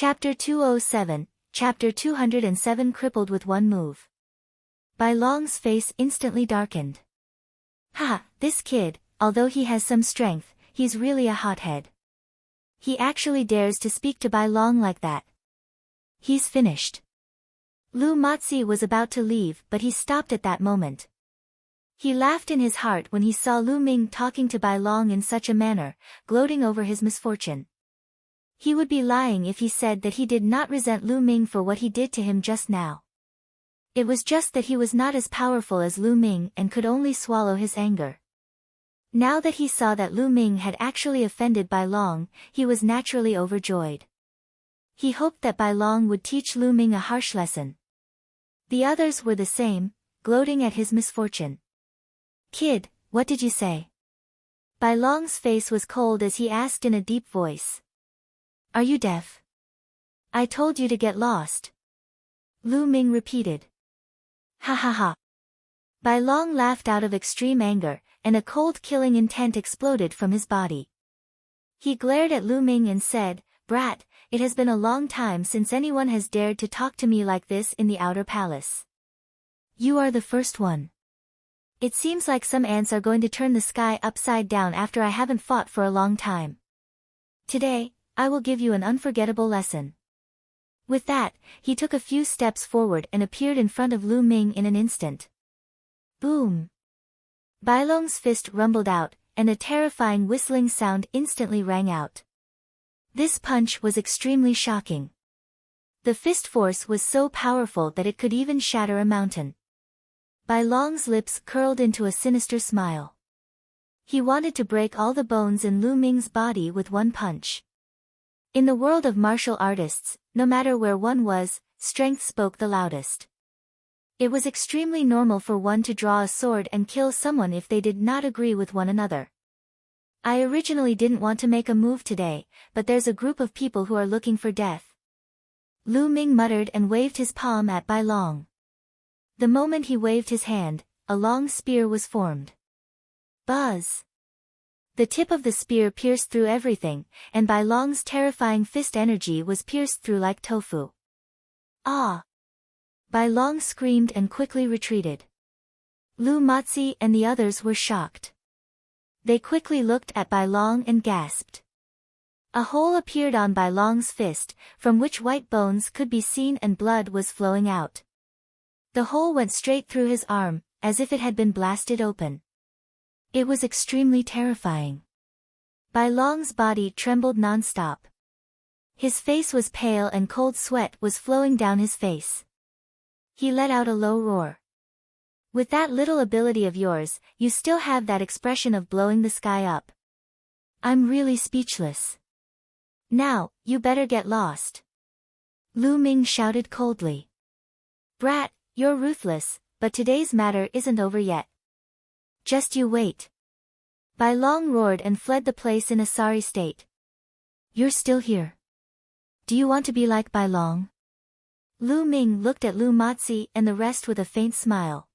Chapter 207, Chapter 207 Crippled with one move. Bai Long's face instantly darkened. Ha, this kid, although he has some strength, he's really a hothead. He actually dares to speak to Bai Long like that. He's finished. Lu Matzi was about to leave, but he stopped at that moment. He laughed in his heart when he saw Lu Ming talking to Bai Long in such a manner, gloating over his misfortune. He would be lying if he said that he did not resent Lu Ming for what he did to him just now. It was just that he was not as powerful as Lu Ming and could only swallow his anger. Now that he saw that Lu Ming had actually offended Bai Long, he was naturally overjoyed. He hoped that Bai Long would teach Lu Ming a harsh lesson. The others were the same, gloating at his misfortune. "Kid, what did you say?" Bai Long's face was cold as he asked in a deep voice. "Are you deaf? I told you to get lost." Lu Ming repeated. Ha ha ha. Bai Long laughed out of extreme anger, and a cold killing intent exploded from his body. He glared at Lu Ming and said, "Brat, it has been a long time since anyone has dared to talk to me like this in the outer palace. You are the first one. It seems like some ants are going to turn the sky upside down after I haven't fought for a long time. Today, I will give you an unforgettable lesson." With that, he took a few steps forward and appeared in front of Lu Ming in an instant. Boom! Bai Long's fist rumbled out, and a terrifying whistling sound instantly rang out. This punch was extremely shocking. The fist force was so powerful that it could even shatter a mountain. Bai Long's lips curled into a sinister smile. He wanted to break all the bones in Lu Ming's body with one punch. In the world of martial artists, no matter where one was, strength spoke the loudest. It was extremely normal for one to draw a sword and kill someone if they did not agree with one another. I originally didn't want to make a move today, but there's a group of people who are looking for death. Lu Ming muttered and waved his palm at Bai Long. The moment he waved his hand, a long spear was formed. Buzz! The tip of the spear pierced through everything, and Bai Long's terrifying fist energy was pierced through like tofu. Ah! Bai Long screamed and quickly retreated. Lu Matzi and the others were shocked. They quickly looked at Bai Long and gasped. A hole appeared on Bai Long's fist, from which white bones could be seen and blood was flowing out. The hole went straight through his arm, as if it had been blasted open. It was extremely terrifying. Bai Long's body trembled non-stop. His face was pale and cold sweat was flowing down his face. He let out a low roar. "With that little ability of yours, you still have that expression of blowing the sky up. I'm really speechless. Now, you better get lost." Lu Ming shouted coldly. "Brat, you're ruthless, but today's matter isn't over yet. Just you wait." Bai Long roared and fled the place in a sorry state. "You're still here? Do you want to be like Bai Long?" Lu Ming looked at Lu Matzi and the rest with a faint smile.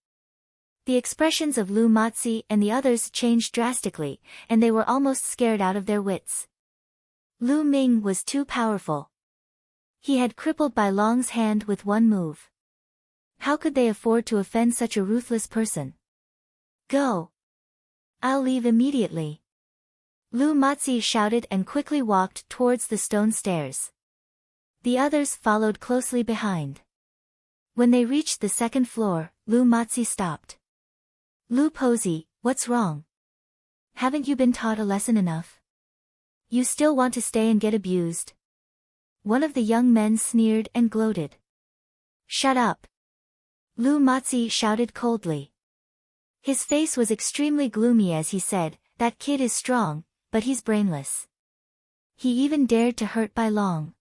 The expressions of Lu Matzi and the others changed drastically, and they were almost scared out of their wits. Lu Ming was too powerful. He had crippled Bai Long's hand with one move. How could they afford to offend such a ruthless person? "Go! I'll leave immediately." Lu Matzi shouted and quickly walked towards the stone stairs. The others followed closely behind. When they reached the second floor, Lu Matzi stopped. "Lu Posey, what's wrong? Haven't you been taught a lesson enough? You still want to stay and get abused?" One of the young men sneered and gloated. "Shut up!" Lu Matzi shouted coldly. His face was extremely gloomy as he said, "That kid is strong, but he's brainless. He even dared to hurt Bai Long.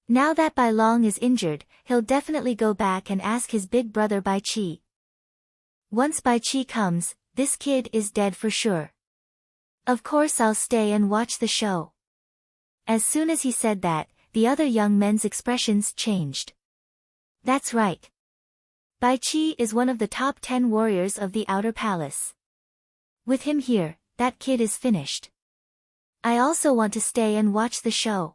Now that Bai Long is injured, he'll definitely go back and ask his big brother Bai Qi. Once Bai Qi comes, this kid is dead for sure. Of course I'll stay and watch the show." As soon as he said that, the other young men's expressions changed. That's right. Bai Qi is one of the top 10 warriors of the Outer Palace. With him here, that kid is finished. I also want to stay and watch the show.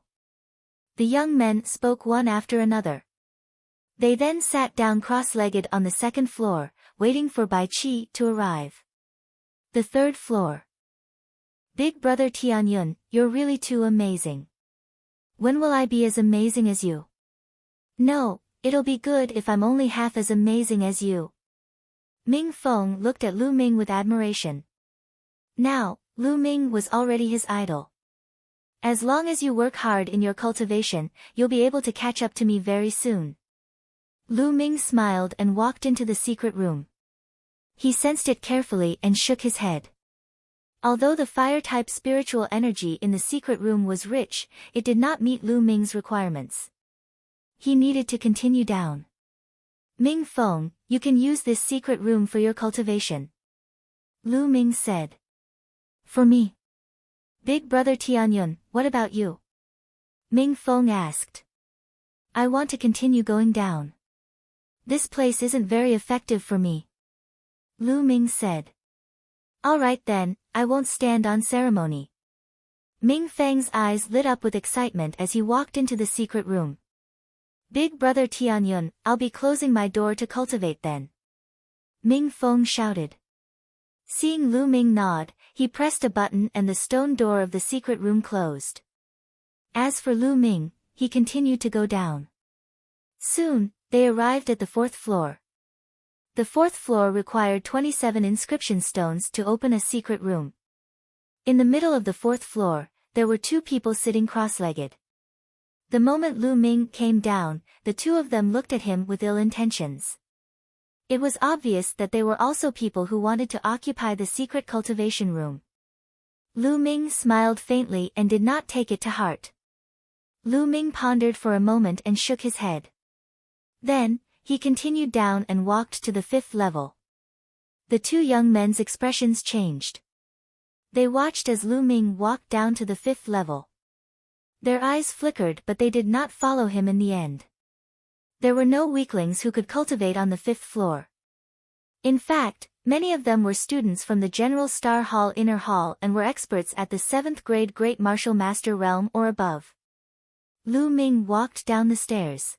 The young men spoke one after another. They then sat down cross-legged on the second floor, waiting for Bai Qi to arrive. The third floor. Big brother Tianyun, you're really too amazing. When will I be as amazing as you? No, it'll be good if I'm only half as amazing as you. Ming Feng looked at Lu Ming with admiration. Now, Lu Ming was already his idol. As long as you work hard in your cultivation, you'll be able to catch up to me very soon. Lu Ming smiled and walked into the secret room. He sensed it carefully and shook his head. Although the fire-type spiritual energy in the secret room was rich, it did not meet Lu Ming's requirements. He needed to continue down. Ming Feng, you can use this secret room for your cultivation. Lu Ming said. For me? Big brother Tianyun, what about you? Ming Feng asked. I want to continue going down. This place isn't very effective for me. Lu Ming said. All right then, I won't stand on ceremony. Ming Feng's eyes lit up with excitement as he walked into the secret room. Big brother Tianyun, I'll be closing my door to cultivate then. Ming Feng shouted. Seeing Lu Ming nod, he pressed a button and the stone door of the secret room closed. As for Lu Ming, he continued to go down. Soon, they arrived at the fourth floor. The fourth floor required 27 inscription stones to open a secret room. In the middle of the fourth floor, there were two people sitting cross-legged. The moment Lu Ming came down, the two of them looked at him with ill intentions. It was obvious that they were also people who wanted to occupy the secret cultivation room. Lu Ming smiled faintly and did not take it to heart. Lu Ming pondered for a moment and shook his head. Then, he continued down and walked to the fifth level. The two young men's expressions changed. They watched as Lu Ming walked down to the fifth level. Their eyes flickered but they did not follow him in the end. There were no weaklings who could cultivate on the fifth floor. In fact, many of them were students from the General Star Hall Inner Hall and were experts at the 7th grade Great Martial Master realm or above. Lu Ming walked down the stairs.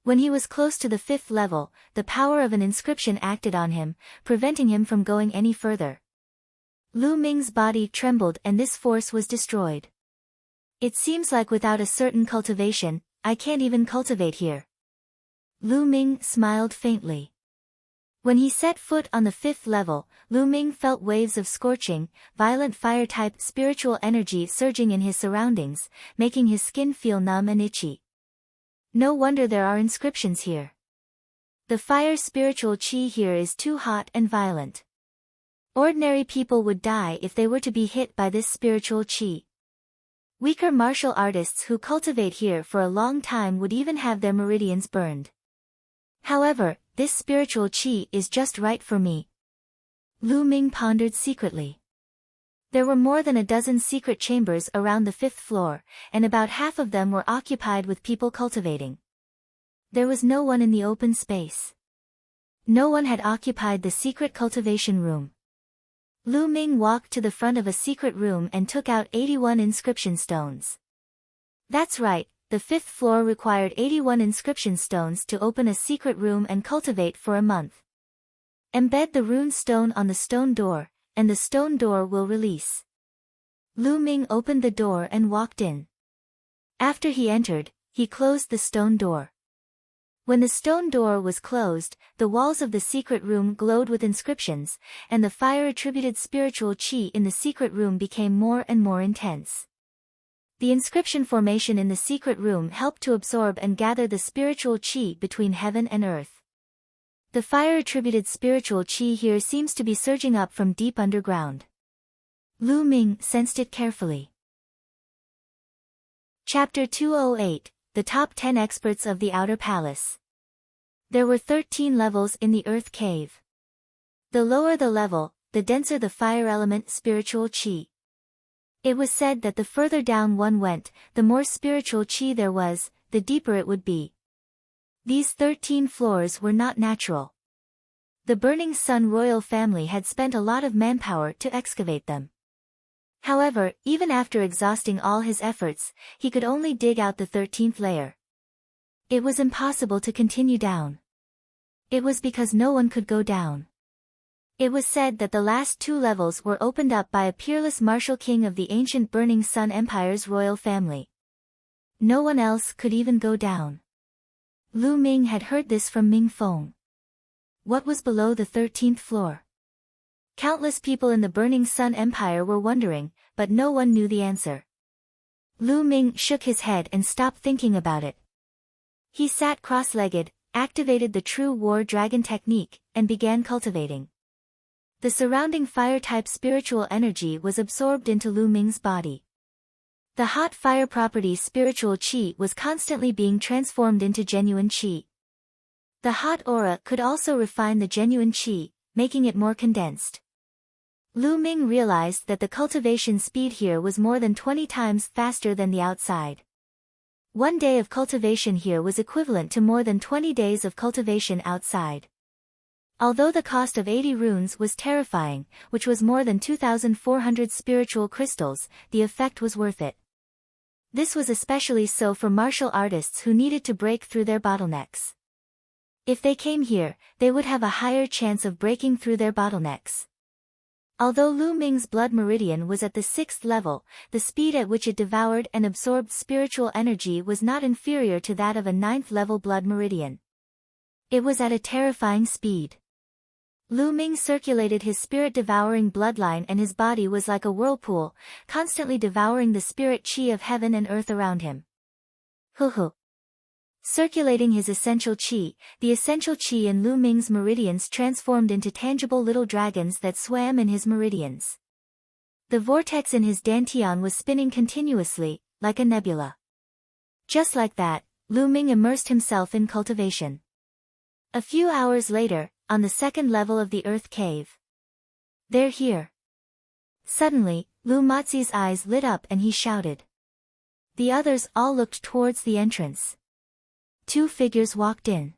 When he was close to the fifth level, the power of an inscription acted on him, preventing him from going any further. Lu Ming's body trembled and this force was destroyed. It seems like without a certain cultivation, I can't even cultivate here. Lu Ming smiled faintly. When he set foot on the fifth level, Lu Ming felt waves of scorching, violent fire-type spiritual energy surging in his surroundings, making his skin feel numb and itchy. No wonder there are inscriptions here. The fire spiritual chi here is too hot and violent. Ordinary people would die if they were to be hit by this spiritual chi. Weaker martial artists who cultivate here for a long time would even have their meridians burned. However, this spiritual chi is just right for me. Lu Ming pondered secretly. There were more than a dozen secret chambers around the fifth floor, and about half of them were occupied with people cultivating. There was no one in the open space. No one had occupied the secret cultivation room. Lu Ming walked to the front of a secret room and took out 81 inscription stones. That's right, the fifth floor required 81 inscription stones to open a secret room and cultivate for a month. Embed the rune stone on the stone door, and the stone door will release. Lu Ming opened the door and walked in. After he entered, he closed the stone door. When the stone door was closed, the walls of the secret room glowed with inscriptions, and the fire-attributed spiritual chi in the secret room became more and more intense. The inscription formation in the secret room helped to absorb and gather the spiritual chi between heaven and earth. The fire-attributed spiritual chi here seems to be surging up from deep underground. Lu Ming sensed it carefully. Chapter 208, The Top 10 Experts of the Outer Palace. There were 13 levels in the earth cave. The lower the level, the denser the fire element spiritual chi. It was said that the further down one went, the more spiritual chi there was, the deeper it would be. These 13 floors were not natural. The Burning Sun royal family had spent a lot of manpower to excavate them. However, even after exhausting all his efforts, he could only dig out the 13th layer. It was impossible to continue down. It was because no one could go down. It was said that the last 2 levels were opened up by a peerless martial king of the ancient Burning Sun Empire's royal family. No one else could even go down. Lu Ming had heard this from Ming Feng. What was below the 13th floor? Countless people in the Burning Sun Empire were wondering, but no one knew the answer. Lu Ming shook his head and stopped thinking about it. He sat cross-legged, activated the True War Dragon technique, and began cultivating. The surrounding fire-type spiritual energy was absorbed into Lu Ming's body. The hot fire property spiritual qi was constantly being transformed into genuine qi. The hot aura could also refine the genuine qi, making it more condensed. Lu Ming realized that the cultivation speed here was more than 20 times faster than the outside. 1 day of cultivation here was equivalent to more than 20 days of cultivation outside. Although the cost of 80 runes was terrifying, which was more than 2,400 spiritual crystals, the effect was worth it. This was especially so for martial artists who needed to break through their bottlenecks. If they came here, they would have a higher chance of breaking through their bottlenecks. Although Lu Ming's blood meridian was at the 6th level, the speed at which it devoured and absorbed spiritual energy was not inferior to that of a 9th level blood meridian. It was at a terrifying speed. Lu Ming circulated his spirit-devouring bloodline and his body was like a whirlpool, constantly devouring the spirit qi of heaven and earth around him. Hu. Circulating his essential qi, the essential qi in Lu Ming's meridians transformed into tangible little dragons that swam in his meridians. The vortex in his dantian was spinning continuously, like a nebula. Just like that, Lu Ming immersed himself in cultivation. A few hours later, on the 2nd level of the earth cave. They're here. Suddenly, Lu Mozi's eyes lit up and he shouted. The others all looked towards the entrance. 2 figures walked in.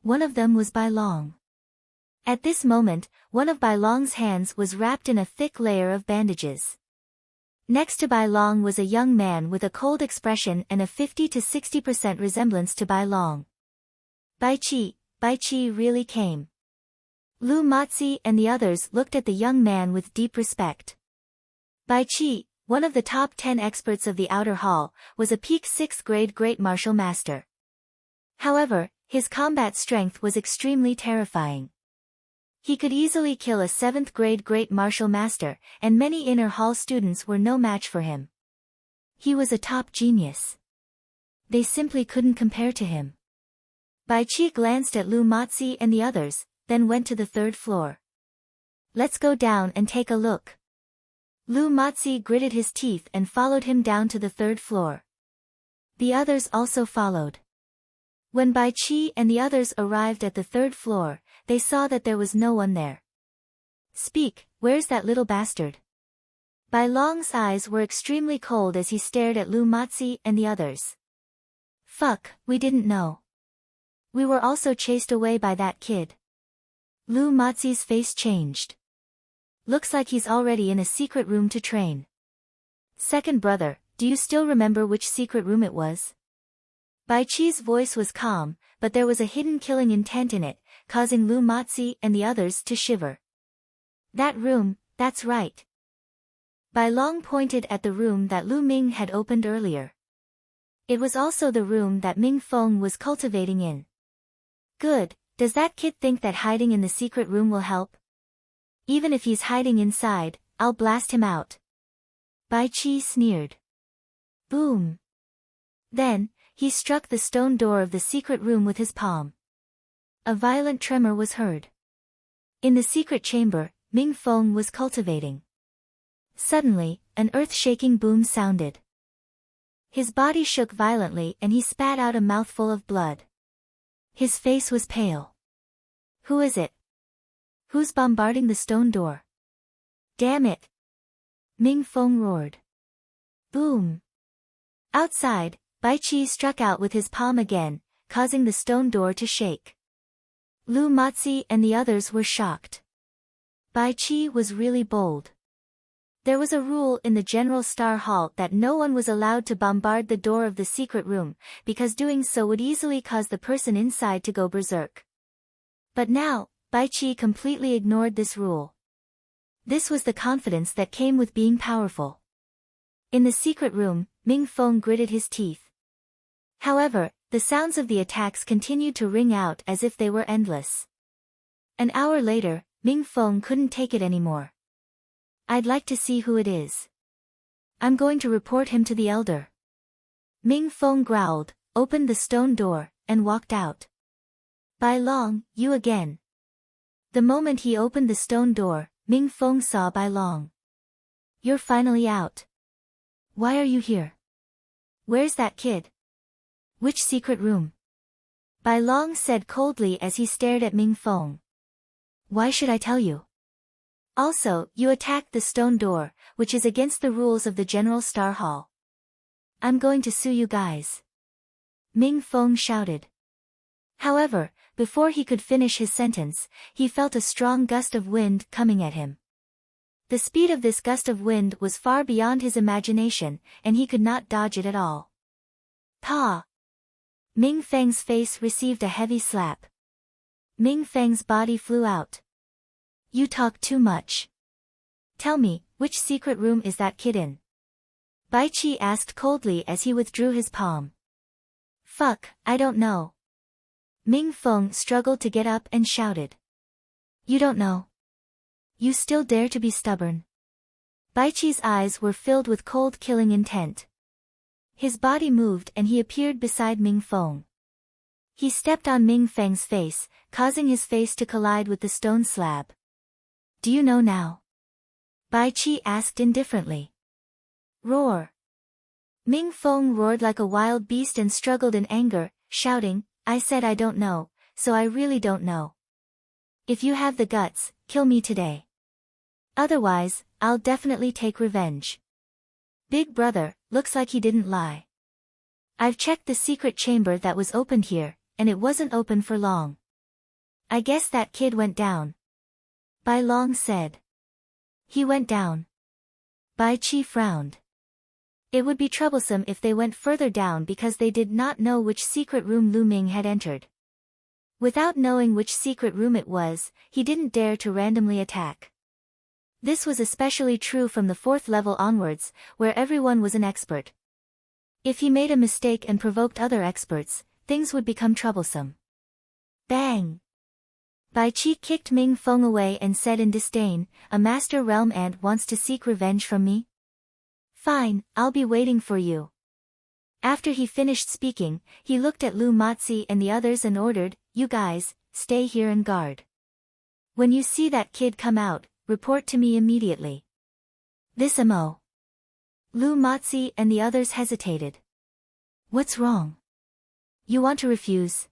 One of them was Bai Long. At this moment, one of Bai Long's hands was wrapped in a thick layer of bandages. Next to Bai Long was a young man with a cold expression and a 50 to 60% resemblance to Bai Long. Bai Qi really came. Lu Mozi and the others looked at the young man with deep respect. Bai Qi, one of the top 10 experts of the Outer Hall, was a peak 6th grade great martial master. However, his combat strength was extremely terrifying. He could easily kill a 7th grade great martial master, and many Inner Hall students were no match for him. He was a top genius. They simply couldn't compare to him. Bai Qi glanced at Lu Mozi and the others, then went to the 3rd floor. Let's go down and take a look. Lu Mozi gritted his teeth and followed him down to the 3rd floor. The others also followed. When Bai Qi and the others arrived at the 3rd floor, they saw that there was no one there. Speak, where's that little bastard? Bai Long's eyes were extremely cold as he stared at Lu Mozi and the others. Fuck, we didn't know. We were also chased away by that kid. Lu Mozi's face changed. Looks like he's already in a secret room to train. Second brother, do you still remember which secret room it was? Bai Qi's voice was calm, but there was a hidden killing intent in it, causing Lu Mozi and the others to shiver. That room, that's right. Bai Long pointed at the room that Lu Ming had opened earlier. It was also the room that Ming Feng was cultivating in. Good, does that kid think that hiding in the secret room will help? Even if he's hiding inside, I'll blast him out. Bai Qi sneered. Boom. Then, he struck the stone door of the secret room with his palm. A violent tremor was heard. In the secret chamber, Ming Feng was cultivating. Suddenly, an earth-shaking boom sounded. His body shook violently and he spat out a mouthful of blood. His face was pale. Who is it? Who's bombarding the stone door? Damn it! Ming Feng roared. Boom! Outside, Bai Qi struck out with his palm again, causing the stone door to shake. Lu Mozi and the others were shocked. Bai Qi was really bold. There was a rule in the General Star Hall that no one was allowed to bombard the door of the secret room, because doing so would easily cause the person inside to go berserk. But now, Bai Qi completely ignored this rule. This was the confidence that came with being powerful. In the secret room, Ming Feng gritted his teeth. However, the sounds of the attacks continued to ring out as if they were endless. An hour later, Ming Feng couldn't take it anymore. I'd like to see who it is. I'm going to report him to the elder. Ming Feng growled, opened the stone door, and walked out. Bai Long, you again. The moment he opened the stone door, Ming Feng saw Bai Long. You're finally out. Why are you here? Where's that kid? Which secret room? Bai Long said coldly as he stared at Ming Feng. Why should I tell you? Also, you attacked the stone door, which is against the rules of the General Star Hall. I'm going to sue you guys. Ming Feng shouted. However, before he could finish his sentence, he felt a strong gust of wind coming at him. The speed of this gust of wind was far beyond his imagination, and he could not dodge it at all. Pa! Ming Feng's face received a heavy slap. Ming Feng's body flew out. You talk too much. Tell me, which secret room is that kid in? Bai Qi asked coldly as he withdrew his palm. Fuck, I don't know. Ming Feng struggled to get up and shouted. You don't know? You still dare to be stubborn? Bai Qi's eyes were filled with cold killing intent. His body moved and he appeared beside Ming Feng. He stepped on Ming Feng's face, causing his face to collide with the stone slab. Do you know now? Bai Qi asked indifferently. Roar. Ming Feng roared like a wild beast and struggled in anger, shouting, I said I don't know, so I really don't know. If you have the guts, kill me today. Otherwise, I'll definitely take revenge. Big brother, looks like he didn't lie. I've checked the secret chamber that was opened here, and it wasn't open for long. I guess that kid went down. Bai Long said. He went down. Bai Qi frowned. It would be troublesome if they went further down because they did not know which secret room Lu Ming had entered. Without knowing which secret room it was, he didn't dare to randomly attack. This was especially true from the 4th level onwards, where everyone was an expert. If he made a mistake and provoked other experts, things would become troublesome. Bang! Bai Qi kicked Ming Feng away and said in disdain, a Master Realm Ant wants to seek revenge from me? Fine, I'll be waiting for you. After he finished speaking, he looked at Lu Matzi and the others and ordered, you guys, stay here and guard. When you see that kid come out, report to me immediately. This MO. Lu Matzi and the others hesitated. What's wrong? You want to refuse?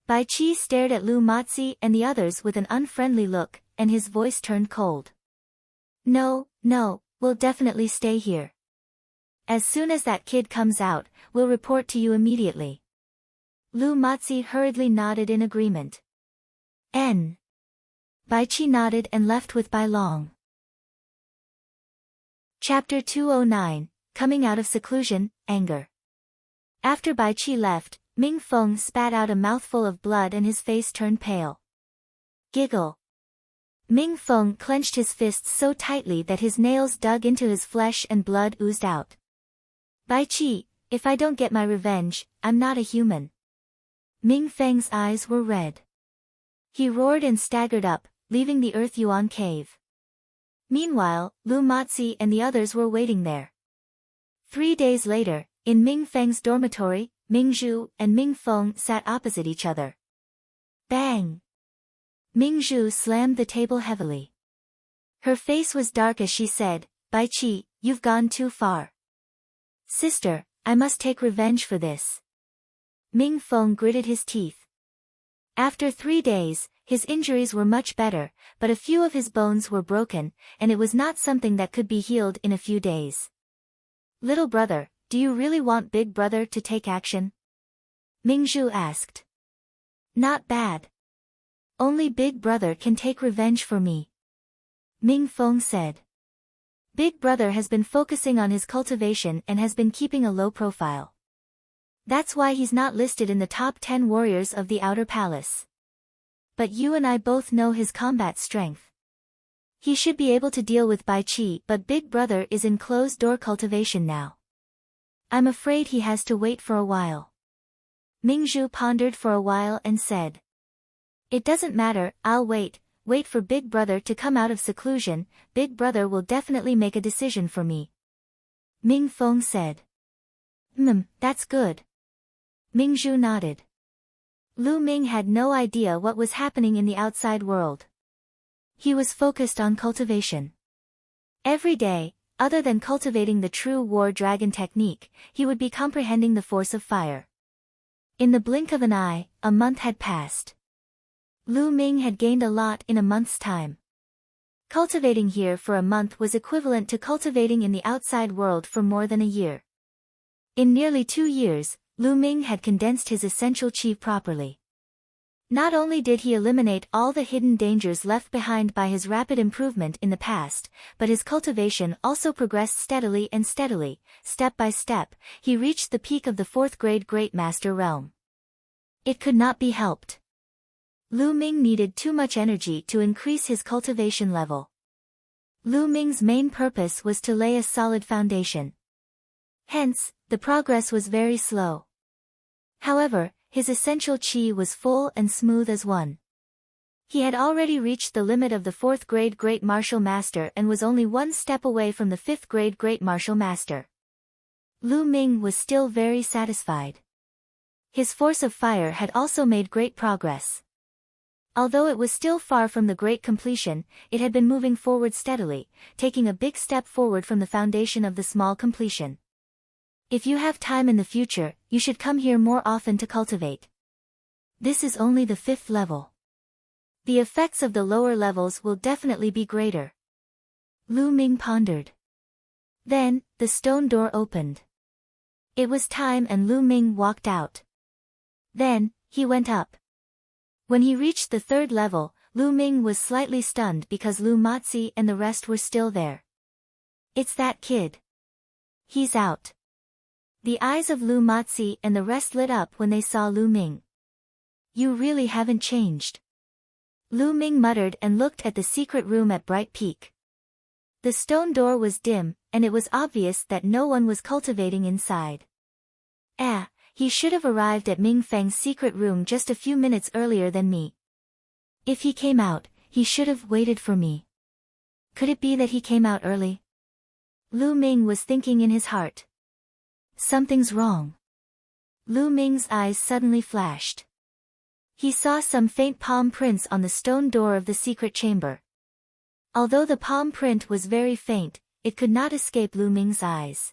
Bai Qi stared at Lu Matzi and the others with an unfriendly look, and his voice turned cold. No, we'll definitely stay here. As soon as that kid comes out, we'll report to you immediately. Lu Matzi hurriedly nodded in agreement. N. Bai Qi nodded and left with Bai Long. Chapter 209, Coming Out of Seclusion, Anger. After Bai Qi left, Ming Feng spat out a mouthful of blood and his face turned pale. Giggle. Ming Feng clenched his fists so tightly that his nails dug into his flesh and blood oozed out. Bai Qi, if I don't get my revenge, I'm not a human. Ming Feng's eyes were red. He roared and staggered up, leaving the Earth Yuan cave. Meanwhile, Lu Matzi and the others were waiting there. 3 days later, in Ming Feng's dormitory, Ming Zhu and Ming Feng sat opposite each other. Bang! Ming Zhu slammed the table heavily. Her face was dark as she said, Bai Qi, you've gone too far. Sister, I must take revenge for this. Ming Feng gritted his teeth. After 3 days, his injuries were much better, but a few of his bones were broken, and it was not something that could be healed in a few days. Little brother, do you really want Big Brother to take action? Ming Zhu asked. Not bad. Only Big Brother can take revenge for me. Ming Feng said. Big Brother has been focusing on his cultivation and has been keeping a low profile. That's why he's not listed in the top 10 warriors of the Outer Palace. But you and I both know his combat strength. He should be able to deal with Bai Qi, but Big Brother is in closed-door cultivation now. I'm afraid he has to wait for a while. Mingzhu pondered for a while and said. It doesn't matter, I'll wait for Big Brother to come out of seclusion. Big Brother will definitely make a decision for me. Ming Feng said. That's good. Mingzhu nodded. Lu Ming had no idea what was happening in the outside world. He was focused on cultivation. Every day, other than cultivating the true war dragon technique, he would be comprehending the force of fire. In the blink of an eye, a month had passed. Lu Ming had gained a lot in a month's time. Cultivating here for a month was equivalent to cultivating in the outside world for more than a year. In nearly 2 years, Lu Ming had condensed his essential qi properly. Not only did he eliminate all the hidden dangers left behind by his rapid improvement in the past, but his cultivation also progressed steadily and steadily. Step by step, he reached the peak of the 4th grade Great Master realm. It could not be helped. Lu Ming needed too much energy to increase his cultivation level. Lu Ming's main purpose was to lay a solid foundation. Hence, the progress was very slow. However, his essential qi was full and smooth as one. He had already reached the limit of the 4th grade Great Martial Master and was only 1 step away from the 5th grade Great Martial Master. Lu Ming was still very satisfied. His force of fire had also made great progress. Although it was still far from the great completion, it had been moving forward steadily, taking a big step forward from the foundation of the small completion. If you have time in the future, you should come here more often to cultivate. This is only the 5th level. The effects of the lower levels will definitely be greater. Lu Ming pondered. Then, the stone door opened. It was time and Lu Ming walked out. Then, he went up. When he reached the 3rd level, Lu Ming was slightly stunned because Lu Matzi and the rest were still there. It's that kid. He's out. The eyes of Lu Matzi and the rest lit up when they saw Lu Ming. You really haven't changed. Lu Ming muttered and looked at the secret room at Bright Peak. The stone door was dim, and it was obvious that no one was cultivating inside. He should have arrived at Ming Feng's secret room just a few minutes earlier than me. If he came out, he should have waited for me. Could it be that he came out early? Lu Ming was thinking in his heart. Something's wrong. Lu Ming's eyes suddenly flashed. He saw some faint palm prints on the stone door of the secret chamber. Although the palm print was very faint, it could not escape Lu Ming's eyes.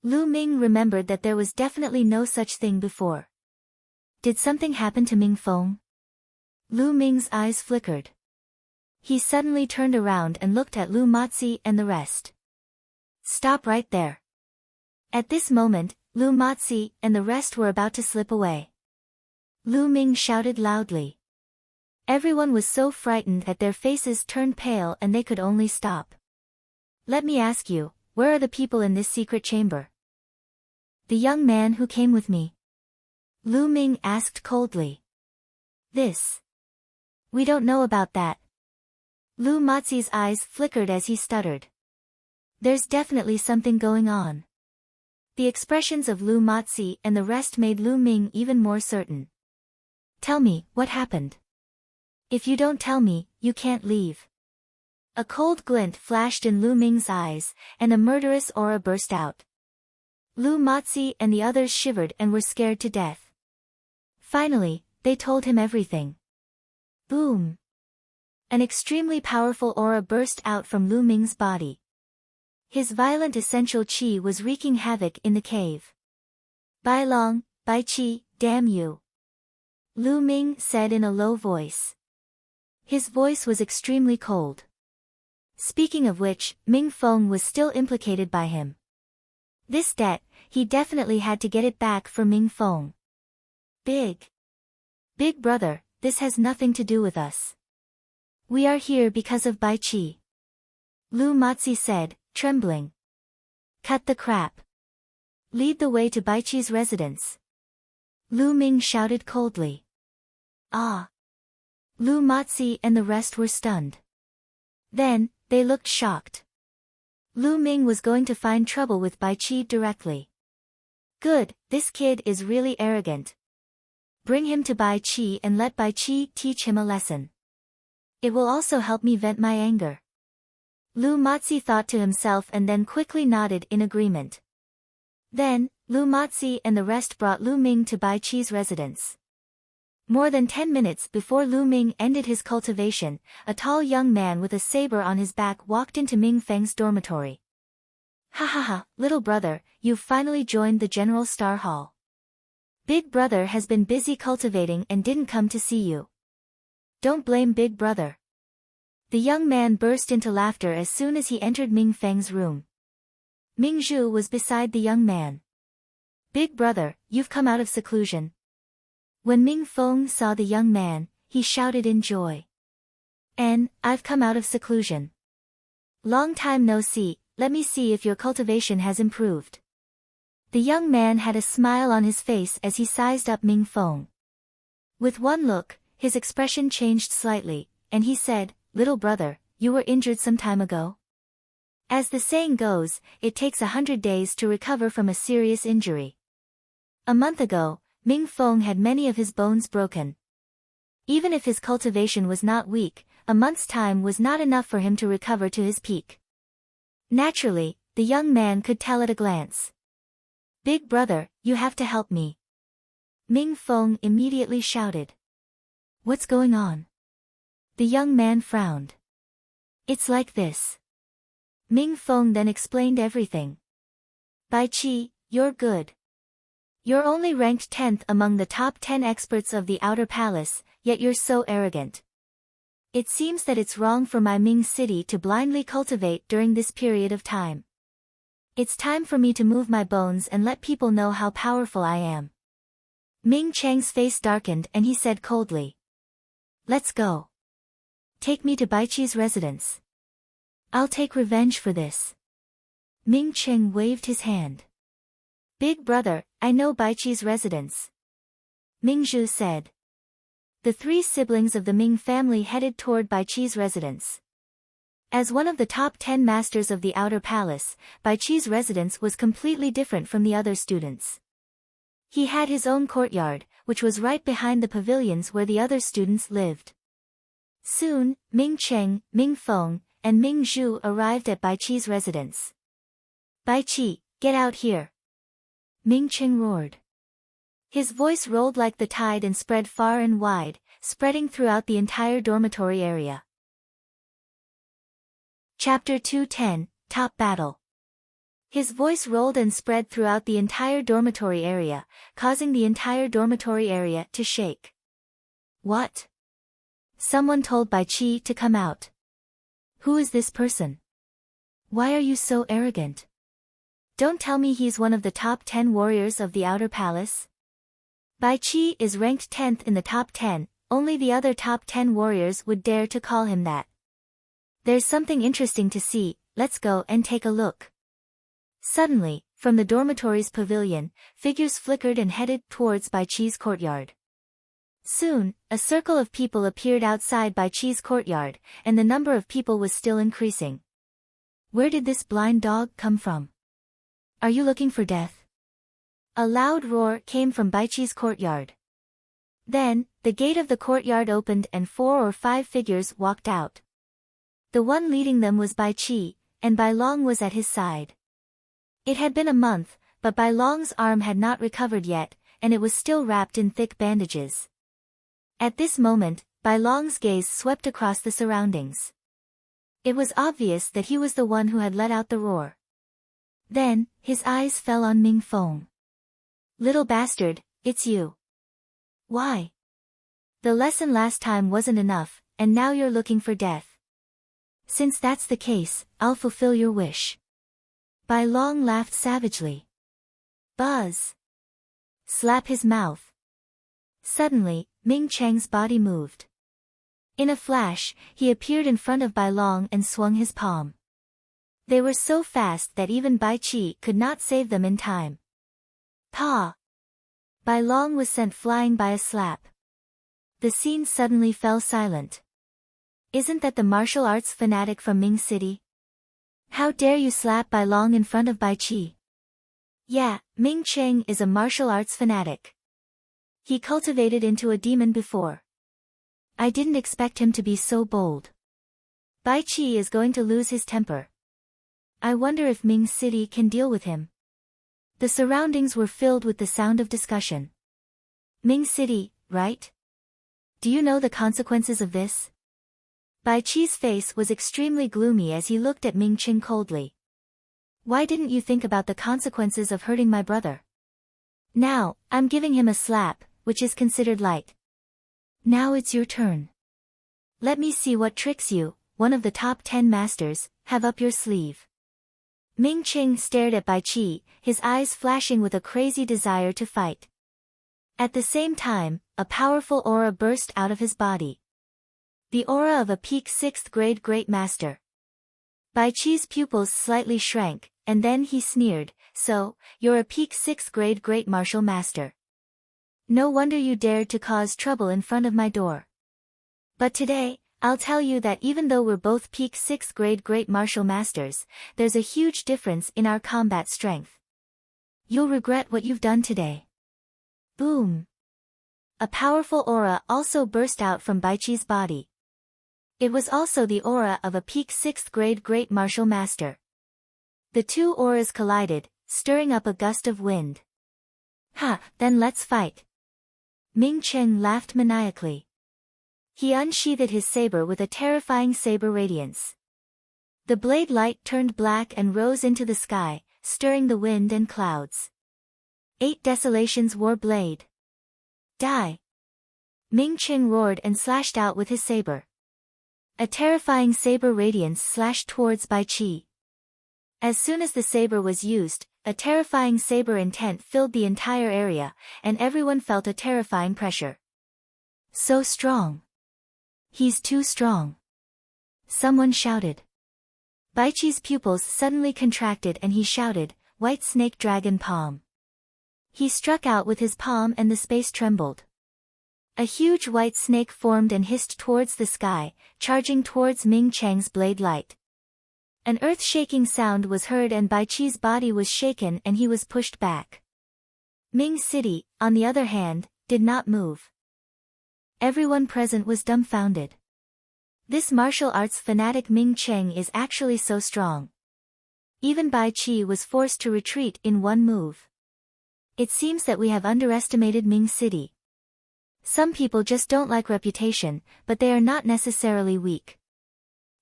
Lu Ming remembered that there was definitely no such thing before. Did something happen to Ming Feng? Lu Ming's eyes flickered. He suddenly turned around and looked at Lu Matzi and the rest. Stop right there. At this moment, Lu Matzi and the rest were about to slip away. Lu Ming shouted loudly. Everyone was so frightened that their faces turned pale and they could only stop. Let me ask you, where are the people in this secret chamber? The young man who came with me. Lu Ming asked coldly. We don't know about that. Lu Matzi's eyes flickered as he stuttered. There's definitely something going on. The expressions of Lu Matzi and the rest made Lu Ming even more certain. Tell me, what happened? If you don't tell me, you can't leave. A cold glint flashed in Lu Ming's eyes, and a murderous aura burst out. Lu Matzi and the others shivered and were scared to death. Finally, they told him everything. Boom! An extremely powerful aura burst out from Lu Ming's body. His violent essential qi was wreaking havoc in the cave. Bai Long, Bai Qi, damn you! Lu Ming said in a low voice. His voice was extremely cold. Speaking of which, Ming Feng was still implicated by him. This debt, he definitely had to get it back for Ming Feng. Big brother, this has nothing to do with us. We are here because of Bai Qi. Lu Matzi said, trembling. Cut the crap. Lead the way to Baichi's residence. Lu Ming shouted coldly. Ah. Lu Matzi and the rest were stunned. Then, they looked shocked. Lu Ming was going to find trouble with Baichi directly. Good, this kid is really arrogant. Bring him to Baichi and let Baichi teach him a lesson. It will also help me vent my anger. Lu Matzi thought to himself and then quickly nodded in agreement. Then, Lu Matzi and the rest brought Lu Ming to Baichi's residence. More than 10 minutes before Lu Ming ended his cultivation, a tall young man with a saber on his back walked into Ming Feng's dormitory. Ha ha ha, little brother, you've finally joined the General Star Hall. Big brother has been busy cultivating and didn't come to see you. Don't blame big brother. The young man burst into laughter as soon as he entered Ming Feng's room. Ming Zhu was beside the young man. Big brother, you've come out of seclusion. When Ming Feng saw the young man, he shouted in joy. I've come out of seclusion. Long time no see, let me see if your cultivation has improved. The young man had a smile on his face as he sized up Ming Feng. With one look, his expression changed slightly, and he said, little brother, you were injured some time ago? As the saying goes, it takes 100 days to recover from a serious injury. A month ago, Ming Feng had many of his bones broken. Even if his cultivation was not weak, a month's time was not enough for him to recover to his peak. Naturally, the young man could tell at a glance. Big brother, you have to help me. Ming Feng immediately shouted. What's going on? The young man frowned. It's like this. Ming Feng then explained everything. Baichi, you're good. You're only ranked 10th among the top 10 experts of the Outer Palace, yet you're so arrogant. It seems that it's wrong for my Ming city to blindly cultivate during this period of time. It's time for me to move my bones and let people know how powerful I am. Ming Cheng's face darkened and he said coldly. Let's go. Take me to Baichi's residence. I'll take revenge for this. Ming Cheng waved his hand. Big brother, I know Baichi's residence. Ming Zhu said. The three siblings of the Ming family headed toward Baichi's residence. As one of the top 10 masters of the Outer Palace, Baichi's residence was completely different from the other students. He had his own courtyard, which was right behind the pavilions where the other students lived. Soon, Ming Cheng, Ming Feng, and Ming Zhu arrived at Baichi's residence. Baichi, get out here. Ming Cheng roared. His voice rolled like the tide and spread far and wide, spreading throughout the entire dormitory area. Chapter 210, Top Battle. His voice rolled and spread throughout the entire dormitory area, causing the entire dormitory area to shake. What? Someone told Baichi to come out. Who is this person? Why are you so arrogant? Don't tell me he's one of the top 10 warriors of the Outer Palace. Baichi is ranked 10th in the top 10, only the other top 10 warriors would dare to call him that. There's something interesting to see, let's go and take a look. Suddenly, from the dormitory's pavilion, figures flickered and headed towards Baichi's courtyard. Soon, a circle of people appeared outside Baichi's courtyard, and the number of people was still increasing. Where did this blind dog come from? Are you looking for death? A loud roar came from Baichi's courtyard. Then, the gate of the courtyard opened and 4 or 5 figures walked out. The one leading them was Baichi, and Bai Long was at his side. It had been a month, but Bai Long's arm had not recovered yet, and it was still wrapped in thick bandages. At this moment, Bai Long's gaze swept across the surroundings. It was obvious that he was the one who had let out the roar. Then, his eyes fell on Ming Feng. Little bastard, it's you. Why? The lesson last time wasn't enough, and now you're looking for death. Since that's the case, I'll fulfill your wish. Bai Long laughed savagely. Buzz. Slap his mouth. Suddenly, Ming Cheng's body moved. In a flash, he appeared in front of Bai Long and swung his palm. They were so fast that even Bai Qi could not save them in time. Pa! Bai Long was sent flying by a slap. The scene suddenly fell silent. Isn't that the martial arts fanatic from Ming City? How dare you slap Bai Long in front of Bai Qi? Yeah, Ming Cheng is a martial arts fanatic. He cultivated into a demon before. I didn't expect him to be so bold. Bai Qi is going to lose his temper. I wonder if Ming City can deal with him. The surroundings were filled with the sound of discussion. Ming City, right? Do you know the consequences of this? Bai Qi's face was extremely gloomy as he looked at Ming Cheng coldly. Why didn't you think about the consequences of hurting my brother? Now, I'm giving him a slap, which is considered light. Now it's your turn. Let me see what tricks you, one of the top 10 masters, have up your sleeve. Ming Cheng stared at Bai Qi, his eyes flashing with a crazy desire to fight. At the same time, a powerful aura burst out of his body. The aura of a peak 6th grade great master. Bai Qi's pupils slightly shrank, and then he sneered, so, you're a peak 6th grade great martial master. No wonder you dared to cause trouble in front of my door. But today, I'll tell you that even though we're both peak 6th grade great martial masters, there's a huge difference in our combat strength. You'll regret what you've done today. Boom! A powerful aura also burst out from Bai Qi's body. It was also the aura of a peak 6th grade great martial master. The two auras collided, stirring up a gust of wind. Ha, then let's fight. Ming Cheng laughed maniacally. He unsheathed his saber with a terrifying saber radiance. The blade light turned black and rose into the sky, stirring the wind and clouds. 8 Desolations War Blade. Die! Ming Cheng roared and slashed out with his saber. A terrifying saber radiance slashed towards Bai Qi. As soon as the saber was used, a terrifying saber intent filled the entire area, and everyone felt a terrifying pressure. So strong. He's too strong. Someone shouted. Bai Qi's pupils suddenly contracted and he shouted, White Snake Dragon Palm. He struck out with his palm and the space trembled. A huge white snake formed and hissed towards the sky, charging towards Ming Cheng's blade light. An earth-shaking sound was heard and Bai Qi's body was shaken and he was pushed back. Ming City, on the other hand, did not move. Everyone present was dumbfounded. This martial arts fanatic Ming Cheng is actually so strong. Even Bai Qi was forced to retreat in one move. It seems that we have underestimated Ming City. Some people just don't like reputation, but they are not necessarily weak.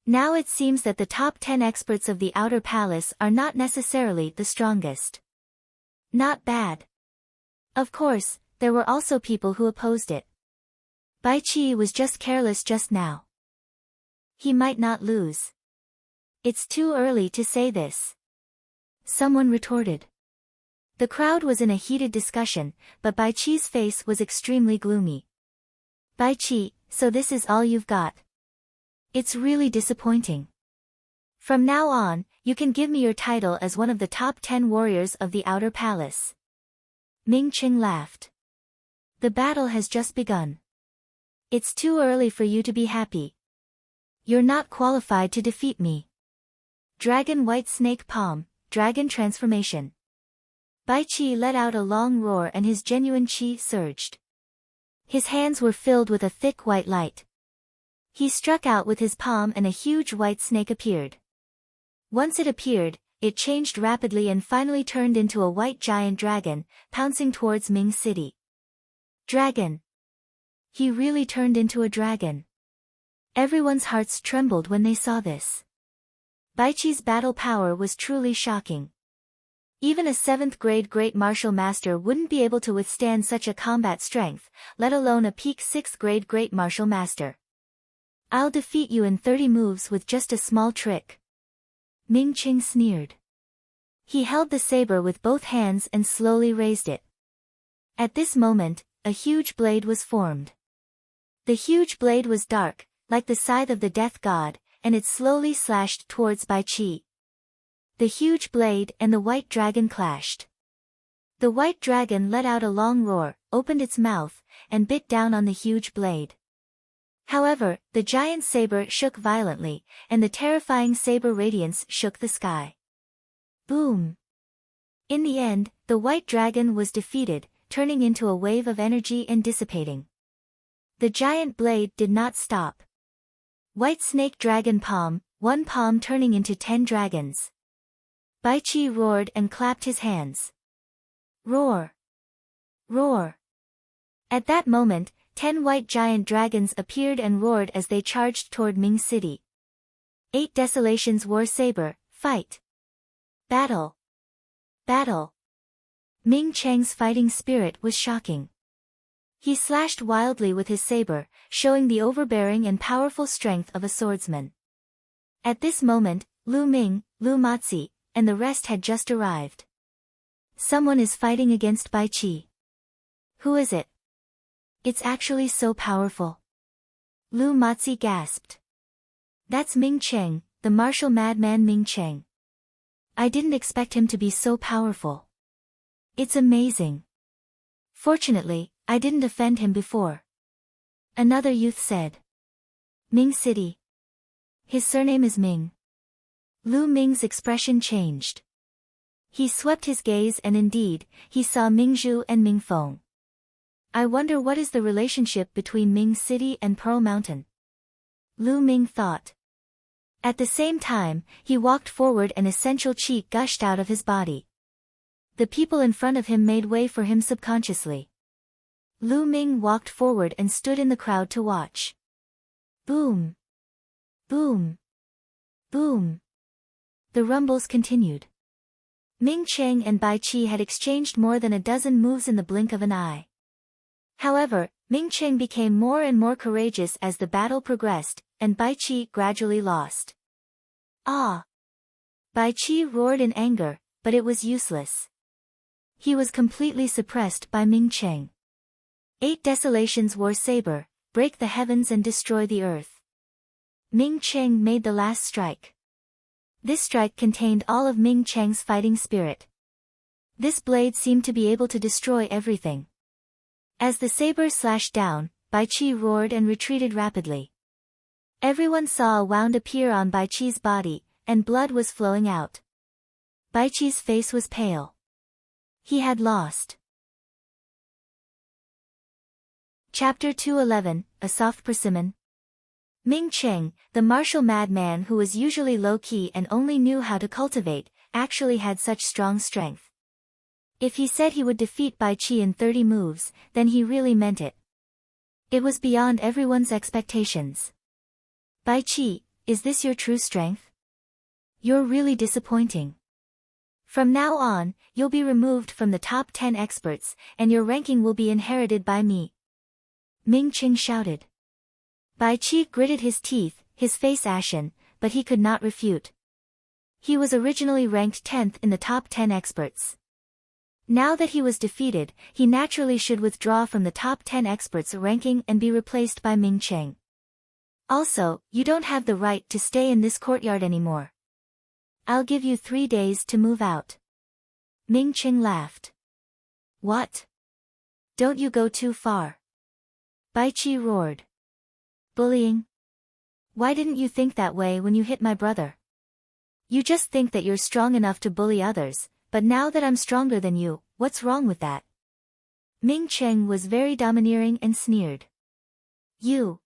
Now it seems that the top 10 experts of the Outer Palace are not necessarily the strongest. Not bad. Of course, there were also people who opposed it. Bai Qi was just careless just now. He might not lose. It's too early to say this. Someone retorted. The crowd was in a heated discussion, but Bai Qi's face was extremely gloomy. Bai Qi, so this is all you've got? It's really disappointing. From now on, you can give me your title as one of the top 10 warriors of the Outer Palace. Ming Cheng laughed. The battle has just begun. It's too early for you to be happy. You're not qualified to defeat me. Dragon White Snake Palm, Dragon Transformation. Bai Qi let out a long roar and his genuine qi surged. His hands were filled with a thick white light. He struck out with his palm and a huge white snake appeared. Once it appeared, it changed rapidly and finally turned into a white giant dragon, pouncing towards Ming City. Dragon! He really turned into a dragon. Everyone's hearts trembled when they saw this. Bai Qi's battle power was truly shocking. Even a 7th grade great martial master wouldn't be able to withstand such a combat strength, let alone a peak 6th grade great martial master. I'll defeat you in 30 moves with just a small trick. Ming Cheng sneered. He held the saber with both hands and slowly raised it. At this moment, a huge blade was formed. The huge blade was dark, like the scythe of the death god, and it slowly slashed towards Bai Qi. The huge blade and the white dragon clashed. The white dragon let out a long roar, opened its mouth, and bit down on the huge blade. However, the giant saber shook violently, and the terrifying saber radiance shook the sky. Boom! In the end, the white dragon was defeated, turning into a wave of energy and dissipating. The giant blade did not stop. White snake dragon palm, one palm turning into 10 dragons. Baichi roared and clapped his hands. Roar! Roar! At that moment, 10 white giant dragons appeared and roared as they charged toward Ming City. 8 Desolations war saber, fight! Battle! Battle! Ming Cheng's fighting spirit was shocking. He slashed wildly with his saber, showing the overbearing and powerful strength of a swordsman. At this moment, Lu Ming, Lu Matzi, and the rest had just arrived. Someone is fighting against Bai Qi. Who is it? It's actually so powerful. Lu Matzi gasped. That's Ming Cheng, the martial madman Ming Cheng. I didn't expect him to be so powerful. It's amazing. Fortunately, I didn't offend him before. Another youth said. Ming City. His surname is Ming. Lu Ming's expression changed. He swept his gaze and indeed, he saw Mingzhu and Mingfeng. I wonder what is the relationship between Ming City and Pearl Mountain. Lu Ming thought. At the same time, he walked forward and essential qi gushed out of his body. The people in front of him made way for him subconsciously. Lu Ming walked forward and stood in the crowd to watch. Boom! Boom! Boom! The rumbles continued. Ming Cheng and Bai Qi had exchanged more than a dozen moves in the blink of an eye. However, Ming Cheng became more and more courageous as the battle progressed, and Bai Qi gradually lost. Ah! Bai Qi roared in anger, but it was useless. He was completely suppressed by Ming Cheng. 8 Desolations war saber, break the heavens and destroy the earth. Ming Cheng made the last strike. This strike contained all of Ming Cheng's fighting spirit. This blade seemed to be able to destroy everything. As the saber slashed down, Bai Qi roared and retreated rapidly. Everyone saw a wound appear on Bai Qi's body, and blood was flowing out. Bai Qi's face was pale. He had lost. Chapter 211, A Soft Persimmon. Ming Cheng, the martial madman who was usually low-key and only knew how to cultivate, actually had such strong strength. If he said he would defeat Bai Qi in 30 moves, then he really meant it. It was beyond everyone's expectations. Bai Qi, is this your true strength? You're really disappointing. From now on, you'll be removed from the top 10 experts, and your ranking will be inherited by me. Ming Cheng shouted. Bai Qi gritted his teeth, his face ashen, but he could not refute. He was originally ranked 10th in the top 10 experts. Now that he was defeated, he naturally should withdraw from the top 10 experts ranking and be replaced by Ming Cheng. Also, you don't have the right to stay in this courtyard anymore. I'll give you 3 days to move out. Ming Cheng laughed. What? Don't you go too far. Bai Qi roared. Bullying? Why didn't you think that way when you hit my brother? You just think that you're strong enough to bully others, but now that I'm stronger than you, what's wrong with that? Ming Cheng was very domineering and sneered. You.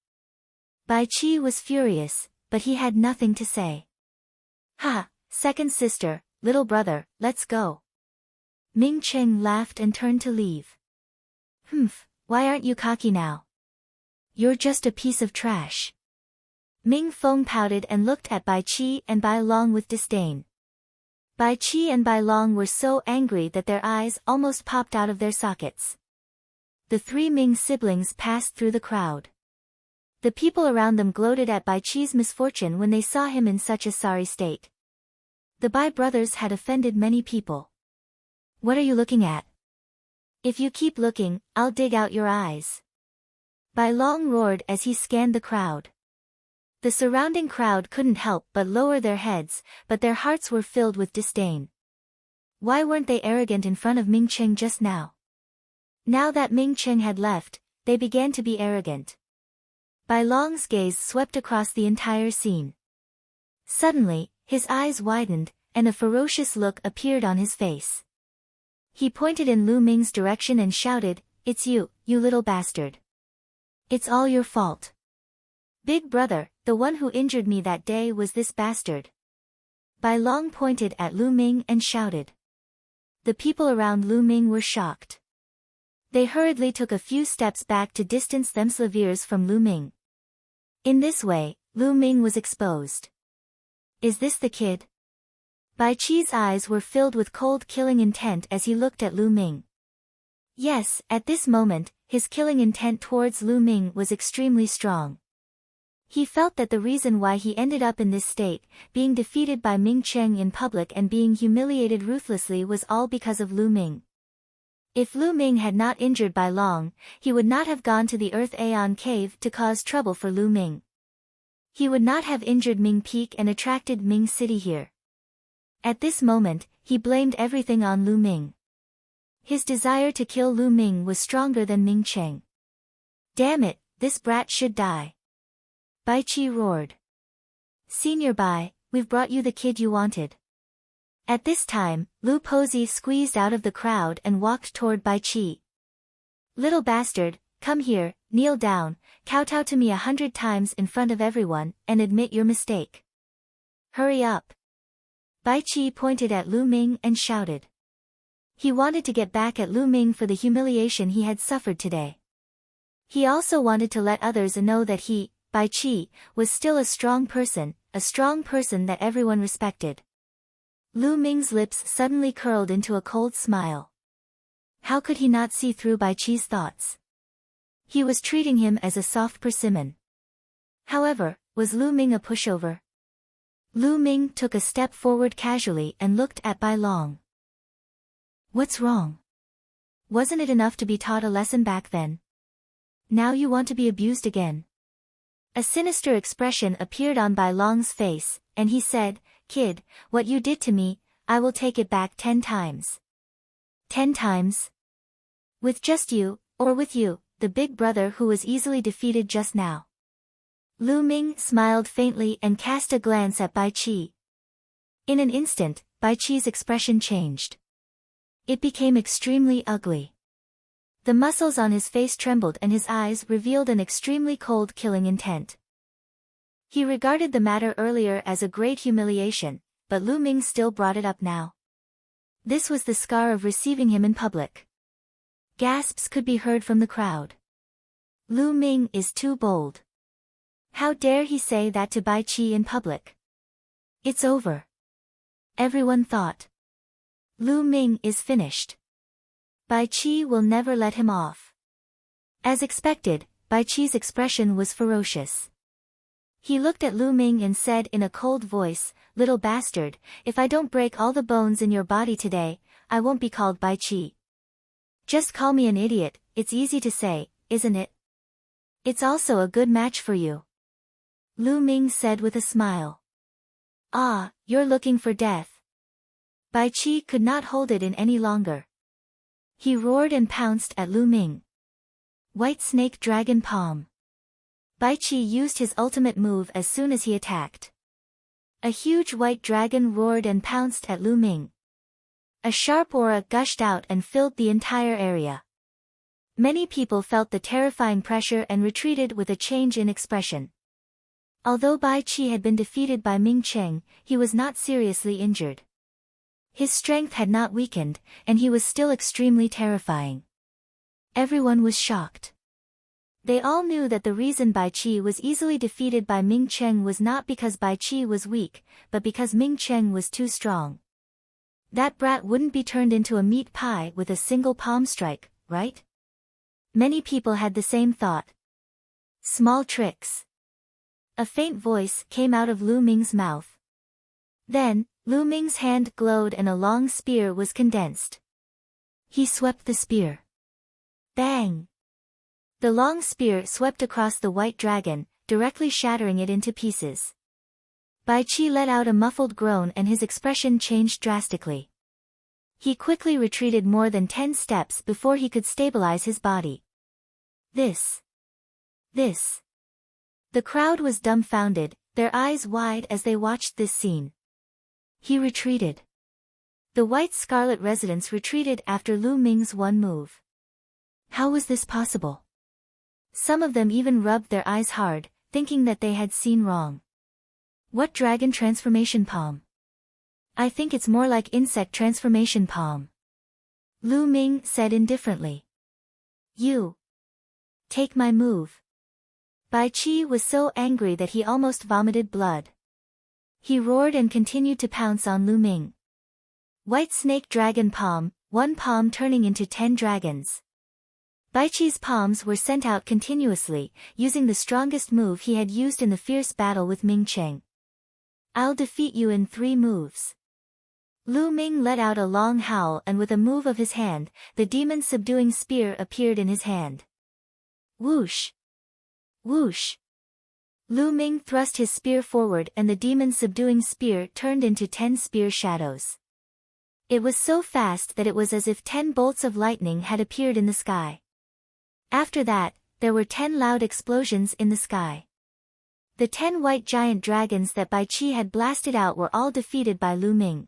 Bai Qi was furious, but he had nothing to say. Ha, second sister, little brother, let's go. Ming Cheng laughed and turned to leave. Humph, why aren't you cocky now? You're just a piece of trash. Ming Feng pouted and looked at Bai Qi and Bai Long with disdain. Bai Qi and Bai Long were so angry that their eyes almost popped out of their sockets. The 3 Ming siblings passed through the crowd. The people around them gloated at Bai Qi's misfortune when they saw him in such a sorry state. The Bai brothers had offended many people. What are you looking at? If you keep looking, I'll dig out your eyes. Bai Long roared as he scanned the crowd. The surrounding crowd couldn't help but lower their heads, but their hearts were filled with disdain. Why weren't they arrogant in front of Ming Cheng just now? Now that Ming Cheng had left, they began to be arrogant. Bai Long's gaze swept across the entire scene. Suddenly, his eyes widened, and a ferocious look appeared on his face. He pointed in Lu Ming's direction and shouted, "It's you, you little bastard. It's all your fault. Big brother, the one who injured me that day was this bastard." Bai Long pointed at Lu Ming and shouted. The people around Lu Ming were shocked. They hurriedly took a few steps back to distance themselves from Lu Ming. In this way, Lu Ming was exposed. Is this the kid? Bai Qi's eyes were filled with cold killing intent as he looked at Lu Ming. Yes, at this moment, his killing intent towards Lu Ming was extremely strong. He felt that the reason why he ended up in this state, being defeated by Ming Cheng in public and being humiliated ruthlessly, was all because of Lu Ming. If Lu Ming had not injured Bai Long, he would not have gone to the Earth Aeon cave to cause trouble for Lu Ming. He would not have injured Ming Peak and attracted Ming City here. At this moment, he blamed everything on Lu Ming. His desire to kill Lu Ming was stronger than Ming Cheng. Damn it, this brat should die. Bai Qi roared. Senior Bai, we've brought you the kid you wanted. At this time, Lu Pozi squeezed out of the crowd and walked toward Bai Qi. Little bastard, come here, kneel down, kowtow to me 100 times in front of everyone, and admit your mistake. Hurry up. Bai Qi pointed at Lu Ming and shouted. He wanted to get back at Lu Ming for the humiliation he had suffered today. He also wanted to let others know that he, Bai Qi, was still a strong person that everyone respected. Lu Ming's lips suddenly curled into a cold smile. How could he not see through Bai Qi's thoughts? He was treating him as a soft persimmon. However, was Lu Ming a pushover? Lu Ming took a step forward casually and looked at Bai Long. What's wrong? Wasn't it enough to be taught a lesson back then? Now you want to be abused again? A sinister expression appeared on Bai Long's face, and he said, Kid, what you did to me, I will take it back 10 times. 10 times? With just you, or with you, the big brother who was easily defeated just now? Lu Ming smiled faintly and cast a glance at Bai Qi. In an instant, Bai Qi's expression changed. It became extremely ugly. The muscles on his face trembled and his eyes revealed an extremely cold killing intent. He regarded the matter earlier as a great humiliation, but Lu Ming still brought it up now. This was the scar of receiving him in public. Gasps could be heard from the crowd. Lu Ming is too bold. How dare he say that to Bai Qi in public? It's over. Everyone thought. Lu Ming is finished. Bai Qi will never let him off. As expected, Bai Qi's expression was ferocious. He looked at Lu Ming and said in a cold voice, Little bastard, if I don't break all the bones in your body today, I won't be called Bai Qi. Just call me an idiot, it's easy to say, isn't it? It's also a good match for you. Lu Ming said with a smile. Ah, you're looking for death. Bai Qi could not hold it in any longer. He roared and pounced at Lu Ming. White Snake Dragon Palm. Bai Qi used his ultimate move as soon as he attacked. A huge white dragon roared and pounced at Lu Ming. A sharp aura gushed out and filled the entire area. Many people felt the terrifying pressure and retreated with a change in expression. Although Bai Qi had been defeated by Ming Cheng, he was not seriously injured. His strength had not weakened, and he was still extremely terrifying. Everyone was shocked. They all knew that the reason Bai Qi was easily defeated by Ming Cheng was not because Bai Qi was weak, but because Ming Cheng was too strong. That brat wouldn't be turned into a meat pie with a single palm strike, right? Many people had the same thought. Small tricks. A faint voice came out of Lu Ming's mouth. Then, Lu Ming's hand glowed and a long spear was condensed. He swept the spear. Bang! The long spear swept across the white dragon, directly shattering it into pieces. Bai Qi let out a muffled groan and his expression changed drastically. He quickly retreated more than 10 steps before he could stabilize his body. This. The crowd was dumbfounded, their eyes wide as they watched this scene. He retreated. The White Scarlet residents retreated after Lu Ming's one move. How was this possible? Some of them even rubbed their eyes hard, thinking that they had seen wrong. What dragon transformation palm? I think it's more like insect transformation palm. Lu Ming said indifferently. You. Take my move. Bai Qi was so angry that he almost vomited blood. He roared and continued to pounce on Lu Ming. White snake dragon palm, one palm turning into 10 dragons. Bai Qi's palms were sent out continuously, using the strongest move he had used in the fierce battle with Ming Cheng. I'll defeat you in 3 moves. Lu Ming let out a long howl and with a move of his hand, the demon-subduing spear appeared in his hand. Whoosh! Whoosh! Lu Ming thrust his spear forward and the demon-subduing spear turned into 10 spear shadows. It was so fast that it was as if 10 bolts of lightning had appeared in the sky. After that, there were 10 loud explosions in the sky. The 10 white giant dragons that Bai Qi had blasted out were all defeated by Lu Ming.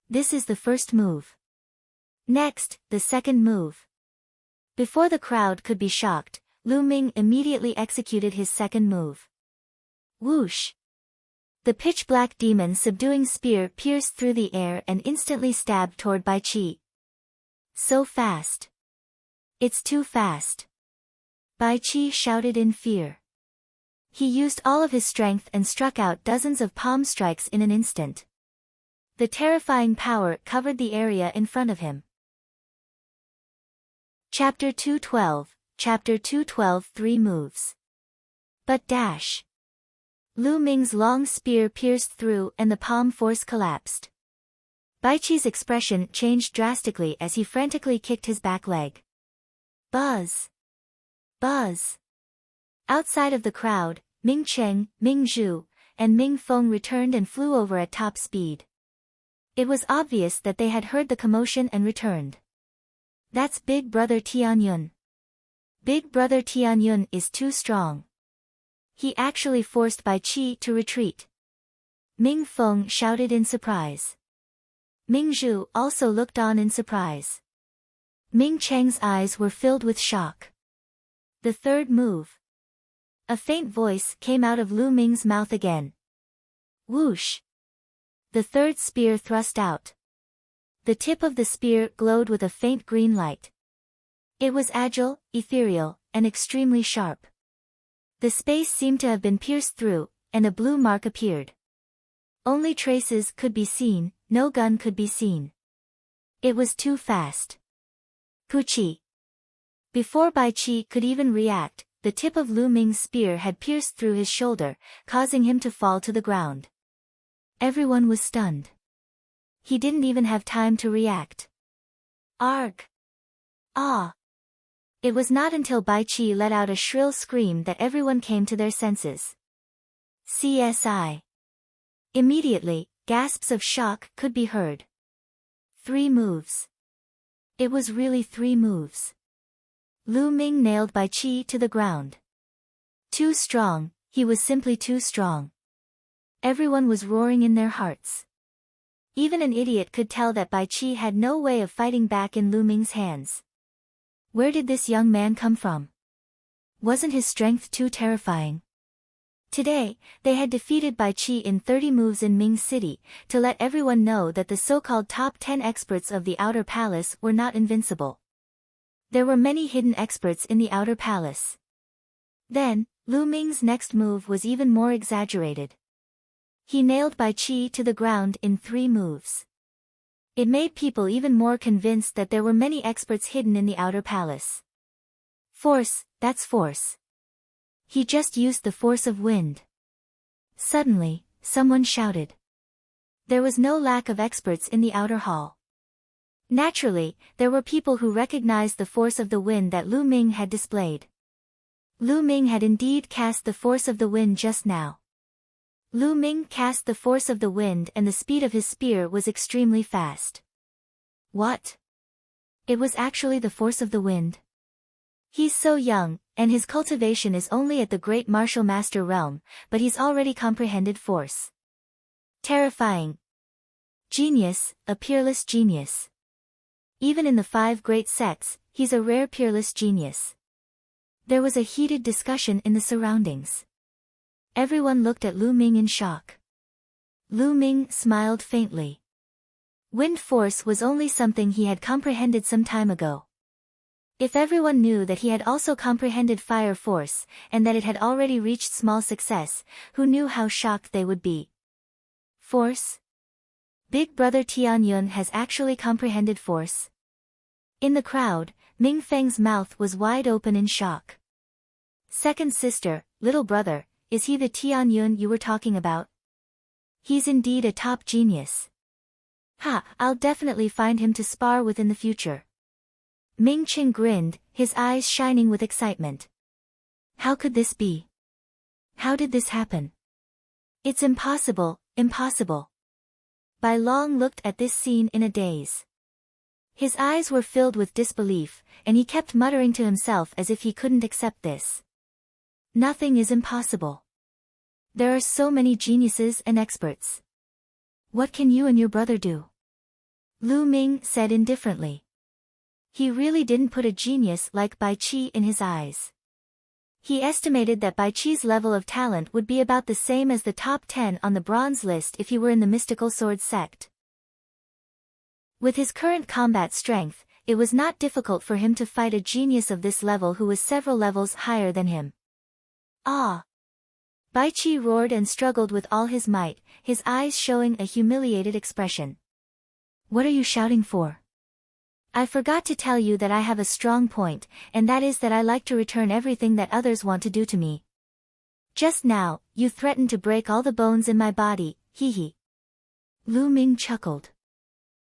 This is the first move. Next, the second move. Before the crowd could be shocked, Lu Ming immediately executed his second move. Whoosh! The pitch-black demon-subduing spear pierced through the air and instantly stabbed toward Bai Qi. So fast. It's too fast. Bai Qi shouted in fear. He used all of his strength and struck out dozens of palm strikes in an instant. The terrifying power covered the area in front of him. Chapter 212, Chapter 212 3 moves. But dash. Lu Ming's long spear pierced through and the palm force collapsed. Bai Qi's expression changed drastically as he frantically kicked his back leg. Buzz! Buzz! Outside of the crowd, Ming Cheng, Ming Zhu, and Ming Feng returned and flew over at top speed. It was obvious that they had heard the commotion and returned. That's Big Brother Tianyun. Big Brother Tianyun is too strong. He actually forced Bai Qi to retreat. Ming Feng shouted in surprise. Ming Zhu also looked on in surprise. Ming Cheng's eyes were filled with shock. The third move. A faint voice came out of Lu Ming's mouth again. Whoosh! The third spear thrust out. The tip of the spear glowed with a faint green light. It was agile, ethereal, and extremely sharp. The space seemed to have been pierced through, and a blue mark appeared. Only traces could be seen, no gun could be seen. It was too fast. Puchi! Before Bai Qi could even react, the tip of Lu Ming's spear had pierced through his shoulder, causing him to fall to the ground. Everyone was stunned. He didn't even have time to react. Arg! Ah! It was not until Bai Qi let out a shrill scream that everyone came to their senses. CSI. Immediately, gasps of shock could be heard. 3 moves. It was really 3 moves. Lu Ming nailed Bai Qi to the ground. Too strong, he was simply too strong. Everyone was roaring in their hearts. Even an idiot could tell that Bai Qi had no way of fighting back in Lu Ming's hands. Where did this young man come from? Wasn't his strength too terrifying? Today, they had defeated Bai Qi in 30 moves in Ming City, to let everyone know that the so-called top 10 experts of the Outer Palace were not invincible. There were many hidden experts in the Outer Palace. Then, Lu Ming's next move was even more exaggerated. He nailed Bai Qi to the ground in 3 moves. It made people even more convinced that there were many experts hidden in the Outer Palace. Force, that's force. He just used the force of wind. Suddenly, someone shouted. There was no lack of experts in the outer hall. Naturally, there were people who recognized the force of the wind that Lu Ming had displayed. Lu Ming had indeed cast the force of the wind just now. Lu Ming cast the force of the wind and the speed of his spear was extremely fast. What? It was actually the force of the wind? He's so young, and his cultivation is only at the great martial master realm, but he's already comprehended force. Terrifying. Genius, a peerless genius. Even in the 5 great sects, he's a rare peerless genius. There was a heated discussion in the surroundings. Everyone looked at Lu Ming in shock. Lu Ming smiled faintly. Wind force was only something he had comprehended some time ago. If everyone knew that he had also comprehended fire force, and that it had already reached small success, who knew how shocked they would be? Force? Big brother Tianyun has actually comprehended force? In the crowd, Ming Feng's mouth was wide open in shock. Second sister, little brother, is he the Tianyun you were talking about? He's indeed a top genius. Ha, I'll definitely find him to spar with in the future. Ming Qing grinned, his eyes shining with excitement. How could this be? How did this happen? It's impossible, impossible. Bai Long looked at this scene in a daze. His eyes were filled with disbelief, and he kept muttering to himself as if he couldn't accept this. Nothing is impossible. There are so many geniuses and experts. What can you and your brother do? Lu Ming said indifferently. He really didn't put a genius like Bai Qi in his eyes. He estimated that Bai Qi's level of talent would be about the same as the top 10 on the bronze list if he were in the mystical sword sect. With his current combat strength, it was not difficult for him to fight a genius of this level who was several levels higher than him. Ah! Bai Qi roared and struggled with all his might, his eyes showing a humiliated expression. What are you shouting for? I forgot to tell you that I have a strong point, and that is that I like to return everything that others want to do to me. Just now, you threatened to break all the bones in my body, hee hee. Lu Ming chuckled.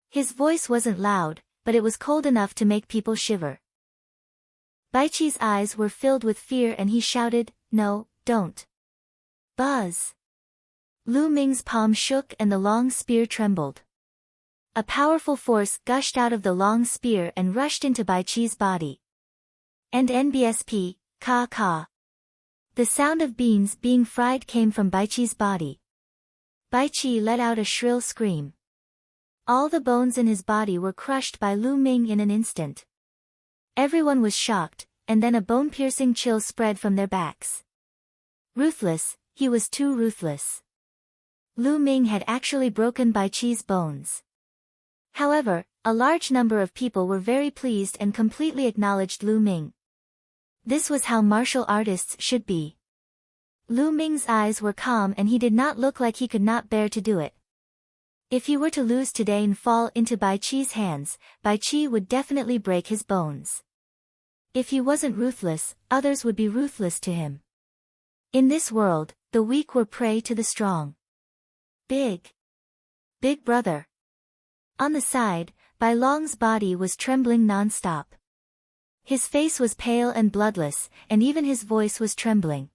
His voice wasn't loud, but it was cold enough to make people shiver. Bai Qi's eyes were filled with fear and he shouted, No, don't. Buzz. Lu Ming's palm shook and the long spear trembled. A powerful force gushed out of the long spear and rushed into Bai Qi's body. And NBSP, ka ka. The sound of beans being fried came from Bai Qi's body. Bai Qi let out a shrill scream. All the bones in his body were crushed by Lu Ming in an instant. Everyone was shocked, and then a bone-piercing chill spread from their backs. Ruthless, he was too ruthless. Lu Ming had actually broken Bai Qi's bones. However, a large number of people were very pleased and completely acknowledged Lu Ming. This was how martial artists should be. Lu Ming's eyes were calm and he did not look like he could not bear to do it. If he were to lose today and fall into Bai Qi's hands, Bai Qi would definitely break his bones. If he wasn't ruthless, others would be ruthless to him. In this world, the weak were prey to the strong. Big brother. On the side, Bai Long's body was trembling non-stop. His face was pale and bloodless, and even his voice was trembling.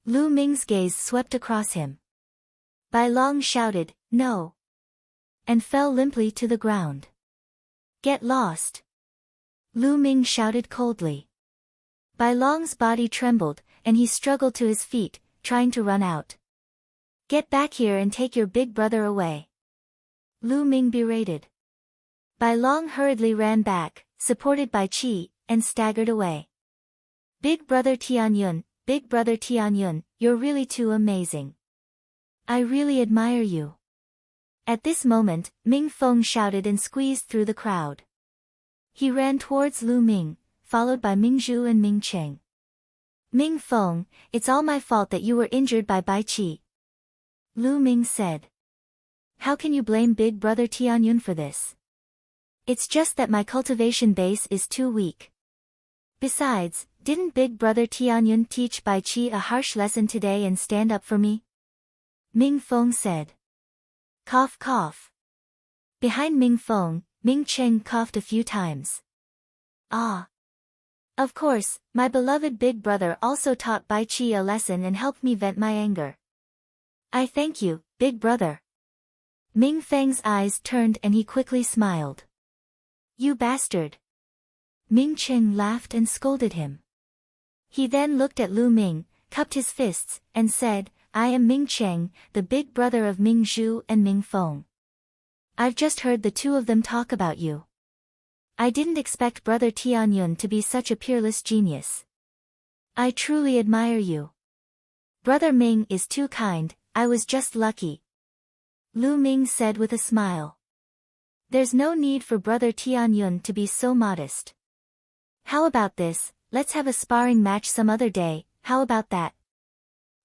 Lu Ming's gaze swept across him. Bai Long shouted, No! And fell limply to the ground. Get lost! Lu Ming shouted coldly. Bai Long's body trembled, and he struggled to his feet, trying to run out. Get back here and take your big brother away. Lu Ming berated. Bai Long hurriedly ran back, supported by Qi, and staggered away. Big brother Tianyun, you're really too amazing. I really admire you. At this moment, Ming Feng shouted and squeezed through the crowd. He ran towards Lu Ming, followed by Ming Zhu and Ming Cheng. Ming Feng, it's all my fault that you were injured by Bai Qi. Lu Ming said. How can you blame big brother Tianyun for this? It's just that my cultivation base is too weak. Besides, didn't big brother Tianyun teach Bai Qi a harsh lesson today and stand up for me? Ming Feng said. Cough cough. Behind Ming Feng, Ming Cheng coughed a few times. Ah. Of course, my beloved big brother also taught Bai Qi a lesson and helped me vent my anger. I thank you, big brother. Ming Feng's eyes turned and he quickly smiled. You bastard. Ming Cheng laughed and scolded him. He then looked at Lu Ming, cupped his fists, and said, I am Ming Cheng, the big brother of Ming Zhu and Ming Feng. I've just heard the two of them talk about you. I didn't expect Brother Tianyun to be such a peerless genius. I truly admire you. Brother Ming is too kind, I was just lucky. Lu Ming said with a smile. There's no need for Brother Tianyun to be so modest. How about this, let's have a sparring match some other day, how about that?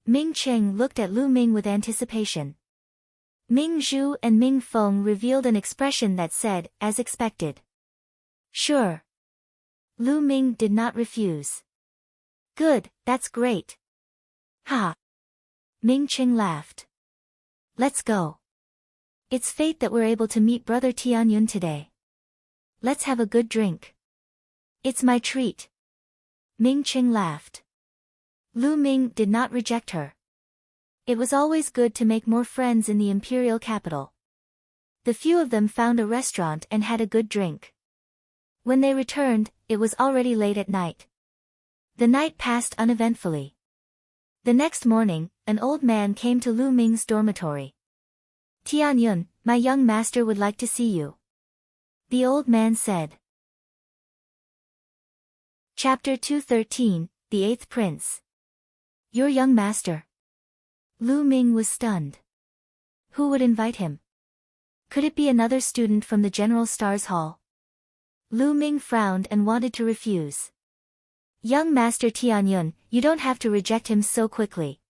Ming Cheng looked at Lu Ming with anticipation. Ming Zhu and Ming Feng revealed an expression that said, as expected. Sure. Lu Ming did not refuse. Good, that's great. Ha! Ming Cheng laughed. Let's go. It's fate that we're able to meet Brother Tianyun today. Let's have a good drink. It's my treat. Ming Cheng laughed. Lu Ming did not reject her. It was always good to make more friends in the imperial capital. The few of them found a restaurant and had a good drink. When they returned, it was already late at night. The night passed uneventfully. The next morning, an old man came to Lu Ming's dormitory. Tianyun, my young master would like to see you. The old man said. Chapter 213, The Eighth Prince. Your young master. Lu Ming was stunned. Who would invite him? Could it be another student from the General Stars Hall? Lu Ming frowned and wanted to refuse. Young Master Tianyun, you don't have to reject him so quickly.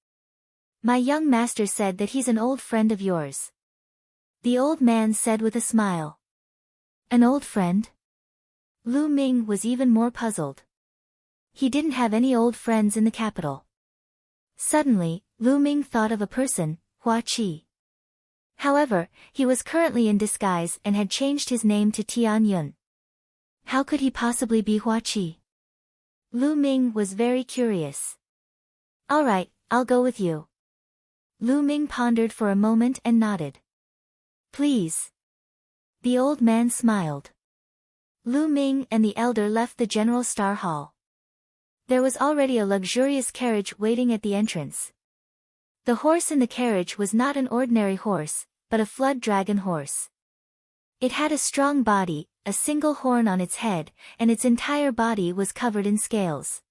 My young master said that he's an old friend of yours. The old man said with a smile. An old friend? Lu Ming was even more puzzled. He didn't have any old friends in the capital. Suddenly, Lu Ming thought of a person, Hua Qi. However, he was currently in disguise and had changed his name to Tianyun. How could he possibly be Hua Qi? Lu Ming was very curious. All right, I'll go with you. Lu Ming pondered for a moment and nodded. Please. The old man smiled. Lu Ming and the elder left the General Star Hall. There was already a luxurious carriage waiting at the entrance. The horse in the carriage was not an ordinary horse, but a flood dragon horse. It had a strong body, a single horn on its head, and its entire body was covered in scales.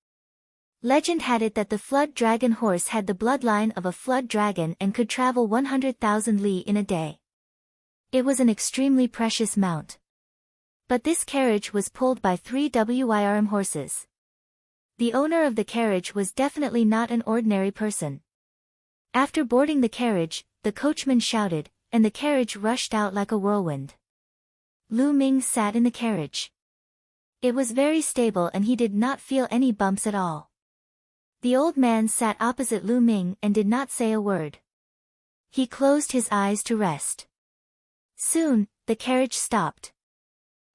Legend had it that the flood dragon horse had the bloodline of a flood dragon and could travel 100,000 li in a day. It was an extremely precious mount. But this carriage was pulled by 3 WIRM horses. The owner of the carriage was definitely not an ordinary person. After boarding the carriage, the coachman shouted, and the carriage rushed out like a whirlwind. Lu Ming sat in the carriage. It was very stable and he did not feel any bumps at all. The old man sat opposite Lu Ming and did not say a word. He closed his eyes to rest. Soon, the carriage stopped.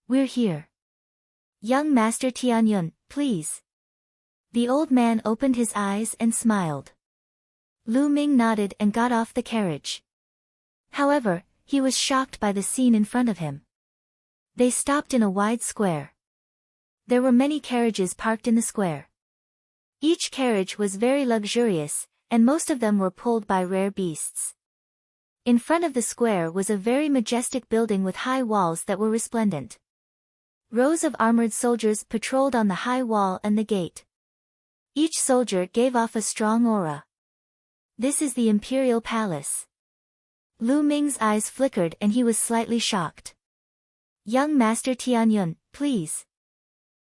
We're here. Young Master Tianyun, please. The old man opened his eyes and smiled. Lu Ming nodded and got off the carriage. However, he was shocked by the scene in front of him. They stopped in a wide square. There were many carriages parked in the square. Each carriage was very luxurious, and most of them were pulled by rare beasts. In front of the square was a very majestic building with high walls that were resplendent. Rows of armored soldiers patrolled on the high wall and the gate. Each soldier gave off a strong aura. This is the Imperial Palace. Lu Ming's eyes flickered and he was slightly shocked. Young Master Tianyun, please.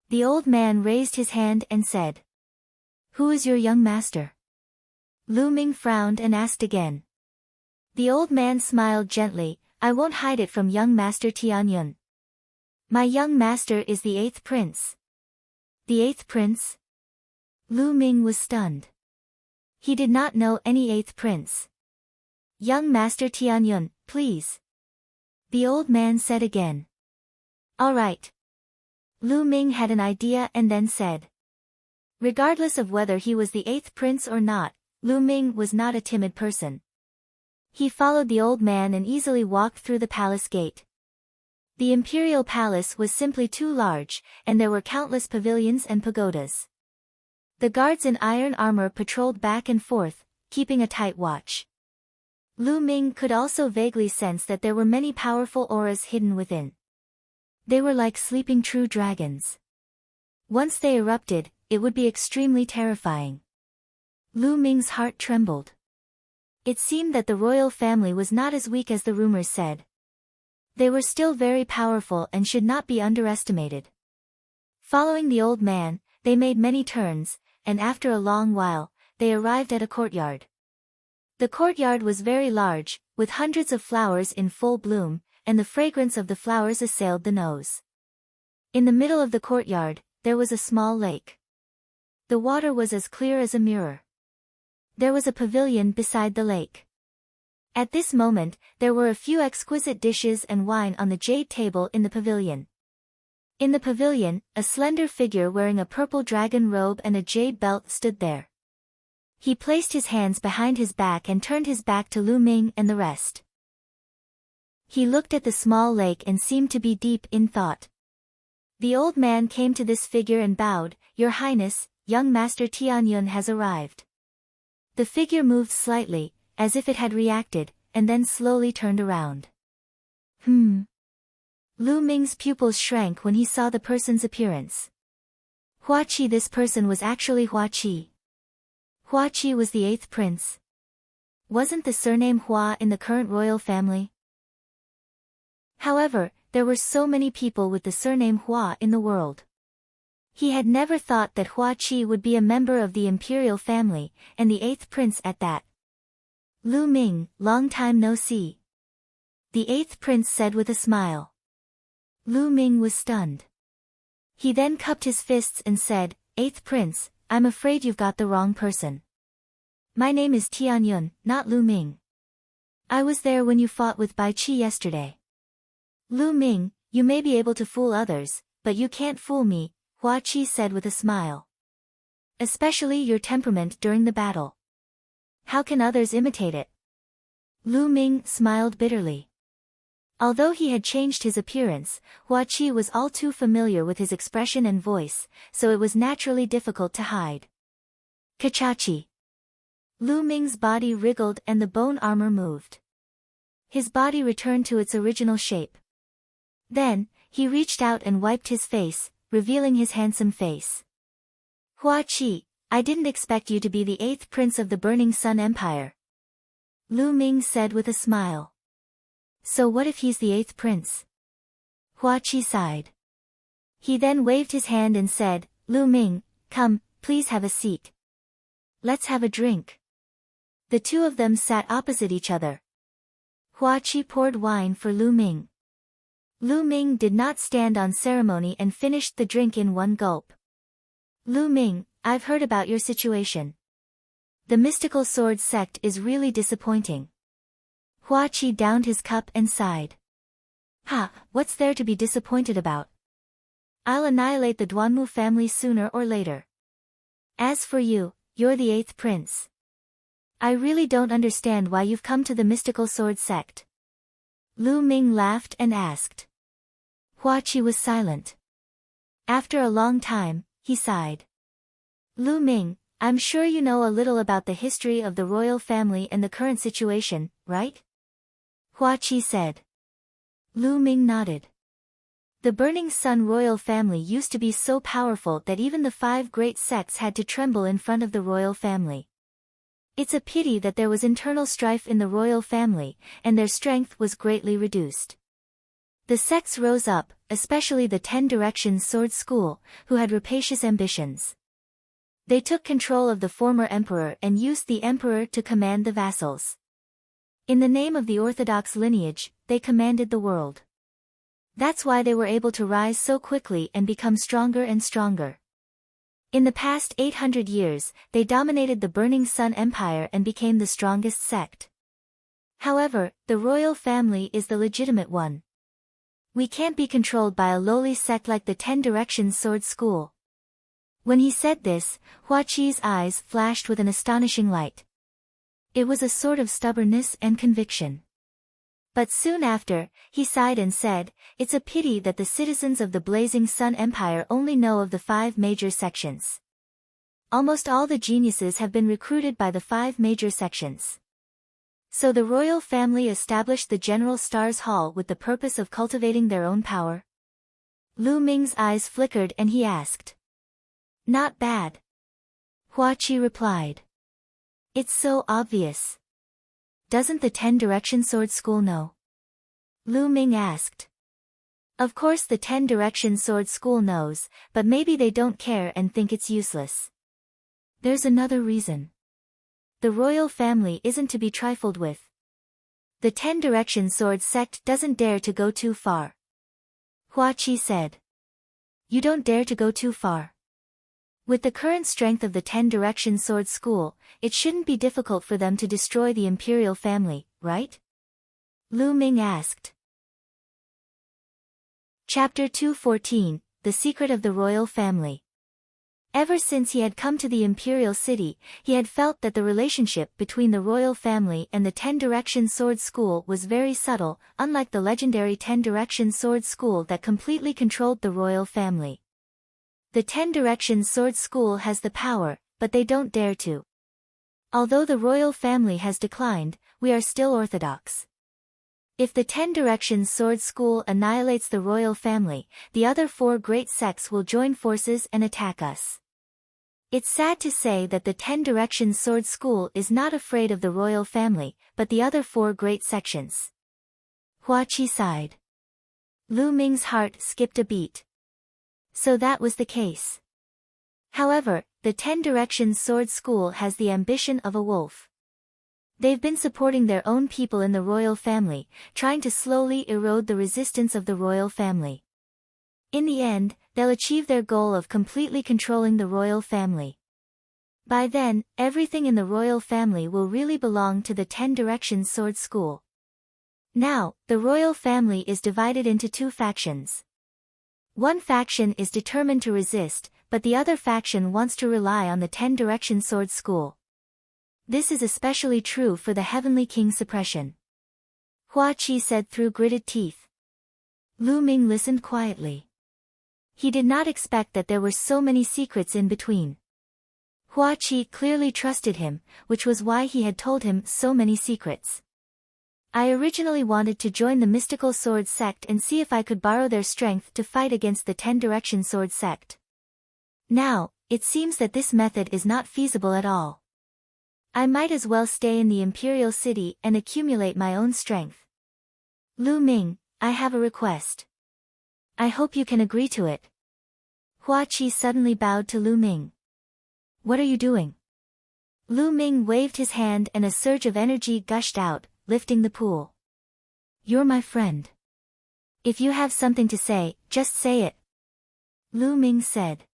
The old man raised his hand and said. Who is your young master? Lu Ming frowned and asked again. The old man smiled gently, I won't hide it from young Master Tianyun. My young master is the 8th prince. The 8th prince? Lu Ming was stunned. He did not know any 8th prince. Young Master Tianyun, please. The old man said again. All right. Lu Ming had an idea and then said. Regardless of whether he was the eighth prince or not, Lu Ming was not a timid person. He followed the old man and easily walked through the palace gate. The imperial palace was simply too large, and there were countless pavilions and pagodas. The guards in iron armor patrolled back and forth, keeping a tight watch. Lu Ming could also vaguely sense that there were many powerful auras hidden within. They were like sleeping true dragons. Once they erupted, it would be extremely terrifying. Lu Ming's heart trembled. It seemed that the royal family was not as weak as the rumors said. They were still very powerful and should not be underestimated. Following the old man, they made many turns, and after a long while, they arrived at a courtyard. The courtyard was very large, with hundreds of flowers in full bloom, and the fragrance of the flowers assailed the nose. In the middle of the courtyard, there was a small lake. The water was as clear as a mirror. There was a pavilion beside the lake. At this moment, there were a few exquisite dishes and wine on the jade table in the pavilion. In the pavilion, a slender figure wearing a purple dragon robe and a jade belt stood there. He placed his hands behind his back and turned his back to Lu Ming and the rest. He looked at the small lake and seemed to be deep in thought. The old man came to this figure and bowed, "Your Highness, young Master Tianyun has arrived." The figure moved slightly, as if it had reacted, and then slowly turned around. Lu Ming's pupils shrank when he saw the person's appearance. Hua Qi. This person was actually Hua Qi. Hua Qi was the eighth prince. Wasn't the surname Hua in the current royal family? However, there were so many people with the surname Hua in the world. He had never thought that Hua Qi would be a member of the imperial family, and the eighth prince at that. "Lu Ming, long time no see," the eighth prince said with a smile. Lu Ming was stunned. He then cupped his fists and said, "Eighth prince, I'm afraid you've got the wrong person. My name is Tianyun, not Lu Ming. I was there when you fought with Bai Qi yesterday." "Lu Ming, you may be able to fool others, but you can't fool me," Hua Qi said with a smile. "Especially your temperament during the battle. How can others imitate it?" Lu Ming smiled bitterly. Although he had changed his appearance, Hua Qi was all too familiar with his expression and voice, so it was naturally difficult to hide. "Kachachi." Lu Ming's body wriggled and the bone armor moved. His body returned to its original shape. Then, he reached out and wiped his face, revealing his handsome face. "Hua Qi, I didn't expect you to be the eighth prince of the Burning Sun Empire," Lu Ming said with a smile. "So what if he's the eighth prince?" Hua Qi sighed. He then waved his hand and said, "Lu Ming, come, please have a seat. Let's have a drink." The two of them sat opposite each other. Hua Qi poured wine for Lu Ming. Lu Ming did not stand on ceremony and finished the drink in one gulp. "Lu Ming, I've heard about your situation. The mystical sword sect is really disappointing." Hua Qi downed his cup and sighed. What's there to be disappointed about? I'll annihilate the Duanmu family sooner or later. As for you, you're the eighth prince. I really don't understand why you've come to the mystical sword sect." Lu Ming laughed and asked. Hua Qi was silent. After a long time, he sighed. "Lu Ming, I'm sure you know a little about the history of the royal family and the current situation, right?" Hua Qi said. Lu Ming nodded. The Burning Sun royal family used to be so powerful that even the 5 great sects had to tremble in front of the royal family. It's a pity that there was internal strife in the royal family, and their strength was greatly reduced. The sects rose up, especially the 10 Directions Sword School, who had rapacious ambitions. They took control of the former emperor and used the emperor to command the vassals. In the name of the orthodox lineage, they commanded the world. That's why they were able to rise so quickly and become stronger and stronger. In the past 800 years, they dominated the Burning Sun Empire and became the strongest sect. However, the royal family is the legitimate one. We can't be controlled by a lowly sect like the 10 Directions Sword School. When he said this, Hua Qi's eyes flashed with an astonishing light. It was a sort of stubbornness and conviction. But soon after, he sighed and said, "It's a pity that the citizens of the Blazing Sun Empire only know of the 5 major sections. Almost all the geniuses have been recruited by the 5 major sections." So the royal family established the General Stars Hall with the purpose of cultivating their own power? Lu Ming's eyes flickered and he asked. "Not bad." Hua Qi replied. "It's so obvious. Doesn't the 10 Direction Sword School know?" Lu Ming asked. "Of course the 10 Direction Sword School knows, but maybe they don't care and think it's useless. There's another reason. The royal family isn't to be trifled with. The 10 Direction Sword sect doesn't dare to go too far." Hua Qi said. "You don't dare to go too far? With the current strength of the 10 Direction Sword School, it shouldn't be difficult for them to destroy the imperial family, right?" Lu Ming asked. Chapter 214, The Secret of the Royal Family. Ever since he had come to the imperial city, he had felt that the relationship between the royal family and the 10 Direction Sword School was very subtle, unlike the legendary 10 Direction Sword School that completely controlled the royal family. The 10 Direction Sword School has the power, but they don't dare to. Although the royal family has declined, we are still orthodox. If the 10 Direction Sword School annihilates the royal family, the other 4 great sects will join forces and attack us. It's sad to say that the 10 Direction Sword School is not afraid of the royal family, but the other 4 great sections. Hua Qi sighed. Lu Ming's heart skipped a beat. So that was the case. However, the 10 Direction Sword School has the ambition of a wolf. They've been supporting their own people in the royal family, trying to slowly erode the resistance of the royal family. In the end, they'll achieve their goal of completely controlling the royal family. By then, everything in the royal family will really belong to the 10 Direction Sword School. Now, the royal family is divided into 2 factions. One faction is determined to resist, but the other faction wants to rely on the 10 Direction Sword School. This is especially true for the Heavenly King's suppression. Hua Qi said through gritted teeth. Lu Ming listened quietly. He did not expect that there were so many secrets in between. Hua Qi clearly trusted him, which was why he had told him so many secrets. "I originally wanted to join the Mystical Sword Sect and see if I could borrow their strength to fight against the 10 Direction Sword Sect. Now, it seems that this method is not feasible at all. I might as well stay in the Imperial City and accumulate my own strength. Lu Ming, I have a request. I hope you can agree to it." Hua Qi suddenly bowed to Lu Ming. "What are you doing?" Lu Ming waved his hand and a surge of energy gushed out, lifting the pool. "You're my friend. If you have something to say, just say it," Lu Ming said.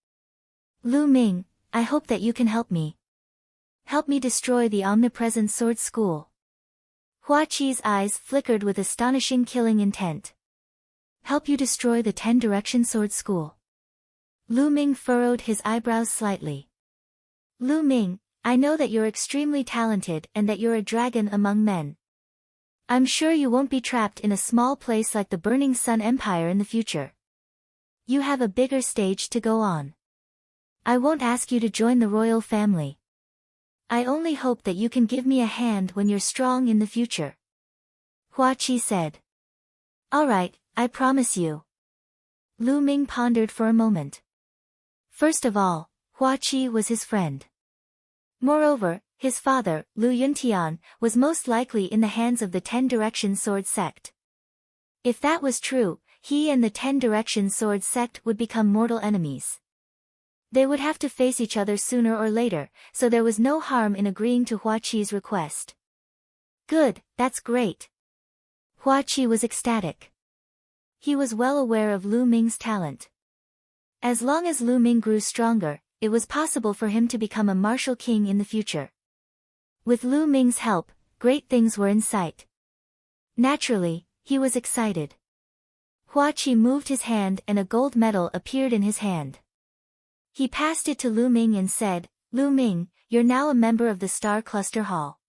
"Lu Ming, I hope that you can help me. Help me destroy the omnipresent Sword School." Hua Qi's eyes flickered with astonishing killing intent. "Help you destroy the 10 Direction Sword School?" Lu Ming furrowed his eyebrows slightly. "Lu Ming, I know that you're extremely talented and that you're a dragon among men. I'm sure you won't be trapped in a small place like the Burning Sun Empire in the future. You have a bigger stage to go on. I won't ask you to join the royal family. I only hope that you can give me a hand when you're strong in the future." Hua Qi said. "All right, I promise you." Lu Ming pondered for a moment. First of all, Hua Qi was his friend. Moreover, his father, Lu Yuntian, was most likely in the hands of the 10 Direction Sword Sect. If that was true, he and the 10 Direction Sword Sect would become mortal enemies. They would have to face each other sooner or later, so there was no harm in agreeing to Hua Qi's request. "Good, that's great." Hua Qi was ecstatic. He was well aware of Lu Ming's talent. As long as Lu Ming grew stronger, it was possible for him to become a martial king in the future. With Lu Ming's help, great things were in sight. Naturally, he was excited. Hua Qi moved his hand and a gold medal appeared in his hand. He passed it to Lu Ming and said, "Lu Ming, you're now a member of the Star Cluster Hall.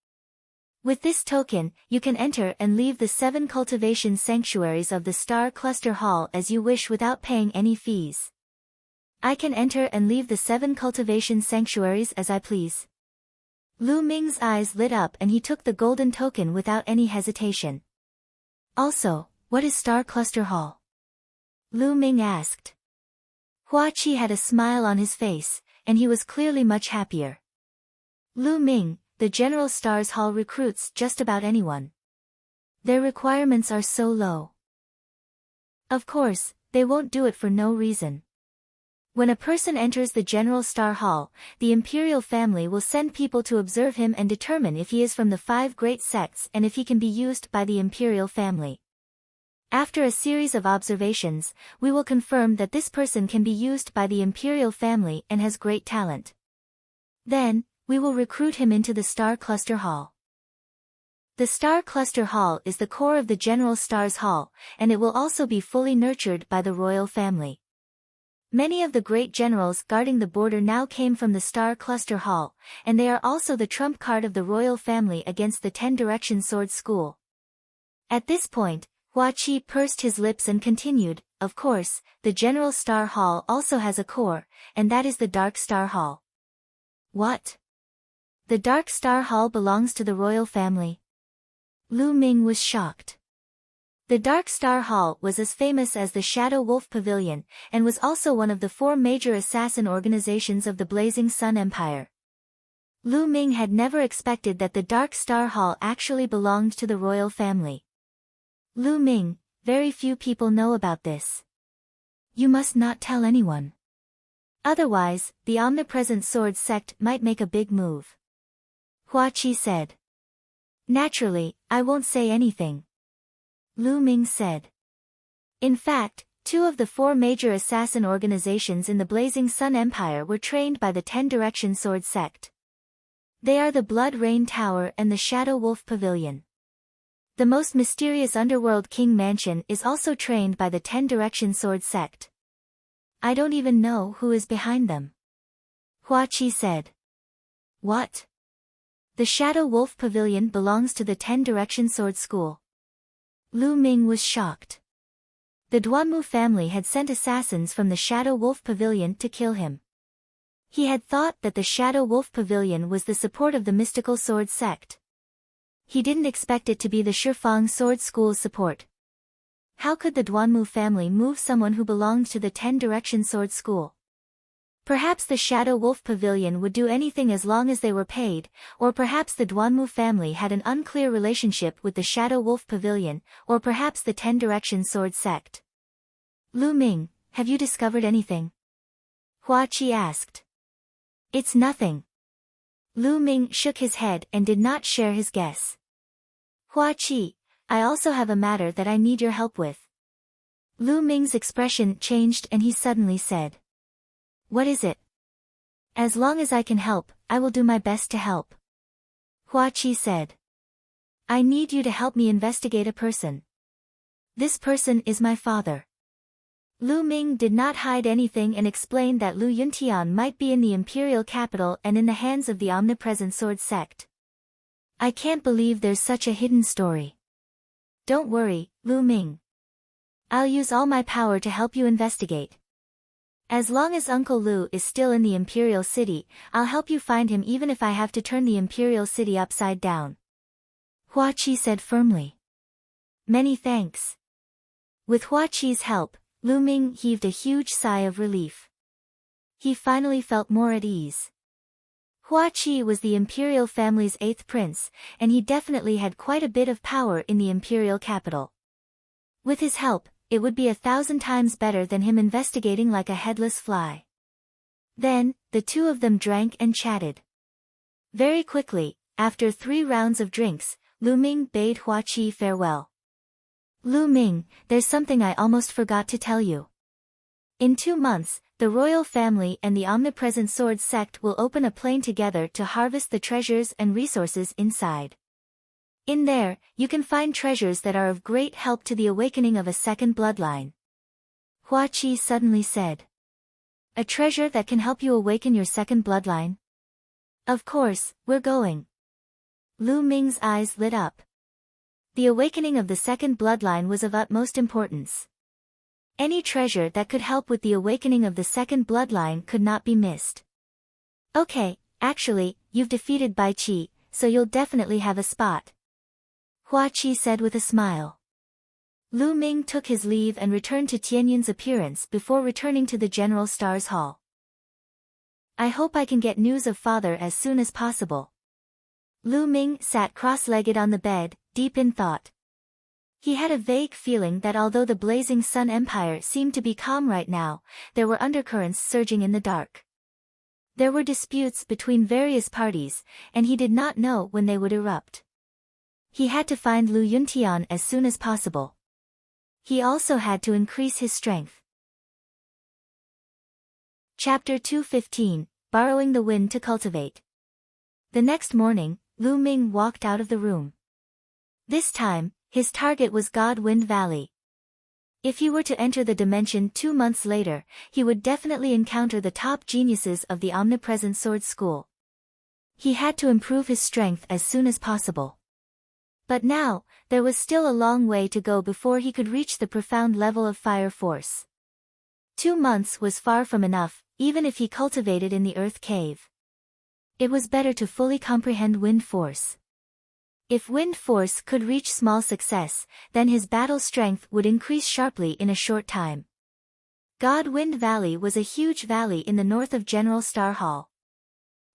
With this token, you can enter and leave the 7 cultivation sanctuaries of the Star Cluster Hall as you wish without paying any fees." "I can enter and leave the 7 cultivation sanctuaries as I please." Lu Ming's eyes lit up and he took the golden token without any hesitation. "Also, what is Star Cluster Hall?" Lu Ming asked. Hua Qi had a smile on his face, and he was clearly much happier. "Lu Ming, the General Stars Hall recruits just about anyone. Their requirements are so low. Of course, they won't do it for no reason. When a person enters the General Star Hall, the imperial family will send people to observe him and determine if he is from the 5 great sects and if he can be used by the imperial family. After a series of observations, we will confirm that this person can be used by the imperial family and has great talent. Then, we will recruit him into the Star Cluster Hall. The Star Cluster Hall is the core of the General Stars Hall, and it will also be fully nurtured by the royal family. Many of the great generals guarding the border now came from the Star Cluster Hall, and they are also the trump card of the royal family against the 10-direction sword school." At this point, Hua Qi pursed his lips and continued, "Of course, the General Star Hall also has a core, and that is the Dark Star Hall." "What? The Dark Star Hall belongs to the royal family?" Lu Ming was shocked. The Dark Star Hall was as famous as the Shadow Wolf Pavilion, and was also one of the 4 major assassin organizations of the Blazing Sun Empire. Lu Ming had never expected that the Dark Star Hall actually belonged to the royal family. "Lu Ming, very few people know about this. You must not tell anyone. Otherwise, the omnipresent sword sect might make a big move." Hua Qi said. "Naturally, I won't say anything," Lu Ming said. In fact, 2 of the 4 major assassin organizations in the Blazing Sun Empire were trained by the 10-direction sword sect. They are the Blood Rain Tower and the Shadow Wolf Pavilion. The most mysterious underworld King Mansion is also trained by the 10-direction sword sect. "I don't even know who is behind them," Hua Qi said. "What? The Shadow Wolf Pavilion belongs to the 10-direction sword school." Lu Ming was shocked. The Duanmu family had sent assassins from the Shadow Wolf Pavilion to kill him. He had thought that the Shadow Wolf Pavilion was the support of the mystical sword sect. He didn't expect it to be the Shifang Sword School's support. How could the Duanmu family move someone who belonged to the 10-direction sword school? Perhaps the Shadow Wolf Pavilion would do anything as long as they were paid, or perhaps the Duanmu family had an unclear relationship with the Shadow Wolf Pavilion, or perhaps the 10-direction sword sect. "Lu Ming, have you discovered anything?" Hua Qi asked. "It's nothing." Lu Ming shook his head and did not share his guess. "Hua Qi, I also have a matter that I need your help with." Lu Ming's expression changed and he suddenly said, "What is it?" "As long as I can help, I will do my best to help," Hua Qi said. "I need you to help me investigate a person. This person is my father." Lu Ming did not hide anything and explained that Lu Yuntian might be in the imperial capital and in the hands of the omnipresent sword sect. "I can't believe there's such a hidden story." "Don't worry, Lu Ming. I'll use all my power to help you investigate. As long as Uncle Lu is still in the Imperial City, I'll help you find him even if I have to turn the Imperial City upside down," Hua Qi said firmly. "Many thanks." With Hua Qi's help, Lu Ming heaved a huge sigh of relief. He finally felt more at ease. Hua Qi was the imperial family's 8th prince, and he definitely had quite a bit of power in the imperial capital. With his help, it would be 1,000 times better than him investigating like a headless fly. Then, the 2 of them drank and chatted. Very quickly, after 3 rounds of drinks, Lu Ming bade Hua Qi farewell. "Lu Ming, there's something I almost forgot to tell you. In 2 months, the royal family and the omnipresent sword sect will open a plain together to harvest the treasures and resources inside. In there, you can find treasures that are of great help to the awakening of a second bloodline," Hua Qi suddenly said. A treasure that can help you awaken your second bloodline? Of course, we're going. Lu Ming's eyes lit up. The awakening of the second bloodline was of utmost importance. Any treasure that could help with the awakening of the second bloodline could not be missed. Okay, actually, you've defeated Bai Qi, so you'll definitely have a spot. Hua Qi said with a smile. Lu Ming took his leave and returned to Tianyun's appearance before returning to the General Star's hall. I hope I can get news of father as soon as possible. Lu Ming sat cross-legged on the bed, deep in thought. He had a vague feeling that although the blazing Sun Empire seemed to be calm right now, there were undercurrents surging in the dark. There were disputes between various parties, and he did not know when they would erupt. He had to find Lu Yuntian as soon as possible. He also had to increase his strength. Chapter 215, Borrowing the Wind to Cultivate. The next morning, Lu Ming walked out of the room. This time, his target was God Wind Valley. If he were to enter the dimension 2 months later, he would definitely encounter the top geniuses of the Omnipresent Sword School. He had to improve his strength as soon as possible. But now, there was still a long way to go before he could reach the profound level of fire force. 2 months was far from enough, even if he cultivated in the earth cave. It was better to fully comprehend wind force. If wind force could reach small success, then his battle strength would increase sharply in a short time. God Wind Valley was a huge valley in the north of General Star Hall.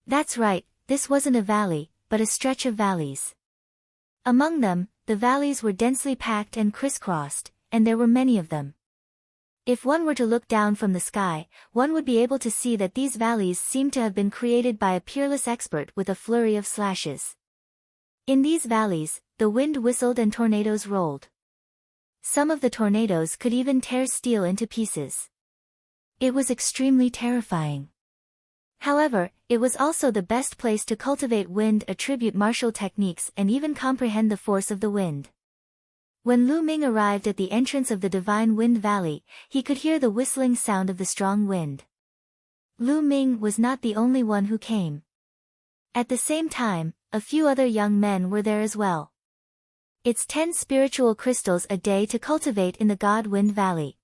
That's right, this wasn't a valley, but a stretch of valleys. Among them, the valleys were densely packed and crisscrossed, and there were many of them. If one were to look down from the sky, one would be able to see that these valleys seemed to have been created by a peerless expert with a flurry of slashes. In these valleys, the wind whistled and tornadoes rolled. Some of the tornadoes could even tear steel into pieces. It was extremely terrifying. However, it was also the best place to cultivate wind, attribute martial techniques, and even comprehend the force of the wind. When Lu Ming arrived at the entrance of the Divine Wind Valley, he could hear the whistling sound of the strong wind. Lu Ming was not the only one who came. At the same time, a few other young men were there as well. It's 10 spiritual crystals a day to cultivate in the God Wind Valley.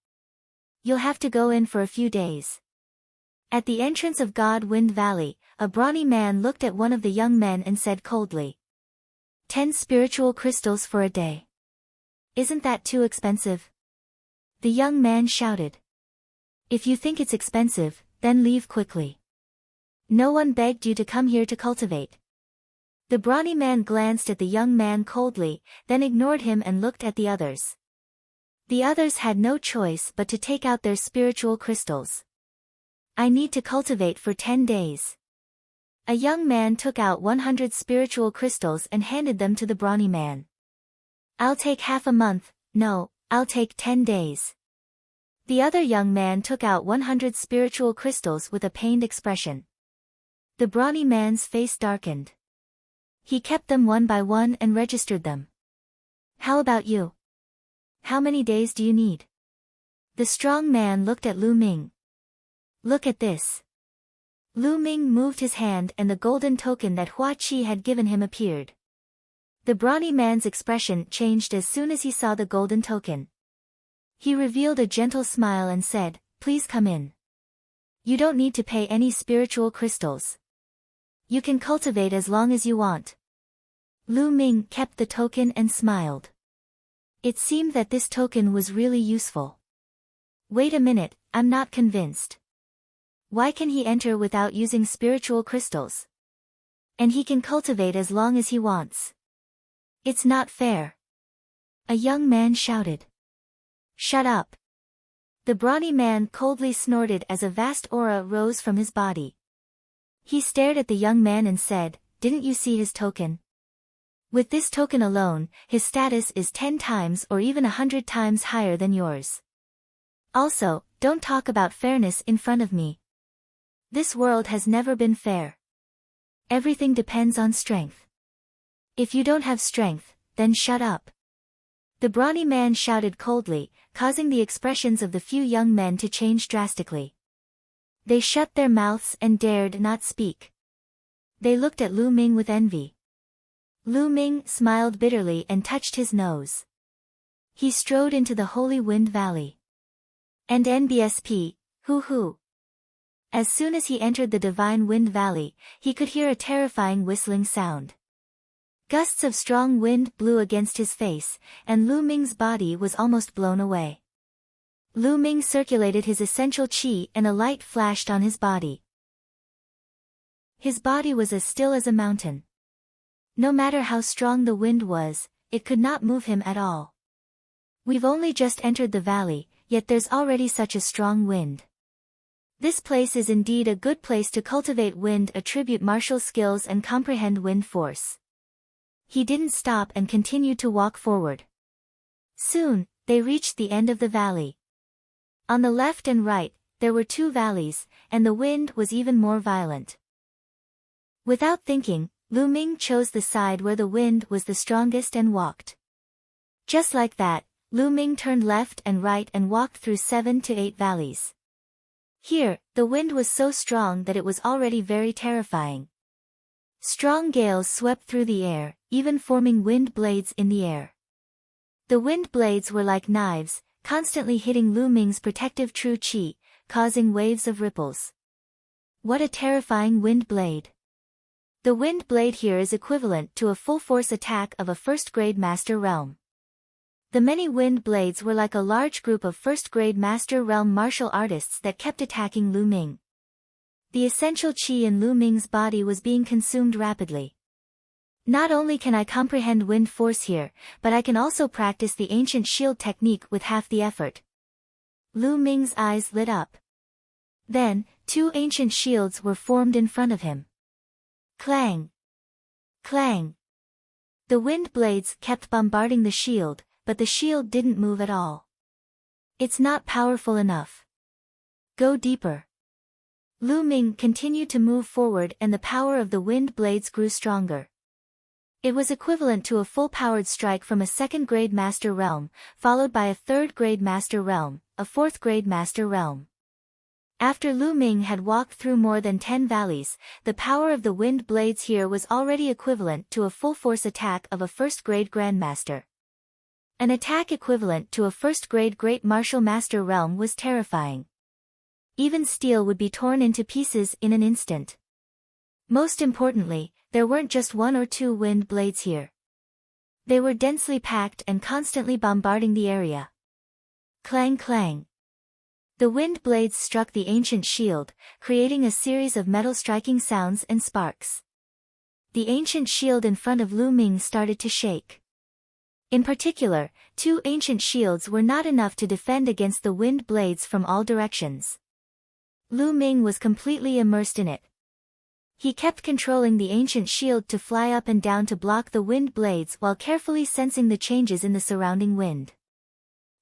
You'll have to go in for a few days. At the entrance of God Wind Valley, a brawny man looked at one of the young men and said coldly, 10 spiritual crystals for a day. Isn't that too expensive? The young man shouted. If you think it's expensive, then leave quickly. No one begged you to come here to cultivate. The brawny man glanced at the young man coldly, then ignored him and looked at the others. The others had no choice but to take out their spiritual crystals. I need to cultivate for 10 days. A young man took out 100 spiritual crystals and handed them to the brawny man. I'll take half a month, no, I'll take 10 days. The other young man took out 100 spiritual crystals with a pained expression. The brawny man's face darkened. He kept them one by one and registered them. How about you? How many days do you need? The strong man looked at Lu Ming. Look at this. Lu Ming moved his hand and the golden token that Hua Qi had given him appeared. The brawny man's expression changed as soon as he saw the golden token. He revealed a gentle smile and said, please come in. You don't need to pay any spiritual crystals. You can cultivate as long as you want. Lu Ming kept the token and smiled. It seemed that this token was really useful. Wait a minute, I'm not convinced. Why can he enter without using spiritual crystals? And he can cultivate as long as he wants. It's not fair. A young man shouted. Shut up. The brawny man coldly snorted as a vast aura rose from his body. He stared at the young man and said, didn't you see his token? With this token alone, his status is 10 times or even 100 times higher than yours. Also, don't talk about fairness in front of me. This world has never been fair. Everything depends on strength. If you don't have strength, then shut up. The brawny man shouted coldly, causing the expressions of the few young men to change drastically. They shut their mouths and dared not speak. They looked at Lu Ming with envy. Lu Ming smiled bitterly and touched his nose. He strode into the Holy Wind Valley. And NBSP, hoo. As soon as he entered the Divine Wind Valley, he could hear a terrifying whistling sound. Gusts of strong wind blew against his face, and Lu Ming's body was almost blown away. Lu Ming circulated his essential qi and a light flashed on his body. His body was as still as a mountain. No matter how strong the wind was, it could not move him at all. We've only just entered the valley, yet there's already such a strong wind. This place is indeed a good place to cultivate wind, attribute martial skills and comprehend wind force. He didn't stop and continued to walk forward. Soon, they reached the end of the valley. On the left and right, there were two valleys, and the wind was even more violent. Without thinking, Lu Ming chose the side where the wind was the strongest and walked. Just like that, Lu Ming turned left and right and walked through 7 to 8 valleys. Here, the wind was so strong that it was already very terrifying. Strong gales swept through the air, even forming wind blades in the air. The wind blades were like knives, constantly hitting Lu Ming's protective true qi, causing waves of ripples. What a terrifying wind blade! The wind blade here is equivalent to a full-force attack of a first-grade Master Realm. The many wind blades were like a large group of first-grade Master Realm martial artists that kept attacking Lu Ming. The essential qi in Lu Ming's body was being consumed rapidly. Not only can I comprehend wind force here, but I can also practice the ancient shield technique with half the effort. Lu Ming's eyes lit up. Then, 2 ancient shields were formed in front of him. Clang! Clang! The wind blades kept bombarding the shield, but the shield didn't move at all. It's not powerful enough. Go deeper. Lu Ming continued to move forward and the power of the wind blades grew stronger. It was equivalent to a full-powered strike from a 2nd-grade Master Realm, followed by a 3rd-grade Master Realm, a 4th-grade Master Realm. After Lu Ming had walked through more than 10 valleys, the power of the wind blades here was already equivalent to a full-force attack of a 1st-grade Grandmaster. An attack equivalent to a 1st-grade Great Martial Master Realm was terrifying. Even steel would be torn into pieces in an instant. Most importantly, there weren't just 1 or 2 wind blades here. They were densely packed and constantly bombarding the area. Clang clang. The wind blades struck the ancient shield, creating a series of metal-striking sounds and sparks. The ancient shield in front of Lu Ming started to shake. In particular, 2 ancient shields were not enough to defend against the wind blades from all directions. Lu Ming was completely immersed in it. He kept controlling the ancient shield to fly up and down to block the wind blades while carefully sensing the changes in the surrounding wind.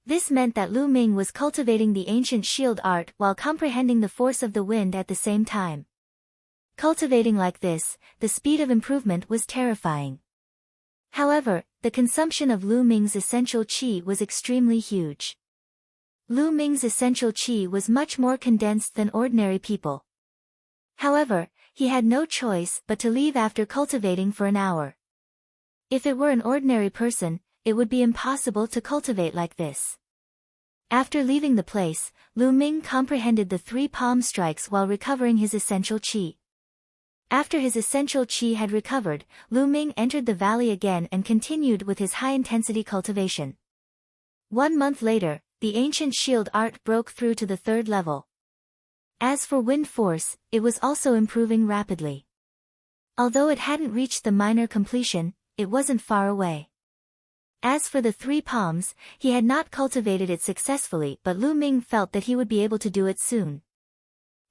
This meant that Lu Ming was cultivating the ancient shield art while comprehending the force of the wind at the same time. Cultivating like this, the speed of improvement was terrifying. However, the consumption of Lu Ming's essential qi was extremely huge. Lu Ming's essential qi was much more condensed than ordinary people. However, he had no choice but to leave after cultivating for an hour. If it were an ordinary person, it would be impossible to cultivate like this. After leaving the place, Lu Ming comprehended the 3 palm strikes while recovering his essential qi. After his essential qi had recovered, Lu Ming entered the valley again and continued with his high-intensity cultivation. 1 month later, the ancient shield art broke through to the 3rd level. As for wind force, it was also improving rapidly. Although it hadn't reached the minor completion, it wasn't far away. As for the 3 palms, he had not cultivated it successfully, but Lu Ming felt that he would be able to do it soon.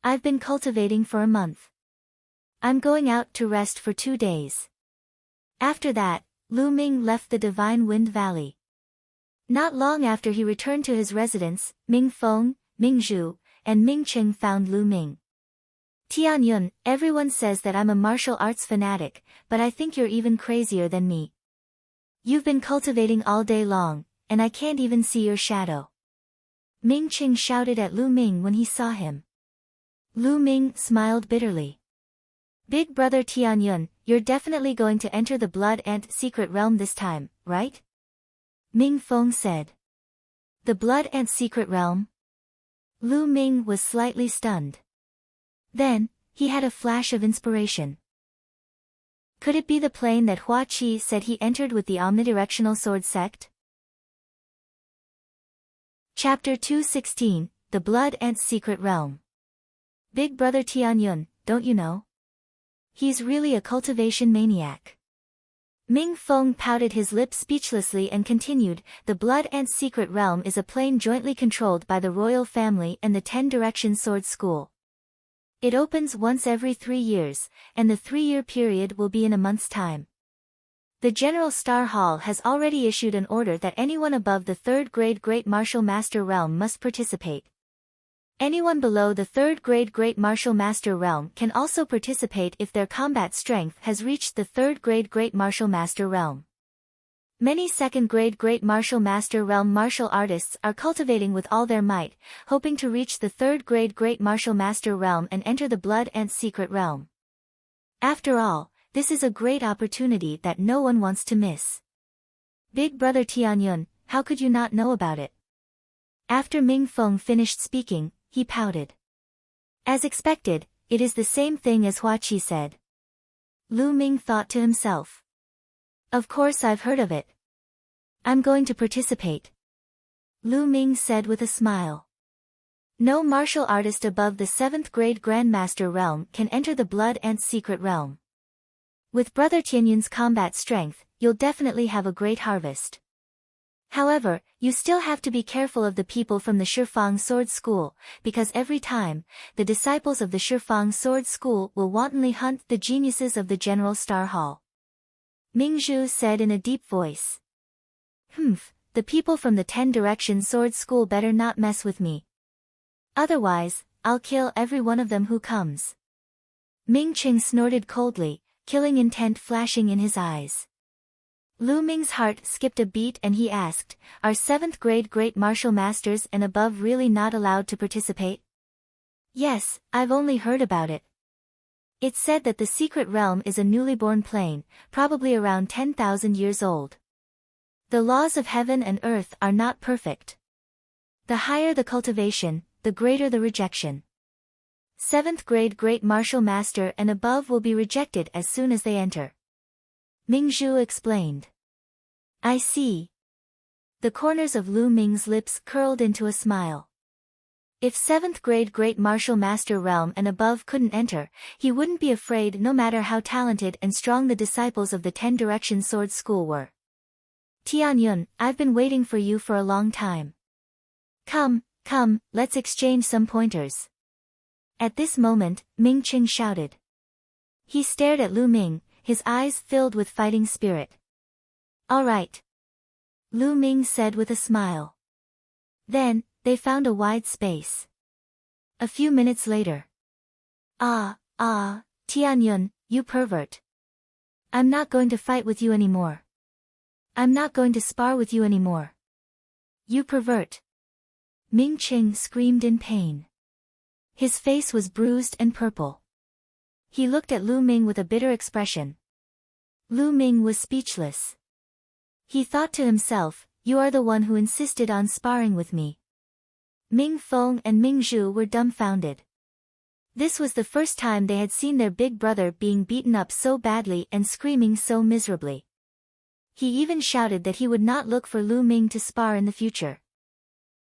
I've been cultivating for a month. I'm going out to rest for 2 days. After that, Lu Ming left the Divine Wind Valley. Not long after he returned to his residence, Ming Feng, Ming Zhu, and Ming Qing found Lu Ming. Tianyun, everyone says that I'm a martial arts fanatic, but I think you're even crazier than me. You've been cultivating all day long, and I can't even see your shadow. Ming Qing shouted at Lu Ming when he saw him. Lu Ming smiled bitterly. Big brother Tianyun, you're definitely going to enter the Blood Ant secret realm this time, right? Ming Feng said. The Blood Ant secret realm? Lu Ming was slightly stunned. Then, he had a flash of inspiration. Could it be the plane that Hua Qi said he entered with the omnidirectional sword sect? Chapter 216, The Blood Ant's Secret Realm. Big brother Tianyun, don't you know? He's really a cultivation maniac. Ming Feng pouted his lips speechlessly and continued, the Blood Ant's secret realm is a plane jointly controlled by the royal family and the 10 Direction Sword School. It opens once every 3 years, and the 3-year period will be in a month's time. The General Star Hall has already issued an order that anyone above the 3rd grade Great Martial Master realm must participate. Anyone below the 3rd grade Great Martial Master realm can also participate if their combat strength has reached the 3rd grade Great Martial Master realm. Many 2nd grade Great Martial Master realm martial artists are cultivating with all their might, hoping to reach the 3rd grade Great Martial Master realm and enter the Blood Ant secret realm. After all, this is a great opportunity that no one wants to miss. Big brother Tianyun, how could you not know about it? After Ming Feng finished speaking, he pouted. As expected, it is the same thing as Hua Qi said. Lu Ming thought to himself. Of course I've heard of it. I'm going to participate. Lu Ming said with a smile. No martial artist above the 7th grade Grandmaster realm can enter the Blood Ant secret realm. With Brother Tianyun's combat strength, you'll definitely have a great harvest. However, you still have to be careful of the people from the Shifang Sword School, because every time, the disciples of the Shifang Sword School will wantonly hunt the geniuses of the General Star Hall. Mingzhu said in a deep voice. The people from the 10 Direction Sword School better not mess with me. Otherwise, I'll kill every one of them who comes. Ming Qing snorted coldly, killing intent flashing in his eyes. Lu Ming's heart skipped a beat and he asked, are 7th grade Great Martial Masters and above really not allowed to participate? Yes, I've only heard about it. It's said that the secret realm is a newly born plane, probably around 10,000 years old. The laws of heaven and earth are not perfect. The higher the cultivation, the greater the rejection. 7th grade Great Martial Master and above will be rejected as soon as they enter. Mingzhu explained. I see. The corners of Lu Ming's lips curled into a smile. If 7th grade Great Martial Master realm and above couldn't enter, he wouldn't be afraid no matter how talented and strong the disciples of the 10 Direction Sword School were. Tianyun, I've been waiting for you for a long time. Come, let's exchange some pointers. At this moment, Ming Qing shouted. He stared at Lu Ming, his eyes filled with fighting spirit. All right. Lu Ming said with a smile. Then, they found a wide space. A few minutes later. Tianyun, you pervert. I'm not going to fight with you anymore. I'm not going to spar with you anymore. You pervert. Ming Qing screamed in pain. His face was bruised and purple. He looked at Lu Ming with a bitter expression. Lu Ming was speechless. He thought to himself, you are the one who insisted on sparring with me. Ming Feng and Mingzhu were dumbfounded. This was the first time they had seen their big brother being beaten up so badly and screaming so miserably. He even shouted that he would not look for Lu Ming to spar in the future.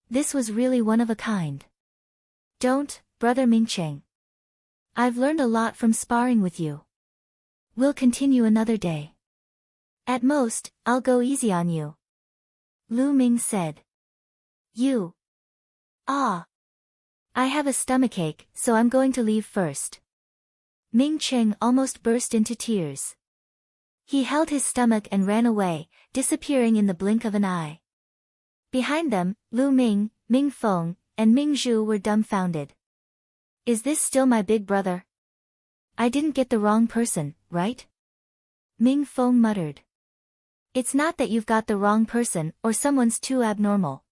This was really one of a kind. Don't, brother Mingcheng. I've learned a lot from sparring with you. We'll continue another day. At most, I'll go easy on you. Lu Ming said. You. I have a stomachache, so I'm going to leave first. Ming Qing almost burst into tears. He held his stomach and ran away, disappearing in the blink of an eye. Behind them, Lu Ming, Ming Feng, and Mingzhu were dumbfounded. Is this still my big brother? I didn't get the wrong person, right? Ming Feng muttered. It's not that you've got the wrong person or someone's too abnormal.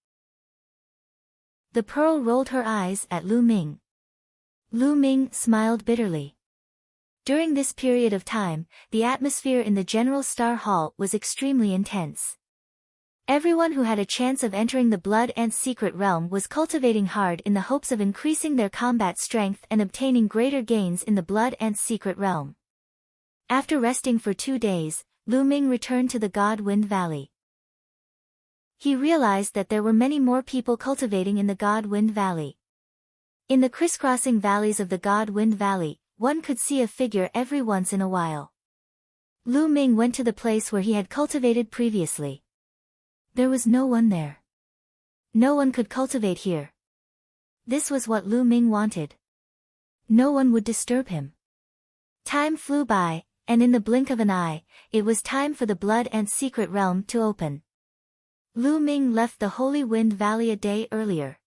The Pearl rolled her eyes at Lu Ming. Lu Ming smiled bitterly. During this period of time, the atmosphere in the General Star Hall was extremely intense. Everyone who had a chance of entering the Blood Ant Secret Realm was cultivating hard in the hopes of increasing their combat strength and obtaining greater gains in the Blood Ant Secret Realm. After resting for 2 days, Lu Ming returned to the God Wind Valley. He realized that there were many more people cultivating in the God Wind Valley. In the crisscrossing valleys of the God Wind Valley, one could see a figure every once in a while. Lu Ming went to the place where he had cultivated previously. There was no one there. No one could cultivate here. This was what Lu Ming wanted. No one would disturb him. Time flew by, and in the blink of an eye, it was time for the Blood Ant Secret Realm to open. Lu Ming left the Holy Wind Valley a day earlier.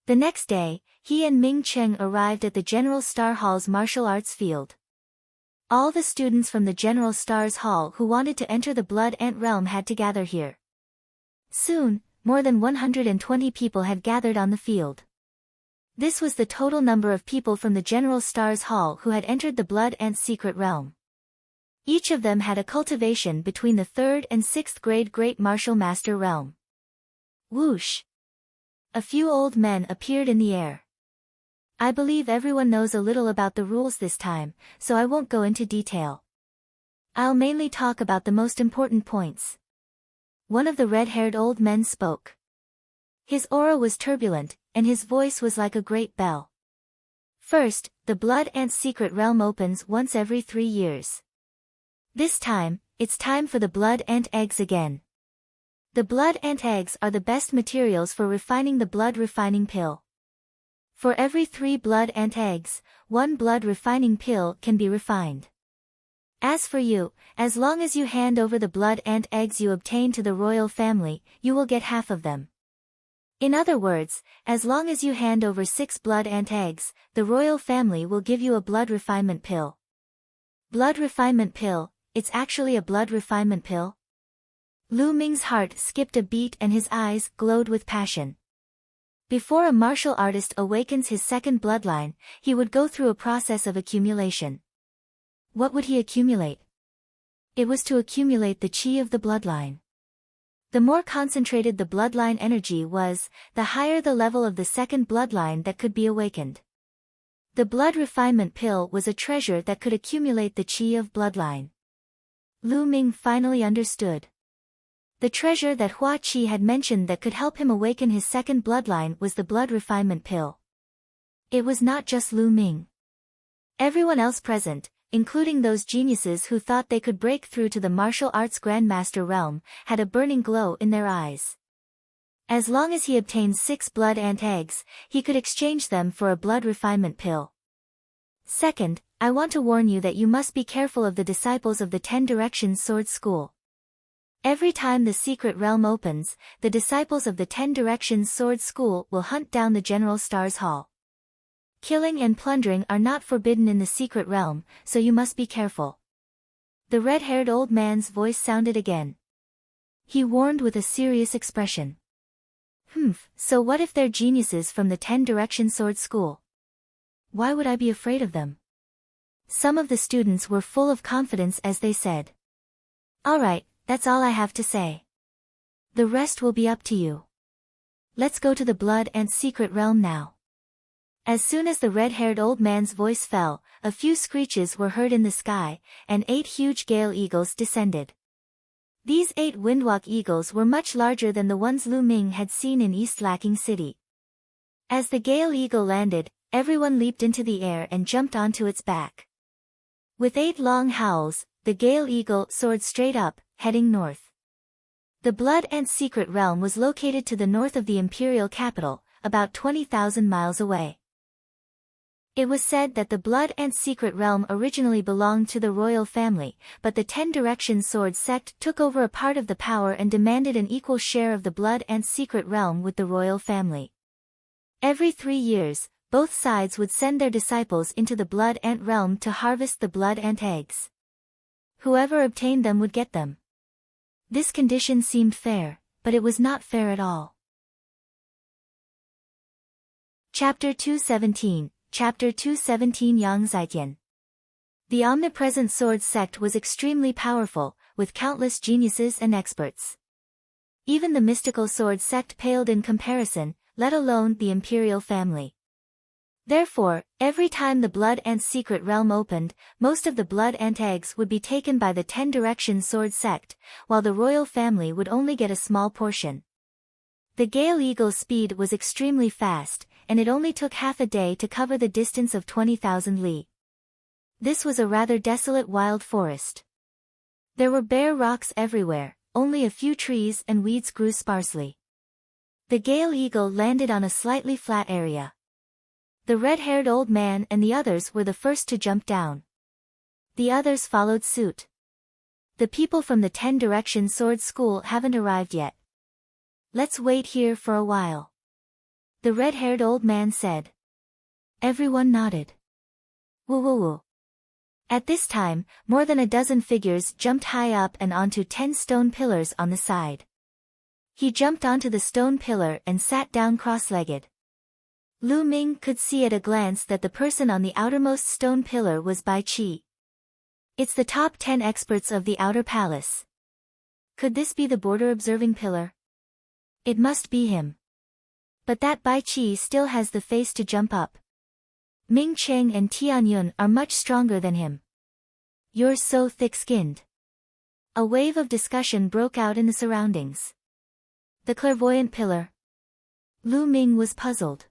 The next day, he and Ming Cheng arrived at the General Star Hall's martial arts field. All the students from the General Stars Hall who wanted to enter the Blood Ant Realm had to gather here. Soon, more than 120 people had gathered on the field. This was the total number of people from the General Stars Hall who had entered the Blood Ant Secret Realm. Each of them had a cultivation between the 3rd and 6th grade Great Martial Master realm. Whoosh! A few old men appeared in the air. I believe everyone knows a little about the rules this time, so I won't go into detail. I'll mainly talk about the most important points. One of the red-haired old men spoke. His aura was turbulent, and his voice was like a great bell. First, the Blood Ant Secret Realm opens once every 3 years. This time, it's time for the Blood Ant Eggs again. The Blood Ant Eggs are the best materials for refining the Blood Refining Pill. For every 3 Blood Ant Eggs, 1 Blood Refining Pill can be refined. As for you, as long as you hand over the Blood Ant Eggs you obtain to the royal family, you will get half of them. In other words, as long as you hand over 6 Blood Ant Eggs, the royal family will give you a Blood Refinement Pill. Blood Refinement Pill, it's actually a blood refinement pill? Lu Ming's heart skipped a beat and his eyes glowed with passion. Before a martial artist awakens his second bloodline, he would go through a process of accumulation. What would he accumulate? It was to accumulate the chi of the bloodline. The more concentrated the bloodline energy was, the higher the level of the second bloodline that could be awakened. The blood refinement pill was a treasure that could accumulate the chi of bloodline. Lu Ming finally understood. The treasure that Hua Qi had mentioned that could help him awaken his second bloodline was the blood refinement pill. It was not just Lu Ming. Everyone else present, including those geniuses who thought they could break through to the martial arts grandmaster realm, had a burning glow in their eyes. As long as he obtained 6 blood ant eggs, he could exchange them for a blood refinement pill. Second, I want to warn you that you must be careful of the disciples of the 10 Directions Sword School. Every time the secret realm opens, the disciples of the 10 Directions Sword School will hunt down the General Stars Hall. Killing and plundering are not forbidden in the secret realm, so you must be careful. The red-haired old man's voice sounded again. He warned with a serious expression. So what if they're geniuses from the 10 Directions Sword School? Why would I be afraid of them? Some of the students were full of confidence as they said. Alright, that's all I have to say. The rest will be up to you. Let's go to the Blood Ant Secret Realm now. As soon as the red-haired old man's voice fell, a few screeches were heard in the sky, and 8 huge gale eagles descended. These 8 windwalk eagles were much larger than the ones Lu Ming had seen in East Lacking City. As the gale eagle landed, everyone leaped into the air and jumped onto its back. With 8 long howls, the gale eagle soared straight up, heading north. The Blood Ant Secret Realm was located to the north of the imperial capital, about 20,000 miles away. It was said that the Blood Ant Secret Realm originally belonged to the royal family, but the 10 Directions Sword sect took over a part of the power and demanded an equal share of the Blood Ant Secret Realm with the royal family. Every 3 years, both sides would send their disciples into the Blood Ant Realm to harvest the Blood Ant eggs. Whoever obtained them would get them. This condition seemed fair, but it was not fair at all. Chapter 217, Chapter 217 Yang Zaijian. The omnipresent sword sect was extremely powerful, with countless geniuses and experts. Even the mystical sword sect paled in comparison, let alone the imperial family. Therefore, every time the Blood Ant's secret realm opened, most of the Blood Ant eggs would be taken by the 10 Direction sword sect, while the royal family would only get a small portion. The Gale Eagle's speed was extremely fast, and it only took half a day to cover the distance of 20,000 li. This was a rather desolate wild forest. There were bare rocks everywhere, only a few trees and weeds grew sparsely. The Gale Eagle landed on a slightly flat area. The red-haired old man and the others were the first to jump down. The others followed suit. The people from the 10 Direction Sword School haven't arrived yet. Let's wait here for a while. The red-haired old man said. Everyone nodded. Woo woo woo. At this time, more than a dozen figures jumped high up and onto 10 stone pillars on the side. He jumped onto the stone pillar and sat down cross-legged. Lu Ming could see at a glance that the person on the outermost stone pillar was Bai Qi. It's the top 10 experts of the outer palace. Could this be the border observing pillar? It must be him. But that Bai Qi still has the face to jump up. Ming Cheng and Tianyun are much stronger than him. You're so thick-skinned. A wave of discussion broke out in the surroundings. The clairvoyant pillar. Lu Ming was puzzled.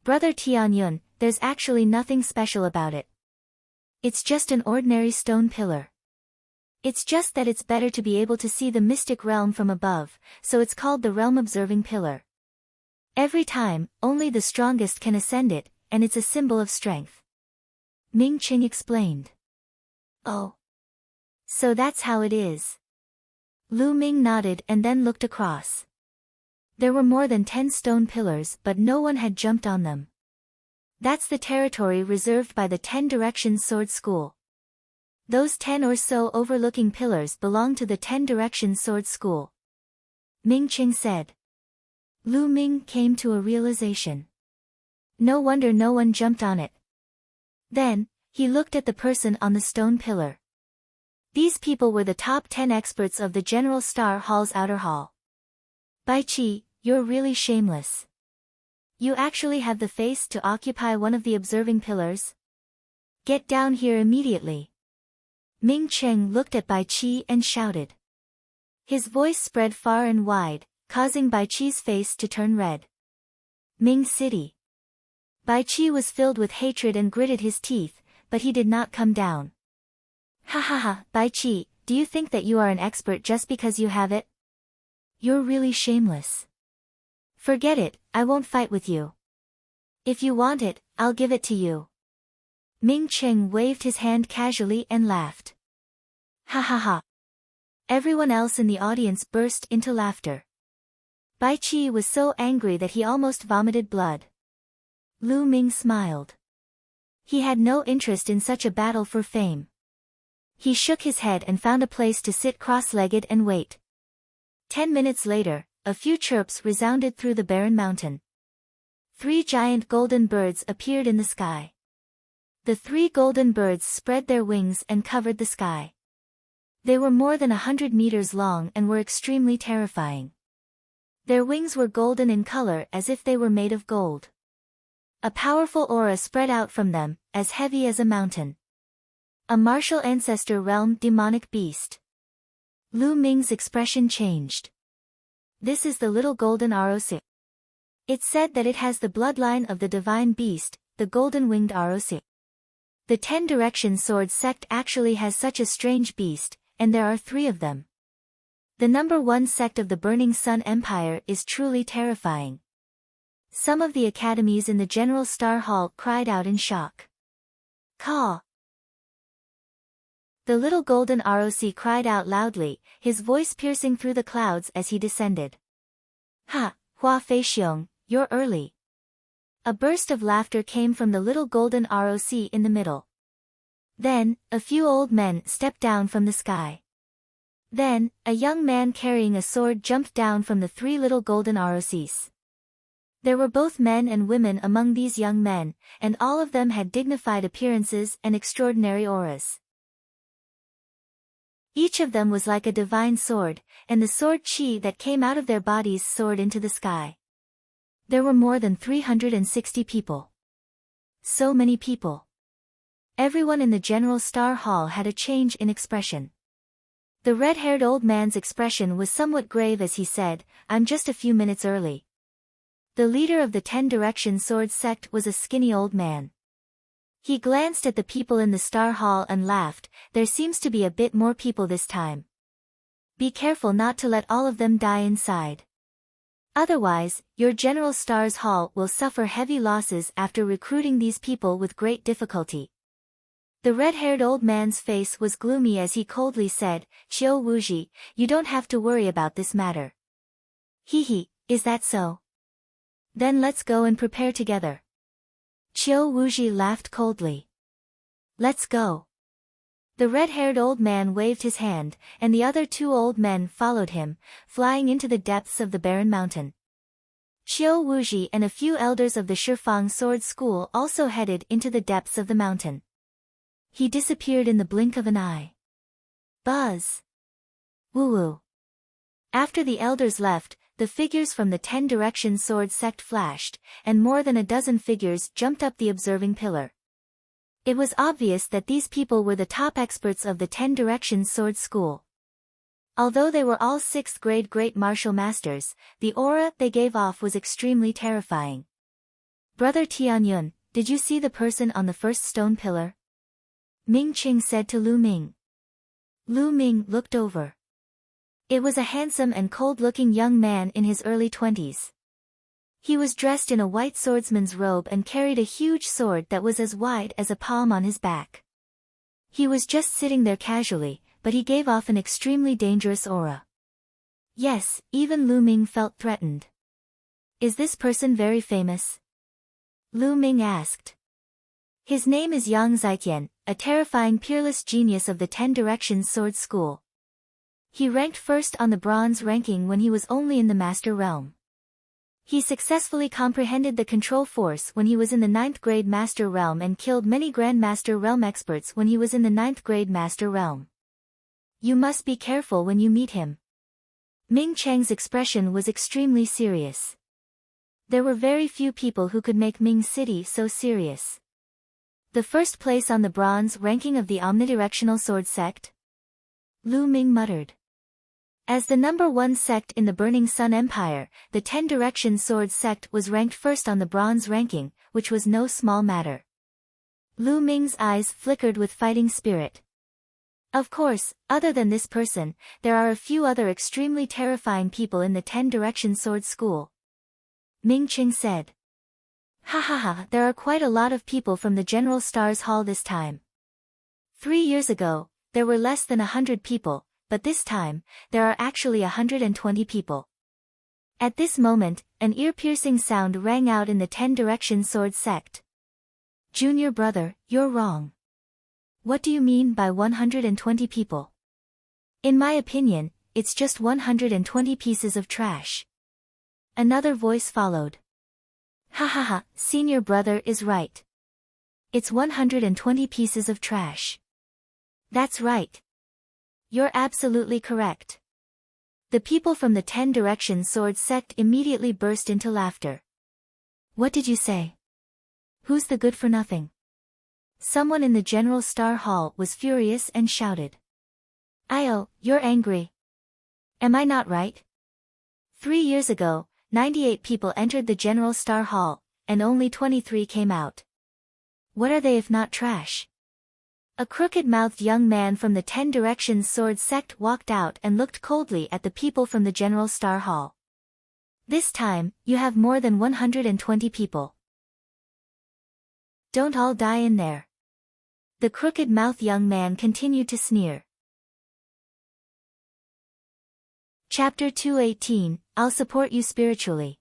Brother Tianyun, there's actually nothing special about it. It's just an ordinary stone pillar. It's just that it's better to be able to see the mystic realm from above, so it's called the realm observing pillar. Every time, only the strongest can ascend it, and it's a symbol of strength. Ming Qing explained. Oh. So that's how it is. Lu Ming nodded and then looked across. There were more than 10 stone pillars but no one had jumped on them. That's the territory reserved by the 10 Direction Sword School. Those 10 or so overlooking pillars belong to the 10 Direction Sword School. Ming Qing said. Lu Ming came to a realization. No wonder no one jumped on it. Then, he looked at the person on the stone pillar. These people were the top 10 experts of the General Star Hall's outer hall. Bai Qi, you're really shameless. You actually have the face to occupy one of the observing pillars? Get down here immediately. Ming Cheng looked at Bai Qi and shouted. His voice spread far and wide, causing Bai Qi's face to turn red. Ming City. Bai Qi was filled with hatred and gritted his teeth, but he did not come down. Ha ha ha, Bai Qi, do you think that you are an expert just because you have it? You're really shameless. Forget it, I won't fight with you. If you want it, I'll give it to you. Ming Cheng waved his hand casually and laughed. Ha ha ha. Everyone else in the audience burst into laughter. Bai Qi was so angry that he almost vomited blood. Lu Ming smiled. He had no interest in such a battle for fame. He shook his head and found a place to sit cross-legged and wait. 10 minutes later, a few chirps resounded through the barren mountain. 3 giant golden birds appeared in the sky. The 3 golden birds spread their wings and covered the sky. They were more than 100 meters long and were extremely terrifying. Their wings were golden in color as if they were made of gold. A powerful aura spread out from them, as heavy as a mountain. A martial ancestor realm demonic beast. Lu Ming's expression changed. This is the little golden ROC. It's said that it has the bloodline of the divine beast, the golden-winged ROC. The 10 Direction Sword sect actually has such a strange beast, and there are 3 of them. The number 1 sect of the Burning Sun Empire is truly terrifying. Some of the academies in the General Star Hall cried out in shock. Caw! The little golden ROC cried out loudly, his voice piercing through the clouds as he descended. Ha, Hua Feixiong, you're early. A burst of laughter came from the little golden ROC in the middle. Then, a few old men stepped down from the sky. Then, a young man carrying a sword jumped down from the 3 little golden ROCs. There were both men and women among these young men, and all of them had dignified appearances and extraordinary auras. Each of them was like a divine sword, and the sword chi that came out of their bodies soared into the sky. There were more than 360 people. So many people. Everyone in the General Star Hall had a change in expression. The red-haired old man's expression was somewhat grave as he said, "I'm just a few minutes early." The leader of the 10 Direction Sword sect was a skinny old man. He glanced at the people in the Star Hall and laughed, "There seems to be a bit more people this time. Be careful not to let all of them die inside. Otherwise, your General Star's Hall will suffer heavy losses after recruiting these people with great difficulty." The red-haired old man's face was gloomy as he coldly said, "Qiu Wuji, you don't have to worry about this matter." "Hee, is that so? Then let's go and prepare together." Qiu Wuji laughed coldly. "Let's go." The red-haired old man waved his hand, and the other 2 old men followed him, flying into the depths of the barren mountain. Qiu Wuji and a few elders of the Shifang Sword School also headed into the depths of the mountain. He disappeared in the blink of an eye. Buzz. Woo-woo. After the elders left, the figures from the 10 Direction Sword sect flashed, and more than a dozen figures jumped up the observing pillar. It was obvious that these people were the top experts of the 10 Direction Sword School. Although they were all 6th grade great martial masters, the aura they gave off was extremely terrifying. "Brother Tianyun, did you see the person on the first stone pillar?" Ming Qing said to Lu Ming. Lu Ming looked over. It was a handsome and cold-looking young man in his early 20s. He was dressed in a white swordsman's robe and carried a huge sword that was as wide as a palm on his back. He was just sitting there casually, but he gave off an extremely dangerous aura. Yes, even Lu Ming felt threatened. "Is this person very famous?" Lu Ming asked. "His name is Yang Ziqian, a terrifying peerless genius of the 10 Direction Sword School. He ranked first on the bronze ranking when he was only in the Master Realm. He successfully comprehended the control force when he was in the 9th grade Master Realm and killed many Grandmaster Realm experts when he was in the 9th grade Master Realm. You must be careful when you meet him." Ming Cheng's expression was extremely serious. There were very few people who could make Ming City so serious. "The first place on the bronze ranking of the omnidirectional sword sect?" Lu Ming muttered. As the number 1 sect in the Burning Sun Empire, the 10 Direction Sword sect was ranked first on the bronze ranking, which was no small matter. Lu Ming's eyes flickered with fighting spirit. "Of course, other than this person, there are a few other extremely terrifying people in the 10 Direction Sword School," Ming Qing said. "Ha, there are quite a lot of people from the General Stars Hall this time. 3 years ago, there were less than 100 people, but this time, there are actually 120 people." At this moment, an ear-piercing sound rang out in the 10 Direction Sword sect. "Junior brother, you're wrong. What do you mean by 120 people? In my opinion, it's just 120 pieces of trash." Another voice followed. Ha, senior brother is right. It's 120 pieces of trash. That's right. You're absolutely correct. The people from the 10 Direction Sword sect immediately burst into laughter. "What did you say? Who's the good for nothing?" Someone in the General Star Hall was furious and shouted. "Io, you're angry. Am I not right? 3 years ago, 98 people entered the General Star Hall, and only 23 came out. What are they if not trash?" A crooked-mouthed young man from the 10 Direction Sword sect walked out and looked coldly at the people from the General Star Hall. "This time, you have more than 120 people. Don't all die in there." The crooked-mouthed young man continued to sneer. Chapter 218, I'll support you spiritually.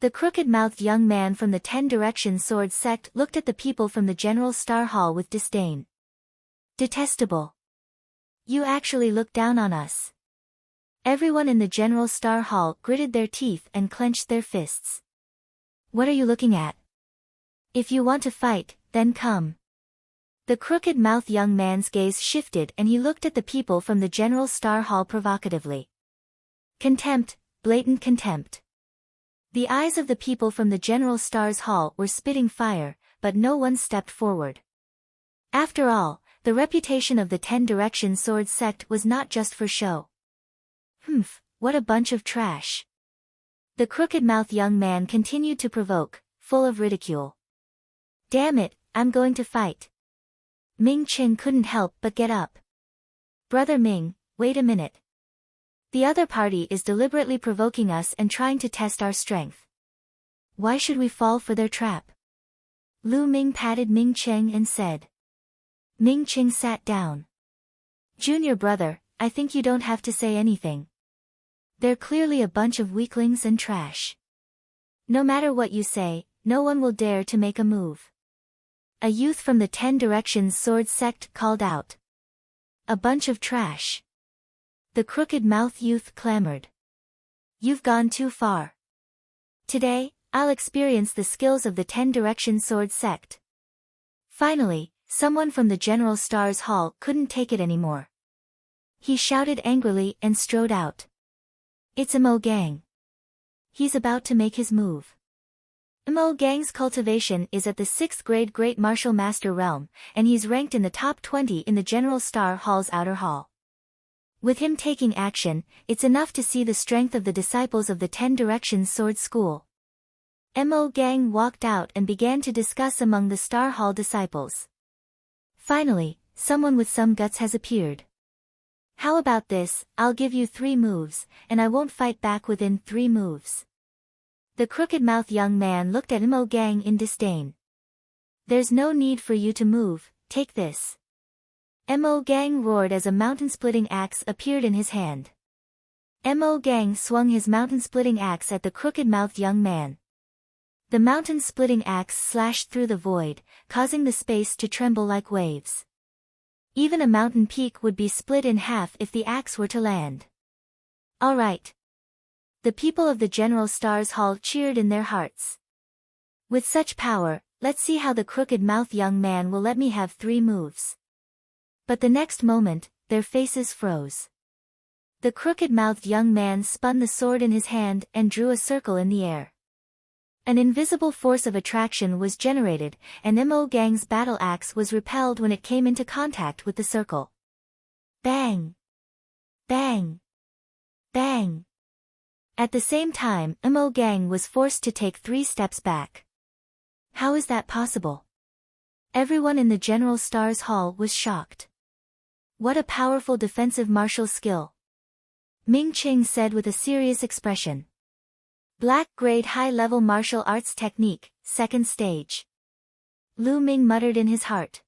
The crooked-mouthed young man from the 10 Direction Sword sect looked at the people from the General Star Hall with disdain. "Detestable. You actually look down on us." Everyone in the General Star Hall gritted their teeth and clenched their fists. What are you looking at? If you want to fight, then come. The crooked-mouthed young man's gaze shifted and he looked at the people from the General Star Hall provocatively. Contempt, blatant contempt. The eyes of the people from the General Star's hall were spitting fire, but no one stepped forward. After all, the reputation of the 10 Direction Sword sect was not just for show. Humph, what a bunch of trash. The crooked-mouthed young man continued to provoke, full of ridicule. Damn it, I'm going to fight. Ming Qing couldn't help but get up. Brother Ming, wait a minute. The other party is deliberately provoking us and trying to test our strength. Why should we fall for their trap? Lu Ming patted Ming Qing and said. Ming Qing sat down. Junior brother, I think you don't have to say anything. They're clearly a bunch of weaklings and trash. No matter what you say, no one will dare to make a move. A youth from the 10 Directions Sword sect called out. A bunch of trash. The crooked-mouthed youth clamored. You've gone too far. Today, I'll experience the skills of the 10 Directions Sword sect. Finally, someone from the General Star's hall couldn't take it anymore. He shouted angrily and strode out. It's Mo Gang. He's about to make his move. Mo Gang's cultivation is at the 6th grade Great Martial Master realm, and he's ranked in the top 20 in the General Star Hall's outer hall. With him taking action, it's enough to see the strength of the disciples of the 10 Directions Sword School. Mo Gang walked out and began to discuss among the Star Hall disciples. Finally, someone with some guts has appeared. How about this, I'll give you 3 moves, and I won't fight back within 3 moves. The crooked-mouthed young man looked at Mo Gang in disdain. There's no need for you to move, take this. Mo Gang roared as a mountain-splitting axe appeared in his hand. Mo Gang swung his mountain-splitting axe at the crooked-mouthed young man. The mountain-splitting axe slashed through the void, causing the space to tremble like waves. Even a mountain peak would be split in half if the axe were to land. All right. The people of the General Star's hall cheered in their hearts. With such power, let's see how the crooked-mouthed young man will let me have 3 moves. But the next moment, their faces froze. The crooked-mouthed young man spun the sword in his hand and drew a circle in the air. An invisible force of attraction was generated, and Mo Gang's battle axe was repelled when it came into contact with the circle. Bang! Bang! Bang! At the same time, Mo Gang was forced to take 3 steps back. How is that possible? Everyone in the General Star's hall was shocked. What a powerful defensive martial skill. Ming Qing said with a serious expression. Black grade high-level martial arts technique, 2nd stage. Lu Ming muttered in his heart.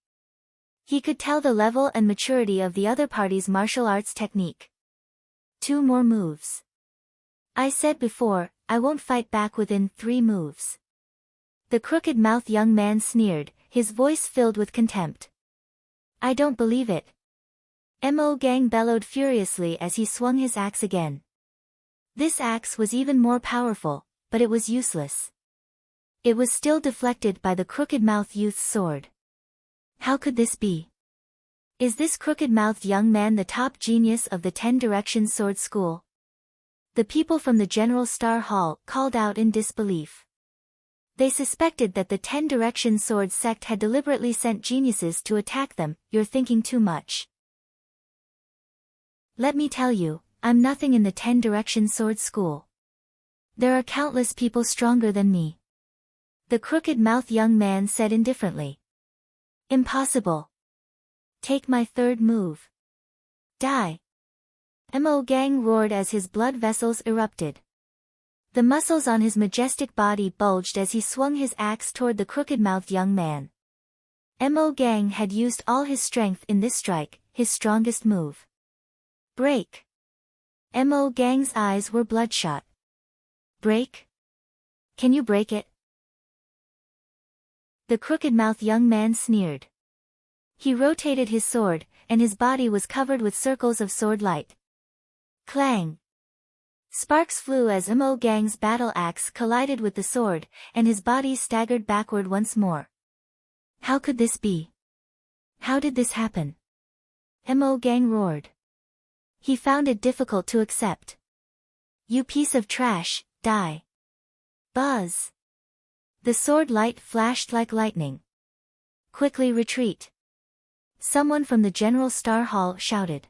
He could tell the level and maturity of the other party's martial arts technique. 2 more moves. I said before, I won't fight back within 3 moves. The crooked-mouthed young man sneered, his voice filled with contempt. I don't believe it. Mo Gang bellowed furiously as he swung his axe again. This axe was even more powerful, but it was useless. It was still deflected by the crooked-mouthed youth's sword. How could this be? Is this crooked-mouthed young man the top genius of the 10 Directions Sword School? The people from the General Star Hall called out in disbelief. They suspected that the 10 Directions Sword sect had deliberately sent geniuses to attack them. You're thinking too much. Let me tell you, I'm nothing in the 10 Directions Sword School. There are countless people stronger than me. The crooked-mouthed young man said indifferently. Impossible. Take my 3rd move. Die. Mo Gang roared as his blood vessels erupted. The muscles on his majestic body bulged as he swung his axe toward the crooked-mouthed young man. Mo Gang had used all his strength in this strike, his strongest move. Break. Mo Gang's eyes were bloodshot. Break? Can you break it? The crooked-mouthed young man sneered. He rotated his sword, and his body was covered with circles of sword light. Clang! Sparks flew as Mo Gang's battle axe collided with the sword, and his body staggered backward once more. How could this be? How did this happen? Mo Gang roared. He found it difficult to accept. You piece of trash, die. Buzz. The sword light flashed like lightning. Quickly retreat. Someone from the General Star Hall shouted.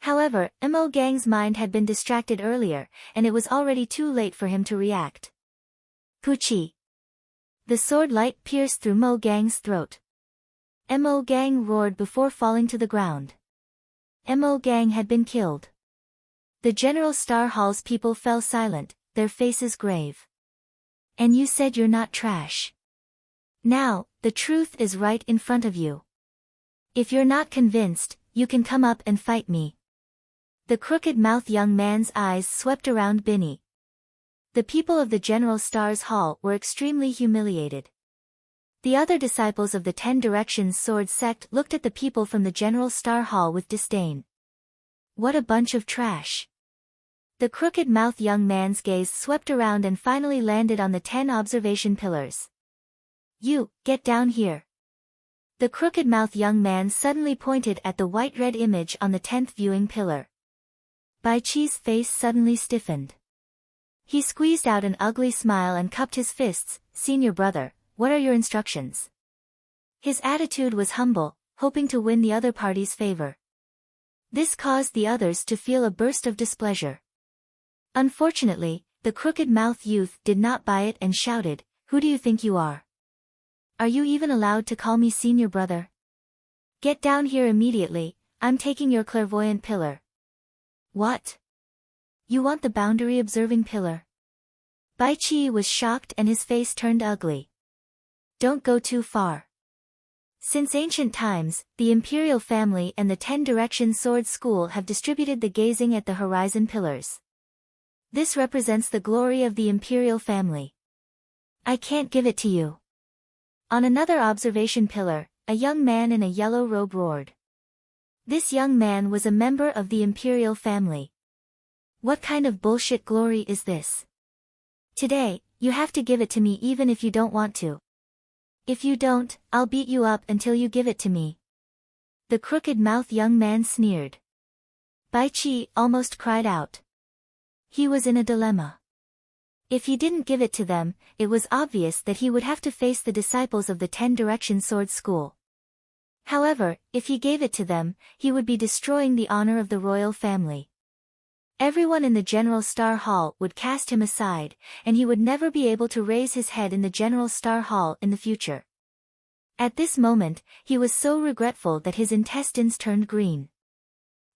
However, Mo Gang's mind had been distracted earlier, and it was already too late for him to react. Puchi. The sword light pierced through Mo Gang's throat. Mo Gang roared before falling to the ground. Mo Gang had been killed. The General Star Hall's people fell silent, their faces grave. And you said you're not trash. Now, the truth is right in front of you. If you're not convinced, you can come up and fight me. The crooked-mouthed young man's eyes swept around Binny. The people of the General Star's Hall were extremely humiliated. The other disciples of the 10 Directions Sword Sect looked at the people from the General Star Hall with disdain. What a bunch of trash. The crooked-mouthed young man's gaze swept around and finally landed on the 10 observation pillars. You, get down here. The crooked-mouthed young man suddenly pointed at the white-red image on the 10th viewing pillar. Bai Chi's face suddenly stiffened. He squeezed out an ugly smile and cupped his fists. Senior brother, what are your instructions? His attitude was humble, hoping to win the other party's favor. This caused the others to feel a burst of displeasure. Unfortunately, the crooked-mouthed youth did not buy it and shouted, Who do you think you are? Are you even allowed to call me senior brother? Get down here immediately, I'm taking your clairvoyant pillar. What? You want the boundary observing pillar? Bai Chi was shocked and his face turned ugly. Don't go too far. Since ancient times, the Imperial family and the 10 Directions Sword School have distributed the gazing at the horizon pillars. This represents the glory of the Imperial family. I can't give it to you. On another observation pillar, a young man in a yellow robe roared. This young man was a member of the Imperial family. What kind of bullshit glory is this? Today, you have to give it to me even if you don't want to. If you don't, I'll beat you up until you give it to me. The crooked-mouthed young man sneered. Bai Chi almost cried out. He was in a dilemma. If he didn't give it to them, it was obvious that he would have to face the disciples of the 10 Directions Sword School. However, if he gave it to them, he would be destroying the honor of the royal family. Everyone in the General Star Hall would cast him aside, and he would never be able to raise his head in the General Star Hall in the future. At this moment, he was so regretful that his intestines turned green.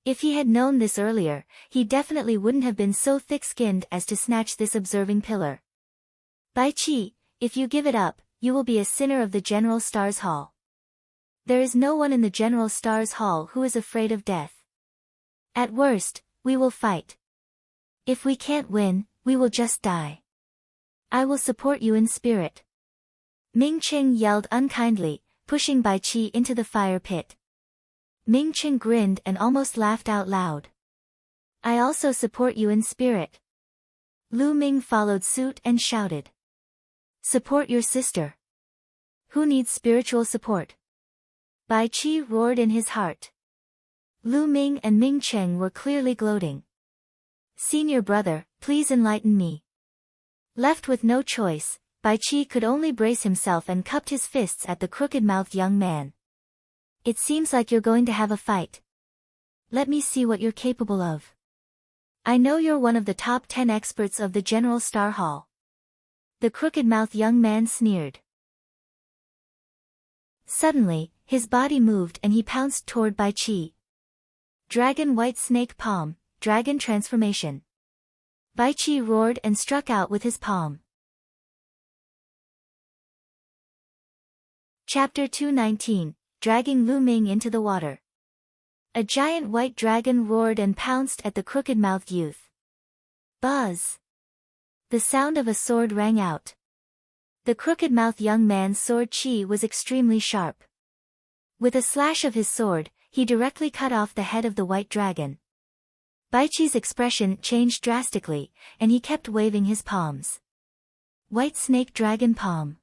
If he had known this earlier, he definitely wouldn't have been so thick-skinned as to snatch this observing pillar. Bai Chi, if you give it up, you will be a sinner of the General Star's Hall. There is no one in the General Star's Hall who is afraid of death. At worst, we will fight. If we can't win, we will just die. I will support you in spirit. Ming Qing yelled unkindly, pushing Bai Chi into the fire pit. Ming Qing grinned and almost laughed out loud. I also support you in spirit. Lu Ming followed suit and shouted. Support your sister. Who needs spiritual support? Bai Chi roared in his heart. Lu Ming and Ming Cheng were clearly gloating. Senior brother, please enlighten me. Left with no choice, Bai Chi could only brace himself and cupped his fists at the crooked-mouthed young man. It seems like you're going to have a fight. Let me see what you're capable of. I know you're one of the top 10 experts of the General Star Hall. The crooked-mouthed young man sneered. Suddenly, his body moved and he pounced toward Bai Chi. Dragon White Snake Palm, Dragon Transformation. Bai Chi roared and struck out with his palm. Chapter 219, Dragging Lu Ming into the Water. A giant white dragon roared and pounced at the crooked-mouthed youth. Buzz! The sound of a sword rang out. The crooked-mouthed young man's sword chi was extremely sharp. With a slash of his sword, he directly cut off the head of the white dragon. Baiqi's expression changed drastically, and he kept waving his palms. White Snake Dragon Palm.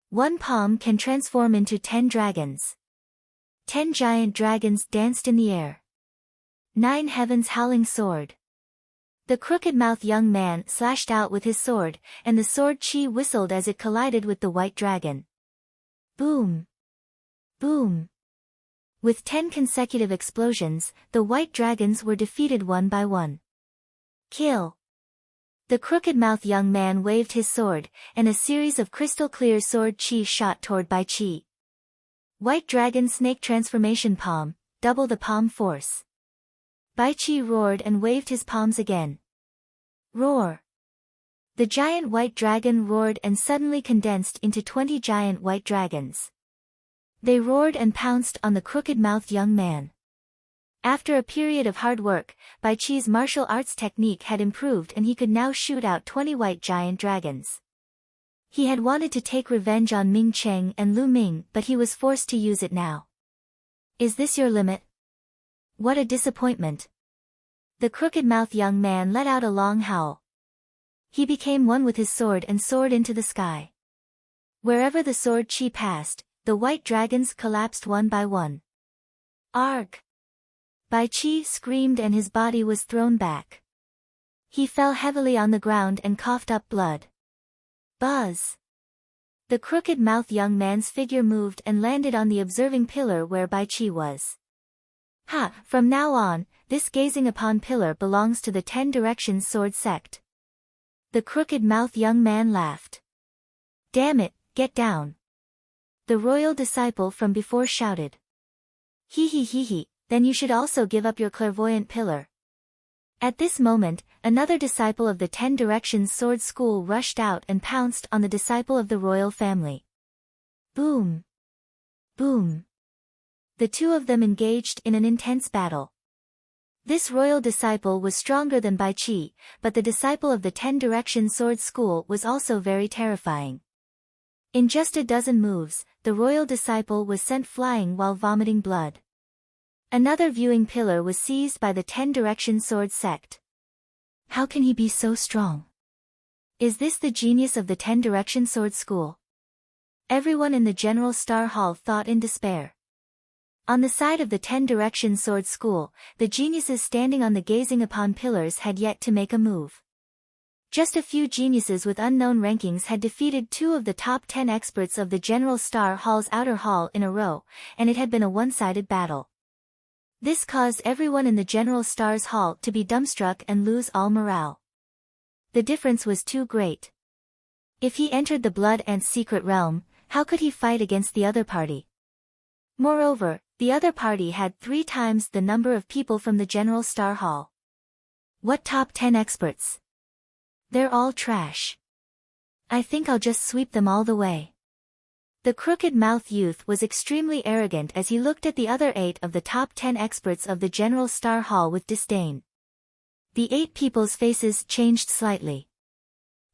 One palm can transform into 10 dragons. 10 giant dragons danced in the air. 9 Heaven's Howling Sword. The crooked-mouthed young man slashed out with his sword, and the sword chi whistled as it collided with the white dragon. Boom! Boom! With 10 consecutive explosions, the white dragons were defeated one by one. Kill! The crooked-mouthed young man waved his sword, and a series of crystal-clear sword chi shot toward Baiqi. White Dragon Snake Transformation Palm, double the palm force. Baiqi roared and waved his palms again. Roar! The giant white dragon roared and suddenly condensed into 20 giant white dragons. They roared and pounced on the crooked-mouthed young man. After a period of hard work, Baiqi's martial arts technique had improved and he could now shoot out 20 white giant dragons. He had wanted to take revenge on Ming Cheng and Lu Ming, but he was forced to use it now. Is this your limit? What a disappointment. The crooked-mouthed young man let out a long howl. He became one with his sword and soared into the sky. Wherever the sword chi passed, the white dragons collapsed one by one. Arg! Baiqi screamed and his body was thrown back. He fell heavily on the ground and coughed up blood. Buzz! The crooked-mouthed young man's figure moved and landed on the observing pillar where Baiqi was. Ha! From now on, this gazing upon pillar belongs to the 10 Directions Sword Sect. The crooked-mouthed young man laughed. Damn it, get down! The royal disciple from before shouted. Hee hee hee hee, then you should also give up your clairvoyant pillar. At this moment, another disciple of the 10 Directions Sword School rushed out and pounced on the disciple of the royal family. Boom! Boom! The two of them engaged in an intense battle. This royal disciple was stronger than Baiqi, but the disciple of the 10 Directions Sword School was also very terrifying. In just a dozen moves, the royal disciple was sent flying while vomiting blood. Another viewing pillar was seized by the 10 Directions Sword Sect. How can he be so strong? Is this the genius of the 10 Directions Sword School? Everyone in the General Star Hall thought in despair. On the side of the 10 Directions Sword School, the geniuses standing on the gazing upon pillars had yet to make a move. Just a few geniuses with unknown rankings had defeated 2 of the top 10 experts of the General Star Hall's outer hall in a row, and it had been a one-sided battle. This caused everyone in the General Star's hall to be dumbstruck and lose all morale. The difference was too great. If he entered the Blood Ant's secret realm, how could he fight against the other party? Moreover, the other party had 3 times the number of people from the General Star Hall. What top 10 experts? They're all trash. I think I'll just sweep them all the way. The crooked-mouthed youth was extremely arrogant as he looked at the other 8 of the top 10 experts of the General Star Hall with disdain. The 8 people's faces changed slightly.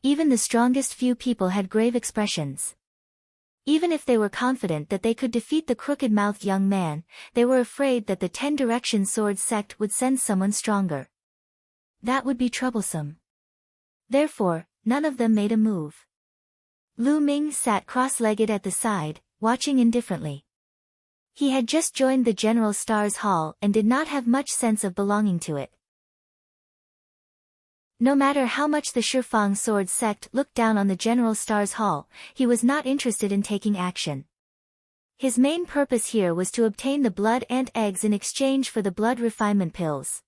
Even the strongest few people had grave expressions. Even if they were confident that they could defeat the crooked-mouthed young man, they were afraid that the 10 Directions Sword Sect would send someone stronger. That would be troublesome. Therefore, none of them made a move. Lu Ming sat cross-legged at the side, watching indifferently. He had just joined the General Star's hall and did not have much sense of belonging to it. No matter how much the Shifang Sword Sect looked down on the General Star's hall, he was not interested in taking action. His main purpose here was to obtain the Blood Ant eggs in exchange for the blood refinement pills.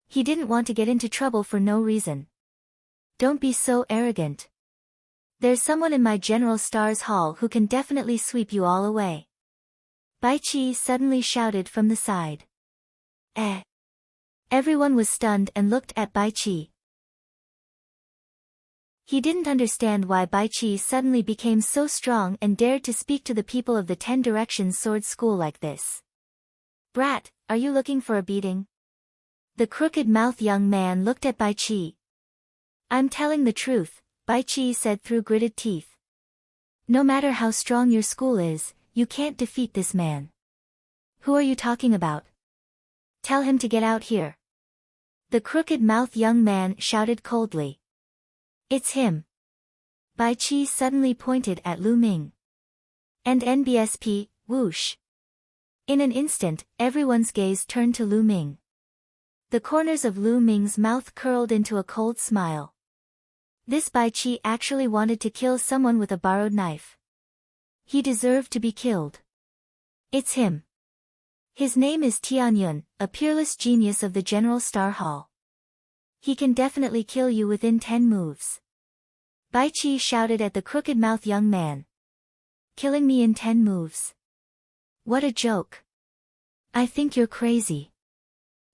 He didn't want to get into trouble for no reason. Don't be so arrogant. There's someone in my General Star's hall who can definitely sweep you all away. Baiqi suddenly shouted from the side. Eh. Everyone was stunned and looked at Baiqi. He didn't understand why Baiqi suddenly became so strong and dared to speak to the people of the 10 Directions Sword School like this. Brat, are you looking for a beating? The crooked-mouthed young man looked at Baiqi. I'm telling the truth, Baiqi said through gritted teeth. No matter how strong your school is, you can't defeat this man. Who are you talking about? Tell him to get out here. The crooked-mouthed young man shouted coldly. It's him. Bai Qi suddenly pointed at Lu Ming. And NBSP, whoosh. In an instant, everyone's gaze turned to Lu Ming. The corners of Lu Ming's mouth curled into a cold smile. This Bai Qi actually wanted to kill someone with a borrowed knife. He deserved to be killed. It's him. His name is Tianyun, a peerless genius of the General Star Hall. He can definitely kill you within 10 moves. Bai Qi shouted at the crooked-mouthed young man. Killing me in 10 moves. What a joke. I think you're crazy.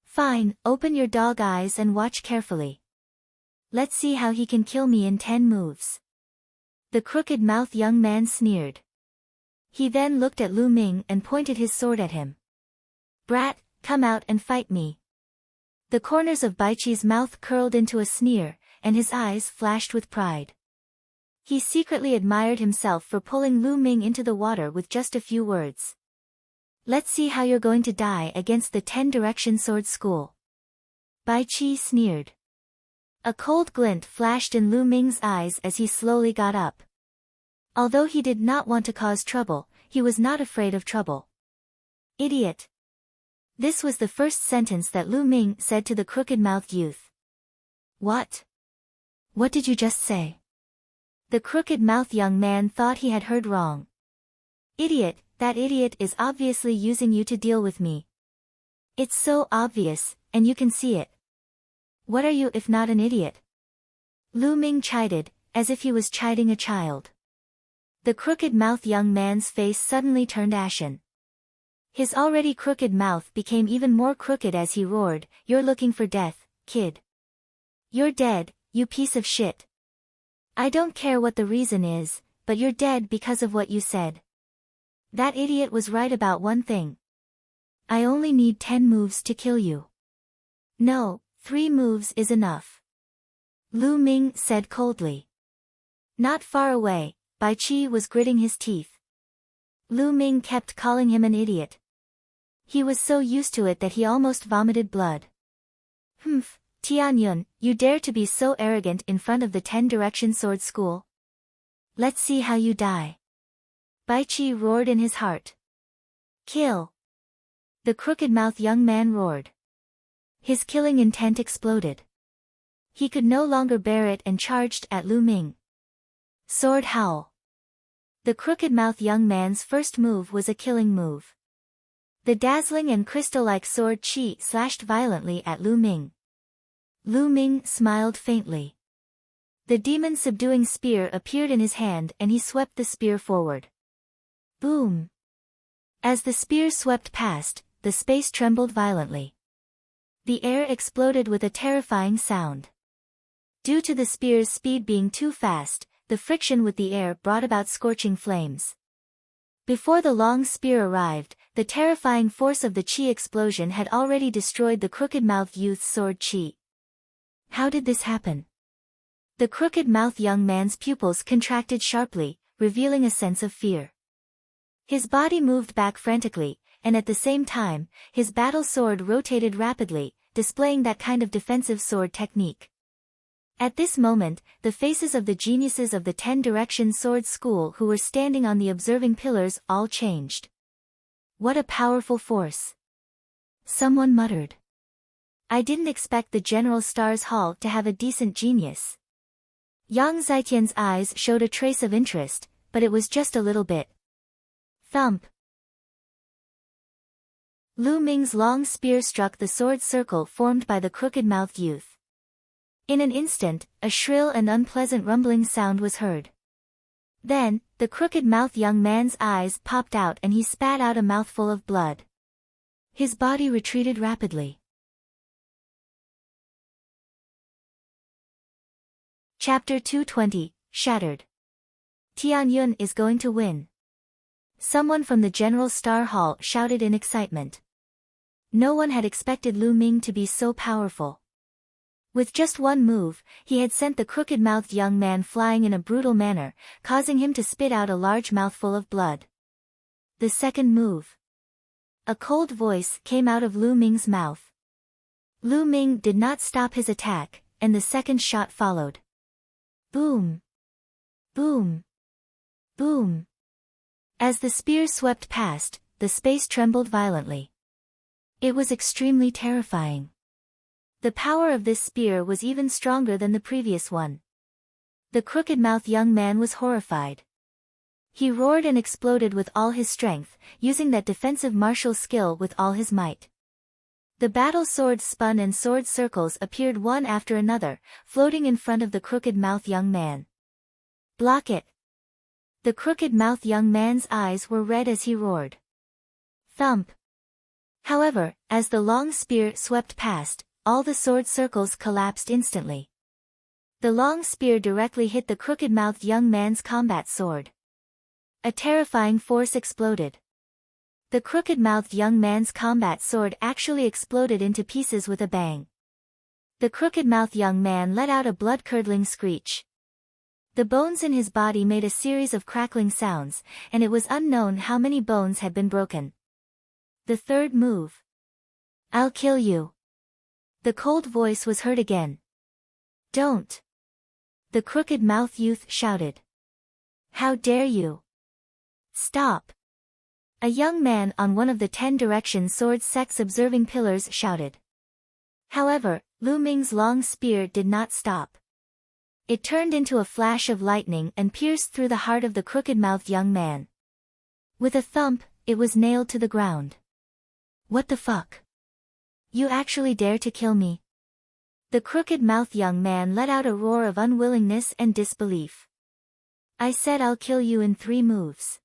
Fine, open your dog eyes and watch carefully. Let's see how he can kill me in 10 moves. The crooked-mouthed young man sneered. He then looked at Lu Ming and pointed his sword at him. Brat, come out and fight me. The corners of Bai Qi's mouth curled into a sneer, and his eyes flashed with pride. He secretly admired himself for pulling Lu Ming into the water with just a few words. Let's see how you're going to die against the 10 Direction Sword School. Bai Qi sneered. A cold glint flashed in Lu Ming's eyes as he slowly got up. Although he did not want to cause trouble, he was not afraid of trouble. Idiot. This was the first sentence that Lu Ming said to the crooked-mouthed youth. What? What did you just say? The crooked-mouthed young man thought he had heard wrong. Idiot, that idiot is obviously using you to deal with me. It's so obvious, and you can see it. What are you if not an idiot? Lu Ming chided, as if he was chiding a child. The crooked-mouthed young man's face suddenly turned ashen. His already crooked mouth became even more crooked as he roared, You're looking for death, kid. You're dead, you piece of shit. I don't care what the reason is, but you're dead because of what you said. That idiot was right about one thing. I only need 10 moves to kill you. No, 3 moves is enough. Lu Ming said coldly. Not far away, Bai Qi was gritting his teeth. Lu Ming kept calling him an idiot. He was so used to it that he almost vomited blood. Humph, Tianyun, you dare to be so arrogant in front of the 10 Direction Sword School? Let's see how you die. Bai Qi roared in his heart. Kill. The crooked-mouthed young man roared. His killing intent exploded. He could no longer bear it and charged at Lu Ming. Sword howl. The crooked-mouthed young man's first move was a killing move. The dazzling and crystal-like sword Qi slashed violently at Lu Ming. Lu Ming smiled faintly. The demon-subduing spear appeared in his hand and he swept the spear forward. Boom! As the spear swept past, the space trembled violently. The air exploded with a terrifying sound. Due to the spear's speed being too fast, the friction with the air brought about scorching flames. Before the long spear arrived, the terrifying force of the Qi explosion had already destroyed the crooked-mouthed youth's sword Qi. How did this happen? The crooked-mouthed young man's pupils contracted sharply, revealing a sense of fear. His body moved back frantically, and at the same time, his battle sword rotated rapidly, displaying that kind of defensive sword technique. At this moment, the faces of the geniuses of the 10 Direction Sword School who were standing on the observing pillars all changed. What a powerful force! Someone muttered. I didn't expect the General Stars Hall to have a decent genius. Yang Zitian's eyes showed a trace of interest, but it was just a little bit. Thump! Lu Ming's long spear struck the sword circle formed by the crooked-mouthed youth. In an instant, a shrill and unpleasant rumbling sound was heard. Then, the crooked-mouthed young man's eyes popped out and he spat out a mouthful of blood. His body retreated rapidly. Chapter 220, Shattered. Tianyun is going to win. Someone from the General Star Hall shouted in excitement. No one had expected Lu Ming to be so powerful. With just one move, he had sent the crooked-mouthed young man flying in a brutal manner, causing him to spit out a large mouthful of blood. The second move. A cold voice came out of Lu Ming's mouth. Lu Ming did not stop his attack, and the second shot followed. Boom! Boom! Boom! As the spear swept past, the space trembled violently. It was extremely terrifying. The power of this spear was even stronger than the previous one. The crooked-mouthed young man was horrified. He roared and exploded with all his strength, using that defensive martial skill with all his might. The battle swords spun and sword circles appeared one after another, floating in front of the crooked-mouthed young man. Block it! The crooked-mouthed young man's eyes were red as he roared. Thump! However, as the long spear swept past, all the sword circles collapsed instantly. The long spear directly hit the crooked-mouthed young man's combat sword. A terrifying force exploded. The crooked-mouthed young man's combat sword actually exploded into pieces with a bang. The crooked-mouthed young man let out a blood-curdling screech. The bones in his body made a series of crackling sounds, and it was unknown how many bones had been broken. The third move. I'll kill you. The cold voice was heard again. Don't! The crooked-mouthed youth shouted. How dare you! Stop! A young man on one of the 10 Direction Sword Sect's observing pillars shouted. However, Lu Ming's long spear did not stop. It turned into a flash of lightning and pierced through the heart of the crooked-mouthed young man. With a thump, it was nailed to the ground. What the fuck? You actually dare to kill me? The crooked-mouthed young man let out a roar of unwillingness and disbelief. I said I'll kill you in 3 moves.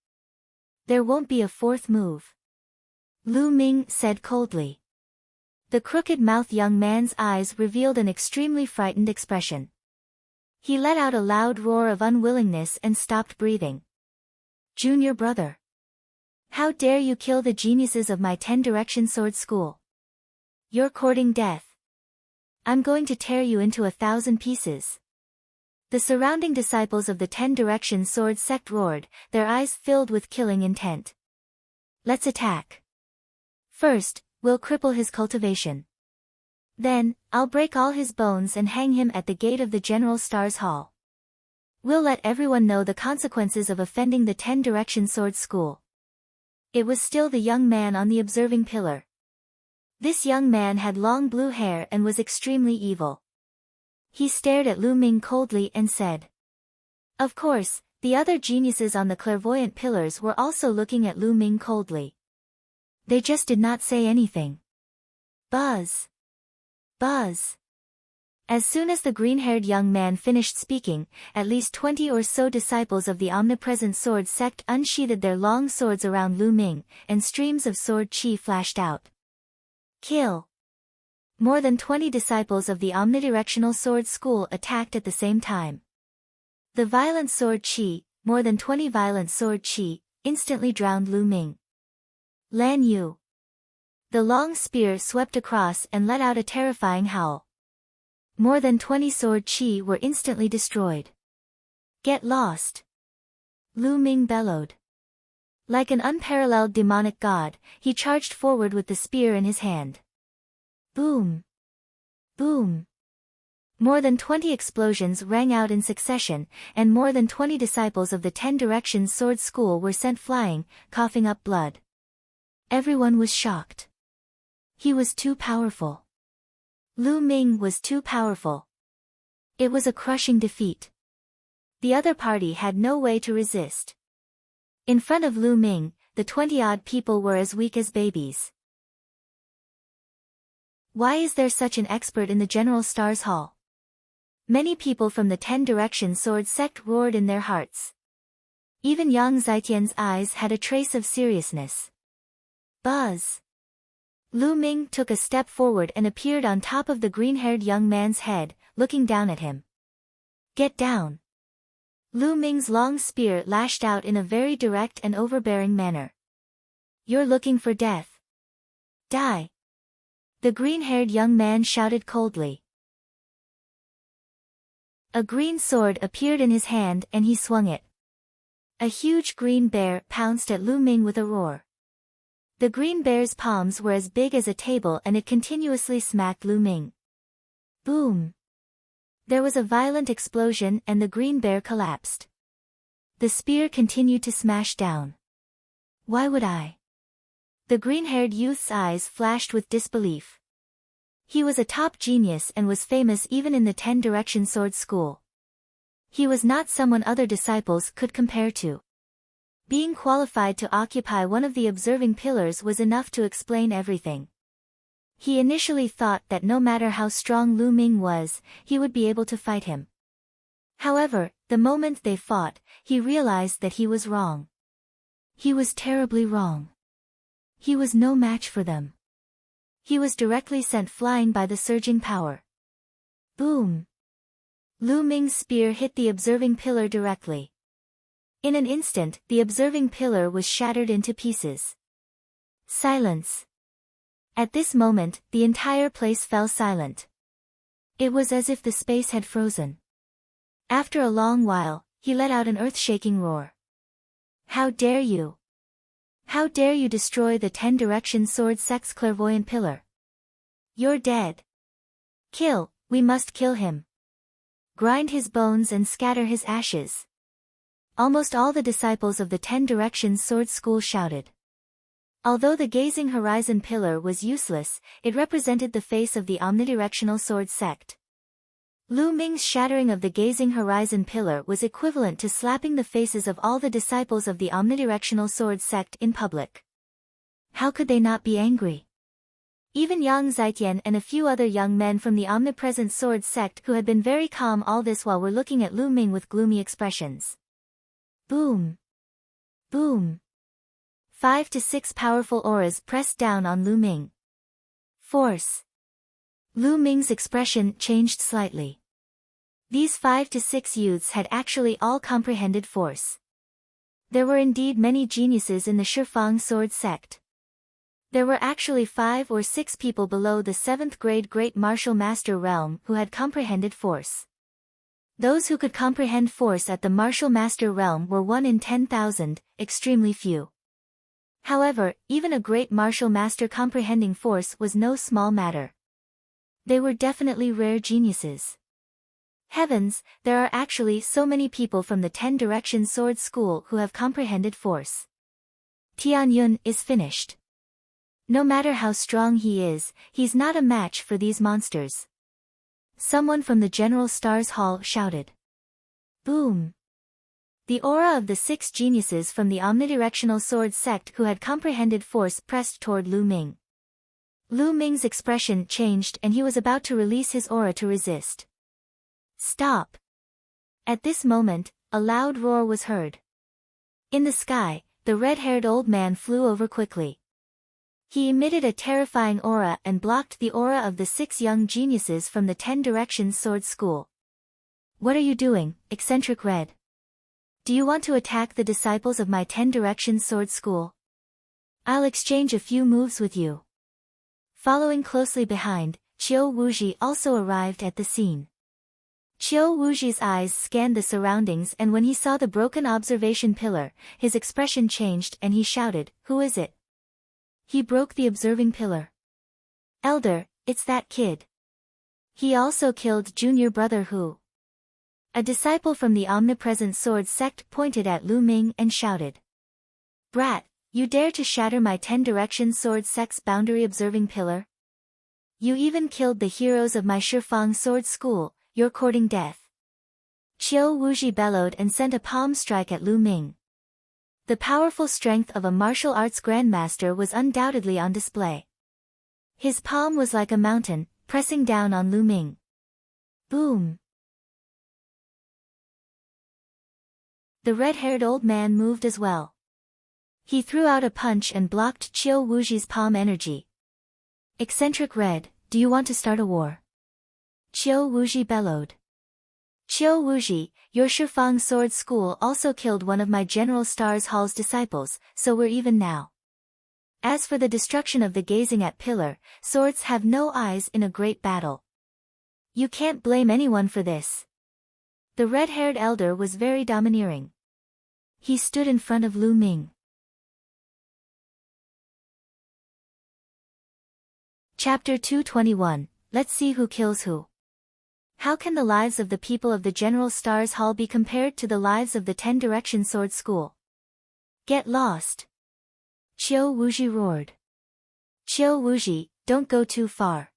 There won't be a 4th move. Lu Ming said coldly. The crooked-mouthed young man's eyes revealed an extremely frightened expression. He let out a loud roar of unwillingness and stopped breathing. Junior brother. How dare you kill the geniuses of my 10 Direction Sword School? You're courting death. I'm going to tear you into 1,000 pieces. The surrounding disciples of the 10 Direction Sword Sect roared, their eyes filled with killing intent. Let's attack. First, we'll cripple his cultivation. Then, I'll break all his bones and hang him at the gate of the General Stars Hall. We'll let everyone know the consequences of offending the 10 Direction Sword School. It was still the young man on the observing pillar. This young man had long blue hair and was extremely evil. He stared at Lu Ming coldly and said. Of course, the other geniuses on the clairvoyant pillars were also looking at Lu Ming coldly. They just did not say anything. Buzz! Buzz! As soon as the green-haired young man finished speaking, at least 20 or so disciples of the omnipresent sword sect unsheathed their long swords around Lu Ming, and streams of sword chi flashed out. Kill! More than 20 disciples of the omnidirectional sword school attacked at the same time. The violent sword chi, more than 20 violent sword chi, instantly drowned Lu Ming. Lan Yu. The long spear swept across and let out a terrifying howl. More than 20 sword chi were instantly destroyed. Get lost! Lu Ming bellowed. Like an unparalleled demonic god, he charged forward with the spear in his hand. Boom! Boom! More than 20 explosions rang out in succession, and more than 20 disciples of the 10 Directions Sword School were sent flying, coughing up blood. Everyone was shocked. He was too powerful. Lu Ming was too powerful. It was a crushing defeat. The other party had no way to resist. In front of Lu Ming, the 20-odd people were as weak as babies. Why is there such an expert in the General Stars Hall? Many people from the 10 Direction Sword Sect roared in their hearts. Even Yang Zitian's eyes had a trace of seriousness. Buzz! Lu Ming took a step forward and appeared on top of the green-haired young man's head, looking down at him. Get down! Lu Ming's long spear lashed out in a very direct and overbearing manner. You're looking for death. Die! The green-haired young man shouted coldly. A green sword appeared in his hand and he swung it. A huge green bear pounced at Lu Ming with a roar. The green bear's palms were as big as a table and it continuously smacked Lu Ming. Boom! There was a violent explosion and the green bear collapsed. The spear continued to smash down. Why would I? The green-haired youth's eyes flashed with disbelief. He was a top genius and was famous even in the 10-direction sword school. He was not someone other disciples could compare to. Being qualified to occupy one of the observing pillars was enough to explain everything. He initially thought that no matter how strong Lu Ming was, he would be able to fight him. However, the moment they fought, he realized that he was wrong. He was terribly wrong. He was no match for them. He was directly sent flying by the surging power. Boom! Lu Ming's spear hit the observing pillar directly. In an instant, the observing pillar was shattered into pieces. Silence. At this moment, the entire place fell silent. It was as if the space had frozen. After a long while, he let out an earth-shaking roar. How dare you! How dare you destroy the 10-direction sword sect's clairvoyant pillar? You're dead. Kill, we must kill him. Grind his bones and scatter his ashes. Almost all the disciples of the 10-direction sword school shouted. Although the gazing horizon pillar was useless, it represented the face of the omnidirectional sword sect. Lu Ming's shattering of the gazing horizon pillar was equivalent to slapping the faces of all the disciples of the omnidirectional sword sect in public. How could they not be angry? Even Yang Zitian and a few other young men from the omnipresent sword sect who had been very calm all this while were looking at Lu Ming with gloomy expressions. Boom! Boom! 5 to 6 powerful auras pressed down on Lu Ming. Force. Lu Ming's expression changed slightly. These 5 to 6 youths had actually all comprehended force. There were indeed many geniuses in the Shifang sword sect. There were actually 5 or 6 people below the 7th grade Great Martial Master realm who had comprehended force. Those who could comprehend force at the Martial Master realm were 1 in 10,000, extremely few. However, even a Great Martial Master comprehending force was no small matter. They were definitely rare geniuses. Heavens, there are actually so many people from the 10-direction sword school who have comprehended force. Tianyun is finished. No matter how strong he is, he's not a match for these monsters. Someone from the General Stars Hall shouted. Boom! The aura of the 6 geniuses from the omnidirectional sword sect who had comprehended force pressed toward Lu Ming. Lu Ming's expression changed and he was about to release his aura to resist. Stop! At this moment, a loud roar was heard. In the sky, the red-haired old man flew over quickly. He emitted a terrifying aura and blocked the aura of the 6 young geniuses from the 10-direction sword school. What are you doing, eccentric Red? Do you want to attack the disciples of my 10-direction sword school? I'll exchange a few moves with you. Following closely behind, Qiu Wuji also arrived at the scene. Qiu Wuji's eyes scanned the surroundings and when he saw the broken observation pillar, his expression changed and he shouted, "Who is it?" He broke the observing pillar. Elder, it's that kid. He also killed junior brother Hu. A disciple from the omnipresent sword sect pointed at Lu Ming and shouted. Brat, you dare to shatter my 10-direction sword sect's boundary observing pillar? You even killed the heroes of my Shifang sword school, you're courting death. Qiu Wuji bellowed and sent a palm strike at Lu Ming. The powerful strength of a martial arts grandmaster was undoubtedly on display. His palm was like a mountain, pressing down on Lu Ming. Boom! The red-haired old man moved as well. He threw out a punch and blocked Qiu Wuji's palm energy. Eccentric Red, do you want to start a war? Qiu Wuji bellowed. Qiu Wuji, your Shifang sword school also killed one of my General Stars Hall's disciples, so we're even now. As for the destruction of the gazing at pillar, swords have no eyes in a great battle. You can't blame anyone for this. The red-haired elder was very domineering. He stood in front of Lu Ming. Chapter 221, Let's see who kills who. How can the lives of the people of the General Stars Hall be compared to the lives of the 10 Direction Sword School? Get lost. Qiu Wuji roared. Qiu Wuji, don't go too far.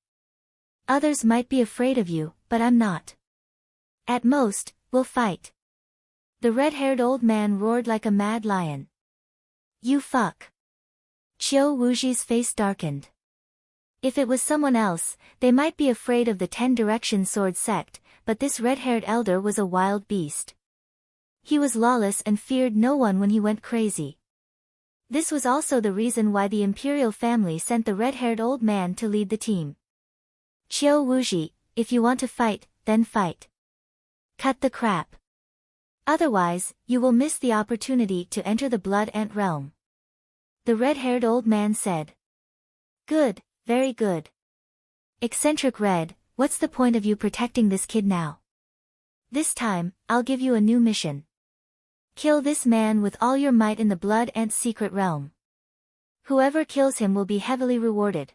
Others might be afraid of you, but I'm not. At most, we'll fight. The red-haired old man roared like a mad lion. You fuck. Qiu Wuji's face darkened. If it was someone else, they might be afraid of the 10 Direction Sword sect, but this red-haired elder was a wild beast. He was lawless and feared no one when he went crazy. This was also the reason why the imperial family sent the red-haired old man to lead the team. Qiu Wuji, if you want to fight, then fight. Cut the crap. Otherwise, you will miss the opportunity to enter the Blood Ant realm. The red-haired old man said. Good, very good. Eccentric Red, what's the point of you protecting this kid now? This time, I'll give you a new mission. Kill this man with all your might in the Blood Ant secret realm. Whoever kills him will be heavily rewarded.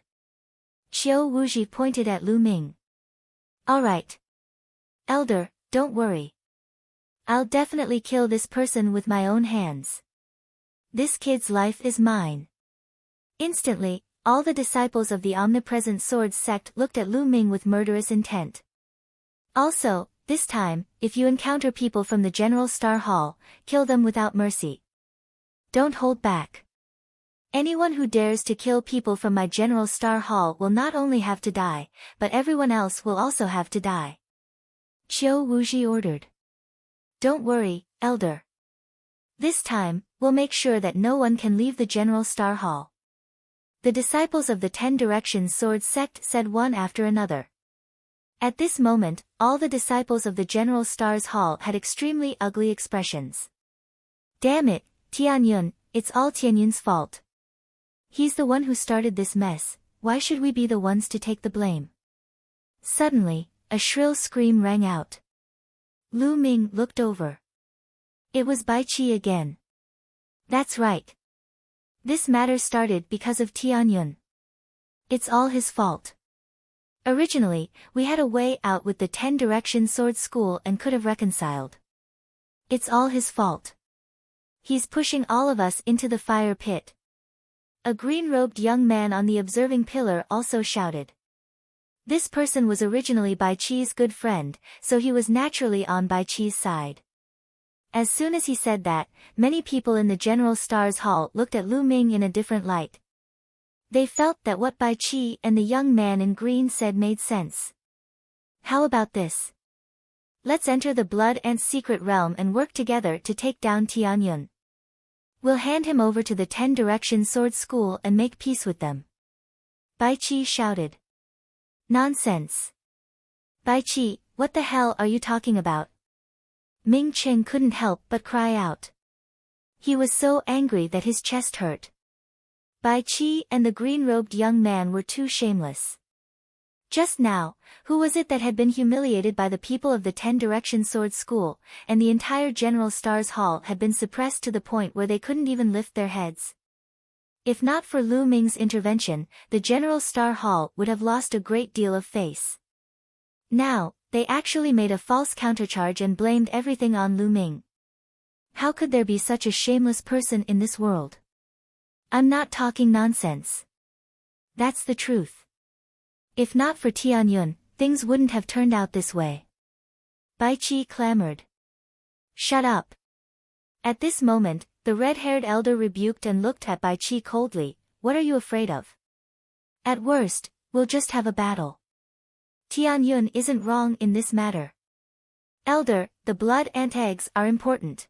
Qiu Wuji pointed at Lu Ming. Alright. Elder, don't worry. I'll definitely kill this person with my own hands. This kid's life is mine. Instantly, all the disciples of the omnipresent swords sect looked at Lu Ming with murderous intent. Also, this time, if you encounter people from the General Star Hall, kill them without mercy. Don't hold back. Anyone who dares to kill people from my General Star Hall will not only have to die, but everyone else will also have to die. Qiu Wuji ordered. Don't worry, Elder. This time, we'll make sure that no one can leave the General Star Hall. The disciples of the 10 Directions Sword sect said one after another. At this moment, all the disciples of the General Stars Hall had extremely ugly expressions. Damn it, Tianyun, it's all Tianyun's fault. He's the one who started this mess, why should we be the ones to take the blame? Suddenly, a shrill scream rang out. Lu Ming looked over. It was Bai Qi again. That's right. This matter started because of Tianyun. It's all his fault. Originally, we had a way out with the 10 Direction Sword School and could have reconciled. It's all his fault. He's pushing all of us into the fire pit. A green-robed young man on the observing pillar also shouted. This person was originally Bai Qi's good friend, so he was naturally on Bai Qi's side. As soon as he said that, many people in the General Stars Hall looked at Lu Ming in a different light. They felt that what Bai Qi and the young man in green said made sense. How about this? Let's enter the Blood Ant secret realm and work together to take down Tianyun. We'll hand him over to the 10 Direction Sword School and make peace with them. Bai Qi shouted. Nonsense. Bai Qi, what the hell are you talking about? Ming Chen couldn't help but cry out. He was so angry that his chest hurt. Bai Qi and the green-robed young man were too shameless. Just now, who was it that had been humiliated by the people of the 10 Direction Sword School, and the entire General Stars Hall had been suppressed to the point where they couldn't even lift their heads? If not for Lu Ming's intervention, the General Star Hall would have lost a great deal of face. Now, they actually made a false countercharge and blamed everything on Lu Ming. How could there be such a shameless person in this world? I'm not talking nonsense. That's the truth. If not for Tianyun, things wouldn't have turned out this way. Bai Qi clamored. Shut up. At this moment, the red-haired elder rebuked and looked at Bai Qi coldly. What are you afraid of? At worst, we'll just have a battle. Tianyun isn't wrong in this matter. Elder, the Blood Ant eggs are important.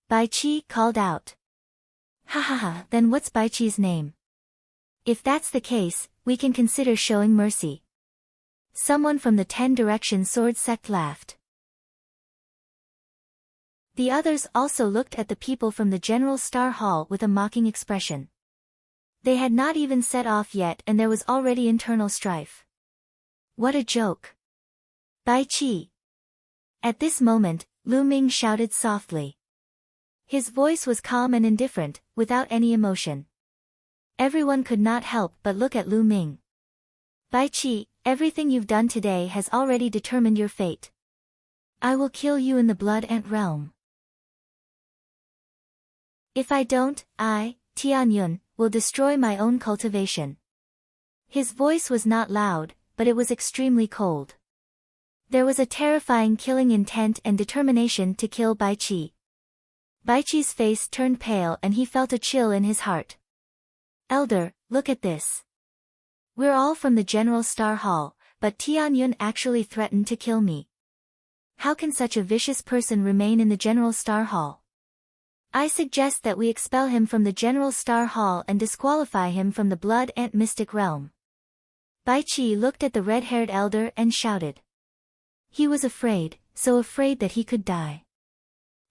Bai Qi called out. Ha ha ha, then what's Bai Qi's name? If that's the case, we can consider showing mercy. Someone from the 10 Direction Sword sect laughed. The others also looked at the people from the General Star Hall with a mocking expression. They had not even set off yet and there was already internal strife. What a joke. Bai Qi. At this moment, Lu Ming shouted softly. His voice was calm and indifferent, without any emotion. Everyone could not help but look at Lu Ming. Bai Qi, everything you've done today has already determined your fate. I will kill you in the blood ant realm. If I don't, I, Tianyun, will destroy my own cultivation. His voice was not loud, but it was extremely cold. There was a terrifying killing intent and determination to kill Bai Qi. Bai Qi's face turned pale and he felt a chill in his heart. Elder, look at this. We're all from the General Star Hall, but Tianyun actually threatened to kill me. How can such a vicious person remain in the General Star Hall? I suggest that we expel him from the General Star Hall and disqualify him from the Blood Ant Mystic Realm. Bai Qi looked at the red-haired elder and shouted. He was afraid, so afraid that he could die.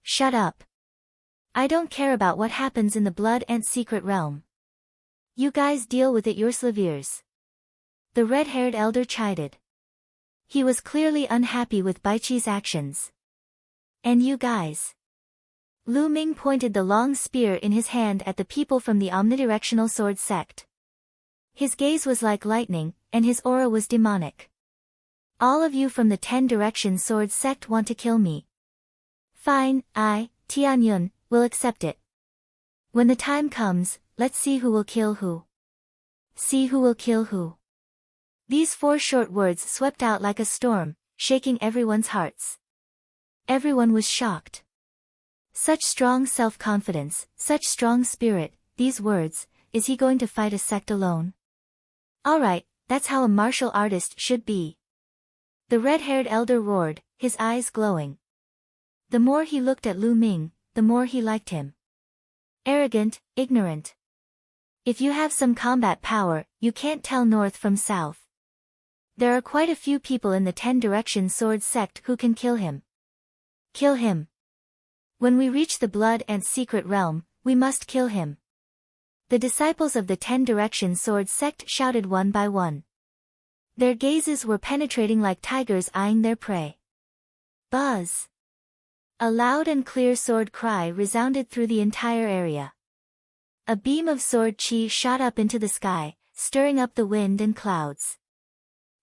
Shut up. I don't care about what happens in the Blood Ant Secret Realm. You guys deal with it yourselves. The red-haired elder chided. He was clearly unhappy with Bai Qi's actions. And you guys? Lu Ming pointed the long spear in his hand at the people from the omnidirectional sword sect. His gaze was like lightning, and his aura was demonic. All of you from the 10 Direction Sword sect want to kill me. Fine, I, Tianyun, will accept it. When the time comes, let's see who will kill who. See who will kill who. These 4 short words swept out like a storm, shaking everyone's hearts. Everyone was shocked. Such strong self-confidence, such strong spirit, these words, is he going to fight a sect alone? Alright, that's how a martial artist should be. The red-haired elder roared, his eyes glowing. The more he looked at Lu Ming, the more he liked him. Arrogant, ignorant. If you have some combat power, you can't tell north from south. There are quite a few people in the 10 Direction Sword sect who can kill him. Kill him. When we reach the Blood Ant Secret Realm, we must kill him. The disciples of the 10 Direction Sword sect shouted one by one. Their gazes were penetrating like tigers eyeing their prey. Buzz! A loud and clear sword cry resounded through the entire area. A beam of sword chi shot up into the sky, stirring up the wind and clouds.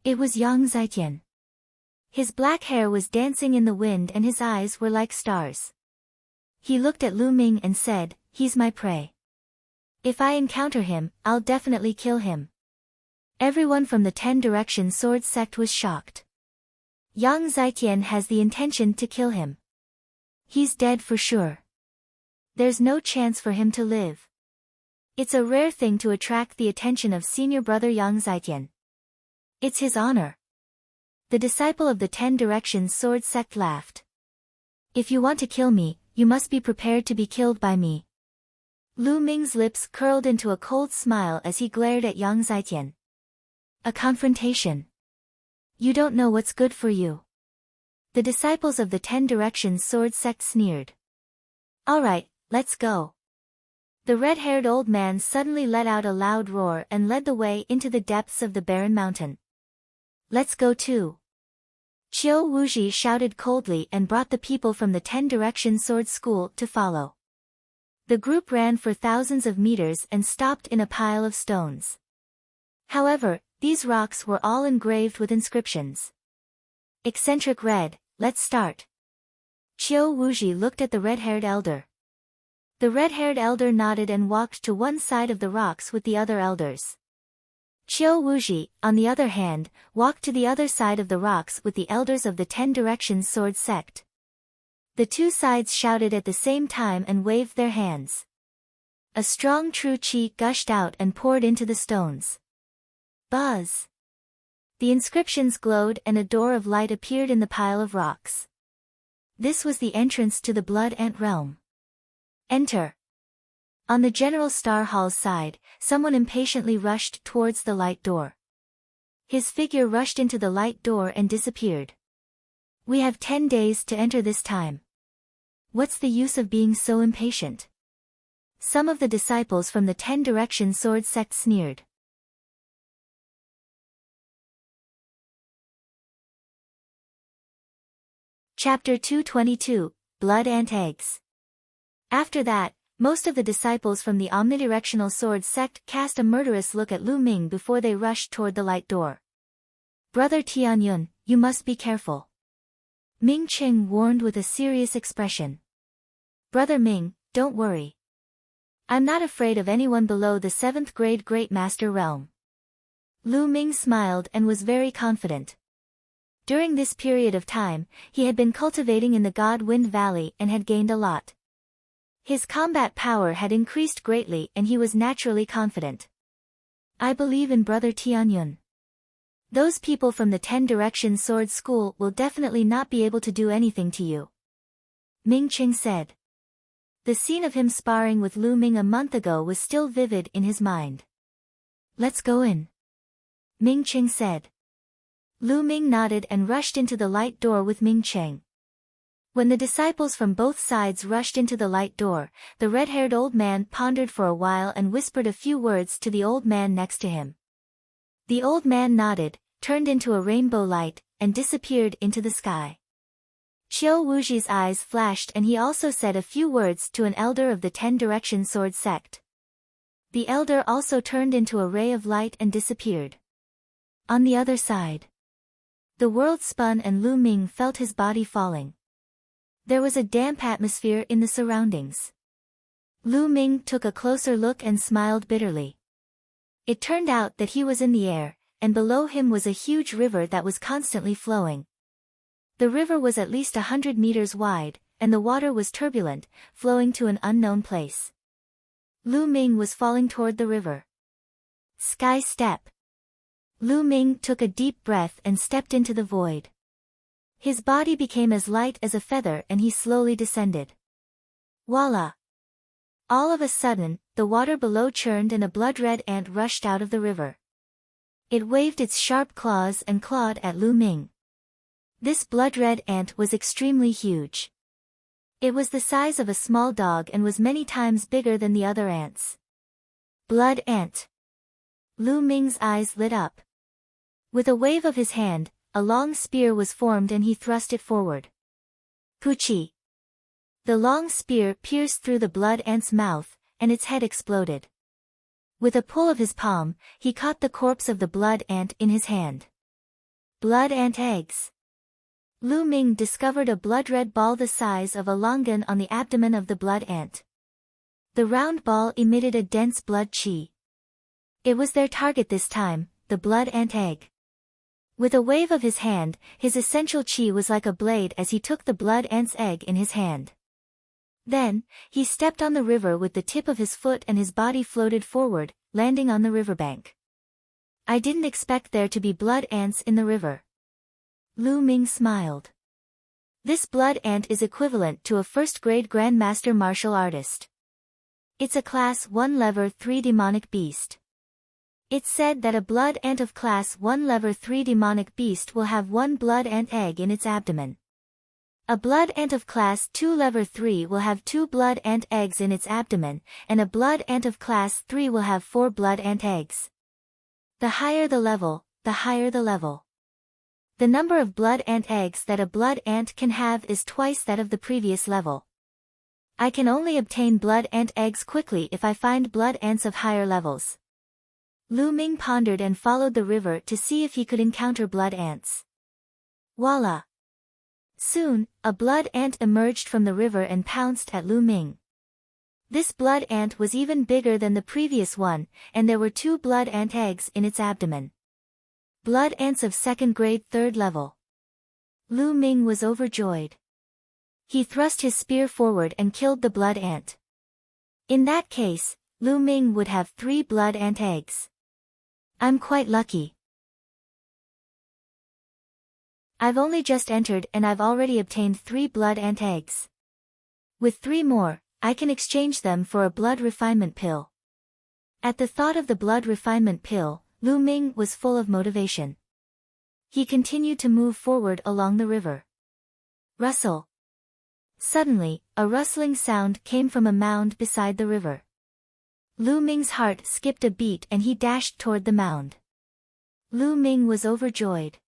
It was Yang Zaijian. His black hair was dancing in the wind and his eyes were like stars. He looked at Lu Ming and said, "He's my prey. If I encounter him, I'll definitely kill him." Everyone from the 10 Direction Sword sect was shocked. Yang Zaijian has the intention to kill him. He's dead for sure. There's no chance for him to live. It's a rare thing to attract the attention of senior brother Yang Zaijian. It's his honor. The disciple of the 10 Direction Sword sect laughed. If you want to kill me, you must be prepared to be killed by me. Lu Ming's lips curled into a cold smile as he glared at Yang Zaijian. A confrontation. You don't know what's good for you. The disciples of the 10 Direction Sword sect sneered. Alright, let's go. The red-haired old man suddenly let out a loud roar and led the way into the depths of the barren mountain. Let's go too. Qiu Wuji shouted coldly and brought the people from the 10 Direction Sword School to follow. The group ran for thousands of meters and stopped in a pile of stones. However, these rocks were all engraved with inscriptions. Eccentric Red, let's start. Qiu Wuji looked at the red-haired elder. The red-haired elder nodded and walked to one side of the rocks with the other elders. Qiu Wuji, on the other hand, walked to the other side of the rocks with the elders of the 10 Direction Sword sect. The two sides shouted at the same time and waved their hands. A strong true qi gushed out and poured into the stones. Buzz! The inscriptions glowed and a door of light appeared in the pile of rocks. This was the entrance to the Blood Ant realm. Enter! On the General Star Hall's side, someone impatiently rushed towards the light door. His figure rushed into the light door and disappeared. We have 10 days to enter this time. What's the use of being so impatient? Some of the disciples from the 10 Direction Sword sect sneered. Chapter 222, Blood Ant Eggs. After that, most of the disciples from the omnidirectional sword sect cast a murderous look at Lu Ming before they rushed toward the light door. Brother Tianyun, you must be careful. Ming Qing warned with a serious expression. Brother Ming, don't worry. I'm not afraid of anyone below the 7th grade Great Master realm. Lu Ming smiled and was very confident. During this period of time, he had been cultivating in the God Wind Valley and had gained a lot. His combat power had increased greatly and he was naturally confident. I believe in Brother Tianyun. Those people from the 10 Directions Sword School will definitely not be able to do anything to you. Ming Qing said. The scene of him sparring with Lu Ming a month ago was still vivid in his mind. Let's go in. Ming Qing said. Lu Ming nodded and rushed into the light door with Ming Qing. When the disciples from both sides rushed into the light door, the red-haired old man pondered for a while and whispered a few words to the old man next to him. The old man nodded, turned into a rainbow light, and disappeared into the sky. Qiu Wuji's eyes flashed and he also said a few words to an elder of the 10 Direction Sword sect. The elder also turned into a ray of light and disappeared. On the other side, the world spun and Lu Ming felt his body falling. There was a damp atmosphere in the surroundings. Lu Ming took a closer look and smiled bitterly. It turned out that he was in the air, and below him was a huge river that was constantly flowing. The river was at least 100 meters wide, and the water was turbulent, flowing to an unknown place. Lu Ming was falling toward the river. Sky step. Lu Ming took a deep breath and stepped into the void. His body became as light as a feather and he slowly descended. Voila! All of a sudden, the water below churned and a blood-red ant rushed out of the river. It waved its sharp claws and clawed at Lu Ming. This blood-red ant was extremely huge. It was the size of a small dog and was many times bigger than the other ants. Blood ant. Lu Ming's eyes lit up. With a wave of his hand, a long spear was formed and he thrust it forward. Puchi. The long spear pierced through the blood ant's mouth, and its head exploded. With a pull of his palm, he caught the corpse of the blood ant in his hand. Blood ant eggs. Lu Ming discovered a blood-red ball the size of a longan on the abdomen of the blood ant. The round ball emitted a dense blood qi. It was their target this time, the blood ant egg. With a wave of his hand, his essential qi was like a blade as he took the blood ant's egg in his hand. Then, he stepped on the river with the tip of his foot and his body floated forward, landing on the riverbank. I didn't expect there to be blood ants in the river. Lu Ming smiled. This blood ant is equivalent to a first-grade Grandmaster martial artist. It's a Class 1 Level 3 demonic beast. It's said that a blood ant of Class 1 Level 3 demonic beast will have 1 blood ant egg in its abdomen. A blood ant of Class 2 Level 3 will have 2 blood ant eggs in its abdomen, and a blood ant of Class 3 will have 4 blood ant eggs. The higher the level, the higher the level. The number of blood ant eggs that a blood ant can have is twice that of the previous level. I can only obtain blood ant eggs quickly if I find blood ants of higher levels. Lu Ming pondered and followed the river to see if he could encounter blood ants. Voila! Soon, a blood ant emerged from the river and pounced at Lu Ming. This blood ant was even bigger than the previous one, and there were 2 blood ant eggs in its abdomen. Blood ants of 2nd grade 3rd level. Lu Ming was overjoyed. He thrust his spear forward and killed the blood ant. In that case, Lu Ming would have 3 blood ant eggs. I'm quite lucky. I've only just entered and I've already obtained 3 blood ant eggs. With 3 more, I can exchange them for a blood refinement pill. At the thought of the blood refinement pill, Lu Ming was full of motivation. He continued to move forward along the river. Rustle. Suddenly, a rustling sound came from a mound beside the river. Lu Ming's heart skipped a beat and he dashed toward the mound. Lu Ming was overjoyed.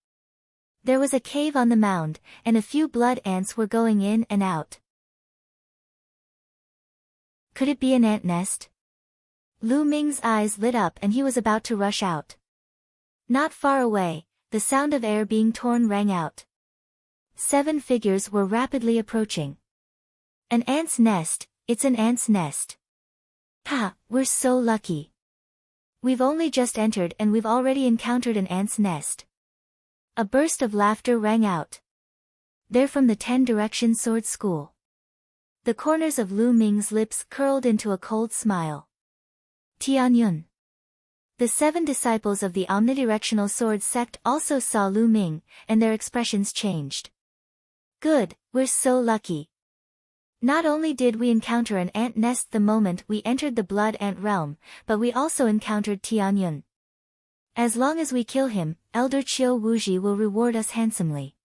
There was a cave on the mound, and a few blood ants were going in and out. Could it be an ant nest? Lu Ming's eyes lit up and he was about to rush out. Not far away, the sound of air being torn rang out. 7 figures were rapidly approaching. An ant's nest, it's an ant's nest. Ha, we're so lucky. We've only just entered and we've already encountered an ant's nest. A burst of laughter rang out. They're from the 10 Direction Sword School. The corners of Lu Ming's lips curled into a cold smile. Tianyun. The 7 disciples of the omnidirectional sword sect also saw Lu Ming, and their expressions changed. Good, we're so lucky. Not only did we encounter an ant nest the moment we entered the blood ant realm, but we also encountered Tianyun. As long as we kill him, Elder Qiu Wuji will reward us handsomely.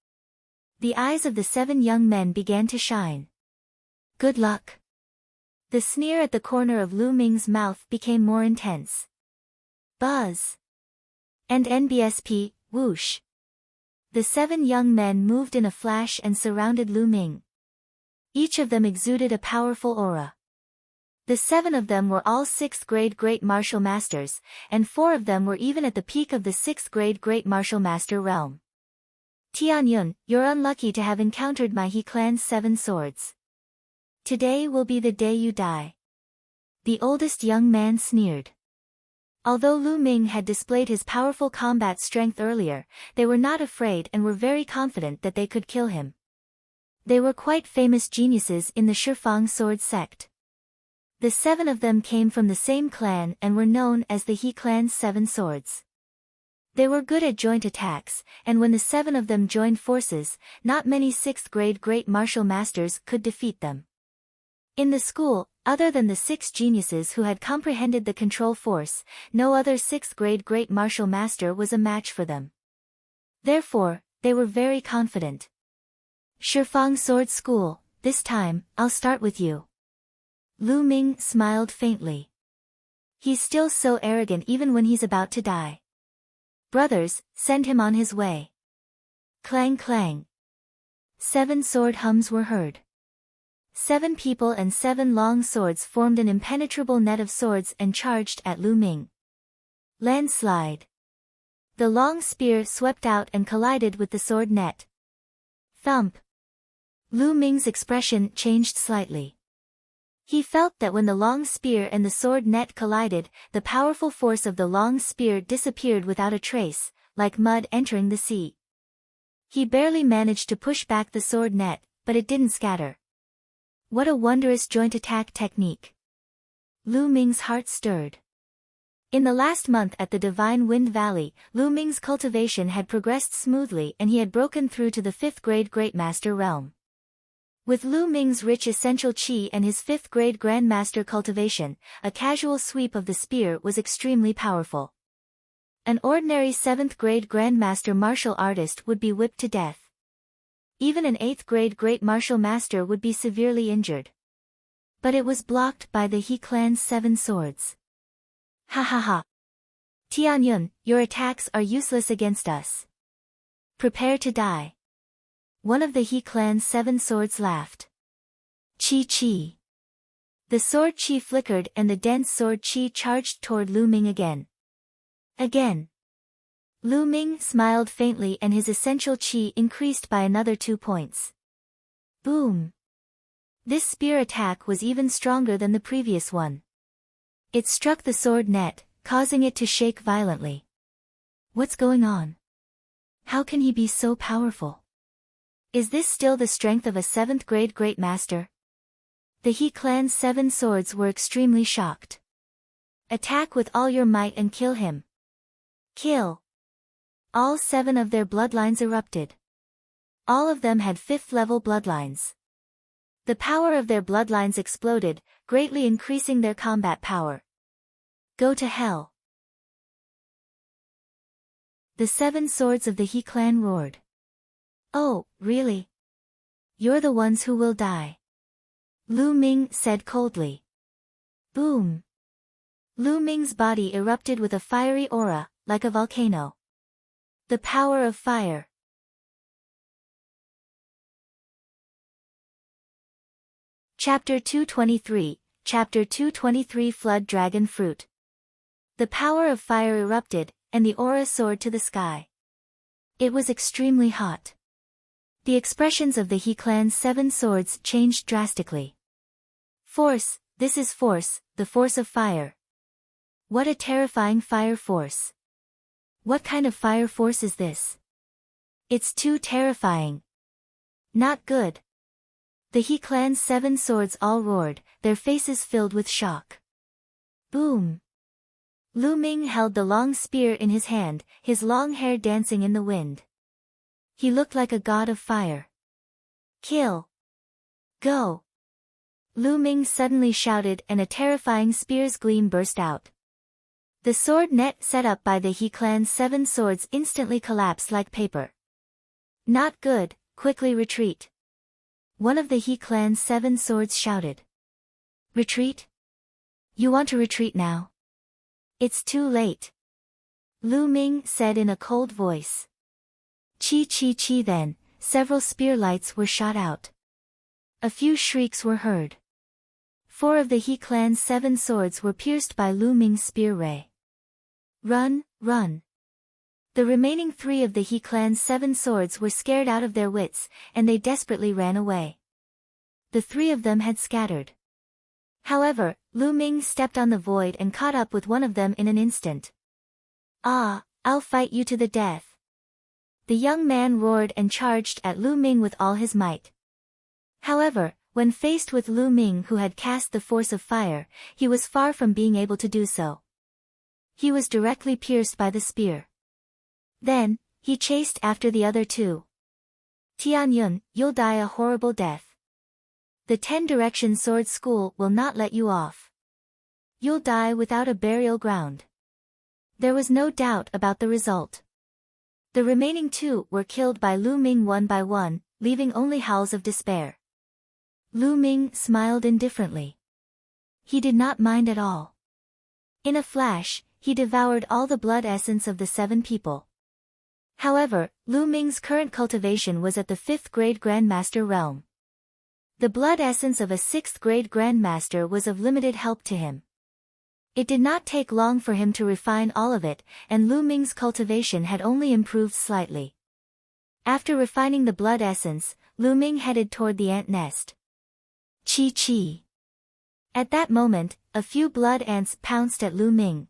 The eyes of the 7 young men began to shine. Good luck. The sneer at the corner of Lu Ming's mouth became more intense. Buzz. And NBSP, whoosh. The 7 young men moved in a flash and surrounded Lu Ming. Each of them exuded a powerful aura. The 7 of them were all 6th grade Great Martial Masters, and 4 of them were even at the peak of the 6th grade Great Martial Master realm. Tianyun, you're unlucky to have encountered my He clan's 7 swords. Today will be the day you die. The oldest young man sneered. Although Lu Ming had displayed his powerful combat strength earlier, they were not afraid and were very confident that they could kill him. They were quite famous geniuses in the Shifang sword sect. The 7 of them came from the same clan and were known as the He clan's 7 swords. They were good at joint attacks, and when the 7 of them joined forces, not many 6th grade Great Martial Masters could defeat them. In the school, other than the 6 geniuses who had comprehended the control force, no other 6th grade Great Martial Master was a match for them. Therefore, they were very confident. Shifang Sword School, this time, I'll start with you. Lu Ming smiled faintly. He's still so arrogant even when he's about to die. Brothers, send him on his way. Clang clang. 7 sword hums were heard. 7 people and 7 long swords formed an impenetrable net of swords and charged at Lu Ming. Landslide. The long spear swept out and collided with the sword net. Thump. Lu Ming's expression changed slightly. He felt that when the long spear and the sword net collided, the powerful force of the long spear disappeared without a trace, like mud entering the sea. He barely managed to push back the sword net, but it didn't scatter. What a wondrous joint attack technique. Lu Ming's heart stirred. In the last month at the Divine Wind Valley, Lu Ming's cultivation had progressed smoothly and he had broken through to the 5th grade Great Master realm. With Lu Ming's rich essential qi and his 5th grade Grandmaster cultivation, a casual sweep of the spear was extremely powerful. An ordinary 7th grade Grandmaster martial artist would be whipped to death. Even an 8th grade Great Martial Master would be severely injured. But it was blocked by the He clan's 7 swords. Ha ha ha. Tianyun, your attacks are useless against us. Prepare to die. One of the He clan's 7 swords laughed. Chi chi. The sword chi flickered and the dense sword chi charged toward Lu Ming again. Again. Lu Ming smiled faintly and his essential qi increased by another 2 points. Boom! This spear attack was even stronger than the previous one. It struck the sword net, causing it to shake violently. What's going on? How can he be so powerful? Is this still the strength of a 7th grade Great Master? The He clan's 7 swords were extremely shocked. Attack with all your might and kill him. Kill! All 7 of their bloodlines erupted. All of them had 5th level bloodlines. The power of their bloodlines exploded, greatly increasing their combat power. Go to hell. The 7 swords of the He clan roared. Oh, really? You're the ones who will die. Lu Ming said coldly. Boom. Lu Ming's body erupted with a fiery aura, like a volcano. The power of fire. Chapter 223, Chapter 223 Flood Dragon Fruit. The power of fire erupted, and the aura soared to the sky. It was extremely hot. The expressions of the He clan's 7 swords changed drastically. Force, this is force, the force of fire. What a terrifying fire force. What kind of fire force is this? It's too terrifying. Not good. The He clan's 7 swords all roared, their faces filled with shock. Boom! Lu Ming held the long spear in his hand, his long hair dancing in the wind. He looked like a god of fire. Kill! Go! Lu Ming suddenly shouted and a terrifying spear's gleam burst out. The sword net set up by the He clan's 7 swords instantly collapsed like paper. Not good, quickly retreat. One of the He clan's 7 swords shouted. Retreat? You want to retreat now? It's too late. Lu Ming said in a cold voice. Chi chi chi then, several spear lights were shot out. A few shrieks were heard. 4 of the He clan's 7 swords were pierced by Lu Ming's spear ray. Run, run. The remaining 3 of the He clan's 7 swords were scared out of their wits, and they desperately ran away. The 3 of them had scattered. However, Lu Ming stepped on the void and caught up with one of them in an instant. Ah, I'll fight you to the death. The young man roared and charged at Lu Ming with all his might. However, when faced with Lu Ming who had cast the force of fire, he was far from being able to do so. He was directly pierced by the spear. Then, he chased after the other 2. Tianyun, you'll die a horrible death. The 10 Direction Sword School will not let you off. You'll die without a burial ground. There was no doubt about the result. The remaining 2 were killed by Lu Ming one by one, leaving only howls of despair. Lu Ming smiled indifferently. He did not mind at all. In a flash, he devoured all the blood essence of the 7 people. However, Lu Ming's current cultivation was at the 5th grade Grandmaster realm. The blood essence of a 6th grade Grandmaster was of limited help to him. It did not take long for him to refine all of it, and Lu Ming's cultivation had only improved slightly. After refining the blood essence, Lu Ming headed toward the ant nest. Chi chi. At that moment, a few blood ants pounced at Lu Ming.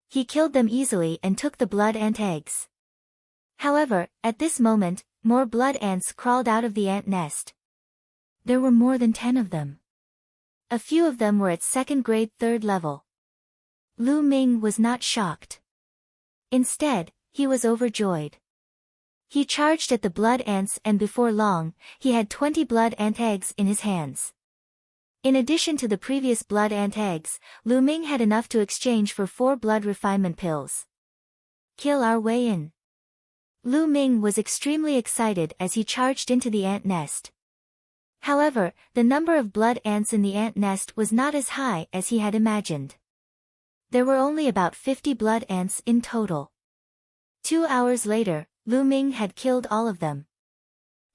He killed them easily and took the blood ant eggs. However, at this moment, more blood ants crawled out of the ant nest. There were more than 10 of them. A few of them were at 2nd grade 3rd level. Lu Ming was not shocked. Instead, he was overjoyed. He charged at the blood ants and before long, he had 20 blood ant eggs in his hands. In addition to the previous blood ant eggs, Lu Ming had enough to exchange for 4 blood refinement pills. Kill our way in. Lu Ming was extremely excited as he charged into the ant nest. However, the number of blood ants in the ant nest was not as high as he had imagined. There were only about 50 blood ants in total. 2 hours later, Lu Ming had killed all of them.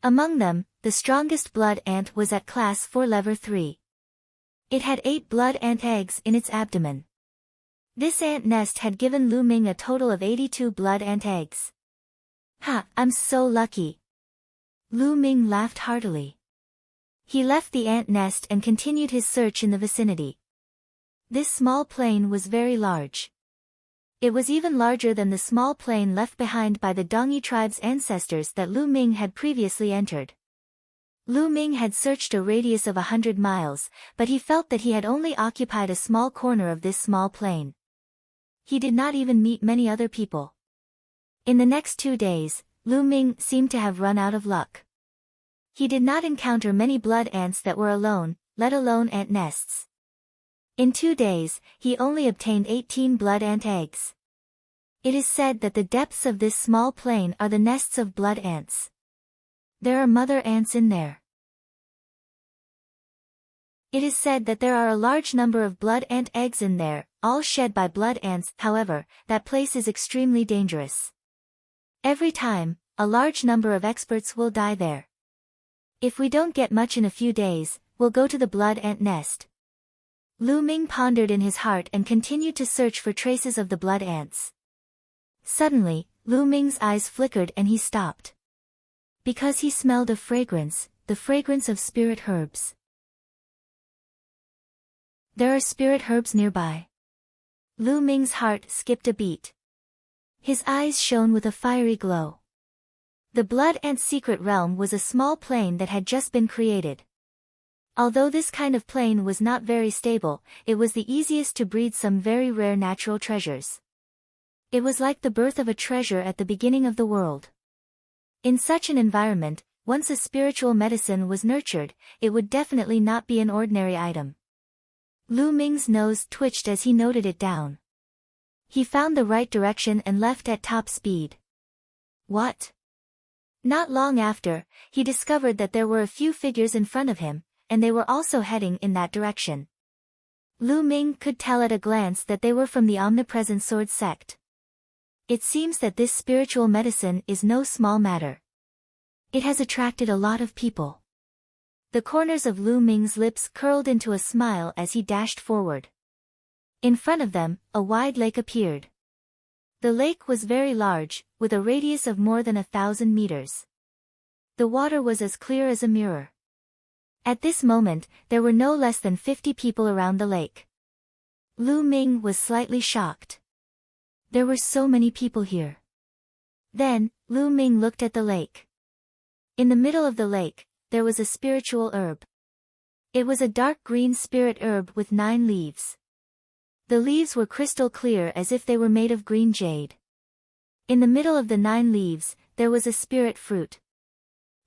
Among them, the strongest blood ant was at class 4 level 3. It had 8 blood ant eggs in its abdomen. This ant nest had given Lu Ming a total of 82 blood ant eggs. Ha, I'm so lucky. Lu Ming laughed heartily. He left the ant nest and continued his search in the vicinity. This small plain was very large. It was even larger than the small plain left behind by the Dongyi tribe's ancestors that Lu Ming had previously entered. Lu Ming had searched a radius of 100 miles, but he felt that he had only occupied a small corner of this small plain. He did not even meet many other people. In the next 2 days, Lu Ming seemed to have run out of luck. He did not encounter many blood ants that were alone, let alone ant nests. In 2 days, he only obtained 18 blood ant eggs. It is said that the depths of this small plain are the nests of blood ants. There are mother ants in there. It is said that there are a large number of blood ant eggs in there, all shed by blood ants. However, that place is extremely dangerous. Every time, a large number of experts will die there. If we don't get much in a few days, we'll go to the blood ant nest. Lu Ming pondered in his heart and continued to search for traces of the blood ants. Suddenly, Lu Ming's eyes flickered and he stopped. Because he smelled a fragrance, the fragrance of spirit herbs. There are spirit herbs nearby. Lu Ming's heart skipped a beat. His eyes shone with a fiery glow. The Blood Ant's secret realm was a small plane that had just been created. Although this kind of plane was not very stable, it was the easiest to breed some very rare natural treasures. It was like the birth of a treasure at the beginning of the world. In such an environment, once a spiritual medicine was nurtured, it would definitely not be an ordinary item. Lu Ming's nose twitched as he noted it down. He found the right direction and left at top speed. What? Not long after, he discovered that there were a few figures in front of him, and they were also heading in that direction. Lu Ming could tell at a glance that they were from the Omnipresent Sword sect. It seems that this spiritual medicine is no small matter. It has attracted a lot of people. The corners of Lu Ming's lips curled into a smile as he dashed forward. In front of them, a wide lake appeared. The lake was very large, with a radius of more than 1,000 meters. The water was as clear as a mirror. At this moment, there were no less than 50 people around the lake. Lu Ming was slightly shocked. There were so many people here. Then, Lu Ming looked at the lake. In the middle of the lake, there was a spiritual herb. It was a dark green spirit herb with 9 leaves. The leaves were crystal clear as if they were made of green jade. In the middle of the 9 leaves, there was a spirit fruit.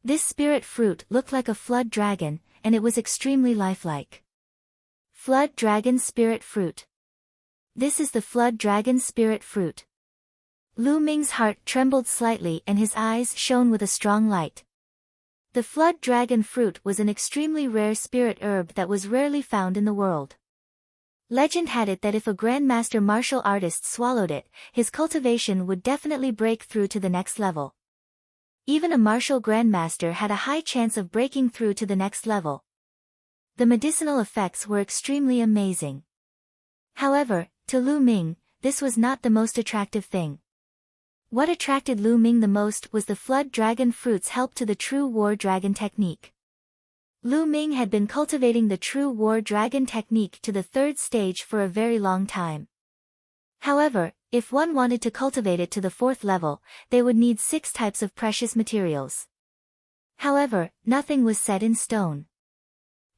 This spirit fruit looked like a flood dragon, and it was extremely lifelike. Flood dragon spirit fruit. This is the flood dragon spirit fruit. Lu Ming's heart trembled slightly and his eyes shone with a strong light. The flood dragon fruit was an extremely rare spirit herb that was rarely found in the world. Legend had it that if a grandmaster martial artist swallowed it, his cultivation would definitely break through to the next level. Even a martial grandmaster had a high chance of breaking through to the next level. The medicinal effects were extremely amazing. However, to Lu Ming, this was not the most attractive thing. What attracted Lu Ming the most was the flood dragon fruit's help to the true war dragon technique. Lu Ming had been cultivating the true war dragon technique to the 3rd stage for a very long time. However, if one wanted to cultivate it to the 4th level, they would need 6 types of precious materials. However, nothing was set in stone.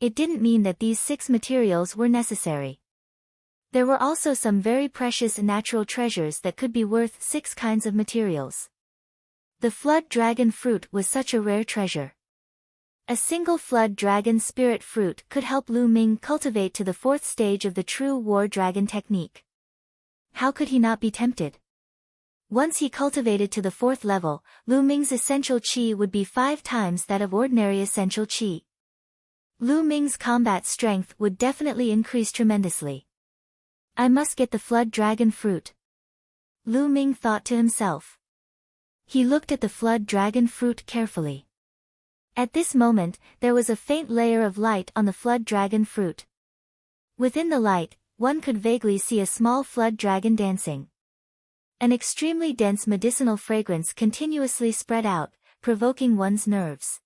It didn't mean that these 6 materials were necessary. There were also some very precious natural treasures that could be worth 6 kinds of materials. The flood dragon fruit was such a rare treasure. A single flood dragon spirit fruit could help Lu Ming cultivate to the 4th stage of the true war dragon technique. How could he not be tempted? Once he cultivated to the 4th level, Lu Ming's essential qi would be 5 times that of ordinary essential qi. Lu Ming's combat strength would definitely increase tremendously. I must get the flood dragon fruit. Lu Ming thought to himself. He looked at the flood dragon fruit carefully. At this moment, there was a faint layer of light on the flood dragon fruit. Within the light, one could vaguely see a small flood dragon dancing. An extremely dense medicinal fragrance continuously spread out, provoking one's nerves.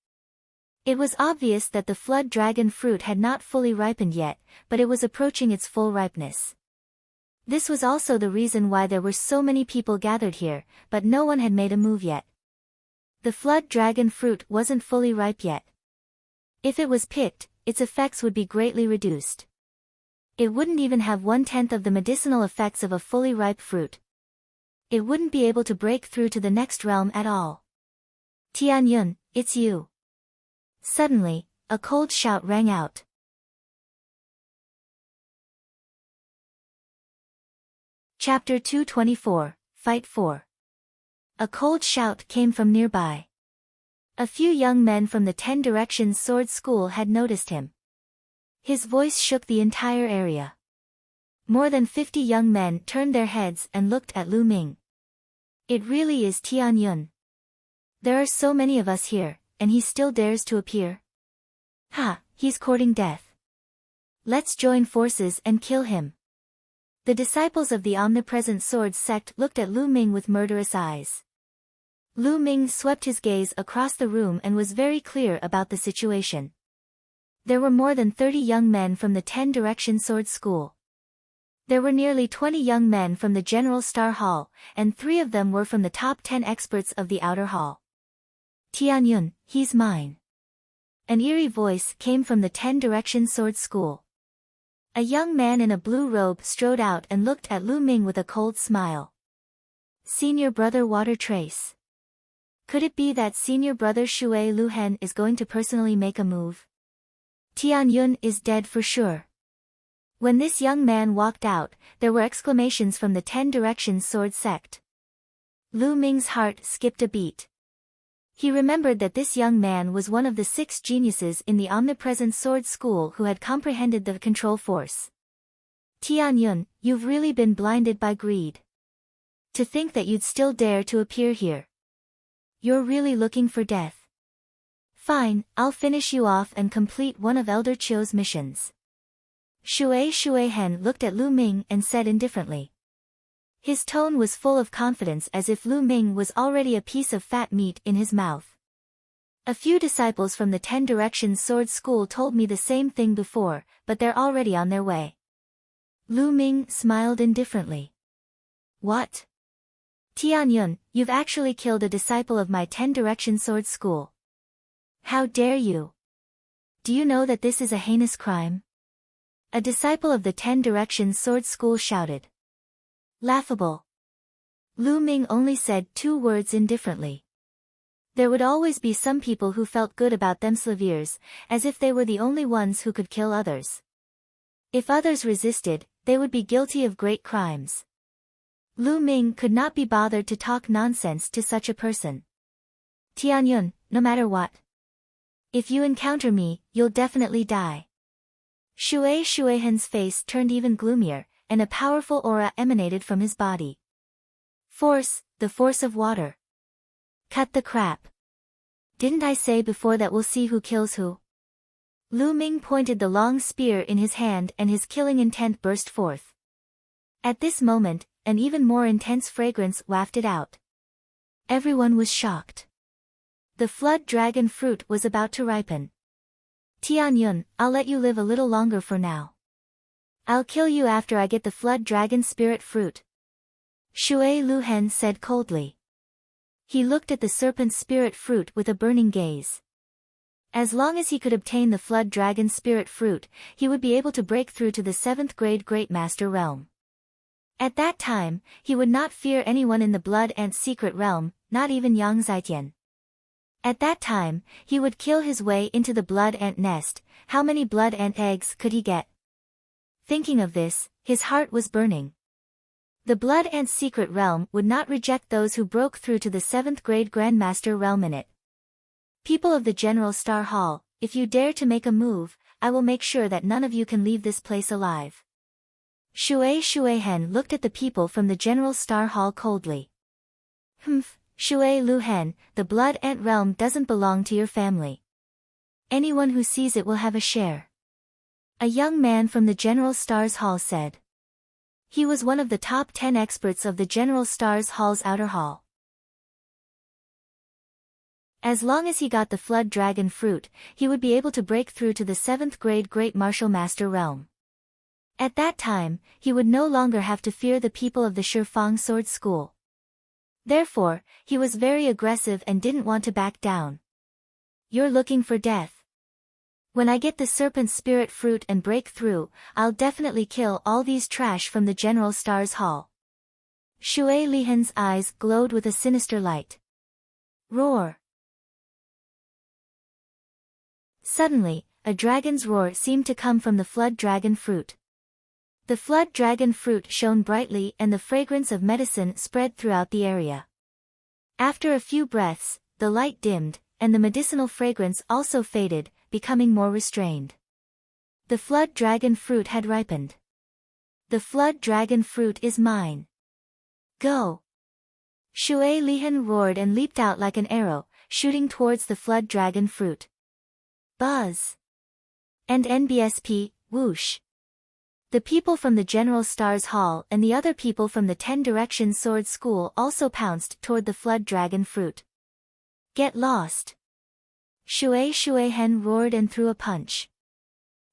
It was obvious that the flood dragon fruit had not fully ripened yet, but it was approaching its full ripeness. This was also the reason why there were so many people gathered here, but no one had made a move yet. The flood dragon fruit wasn't fully ripe yet. If it was picked, its effects would be greatly reduced. It wouldn't even have 1/10 of the medicinal effects of a fully ripe fruit. It wouldn't be able to break through to the next realm at all. Tianyun, it's you. Suddenly, a cold shout rang out. Chapter 224, Fight 4. A cold shout came from nearby. A few young men from the 10 Directions Sword School had noticed him. His voice shook the entire area. More than 50 young men turned their heads and looked at Lu Ming. It really is Tianyun. There are so many of us here, and he still dares to appear. Ha, he's courting death. Let's join forces and kill him. The disciples of the Omnipresent Sword sect looked at Lu Ming with murderous eyes. Lu Ming swept his gaze across the room and was very clear about the situation. There were more than 30 young men from the 10 Direction Sword School. There were nearly 20 young men from the General Star Hall, and 3 of them were from the top 10 experts of the Outer Hall. Tianyun, he's mine. An eerie voice came from the 10 Direction Sword School. A young man in a blue robe strode out and looked at Lu Ming with a cold smile. Senior brother Water Trace. Could it be that senior brother Shui Luhen is going to personally make a move? Tianyun is dead for sure. When this young man walked out, there were exclamations from the 10 Directions Sword Sect. Lu Ming's heart skipped a beat. He remembered that this young man was one of the 6 geniuses in the Omnipresent Sword School who had comprehended the control force. Tianyun, you've really been blinded by greed. To think that you'd still dare to appear here. You're really looking for death. Fine, I'll finish you off and complete one of Elder Chio's missions. Shui Hen looked at Lu Ming and said indifferently. His tone was full of confidence as if Lu Ming was already a piece of fat meat in his mouth. A few disciples from the 10 Directions Sword School told me the same thing before, but they're already on their way. Lu Ming smiled indifferently. What? Tianyun, you've actually killed a disciple of my 10 Directions Sword School. How dare you? Do you know that this is a heinous crime? A disciple of the 10 Directions Sword School shouted. Laughable. Lu Ming only said 2 words indifferently. There would always be some people who felt good about themselves, as if they were the only ones who could kill others. If others resisted, they would be guilty of great crimes. Lu Ming could not be bothered to talk nonsense to such a person. Tianyun, no matter what. If you encounter me, you'll definitely die. Shui Hen's face turned even gloomier, and a powerful aura emanated from his body. Force, the force of water. Cut the crap. Didn't I say before that we'll see who kills who? Lu Ming pointed the long spear in his hand and his killing intent burst forth. At this moment, an even more intense fragrance wafted out. Everyone was shocked. The flood dragon fruit was about to ripen. Tianyun, I'll let you live a little longer for now. I'll kill you after I get the flood dragon spirit fruit. Shui Luhen said coldly. He looked at the serpent spirit fruit with a burning gaze. As long as he could obtain the flood dragon spirit fruit, he would be able to break through to the 7th grade Great Master realm. At that time, he would not fear anyone in the blood ant secret realm, not even Yang Zitian. At that time, he would kill his way into the blood ant nest. How many blood ant eggs could he get? Thinking of this, his heart was burning. The blood ant secret realm would not reject those who broke through to the 7th grade Grandmaster realm in it. People of the General Star Hall, if you dare to make a move, I will make sure that none of you can leave this place alive. Shui Hen looked at the people from the General Star Hall coldly. Humph. Shui Luhen, the blood ant realm doesn't belong to your family. Anyone who sees it will have a share. A young man from the General Stars Hall said. He was one of the top 10 experts of the General Stars Hall's outer hall. As long as he got the flood dragon fruit, he would be able to break through to the 7th grade Great Martial Master realm. At that time, he would no longer have to fear the people of the Shifang Sword School. Therefore, he was very aggressive and didn't want to back down. You're looking for death. When I get the serpent spirit fruit and break through, I'll definitely kill all these trash from the General Stars Hall. Shui Lihen's eyes glowed with a sinister light. Roar. Suddenly, a dragon's roar seemed to come from the flood dragon fruit. The flood dragon fruit shone brightly and the fragrance of medicine spread throughout the area. After a few breaths, the light dimmed, and the medicinal fragrance also faded, becoming more restrained. The flood dragon fruit had ripened. The flood dragon fruit is mine. Go! Shui Lihen roared and leaped out like an arrow, shooting towards the flood dragon fruit. Buzz! And NBSP, whoosh! The people from the General Stars Hall and the other people from the 10 Directions Sword School also pounced toward the flood dragon fruit. Get lost! Shui Hen roared and threw a punch.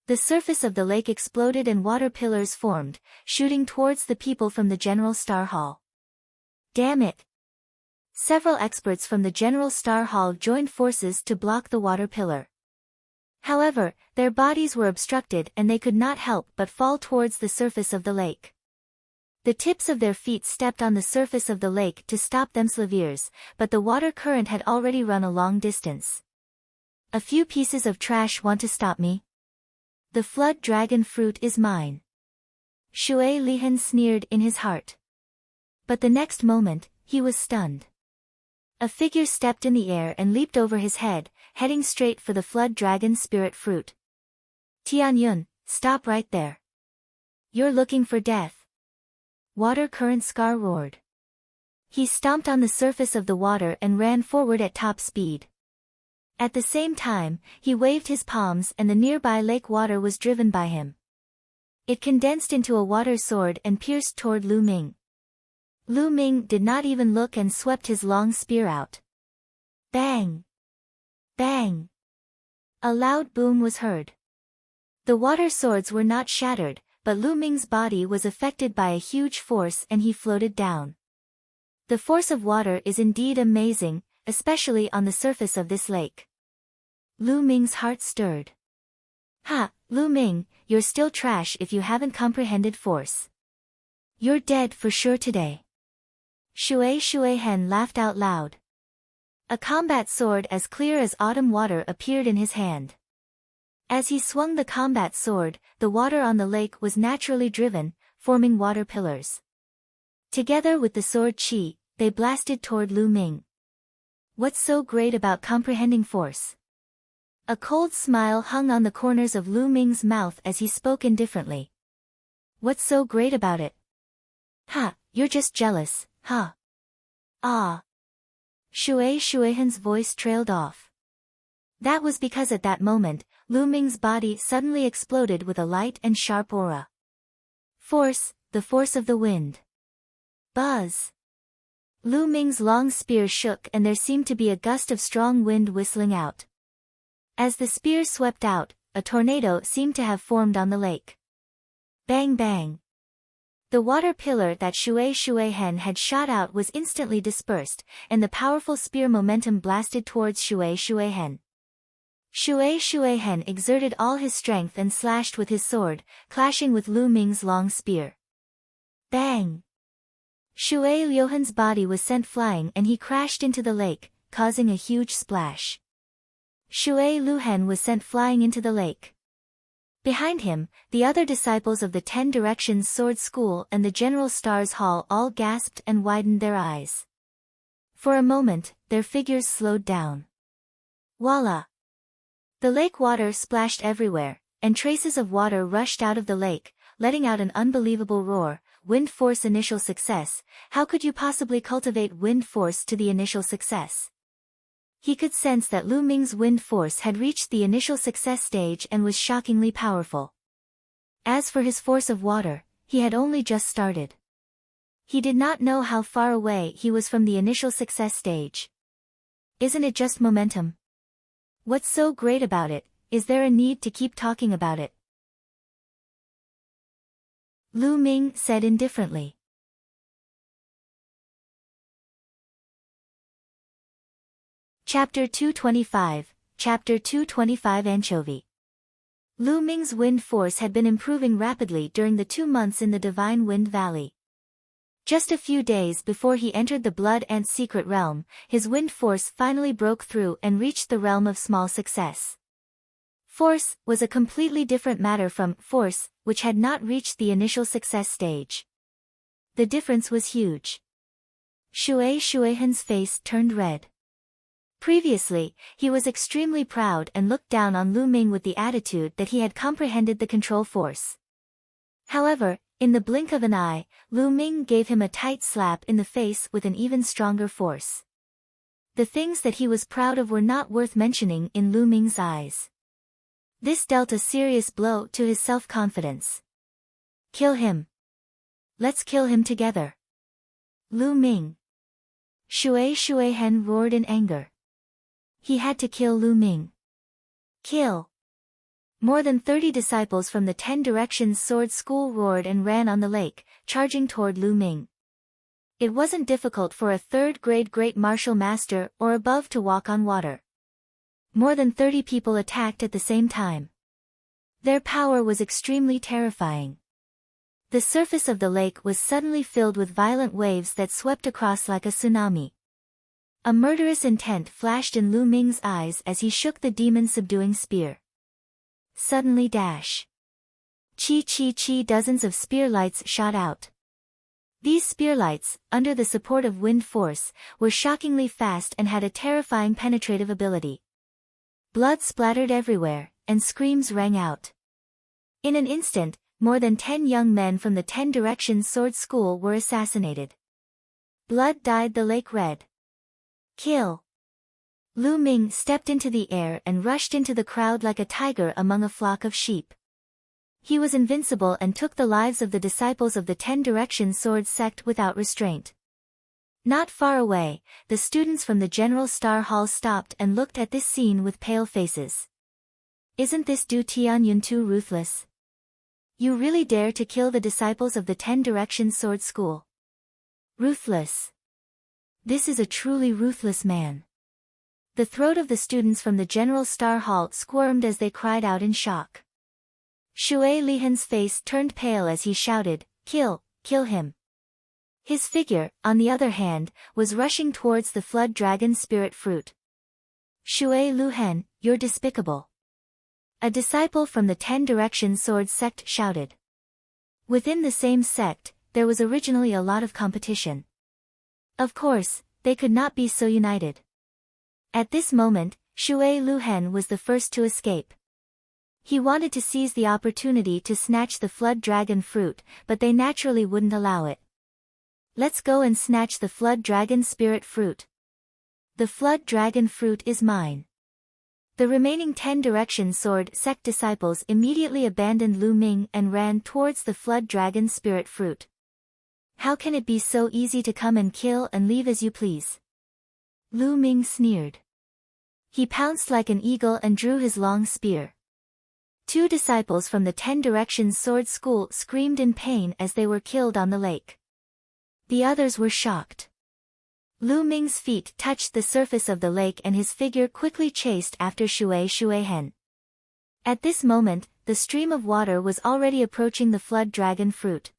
The surface of the lake exploded and water pillars formed, shooting towards the people from the General Star Hall. Damn it! Several experts from the General Star Hall joined forces to block the water pillar. However, their bodies were obstructed and they could not help but fall towards the surface of the lake. The tips of their feet stepped on the surface of the lake to stop them slaveers, but the water current had already run a long distance. A few pieces of trash want to stop me? The flood dragon fruit is mine. Shui Lihan sneered in his heart. But the next moment, he was stunned. A figure stepped in the air and leaped over his head, heading straight for the flood dragon spirit fruit. Tianyun, stop right there. You're looking for death. Water current Scar roared. He stomped on the surface of the water and ran forward at top speed. At the same time, he waved his palms and the nearby lake water was driven by him. It condensed into a water sword and pierced toward Lu Ming. Lu Ming did not even look and swept his long spear out. Bang! Bang! A loud boom was heard. The water swords were not shattered, but Lu Ming's body was affected by a huge force and he floated down. The force of water is indeed amazing, especially on the surface of this lake. Lu Ming's heart stirred. Ha, Lu Ming, you're still trash if you haven't comprehended force. You're dead for sure today. Shui Hen laughed out loud. A combat sword as clear as autumn water appeared in his hand. As he swung the combat sword, the water on the lake was naturally driven, forming water pillars. Together with the sword Qi, they blasted toward Lu Ming. What's so great about comprehending force? A cold smile hung on the corners of Lu Ming's mouth as he spoke indifferently. What's so great about it? Ha, you're just jealous, huh? Ah. Shui Hen's voice trailed off. That was because at that moment, Lu Ming's body suddenly exploded with a light and sharp aura. Force, the force of the wind. Buzz. Lu Ming's long spear shook and there seemed to be a gust of strong wind whistling out. As the spear swept out, a tornado seemed to have formed on the lake. Bang bang. The water pillar that Shui Hen had shot out was instantly dispersed, and the powerful spear momentum blasted towards Shui Hen. Shui Hen exerted all his strength and slashed with his sword, clashing with Lu Ming's long spear. Bang! Shui Liuhen's body was sent flying and he crashed into the lake, causing a huge splash. Shui Liuhen was sent flying into the lake. Behind him, the other disciples of the 10 Directions Sword School and the General Stars Hall all gasped and widened their eyes. For a moment, their figures slowed down. Voila! The lake water splashed everywhere, and traces of water rushed out of the lake, letting out an unbelievable roar. Wind force initial success. How could you possibly cultivate wind force to the initial success? He could sense that Lu Ming's wind force had reached the initial success stage and was shockingly powerful. As for his force of water, he had only just started. He did not know how far away he was from the initial success stage. Isn't it just momentum? What's so great about it? Is there a need to keep talking about it? Lu Ming said indifferently. Chapter 225, Chapter 225 Anchovy. Lu Ming's wind force had been improving rapidly during the 2 months in the Divine Wind Valley. Just a few days before he entered the Blood Ant's secret realm, his wind force finally broke through and reached the realm of small success. Force was a completely different matter from force, which had not reached the initial success stage. The difference was huge. Shui Hen's face turned red. Previously, he was extremely proud and looked down on Lu Ming with the attitude that he had comprehended the control force. However, in the blink of an eye, Lu Ming gave him a tight slap in the face with an even stronger force. The things that he was proud of were not worth mentioning in Lu Ming's eyes. This dealt a serious blow to his self-confidence. Kill him. Let's kill him together. Lu Ming. Shui Hen roared in anger. He had to kill Lu Ming. Kill. More than 30 disciples from the 10 Directions Sword School roared and ran on the lake, charging toward Lu Ming. It wasn't difficult for a third-grade great martial master or above to walk on water. More than 30 people attacked at the same time. Their power was extremely terrifying. The surface of the lake was suddenly filled with violent waves that swept across like a tsunami. A murderous intent flashed in Lu Ming's eyes as he shook the demon-subduing spear. Suddenly dash. Chi chi chi, dozens of spear lights shot out. These spear lights, under the support of wind force, were shockingly fast and had a terrifying penetrative ability. Blood splattered everywhere, and screams rang out. In an instant, more than 10 young men from the 10 Directions Sword School were assassinated. Blood dyed the lake red. Kill. Lu Ming stepped into the air and rushed into the crowd like a tiger among a flock of sheep. He was invincible and took the lives of the disciples of the 10 Directions Sword sect without restraint. Not far away, the students from the General Star Hall stopped and looked at this scene with pale faces. Isn't this Du Tianyun too ruthless? You really dare to kill the disciples of the 10 Directions Sword School? Ruthless. This is a truly ruthless man. The throat of the students from the General Star Hall squirmed as they cried out in shock. Shui Lihan's face turned pale as he shouted, "Kill him." His figure, on the other hand, was rushing towards the flood dragon spirit fruit. Shui Luhen, you're despicable. A disciple from the 10 Directions Sword sect shouted. Within the same sect, there was originally a lot of competition. Of course, they could not be so united. At this moment, Shui Luhen was the first to escape. He wanted to seize the opportunity to snatch the flood dragon fruit, but they naturally wouldn't allow it. Let's go and snatch the flood dragon spirit fruit. The flood dragon fruit is mine. The remaining 10 Directions Sword sect disciples immediately abandoned Lu Ming and ran towards the flood dragon spirit fruit. How can it be so easy to come and kill and leave as you please? Lu Ming sneered. He pounced like an eagle and drew his long spear. 2 disciples from the 10 Directions Sword School screamed in pain as they were killed on the lake. The others were shocked. Lu Ming's feet touched the surface of the lake and his figure quickly chased after Shui Hen. At this moment, the stream of water was already approaching the flood dragon fruit.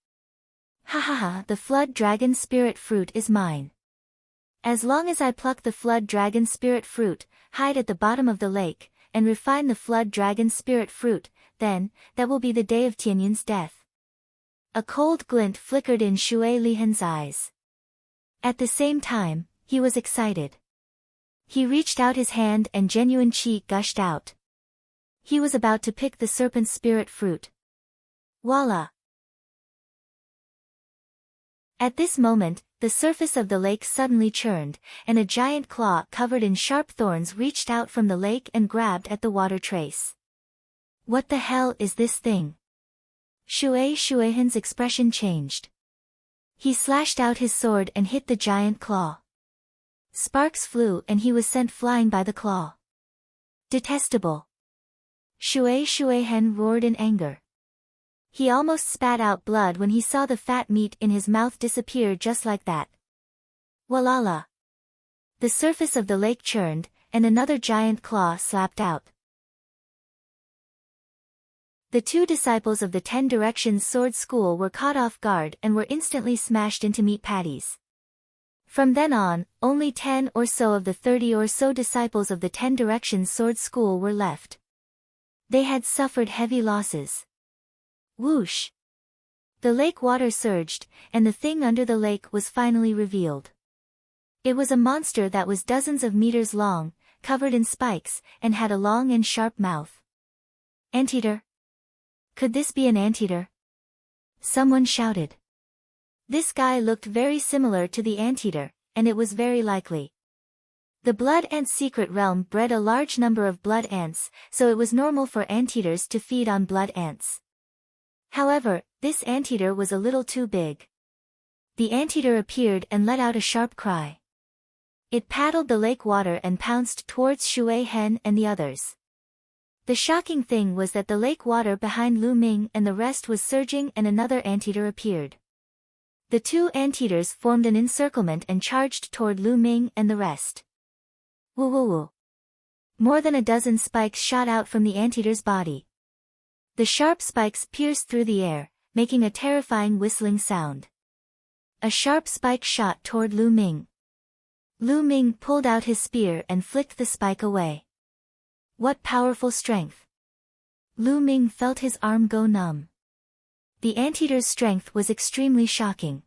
Ha ha ha, the flood dragon spirit fruit is mine. As long as I pluck the flood dragon spirit fruit, hide at the bottom of the lake, and refine the flood dragon spirit fruit, then, that will be the day of Tianyun's death. A cold glint flickered in Shui Lihan's eyes. At the same time, he was excited. He reached out his hand and genuine qi gushed out. He was about to pick the serpent spirit fruit. Voila! At this moment, the surface of the lake suddenly churned, and a giant claw covered in sharp thorns reached out from the lake and grabbed at the water trace. What the hell is this thing? Shui Hen's expression changed. He slashed out his sword and hit the giant claw. Sparks flew and he was sent flying by the claw. Detestable! Shui Hen roared in anger. He almost spat out blood when he saw the fat meat in his mouth disappear just like that. Walala! The surface of the lake churned, and another giant claw slapped out. The 2 disciples of the 10 Directions Sword School were caught off guard and were instantly smashed into meat patties. From then on, only 10 or so of the 30 or so disciples of the 10 Directions Sword School were left. They had suffered heavy losses. Whoosh! The lake water surged, and the thing under the lake was finally revealed. It was a monster that was dozens of meters long, covered in spikes, and had a long and sharp mouth. Anteater? Could this be an anteater? Someone shouted. This guy looked very similar to the anteater, and it was very likely. The blood ant's secret realm bred a large number of blood ants, so it was normal for anteaters to feed on blood ants. However, This anteater was a little too big. The anteater appeared and let out a sharp cry. It paddled the lake water and pounced towards Shui Hen and the others. The shocking thing was that the lake water behind Lu Ming and the rest was surging and another anteater appeared. The two anteaters formed an encirclement and charged toward Lu Ming and the rest. Woo woo woo. More than a dozen spikes shot out from the anteater's body. The sharp spikes pierced through the air, making a terrifying whistling sound. A sharp spike shot toward Lu Ming. Lu Ming pulled out his spear and flicked the spike away. What powerful strength! Lu Ming felt his arm go numb. The anteater's strength was extremely shocking.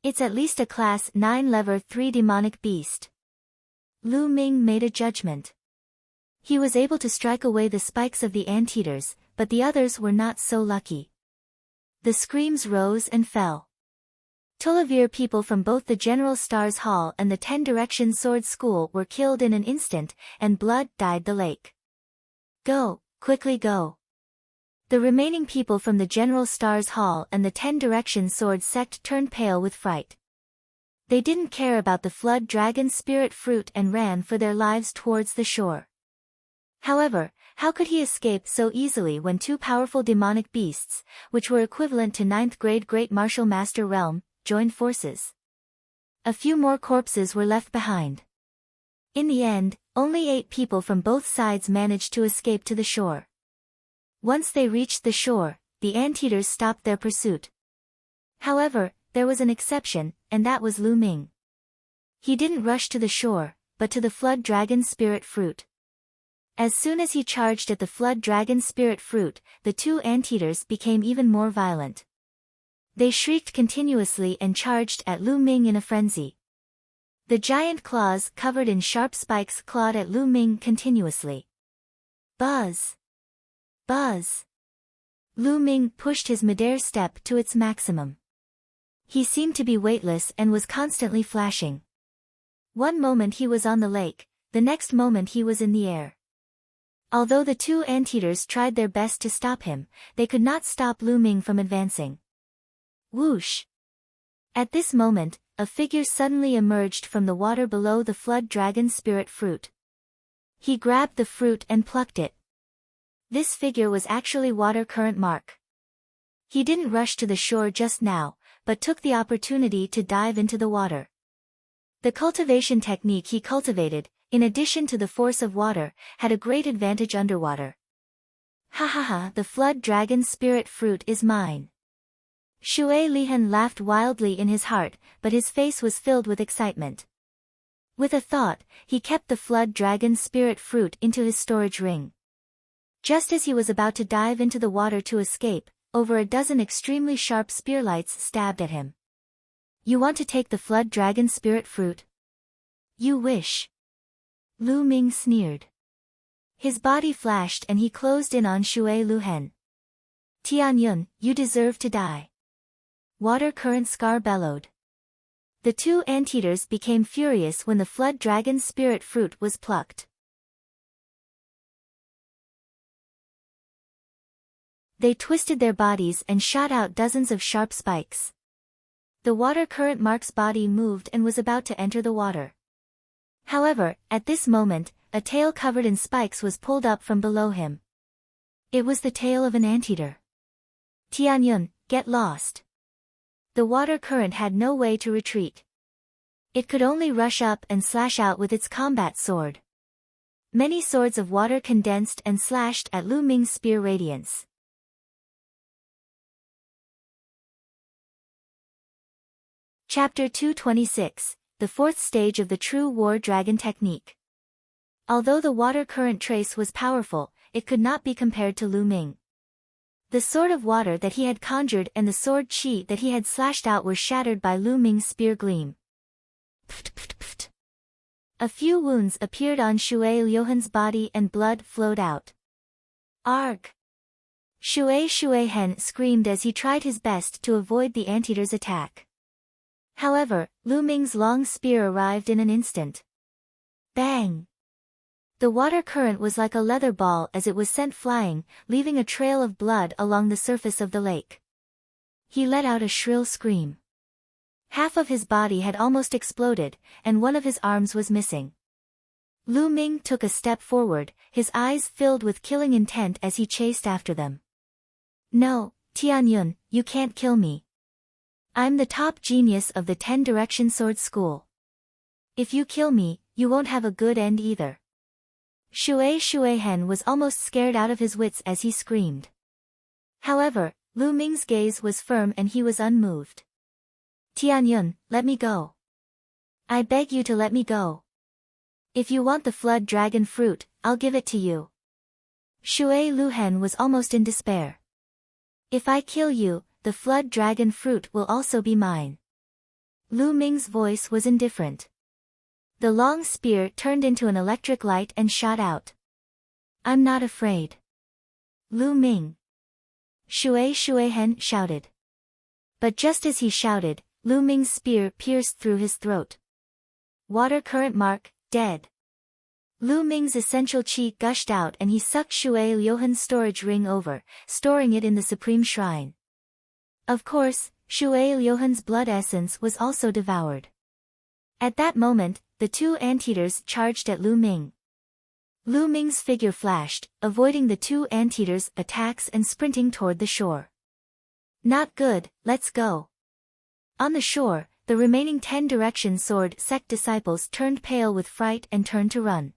It's at least a class 9 level 3 demonic beast. Lu Ming made a judgment. He was able to strike away the spikes of the anteaters, but the others were not so lucky. The screams rose and fell. Tulavir people from both the General Stars Hall and the 10 Direction Sword School were killed in an instant, and blood dyed the lake. Go, quickly go. The remaining people from the General Stars Hall and the 10 Direction Sword sect turned pale with fright. They didn't care about the Flood Dragon Spirit Fruit and ran for their lives towards the shore. However, how could he escape so easily when two powerful demonic beasts, which were equivalent to 9th grade Great Martial Master Realm, joined forces? A few more corpses were left behind. In the end, only 8 people from both sides managed to escape to the shore. Once they reached the shore, the anteaters stopped their pursuit. However, there was an exception, and that was Lu Ming. He didn't rush to the shore, but to the Flood Dragon Spirit Fruit. As soon as he charged at the Flood Dragon Spirit Fruit, the two anteaters became even more violent. They shrieked continuously and charged at Lu Ming in a frenzy. The giant claws covered in sharp spikes clawed at Lu Ming continuously. Buzz! Buzz! Lu Ming pushed his midair step to its maximum. He seemed to be weightless and was constantly flashing. One moment he was on the lake, the next moment he was in the air. Although the two anteaters tried their best to stop him, they could not stop Lu Ming from advancing. Whoosh! At this moment, a figure suddenly emerged from the water below the Flood Dragon Spirit Fruit. He grabbed the fruit and plucked it. This figure was actually Water Current Mark. He didn't rush to the shore just now, but took the opportunity to dive into the water. The cultivation technique he cultivated, in addition to the force of water, had a great advantage underwater. Ha ha ha, the Flood Dragon Spirit Fruit is mine. Shui Lihan laughed wildly in his heart, but his face was filled with excitement. With a thought, he kept the Flood Dragon Spirit Fruit into his storage ring. Just as he was about to dive into the water to escape, over a dozen extremely sharp spearlights stabbed at him. You want to take the Flood Dragon Spirit Fruit? You wish. Lu Ming sneered. His body flashed and he closed in on Shui Luhen. Tianyun, you deserve to die. Water Current Scar bellowed. The two anteaters became furious when the Flood Dragon Spirit Fruit was plucked. They twisted their bodies and shot out dozens of sharp spikes. The Water Current Mark's body moved and was about to enter the water. However, at this moment, a tail covered in spikes was pulled up from below him. It was the tail of an anteater. Tianyun, get lost. The water current had no way to retreat. It could only rush up and slash out with its combat sword. Many swords of water condensed and slashed at Lu Ming's spear radiance. Chapter 226, the fourth stage of the True War Dragon Technique. Although the water current trace was powerful, it could not be compared to Lu Ming. The sword of water that he had conjured and the sword chi that he had slashed out were shattered by Lu Ming's spear gleam. Pft, pft, pft. A few wounds appeared on Shui Liuhen's body and blood flowed out. Arg! Shui Hen screamed as he tried his best to avoid the anteater's attack. However, Lu Ming's long spear arrived in an instant. Bang! The water current was like a leather ball as it was sent flying, leaving a trail of blood along the surface of the lake. He let out a shrill scream. Half of his body had almost exploded, and one of his arms was missing. Lu Ming took a step forward, his eyes filled with killing intent as he chased after them. No, Tianyun, you can't kill me. I'm the top genius of the 10 Direction Sword School. If you kill me, you won't have a good end either. Shuehen was almost scared out of his wits as he screamed. However, Lu Ming's gaze was firm and he was unmoved. Tianyun, let me go. I beg you to let me go. If you want the flood dragon fruit, I'll give it to you. Shui Luhen was almost in despair. If I kill you, the flood dragon fruit will also be mine. Lu Ming's voice was indifferent. The long spear turned into an electric light and shot out. I'm not afraid. Lu Ming. Shuehen shouted. But just as he shouted, Lu Ming's spear pierced through his throat. Water current mark, dead. Lu Ming's essential qi gushed out and he sucked Shui Liohan's storage ring over, storing it in the Supreme Shrine. Of course, Shui Liohan's blood essence was also devoured. At that moment, the two anteaters charged at Lu Ming. Lu Ming's figure flashed, avoiding the two anteaters' attacks and sprinting toward the shore. Not good, let's go. On the shore, the remaining 10 Direction Sword sect disciples turned pale with fright and turned to run.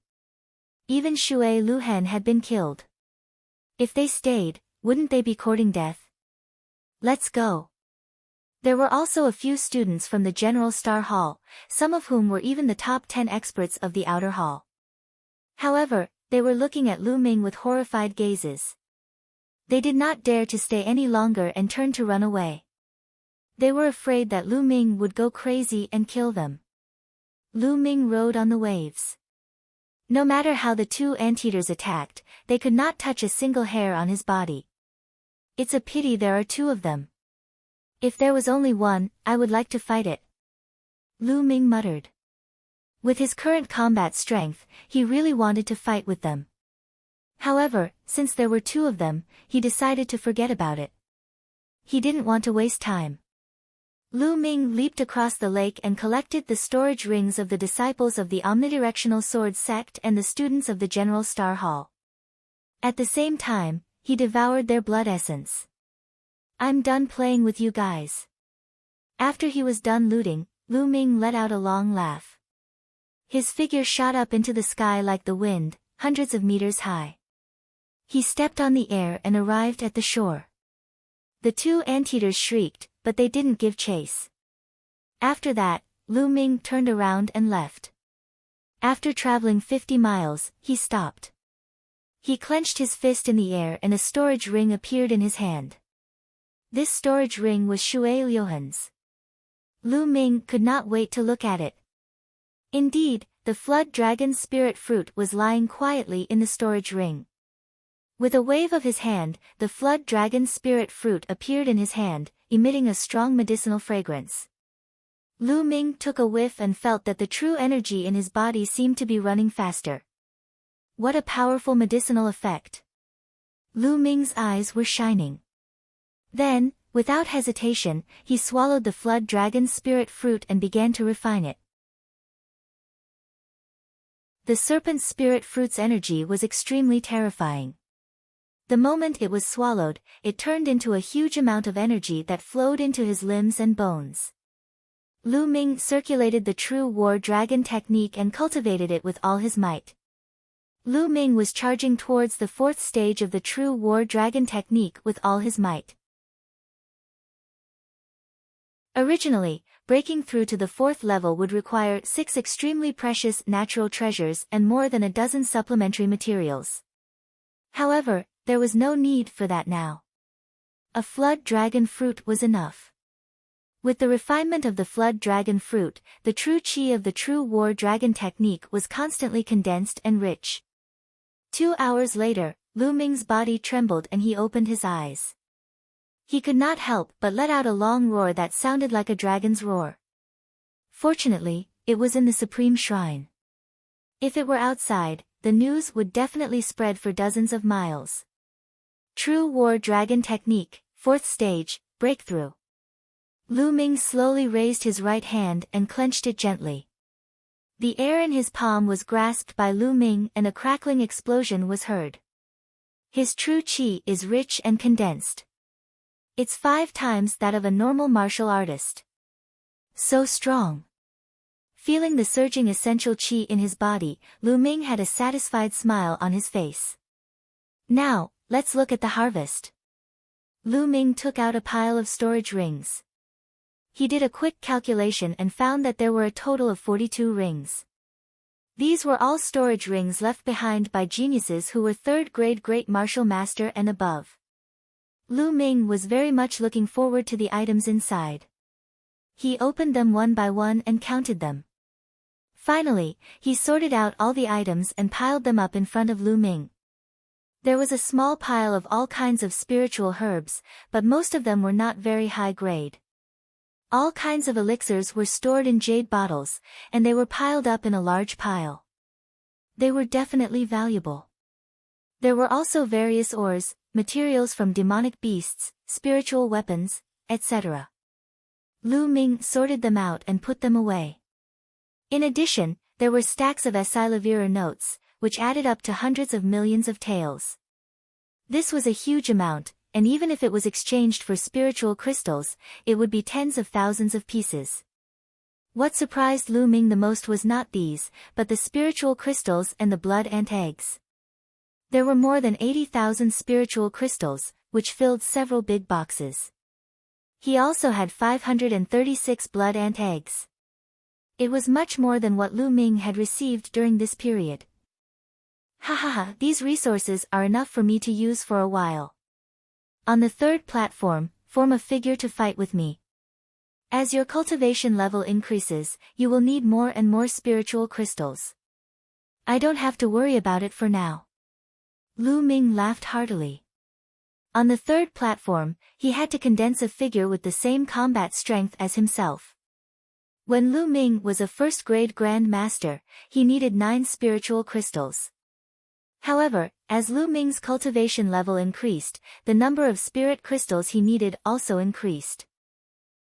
Even Shui Luhen had been killed. If they stayed, wouldn't they be courting death? Let's go. There were also a few students from the General Star Hall, some of whom were even the top 10 experts of the outer hall. However, they were looking at Lu Ming with horrified gazes. They did not dare to stay any longer and turned to run away. They were afraid that Lu Ming would go crazy and kill them. Lu Ming rode on the waves. No matter how the two anteaters attacked, they could not touch a single hair on his body. It's a pity there are two of them. If there was only one, I would like to fight it. Lu Ming muttered. With his current combat strength, he really wanted to fight with them. However, since there were two of them, he decided to forget about it. He didn't want to waste time. Lu Ming leaped across the lake and collected the storage rings of the disciples of the Omnidirectional Sword Sect and the students of the General Star Hall. At the same time, he devoured their blood essence. I'm done playing with you guys. After he was done looting, Lu Ming let out a long laugh. His figure shot up into the sky like the wind, hundreds of meters high. He stepped on the air and arrived at the shore. The two anteaters shrieked, but they didn't give chase. After that, Lu Ming turned around and left. After traveling 50 miles, he stopped. He clenched his fist in the air and a storage ring appeared in his hand. This storage ring was Shui Liohan's. Lu Ming could not wait to look at it. Indeed, the flood dragon spirit fruit was lying quietly in the storage ring. With a wave of his hand, the flood dragon spirit fruit appeared in his hand, emitting a strong medicinal fragrance. Lu Ming took a whiff and felt that the true energy in his body seemed to be running faster. What a powerful medicinal effect! Lu Ming's eyes were shining. Then, without hesitation, he swallowed the flood dragon spirit fruit and began to refine it. The serpent spirit fruit's energy was extremely terrifying. The moment it was swallowed, it turned into a huge amount of energy that flowed into his limbs and bones. Lu Ming circulated the true war dragon technique and cultivated it with all his might. Lu Ming was charging towards the fourth stage of the true war dragon technique with all his might. Originally, breaking through to the fourth level would require 6 extremely precious natural treasures and more than a dozen supplementary materials. However, there was no need for that now. A flood dragon fruit was enough. With the refinement of the flood dragon fruit, the true qi of the true war dragon technique was constantly condensed and rich. 2 hours later, Lu Ming's body trembled and he opened his eyes. He could not help but let out a long roar that sounded like a dragon's roar. Fortunately, it was in the Supreme Shrine. If it were outside, the news would definitely spread for dozens of miles. True War Dragon Technique, 4th Stage, Breakthrough. Lu Ming slowly raised his right hand and clenched it gently. The air in his palm was grasped by Lu Ming and a crackling explosion was heard. His true qi is rich and condensed. It's 5 times that of a normal martial artist. So strong. Feeling the surging essential qi in his body, Lu Ming had a satisfied smile on his face. Now, let's look at the harvest. Lu Ming took out a pile of storage rings. He did a quick calculation and found that there were a total of 42 rings. These were all storage rings left behind by geniuses who were 3rd grade great martial master and above. Lu Ming was very much looking forward to the items inside. He opened them one by one and counted them. Finally, he sorted out all the items and piled them up in front of Lu Ming. There was a small pile of all kinds of spiritual herbs, but most of them were not very high grade. All kinds of elixirs were stored in jade bottles, and they were piled up in a large pile. They were definitely valuable. There were also various ores, materials from demonic beasts, spiritual weapons, etc. Lu Ming sorted them out and put them away. In addition, there were stacks of Esilavira notes, which added up to hundreds of millions of taels. This was a huge amount, and even if it was exchanged for spiritual crystals, it would be tens of thousands of pieces. What surprised Lu Ming the most was not these, but the spiritual crystals and the blood ant eggs. There were more than 80,000 spiritual crystals, which filled several big boxes. He also had 536 blood ant eggs. It was much more than what Lu Ming had received during this period. Ha, these resources are enough for me to use for a while. On the 3rd platform, form a figure to fight with me. As your cultivation level increases, you will need more and more spiritual crystals. I don't have to worry about it for now. Lu Ming laughed heartily. On the 3rd platform, he had to condense a figure with the same combat strength as himself. When Lu Ming was a 1st grade Grand Master, he needed 9 spiritual crystals. However, as Lu Ming's cultivation level increased, the number of spirit crystals he needed also increased.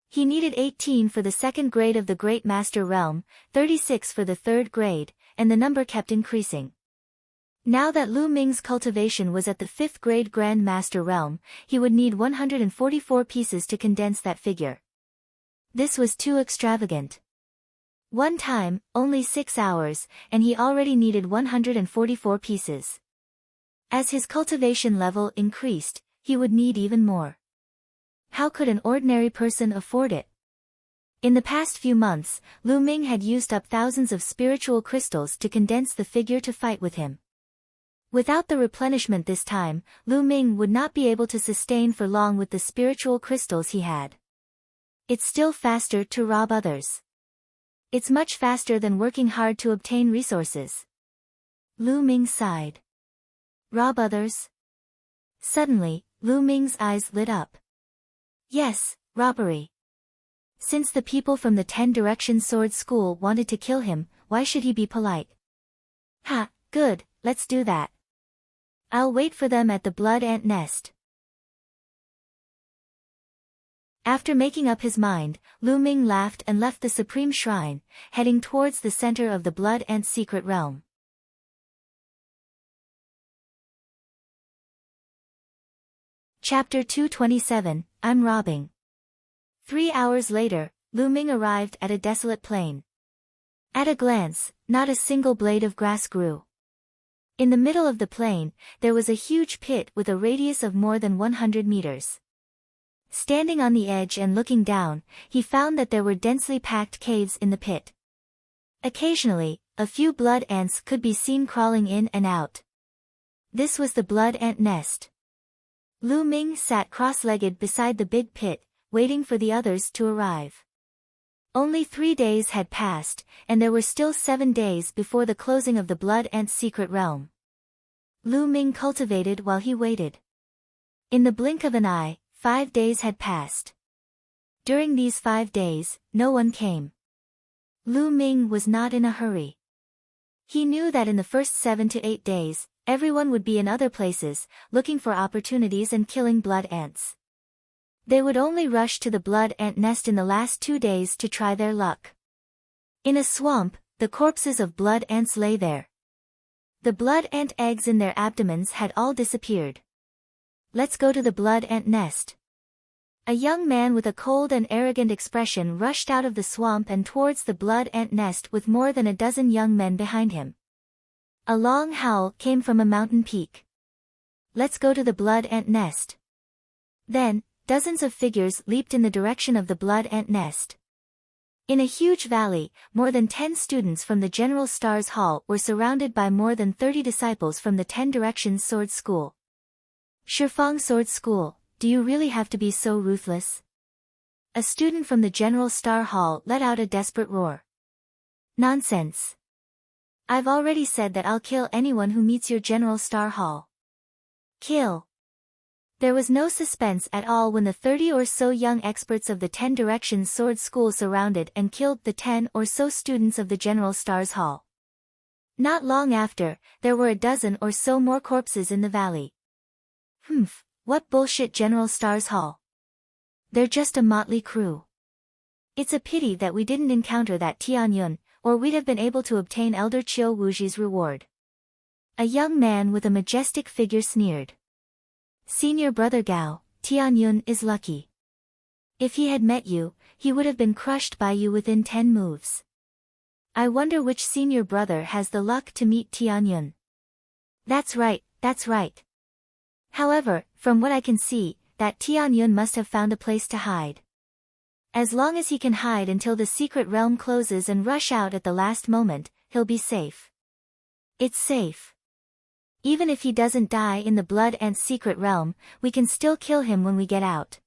He needed 18 for the 2nd grade of the Great Master Realm, 36 for the 3rd grade, and the number kept increasing. Now that Lu Ming's cultivation was at the 5th grade Grand Master Realm, he would need 144 pieces to condense that figure. This was too extravagant. One time, only 6 hours, and he already needed 144 pieces. As his cultivation level increased, he would need even more. How could an ordinary person afford it? In the past few months, Lu Ming had used up thousands of spiritual crystals to condense the figure to fight with him. Without the replenishment this time, Lu Ming would not be able to sustain for long with the spiritual crystals he had. It's still faster to rob others. It's much faster than working hard to obtain resources. Lu Ming sighed. Rob others? Suddenly, Lu Ming's eyes lit up. Yes, robbery. Since the people from the 10 Direction Sword School wanted to kill him, why should he be polite? Ha, good, let's do that. I'll wait for them at the blood ant nest. After making up his mind, Lu Ming laughed and left the Supreme Shrine, heading towards the center of the blood ant secret realm. Chapter 227, I'm robbing. 3 hours later, Lu Ming arrived at a desolate plain. At a glance, not a single blade of grass grew. In the middle of the plain, there was a huge pit with a radius of more than 100 meters. Standing on the edge and looking down, he found that there were densely packed caves in the pit. Occasionally, a few blood ants could be seen crawling in and out. This was the blood ant nest. Lu Ming sat cross-legged beside the big pit, waiting for the others to arrive. Only 3 days had passed, and there were still 7 days before the closing of the blood ant's secret realm. Lu Ming cultivated while he waited. In the blink of an eye, 5 days had passed. During these 5 days, no one came. Lu Ming was not in a hurry. He knew that in the first 7 to 8 days, everyone would be in other places, looking for opportunities and killing blood ants. They would only rush to the blood ant nest in the last 2 days to try their luck. In a swamp, the corpses of blood ants lay there. The blood ant eggs in their abdomens had all disappeared. Let's go to the blood ant nest. A young man with a cold and arrogant expression rushed out of the swamp and towards the blood ant nest with more than a dozen young men behind him. A long howl came from a mountain peak. Let's go to the blood ant nest. Then, dozens of figures leaped in the direction of the blood ant nest. In a huge valley, more than 10 students from the General Stars Hall were surrounded by more than 30 disciples from the 10 Directions Sword School. Shifang Sword School, do you really have to be so ruthless? A student from the General Star Hall let out a desperate roar. Nonsense. I've already said that I'll kill anyone who meets your General Star Hall. Kill. There was no suspense at all when the 30 or so young experts of the 10 Directions Sword School surrounded and killed the 10 or so students of the General Stars Hall. Not long after, there were a dozen or so more corpses in the valley. What bullshit General Stars Hall. They're just a motley crew. It's a pity that we didn't encounter that Tianyun, or we'd have been able to obtain Elder Chiu Wuji's reward. A young man with a majestic figure sneered. Senior brother Gao, Tianyun is lucky. If he had met you, he would have been crushed by you within 10 moves. I wonder which senior brother has the luck to meet Tianyun. That's right, that's right. However, from what I can see, that Tianyun must have found a place to hide. As long as he can hide until the secret realm closes and rush out at the last moment, he'll be safe. It's safe. Even if he doesn't die in the blood ant secret realm, we can still kill him when we get out.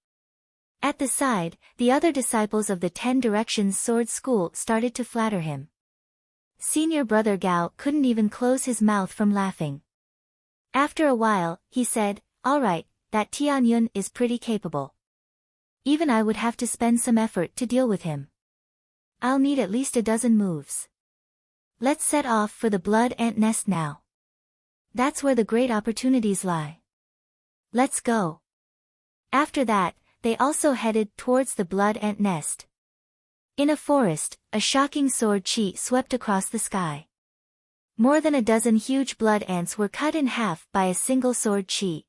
At the side, the other disciples of the 10 Directions Sword School started to flatter him. Senior brother Gao couldn't even close his mouth from laughing. After a while, he said, alright, that Tianyun is pretty capable. Even I would have to spend some effort to deal with him. I'll need at least a dozen moves. Let's set off for the blood ant nest now. That's where the great opportunities lie. Let's go. After that, they also headed towards the blood ant nest. In a forest, a shocking sword chi swept across the sky. More than a dozen huge blood ants were cut in half by a single sword chi.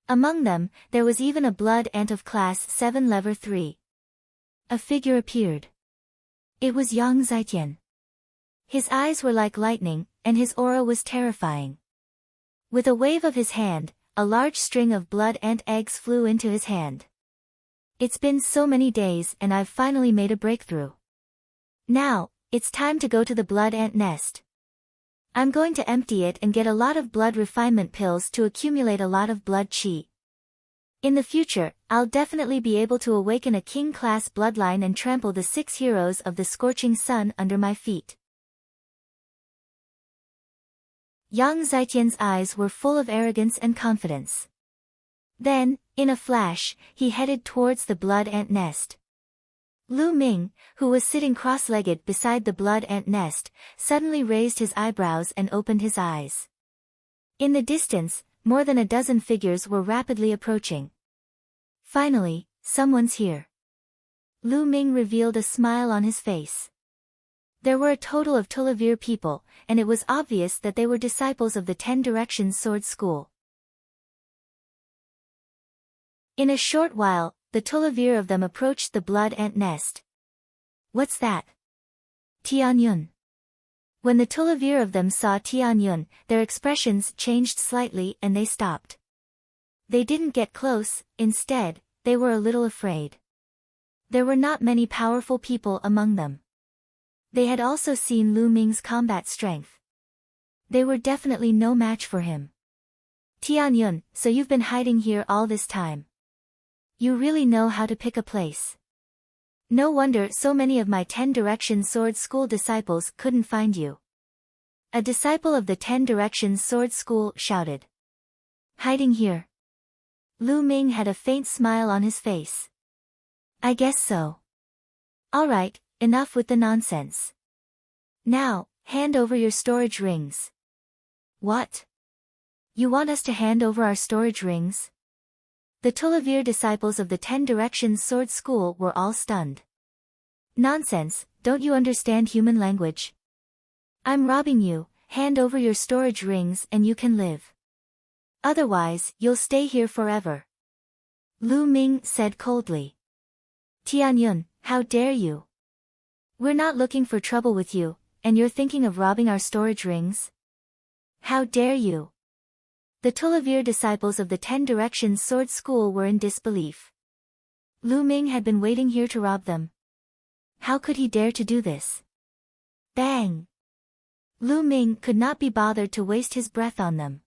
Among them, there was even a blood ant of class 7 level 3. A figure appeared. It was Yang Zitian. His eyes were like lightning, and his aura was terrifying. With a wave of his hand, a large string of blood ant eggs flew into his hand. It's been so many days and I've finally made a breakthrough. Now, it's time to go to the blood ant nest. I'm going to empty it and get a lot of blood refinement pills to accumulate a lot of blood chi. In the future, I'll definitely be able to awaken a king-class bloodline and trample the 6 heroes of the scorching sun under my feet. Yang Zitian's eyes were full of arrogance and confidence. Then, in a flash, he headed towards the blood ant nest. Lu Ming, who was sitting cross-legged beside the blood ant nest, suddenly raised his eyebrows and opened his eyes. In the distance, more than a dozen figures were rapidly approaching. Finally, someone's here. Lu Ming revealed a smile on his face. There were a total of 12 people, and it was obvious that they were disciples of the 10 Directions Sword School. In a short while, the 12 of them approached the blood ant nest. What's that? Tianyun. When the 12 of them saw Tianyun, their expressions changed slightly and they stopped. They didn't get close, instead, they were a little afraid. There were not many powerful people among them. They had also seen Lu Ming's combat strength. They were definitely no match for him. Tianyun, so you've been hiding here all this time. You really know how to pick a place. No wonder so many of my 10 Directions Sword School disciples couldn't find you. A disciple of the 10 Directions Sword School shouted. Hiding here. Lu Ming had a faint smile on his face. I guess so. Alright, enough with the nonsense. Now, hand over your storage rings. What? You want us to hand over our storage rings? The Tulivir disciples of the 10 Directions Sword School were all stunned. Nonsense, don't you understand human language? I'm robbing you, hand over your storage rings and you can live. Otherwise, you'll stay here forever. Lu Ming said coldly. Tianyun, how dare you? We're not looking for trouble with you, and you're thinking of robbing our storage rings? How dare you? The Tulivir disciples of the 10 Directions Sword School were in disbelief. Lu Ming had been waiting here to rob them. How could he dare to do this? Bang! Lu Ming could not be bothered to waste his breath on them.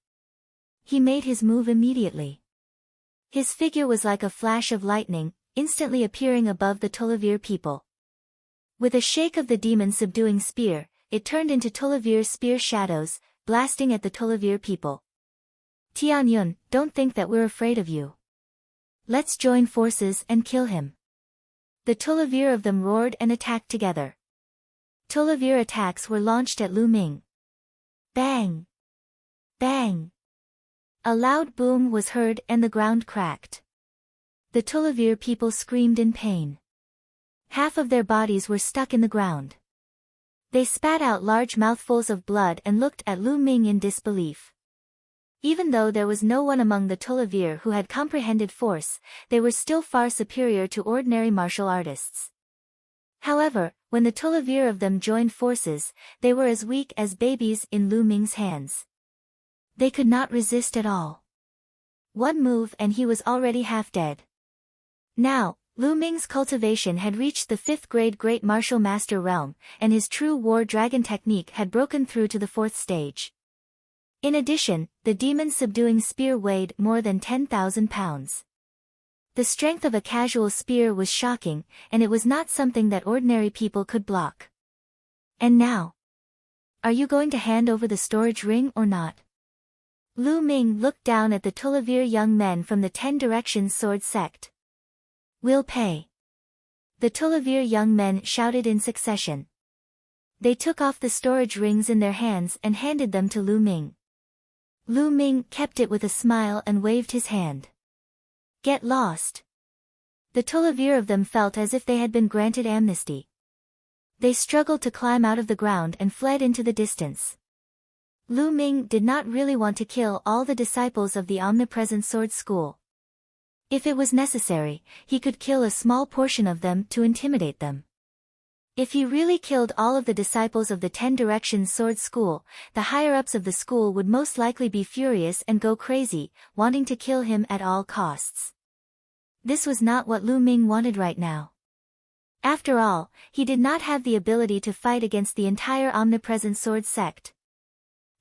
He made his move immediately. His figure was like a flash of lightning, instantly appearing above the Tulivir people. With a shake of the demon-subduing spear, it turned into Tulivir's spear shadows, blasting at the Tulivir people. Tianyun, don't think that we're afraid of you. Let's join forces and kill him. The Tulivir of them roared and attacked together. Tulivir attacks were launched at Lu Ming. Bang! Bang! A loud boom was heard and the ground cracked. The Tulivir people screamed in pain. Half of their bodies were stuck in the ground. They spat out large mouthfuls of blood and looked at Lu Ming in disbelief. Even though there was no one among the Tulivir who had comprehended force, they were still far superior to ordinary martial artists. However, when the Tulivir of them joined forces, they were as weak as babies in Lu Ming's hands. They could not resist at all. One move and he was already half dead. Now, Lu Ming's cultivation had reached the 5th grade Great Martial Master realm, and his true War Dragon technique had broken through to the 4th stage. In addition, the demon-subduing spear weighed more than 10,000 pounds. The strength of a casual spear was shocking, and it was not something that ordinary people could block. And now? Are you going to hand over the storage ring or not? Lu Ming looked down at the Tulivir young men from the 10 Directions Sword sect. We'll pay. The Tulivir young men shouted in succession. They took off the storage rings in their hands and handed them to Lu Ming. Lu Ming kept it with a smile and waved his hand. Get lost. The Tulivir of them felt as if they had been granted amnesty. They struggled to climb out of the ground and fled into the distance. Lu Ming did not really want to kill all the disciples of the Omnipresent Sword School. If it was necessary, he could kill a small portion of them to intimidate them. If he really killed all of the disciples of the 10 Directions Sword School, the higher-ups of the school would most likely be furious and go crazy, wanting to kill him at all costs. This was not what Lu Ming wanted right now. After all, he did not have the ability to fight against the entire Omnipresent Sword sect.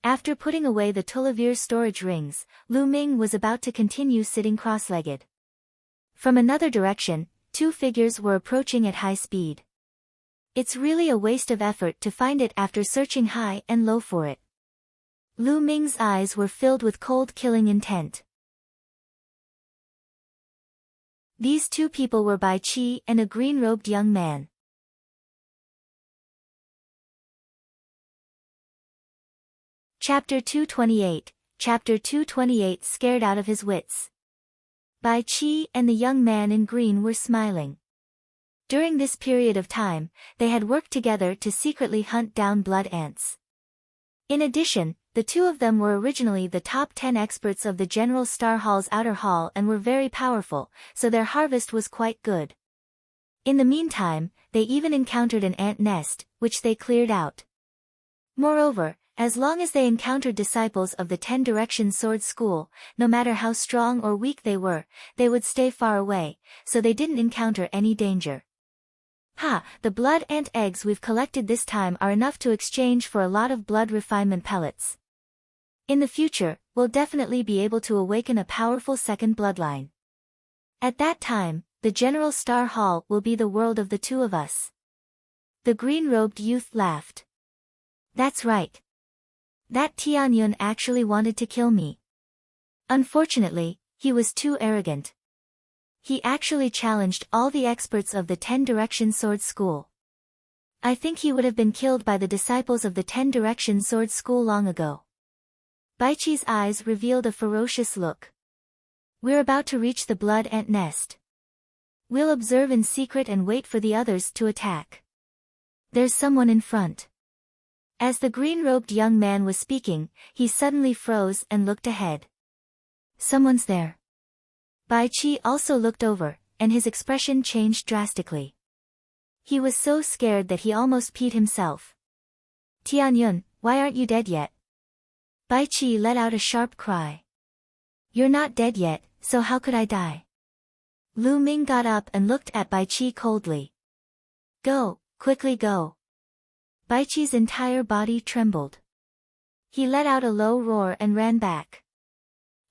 After putting away the Tulivir storage rings, Lu Ming was about to continue sitting cross-legged. From another direction, 2 figures were approaching at high speed. It's really a waste of effort to find it after searching high and low for it. Lu Ming's eyes were filled with cold killing intent. These 2 people were Bai Qi and a green-robed young man. Chapter 228, Chapter 228 Scared out of his wits. Bai Qi and the young man in green were smiling. During this period of time, they had worked together to secretly hunt down blood ants. In addition, the 2 of them were originally the top 10 experts of the General Star Hall's outer hall and were very powerful, so their harvest was quite good. In the meantime, they even encountered an ant nest, which they cleared out. Moreover, as long as they encountered disciples of the 10 Directions Sword School, no matter how strong or weak they were, they would stay far away, so they didn't encounter any danger. Ha, the blood ant eggs we've collected this time are enough to exchange for a lot of blood refinement pellets. In the future, we'll definitely be able to awaken a powerful second bloodline. At that time, the General Star Hall will be the world of the 2 of us. The green-robed youth laughed. That's right. That Tianyun actually wanted to kill me. Unfortunately, he was too arrogant. He actually challenged all the experts of the 10 Directions Sword School. I think he would have been killed by the disciples of the 10 Directions Sword School long ago. Bai Qi's eyes revealed a ferocious look. We're about to reach the blood ant nest. We'll observe in secret and wait for the others to attack. There's someone in front. As the green-robed young man was speaking, he suddenly froze and looked ahead. Someone's there. Bai Qi also looked over, and his expression changed drastically. He was so scared that he almost peed himself. Tianyun, why aren't you dead yet? Bai Qi let out a sharp cry. You're not dead yet, so how could I die? Lu Ming got up and looked at Bai Qi coldly. Go, quickly go. Bai Qi's entire body trembled. He let out a low roar and ran back.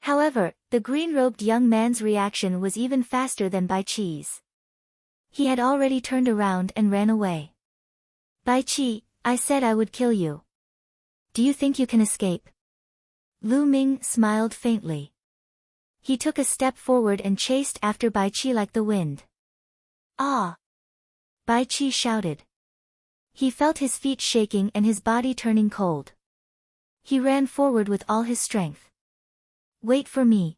However, the green-robed young man's reaction was even faster than Bai Qi's. He had already turned around and ran away. Bai Qi, I said I would kill you. Do you think you can escape? Lu Ming smiled faintly. He took a step forward and chased after Bai Qi like the wind. Ah! Bai Qi shouted. He felt his feet shaking and his body turning cold. He ran forward with all his strength. Wait for me.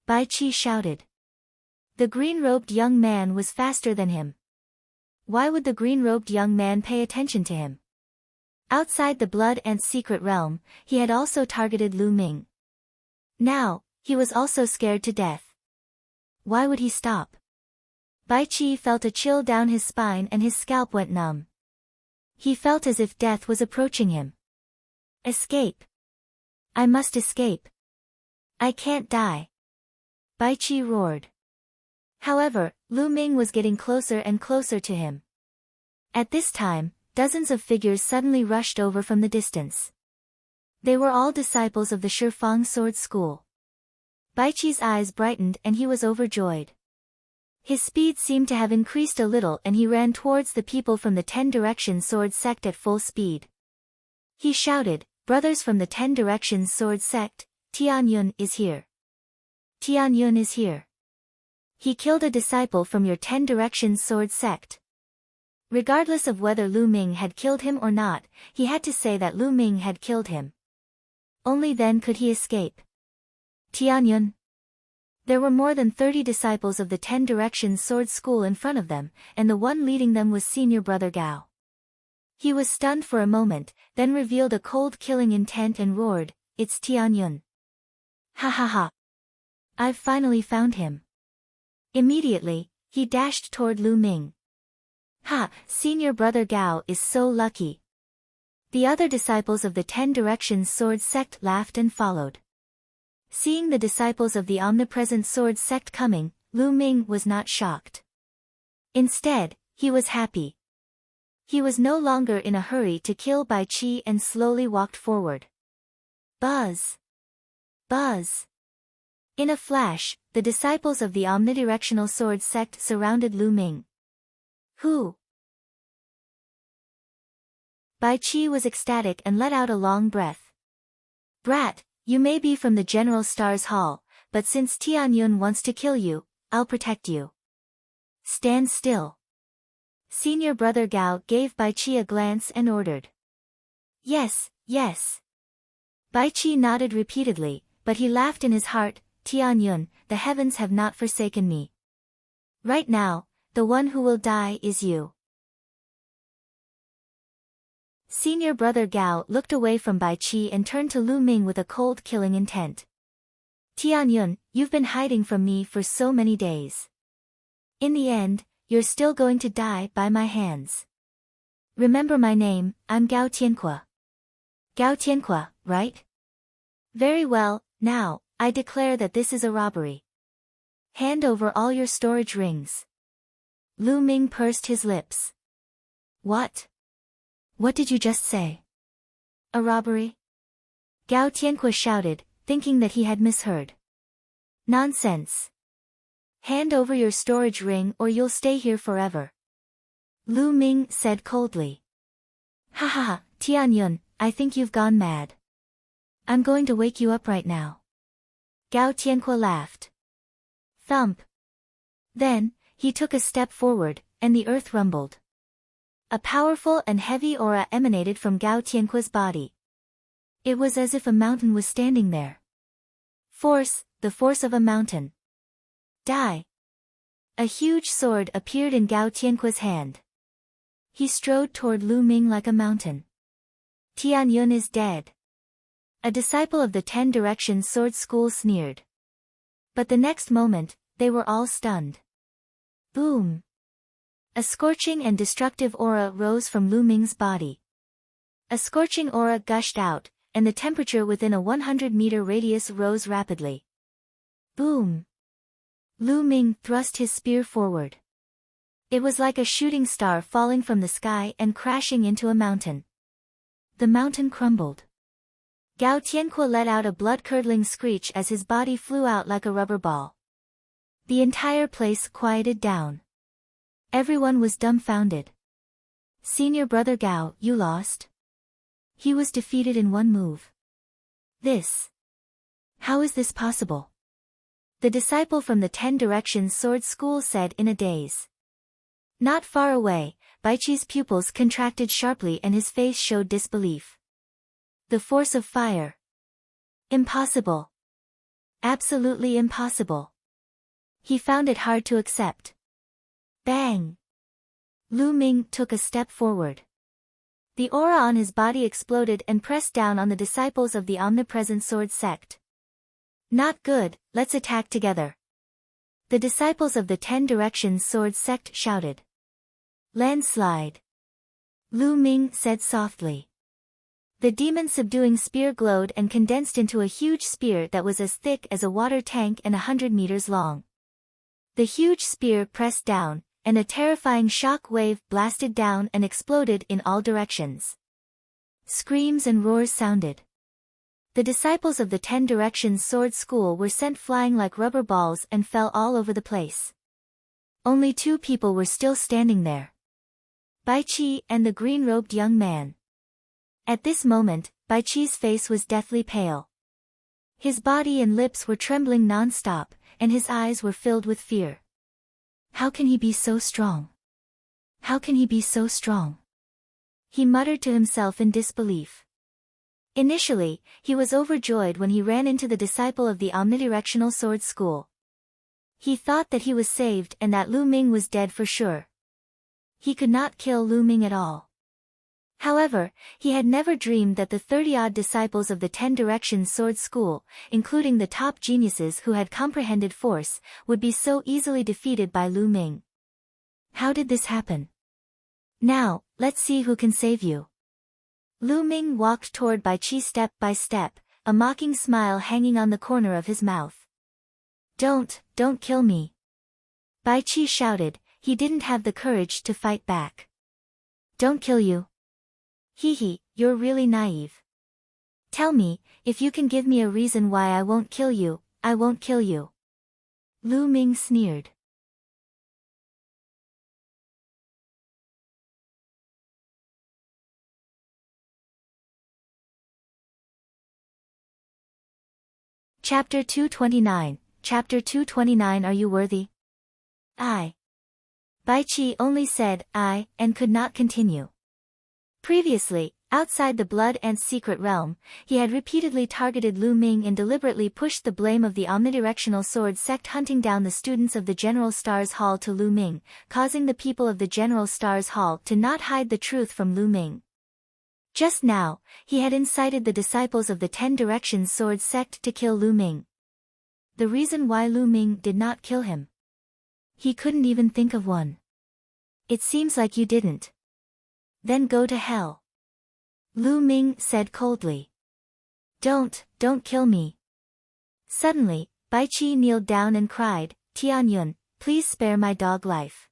Bai Qi shouted. The green-robed young man was faster than him. Why would the green-robed young man pay attention to him? Outside the blood ant's secret realm, he had also targeted Lu Ming. Now, he was also scared to death. Why would he stop? Bai Qi felt a chill down his spine and his scalp went numb. He felt as if death was approaching him. Escape. I must escape. I can't die. Bai Qi roared. However, Lu Ming was getting closer and closer to him. At this time, dozens of figures suddenly rushed over from the distance. They were all disciples of the Shifang Sword School. Bai Qi's eyes brightened and he was overjoyed. His speed seemed to have increased a little and he ran towards the people from the 10 Directions Sword Sect at full speed. He shouted, Brothers from the 10 Directions Sword Sect, Tianyun is here. Tianyun is here. He killed a disciple from your 10 Directions Sword Sect. Regardless of whether Lu Ming had killed him or not, he had to say that Lu Ming had killed him. Only then could he escape. Tianyun. There were more than 30 disciples of the 10 Directions Sword School in front of them, and the one leading them was senior brother Gao. He was stunned for a moment, then revealed a cold killing intent and roared, It's Tianyun. Ha ha ha. I've finally found him. Immediately, he dashed toward Lu Ming. Ha, senior brother Gao is so lucky. The other disciples of the 10 Directions Sword Sect laughed and followed. Seeing the disciples of the omnipresent Sword Sect coming, Lu Ming was not shocked. Instead, he was happy. He was no longer in a hurry to kill Bai Qi and slowly walked forward. Buzz! Buzz! In a flash, the disciples of the omnidirectional sword sect surrounded Lu Ming. Who? Bai Qi was ecstatic and let out a long breath. Brat, you may be from the General Stars Hall, but since Tianyun wants to kill you, I'll protect you. Stand still. Senior brother Gao gave Bai Qi a glance and ordered. Yes, yes. Bai Qi nodded repeatedly, but he laughed in his heart, Tianyun, the heavens have not forsaken me. Right now, the one who will die is you. Senior brother Gao looked away from Bai Qi and turned to Lu Ming with a cold killing intent. Tianyun, you've been hiding from me for so many days. In the end, you're still going to die by my hands. Remember my name, I'm Gao Tianque. Gao Tianque, right? Very well, now, I declare that this is a robbery. Hand over all your storage rings. Lu Ming pursed his lips. What? What did you just say? A robbery? Gao Tianque shouted, thinking that he had misheard. Nonsense. Hand over your storage ring or you'll stay here forever. Lu Ming said coldly. Ha ha ha, Tianyun, I think you've gone mad. I'm going to wake you up right now. Gao Tianque laughed. Thump. Then, he took a step forward, and the earth rumbled. A powerful and heavy aura emanated from Gao Tianque's body. It was as if a mountain was standing there. Force, the force of a mountain. Die. A huge sword appeared in Gao Tianquo's hand. He strode toward Lu Ming like a mountain. Tianyun is dead. A disciple of the 10 Directions Sword School sneered. But the next moment, they were all stunned. Boom! A scorching and destructive aura rose from Lu Ming's body. A scorching aura gushed out, and the temperature within a 100-meter radius rose rapidly. Boom! Lu Ming thrust his spear forward. It was like a shooting star falling from the sky and crashing into a mountain. The mountain crumbled. Gao Tianquo let out a blood-curdling screech as his body flew out like a rubber ball. The entire place quieted down. Everyone was dumbfounded. Senior brother Gao, you lost? He was defeated in one move. How is this possible? The disciple from the 10 Directions Sword School said in a daze. Not far away, Baiqi's pupils contracted sharply and his face showed disbelief. The force of fire. Impossible. Absolutely impossible. He found it hard to accept. Bang! Lu Ming took a step forward. The aura on his body exploded and pressed down on the disciples of the omnipresent sword sect. Not good, let's attack together. The disciples of the 10 Directions Sword sect shouted. Landslide. Lu Ming said softly. The demon-subduing spear glowed and condensed into a huge spear that was as thick as a water tank and 100 meters long. The huge spear pressed down, and a terrifying shock wave blasted down and exploded in all directions. Screams and roars sounded. The disciples of the 10 Directions Sword School were sent flying like rubber balls and fell all over the place. Only 2 people were still standing there. Baiqi and the green-robed young man. At this moment, Baiqi's face was deathly pale. His body and lips were trembling non-stop, and his eyes were filled with fear. How can he be so strong? How can he be so strong? He muttered to himself in disbelief. Initially, he was overjoyed when he ran into the disciple of the Omnidirectional Sword School. He thought that he was saved and that Lu Ming was dead for sure. He could not kill Lu Ming at all. However, he had never dreamed that the 30-odd disciples of the 10 Directions Sword School, including the top geniuses who had comprehended force, would be so easily defeated by Lu Ming. How did this happen? Now, let's see who can save you. Lu Ming walked toward Baiqi step by step, a mocking smile hanging on the corner of his mouth. Don't kill me. Baiqi shouted, he didn't have the courage to fight back. Don't kill you. Hee, you're really naive. Tell me, if you can give me a reason why I won't kill you, I won't kill you. Lu Ming sneered. Chapter 229, Chapter 229. Are you worthy? I. Baiqi only said, I, and could not continue. Previously, outside the Blood Ant's secret realm, he had repeatedly targeted Lu Ming and deliberately pushed the blame of the Omnidirectional Sword sect hunting down the students of the General Stars Hall to Lu Ming, causing the people of the General Stars Hall to not hide the truth from Lu Ming. Just now, he had incited the disciples of the 10 Directions Sword sect to kill Lu Ming. The reason why Lu Ming did not kill him. He couldn't even think of one. It seems like you didn't. Then go to hell. Lu Ming said coldly. Don't kill me. Suddenly, Baiqi kneeled down and cried, Tianyun, please spare my dog life.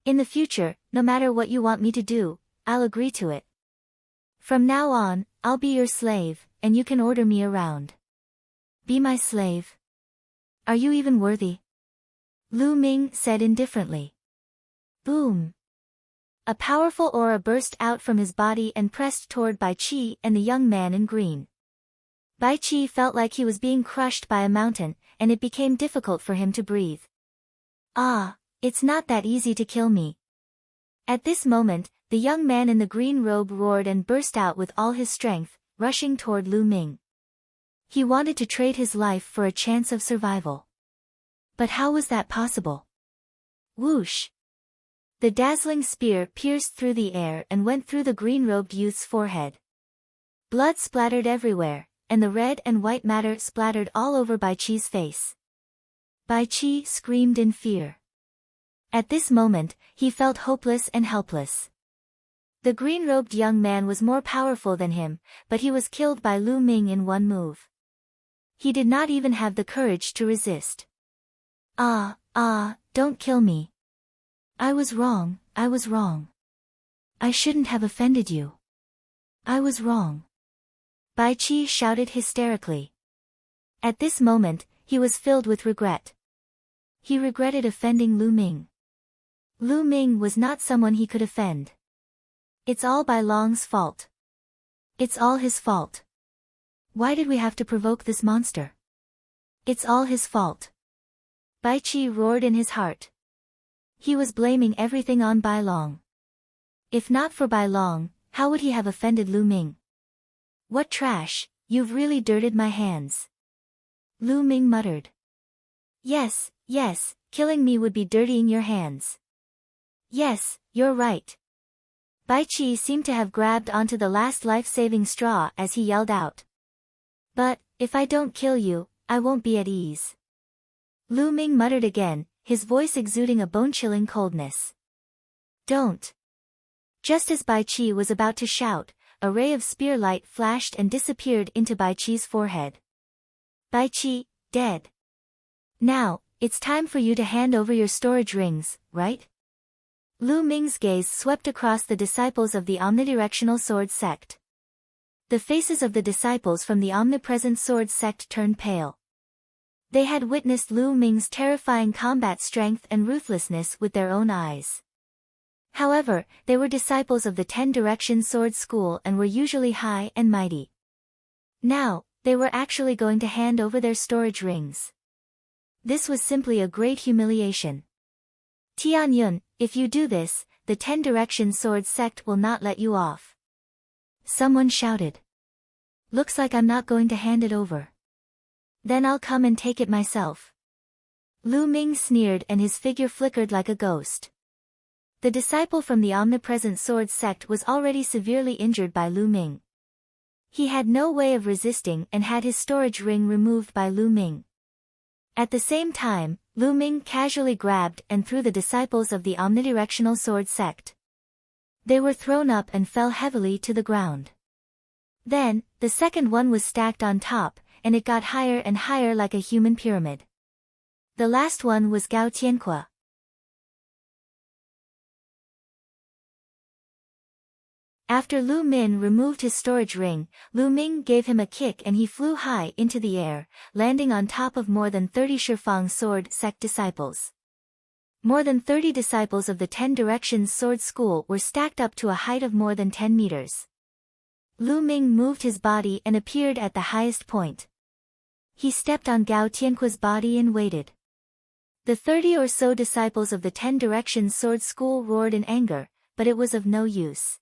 In the future, no matter what you want me to do, I'll agree to it. From now on, I'll be your slave, and you can order me around. Be my slave. Are you even worthy? Lu Ming said indifferently. Boom. A powerful aura burst out from his body and pressed toward Baiqi and the young man in green. Baiqi felt like he was being crushed by a mountain, and it became difficult for him to breathe. Ah, it's not that easy to kill me. At this moment, the young man in the green robe roared and burst out with all his strength, rushing toward Lu Ming. He wanted to trade his life for a chance of survival. But how was that possible? Whoosh! The dazzling spear pierced through the air and went through the green-robed youth's forehead. Blood splattered everywhere, and the red and white matter splattered all over Bai Chi's face. Bai Chi screamed in fear. At this moment, he felt hopeless and helpless. The green-robed young man was more powerful than him, but he was killed by Lu Ming in one move. He did not even have the courage to resist. Don't kill me. I was wrong. I shouldn't have offended you. I was wrong. Bai Chi shouted hysterically. At this moment, he was filled with regret. He regretted offending Lu Ming. Lu Ming was not someone he could offend. It's all Bai Long's fault. It's all his fault. Why did we have to provoke this monster? It's all his fault. Bai Chi roared in his heart. He was blaming everything on Bai Long. If not for Bai Long, how would he have offended Lu Ming? What trash, you've really dirtied my hands. Lu Ming muttered. Yes, killing me would be dirtying your hands. Yes, you're right. Bai Chi seemed to have grabbed onto the last life-saving straw as he yelled out. But, if I don't kill you, I won't be at ease. Lu Ming muttered again, his voice exuding a bone-chilling coldness. Don't. Just as Bai Chi was about to shout, a ray of spear light flashed and disappeared into Bai Chi's forehead. Bai Chi, dead. Now, it's time for you to hand over your storage rings, right? Lu Ming's gaze swept across the disciples of the omnidirectional sword sect. The faces of the disciples from the omnipresent sword sect turned pale. They had witnessed Lu Ming's terrifying combat strength and ruthlessness with their own eyes. However, they were disciples of the 10-Direction Sword School and were usually high and mighty. Now, they were actually going to hand over their storage rings. This was simply a great humiliation. Tianyun, if you do this, the 10-Direction Sword sect will not let you off. Someone shouted. Looks like I'm not going to hand it over. Then I'll come and take it myself. Lu Ming sneered and his figure flickered like a ghost. The disciple from the omnipresent sword sect was already severely injured by Lu Ming. He had no way of resisting and had his storage ring removed by Lu Ming. At the same time, Lu Ming casually grabbed and threw the disciples of the omnidirectional sword sect. They were thrown up and fell heavily to the ground. Then, the second one was stacked on top, and it got higher and higher like a human pyramid. The last one was Gao Tianque. After Lu Min removed his storage ring, Lu Ming gave him a kick and he flew high into the air, landing on top of more than 30 Shifang sword sect disciples. More than 30 disciples of the 10 Directions Sword School were stacked up to a height of more than 10 meters. Lu Ming moved his body and appeared at the highest point. He stepped on Gao Tianque's body and waited. The 30 or so disciples of the 10 Directions Sword School roared in anger, but it was of no use.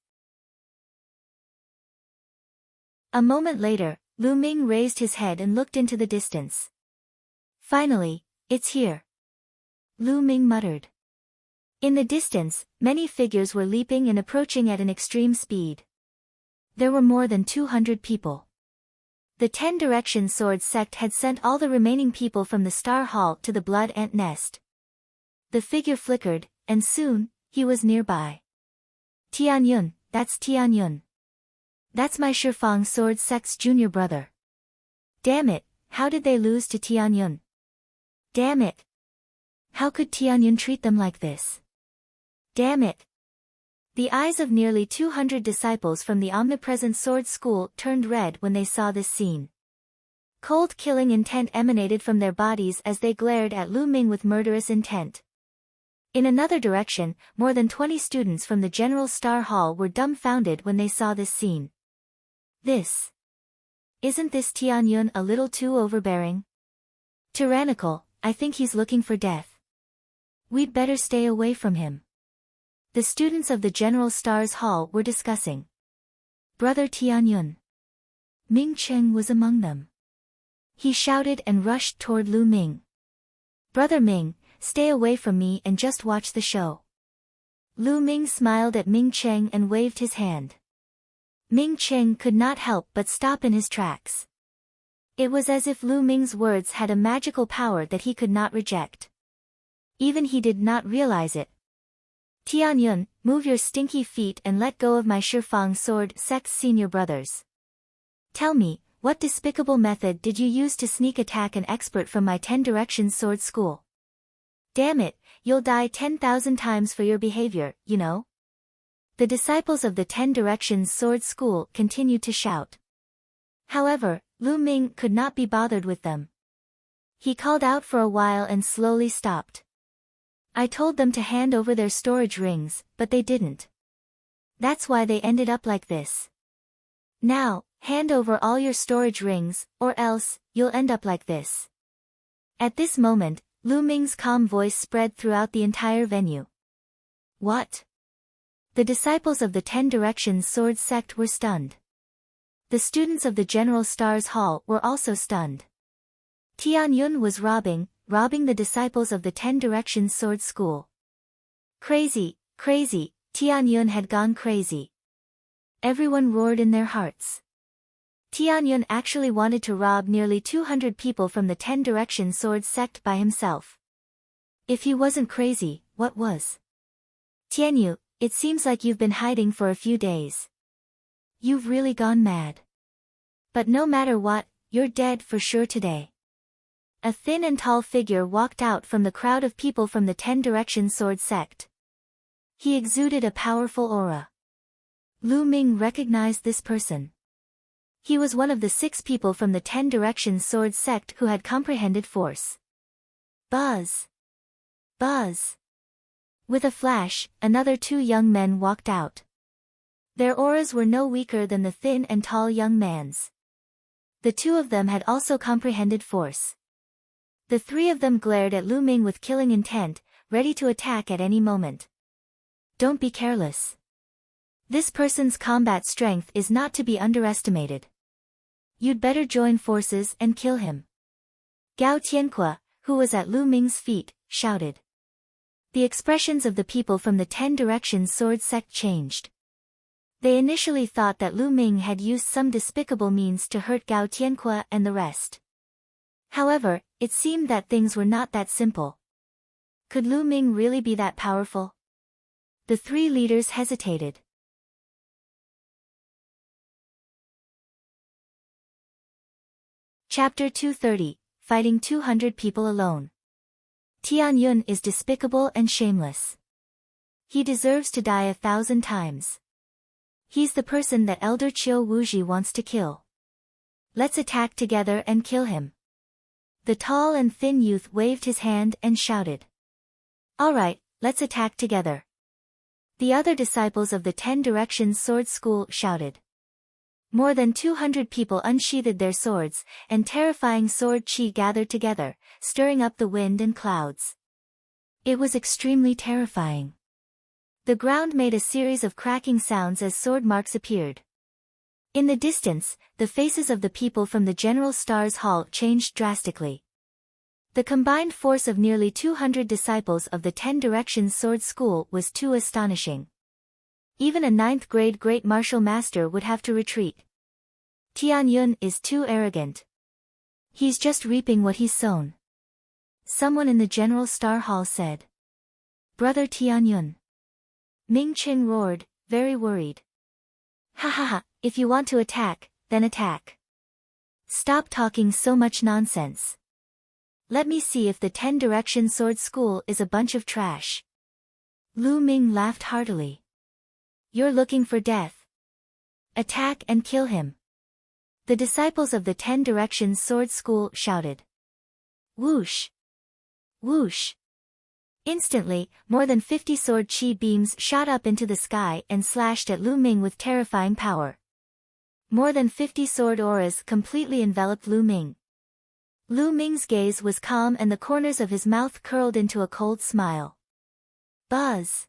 A moment later, Lu Ming raised his head and looked into the distance. Finally, it's here. Lu Ming muttered. In the distance, many figures were leaping and approaching at an extreme speed. There were more than 200 people. The 10 Direction Sword sect had sent all the remaining people from the Star Hall to the Blood Ant Nest. The figure flickered, and soon, he was nearby. Tianyun, that's Tianyun. That's my Shifang Sword sect's junior brother. Damn it, how did they lose to Tianyun? Damn it. How could Tianyun treat them like this? Damn it. The eyes of nearly 200 disciples from the omnipresent sword school turned red when they saw this scene. Cold killing intent emanated from their bodies as they glared at Lu Ming with murderous intent. In another direction, more than 20 students from the General Star Hall were dumbfounded when they saw this scene. Isn't this Tianyun a little too overbearing? Tyrannical, I think he's looking for death. We'd better stay away from him. The students of the General Stars Hall were discussing. Brother Tianyun. Ming Cheng was among them. He shouted and rushed toward Lu Ming. "Brother Ming, stay away from me and just watch the show." Lu Ming smiled at Ming Cheng and waved his hand. Ming Cheng could not help but stop in his tracks. It was as if Lu Ming's words had a magical power that he could not reject. Even he did not realize it. "Tianyun, move your stinky feet and let go of my Shifang sword," Sect's senior brothers. "Tell me, what despicable method did you use to sneak attack an expert from my 10 Directions sword school? Damn it, you'll die 10,000 times for your behavior, you know." The disciples of the 10 Directions sword school continued to shout. However, Lu Ming could not be bothered with them. He called out for a while and slowly stopped. "I told them to hand over their storage rings, but they didn't. That's why they ended up like this. Now, hand over all your storage rings, or else, you'll end up like this." At this moment, Lu Ming's calm voice spread throughout the entire venue. "What?" The disciples of the 10 Directions sword sect were stunned. The students of the General Stars Hall were also stunned. Tianyun was robbing the disciples of the 10 Directions sword school. Crazy, Tianyun had gone crazy. Everyone roared in their hearts. Tianyun actually wanted to rob nearly 200 people from the 10 Directions sword sect by himself. If he wasn't crazy, what was? "Tianyu, it seems like you've been hiding for a few days. You've really gone mad. But no matter what, you're dead for sure today." A thin and tall figure walked out from the crowd of people from the 10 Directions sword sect. He exuded a powerful aura. Lu Ming recognized this person. He was one of the 6 people from the 10 Directions sword sect who had comprehended force. Buzz! Buzz! With a flash, another 2 young men walked out. Their auras were no weaker than the thin and tall young man's. The 2 of them had also comprehended force. The 3 of them glared at Lu Ming with killing intent, ready to attack at any moment. Don't be careless. This person's combat strength is not to be underestimated. You'd better join forces and kill him. Gao Tianque, who was at Lu Ming's feet, shouted. The expressions of the people from the 10 Directions sword sect changed. They initially thought that Lu Ming had used some despicable means to hurt Gao Tianque and the rest. However, it seemed that things were not that simple. Could Lu Ming really be that powerful? The 3 leaders hesitated. Chapter 230, Fighting 200 People Alone. Tianyun is despicable and shameless. He deserves to die 1,000 times. He's the person that Elder Qiu Wuji wants to kill. Let's attack together and kill him. The tall and thin youth waved his hand and shouted. All right, let's attack together. The other disciples of the 10 Directions sword school shouted. More than 200 people unsheathed their swords, and terrifying sword chi gathered together, stirring up the wind and clouds. It was extremely terrifying. The ground made a series of cracking sounds as sword marks appeared. In the distance, the faces of the people from the General Stars Hall changed drastically. The combined force of nearly 200 disciples of the 10 Directions sword school was too astonishing. Even a 9th grade great martial master would have to retreat. Tianyun is too arrogant. He's just reaping what he's sown. Someone in the General Star Hall said. Brother Tianyun. Ming Qing roared, very worried. Ha ha ha, if you want to attack, then attack. Stop talking so much nonsense. Let me see if the 10 Directions sword school is a bunch of trash. Lu Ming laughed heartily. You're looking for death. Attack and kill him. The disciples of the 10 Directions sword school shouted. Whoosh! Whoosh! Instantly, more than 50 sword chi beams shot up into the sky and slashed at Lu Ming with terrifying power. More than 50 sword auras completely enveloped Lu Ming. Lu Ming's gaze was calm and the corners of his mouth curled into a cold smile. Buzz!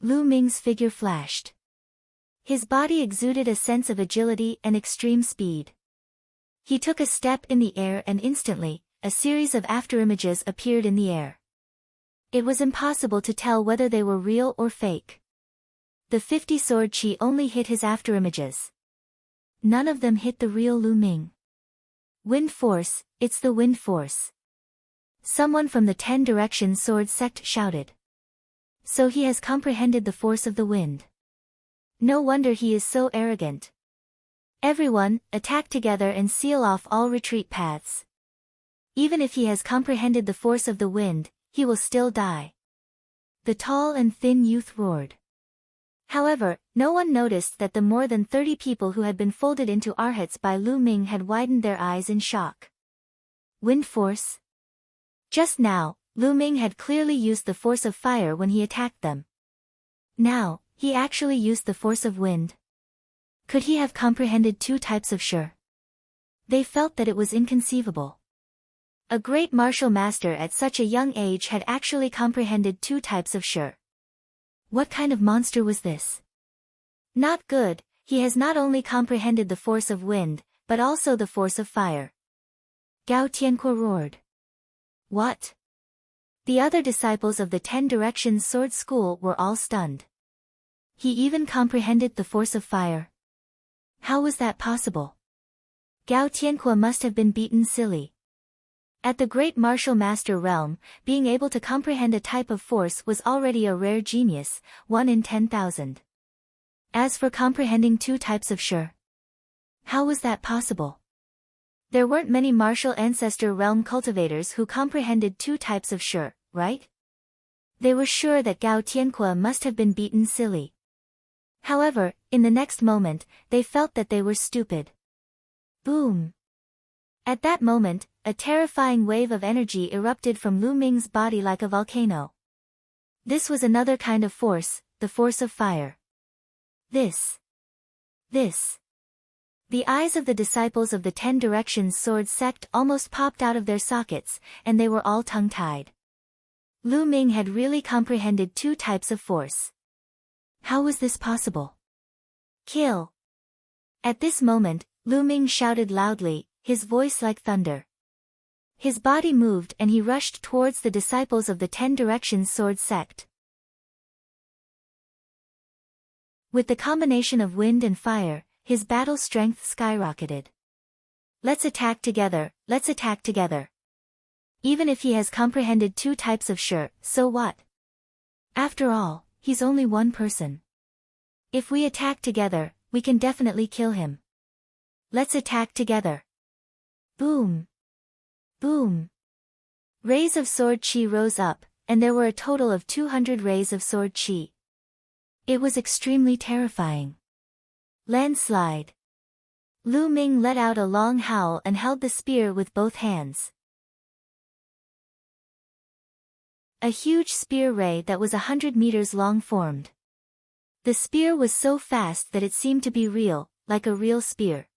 Lu Ming's figure flashed. His body exuded a sense of agility and extreme speed. He took a step in the air and instantly, a series of afterimages appeared in the air. It was impossible to tell whether they were real or fake. The 50 sword chi only hit his afterimages. None of them hit the real Lu Ming. Wind force, it's the wind force. Someone from the 10 Directions Sword sect shouted. So he has comprehended the force of the wind. No wonder he is so arrogant. Everyone, attack together and seal off all retreat paths. Even if he has comprehended the force of the wind, he will still die. The tall and thin youth roared. However, no one noticed that the more than 30 people who had been folded into arhats by Lu Ming had widened their eyes in shock. Wind force? Just now, Lu Ming had clearly used the force of fire when he attacked them. Now, he actually used the force of wind. Could he have comprehended 2 types of shi? They felt that it was inconceivable. A great martial master at such a young age had actually comprehended 2 types of shi. What kind of monster was this? Not good, he has not only comprehended the force of wind, but also the force of fire. Gao Tianque roared. What? The other disciples of the 10 Directions Sword School were all stunned. He even comprehended the force of fire. How was that possible? Gao Tianque must have been beaten silly. At the great martial master realm, being able to comprehend a type of force was already a rare genius, 1 in 10,000. As for comprehending 2 types of shi, how was that possible? There weren't many martial ancestor realm cultivators who comprehended 2 types of shi, right? They were sure that Gao Tianque must have been beaten silly. However, in the next moment, they felt that they were stupid. Boom! At that moment, a terrifying wave of energy erupted from Lu Ming's body like a volcano. This was another kind of force, the force of fire. This. The eyes of the disciples of the 10 Directions Sword sect almost popped out of their sockets, and they were all tongue-tied. Lu Ming had really comprehended 2 types of force. How was this possible? Kill! At this moment, Lu Ming shouted loudly, his voice like thunder. His body moved and he rushed towards the disciples of the 10 Directions Sword sect. With the combination of wind and fire, his battle strength skyrocketed. Let's attack together, let's attack together. Even if he has comprehended 2 types of shi, so what? After all, he's only one person. If we attack together, we can definitely kill him. Let's attack together. Boom! Boom! Rays of sword chi rose up, and there were a total of 200 rays of sword chi. It was extremely terrifying. Landslide. Lu Ming let out a long howl and held the spear with both hands. A huge spear ray that was 100 meters long formed. The spear was so fast that it seemed to be real, like a real spear.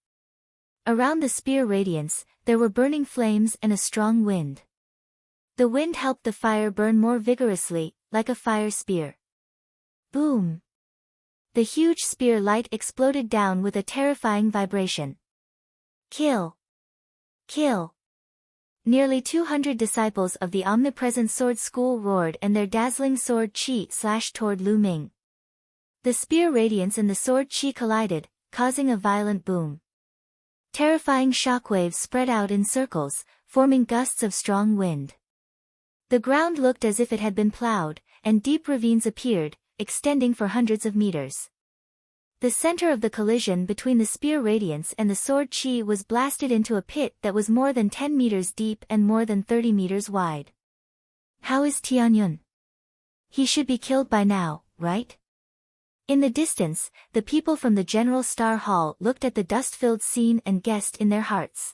Around the spear radiance, there were burning flames and a strong wind. The wind helped the fire burn more vigorously, like a fire spear. Boom! The huge spear light exploded down with a terrifying vibration. Kill! Kill! Nearly 200 disciples of the omnipresent sword school roared and their dazzling sword chi slashed toward Lu Ming. The spear radiance and the sword chi collided, causing a violent boom. Terrifying shockwaves spread out in circles, forming gusts of strong wind. The ground looked as if it had been plowed, and deep ravines appeared, extending for hundreds of meters. The center of the collision between the spear radiance and the sword chi was blasted into a pit that was more than 10 meters deep and more than 30 meters wide. How is Tianyun? He should be killed by now, right? In the distance, the people from the General Star Hall looked at the dust-filled scene and guessed in their hearts.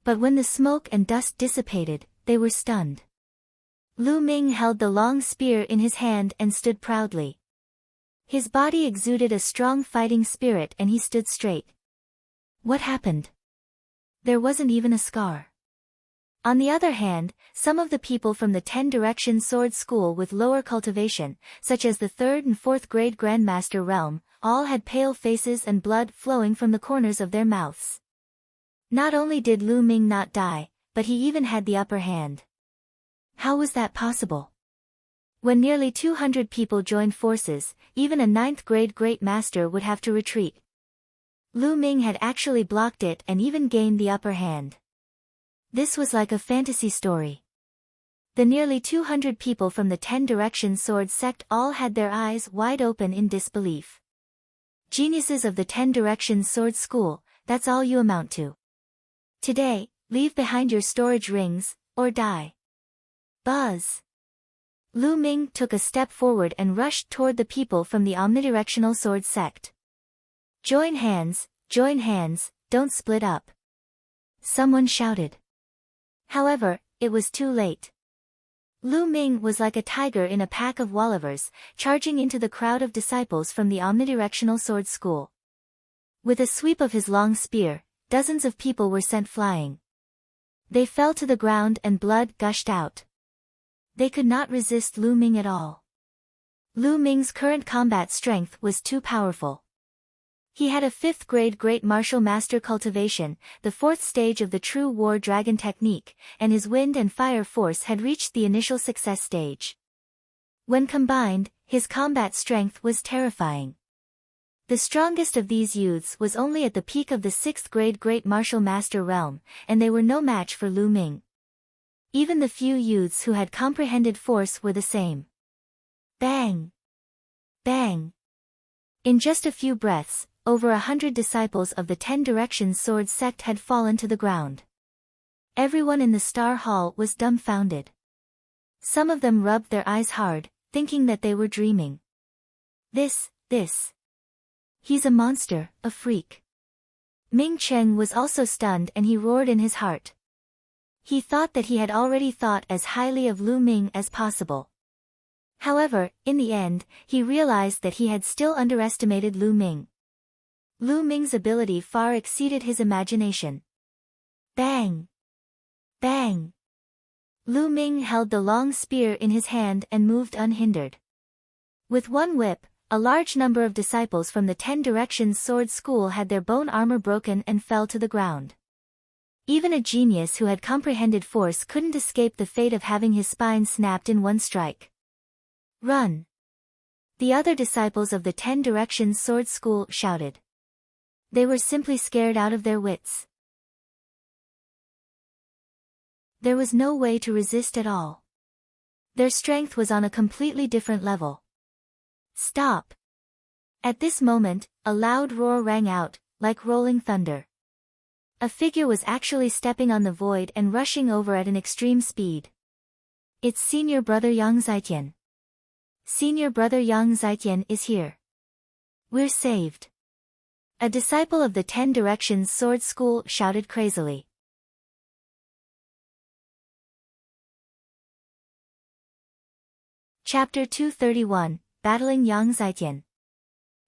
But when the smoke and dust dissipated, they were stunned. Lu Ming held the long spear in his hand and stood proudly. His body exuded a strong fighting spirit and he stood straight. What happened? There wasn't even a scar. On the other hand, some of the people from the 10 Directions Sword School with lower cultivation, such as the 3rd and 4th grade Grandmaster realm, all had pale faces and blood flowing from the corners of their mouths. Not only did Lu Ming not die, but he even had the upper hand. How was that possible? When nearly 200 people joined forces, even a 9th grade great master would have to retreat. Lu Ming had actually blocked it and even gained the upper hand. This was like a fantasy story. The nearly 200 people from the 10 Direction Sword sect all had their eyes wide open in disbelief. Geniuses of the 10 Direction Sword School, that's all you amount to. Today, leave behind your storage rings, or die. Buzz. Lu Ming took a step forward and rushed toward the people from the omnidirectional sword sect. Join hands, don't split up. Someone shouted. However, it was too late. Lu Ming was like a tiger in a pack of wolverines, charging into the crowd of disciples from the omnidirectional sword school. With a sweep of his long spear, dozens of people were sent flying. They fell to the ground and blood gushed out. They could not resist Lu Ming at all. Lu Ming's current combat strength was too powerful. He had a 5th grade Great Martial Master cultivation, the 4th stage of the True War Dragon technique, and his wind and fire force had reached the initial success stage. When combined, his combat strength was terrifying. The strongest of these youths was only at the peak of the 6th grade Great Martial Master realm, and they were no match for Lu Ming. Even the few youths who had comprehended force were the same. Bang! Bang! In just a few breaths, over 100 disciples of the 10 Directions Sword sect had fallen to the ground. Everyone in the Star Hall was dumbfounded. Some of them rubbed their eyes hard, thinking that they were dreaming. This. He's a monster, a freak. Ming Cheng was also stunned and he roared in his heart. He thought that he had already thought as highly of Lu Ming as possible. However, in the end, he realized that he had still underestimated Lu Ming. Lu Ming's ability far exceeded his imagination. Bang! Bang! Lu Ming held the long spear in his hand and moved unhindered. With one whip, a large number of disciples from the 10 Directions Sword School had their bone armor broken and fell to the ground. Even a genius who had comprehended force couldn't escape the fate of having his spine snapped in one strike. Run! The other disciples of the 10 Directions Sword School shouted. They were simply scared out of their wits. There was no way to resist at all. Their strength was on a completely different level. Stop! At this moment, a loud roar rang out, like rolling thunder. A figure was actually stepping on the void and rushing over at an extreme speed. It's Senior Brother Yang Zitian. Senior Brother Yang Zitian is here. We're saved. A disciple of the 10 Directions Sword School shouted crazily. Chapter 231, Battling Yang Zitian.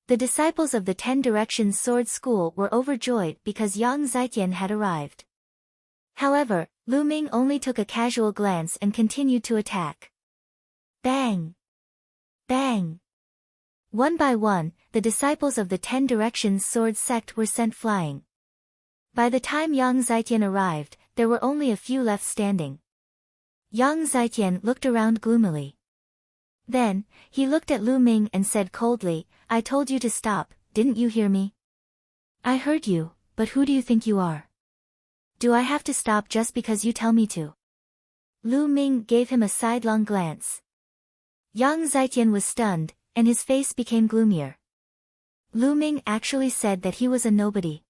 The disciples of the 10 Directions Sword School were overjoyed because Yang Zitian had arrived. However, Lu Ming only took a casual glance and continued to attack. Bang! Bang! One by one, the disciples of the 10 Directions Sword sect were sent flying. By the time Yang Zitian arrived, there were only a few left standing. Yang Zitian looked around gloomily. Then, he looked at Lu Ming and said coldly, I told you to stop, didn't you hear me? I heard you, but who do you think you are? Do I have to stop just because you tell me to? Lu Ming gave him a sidelong glance. Yang Zitian was stunned, and his face became gloomier. Lu Ming actually said that he was a nobody.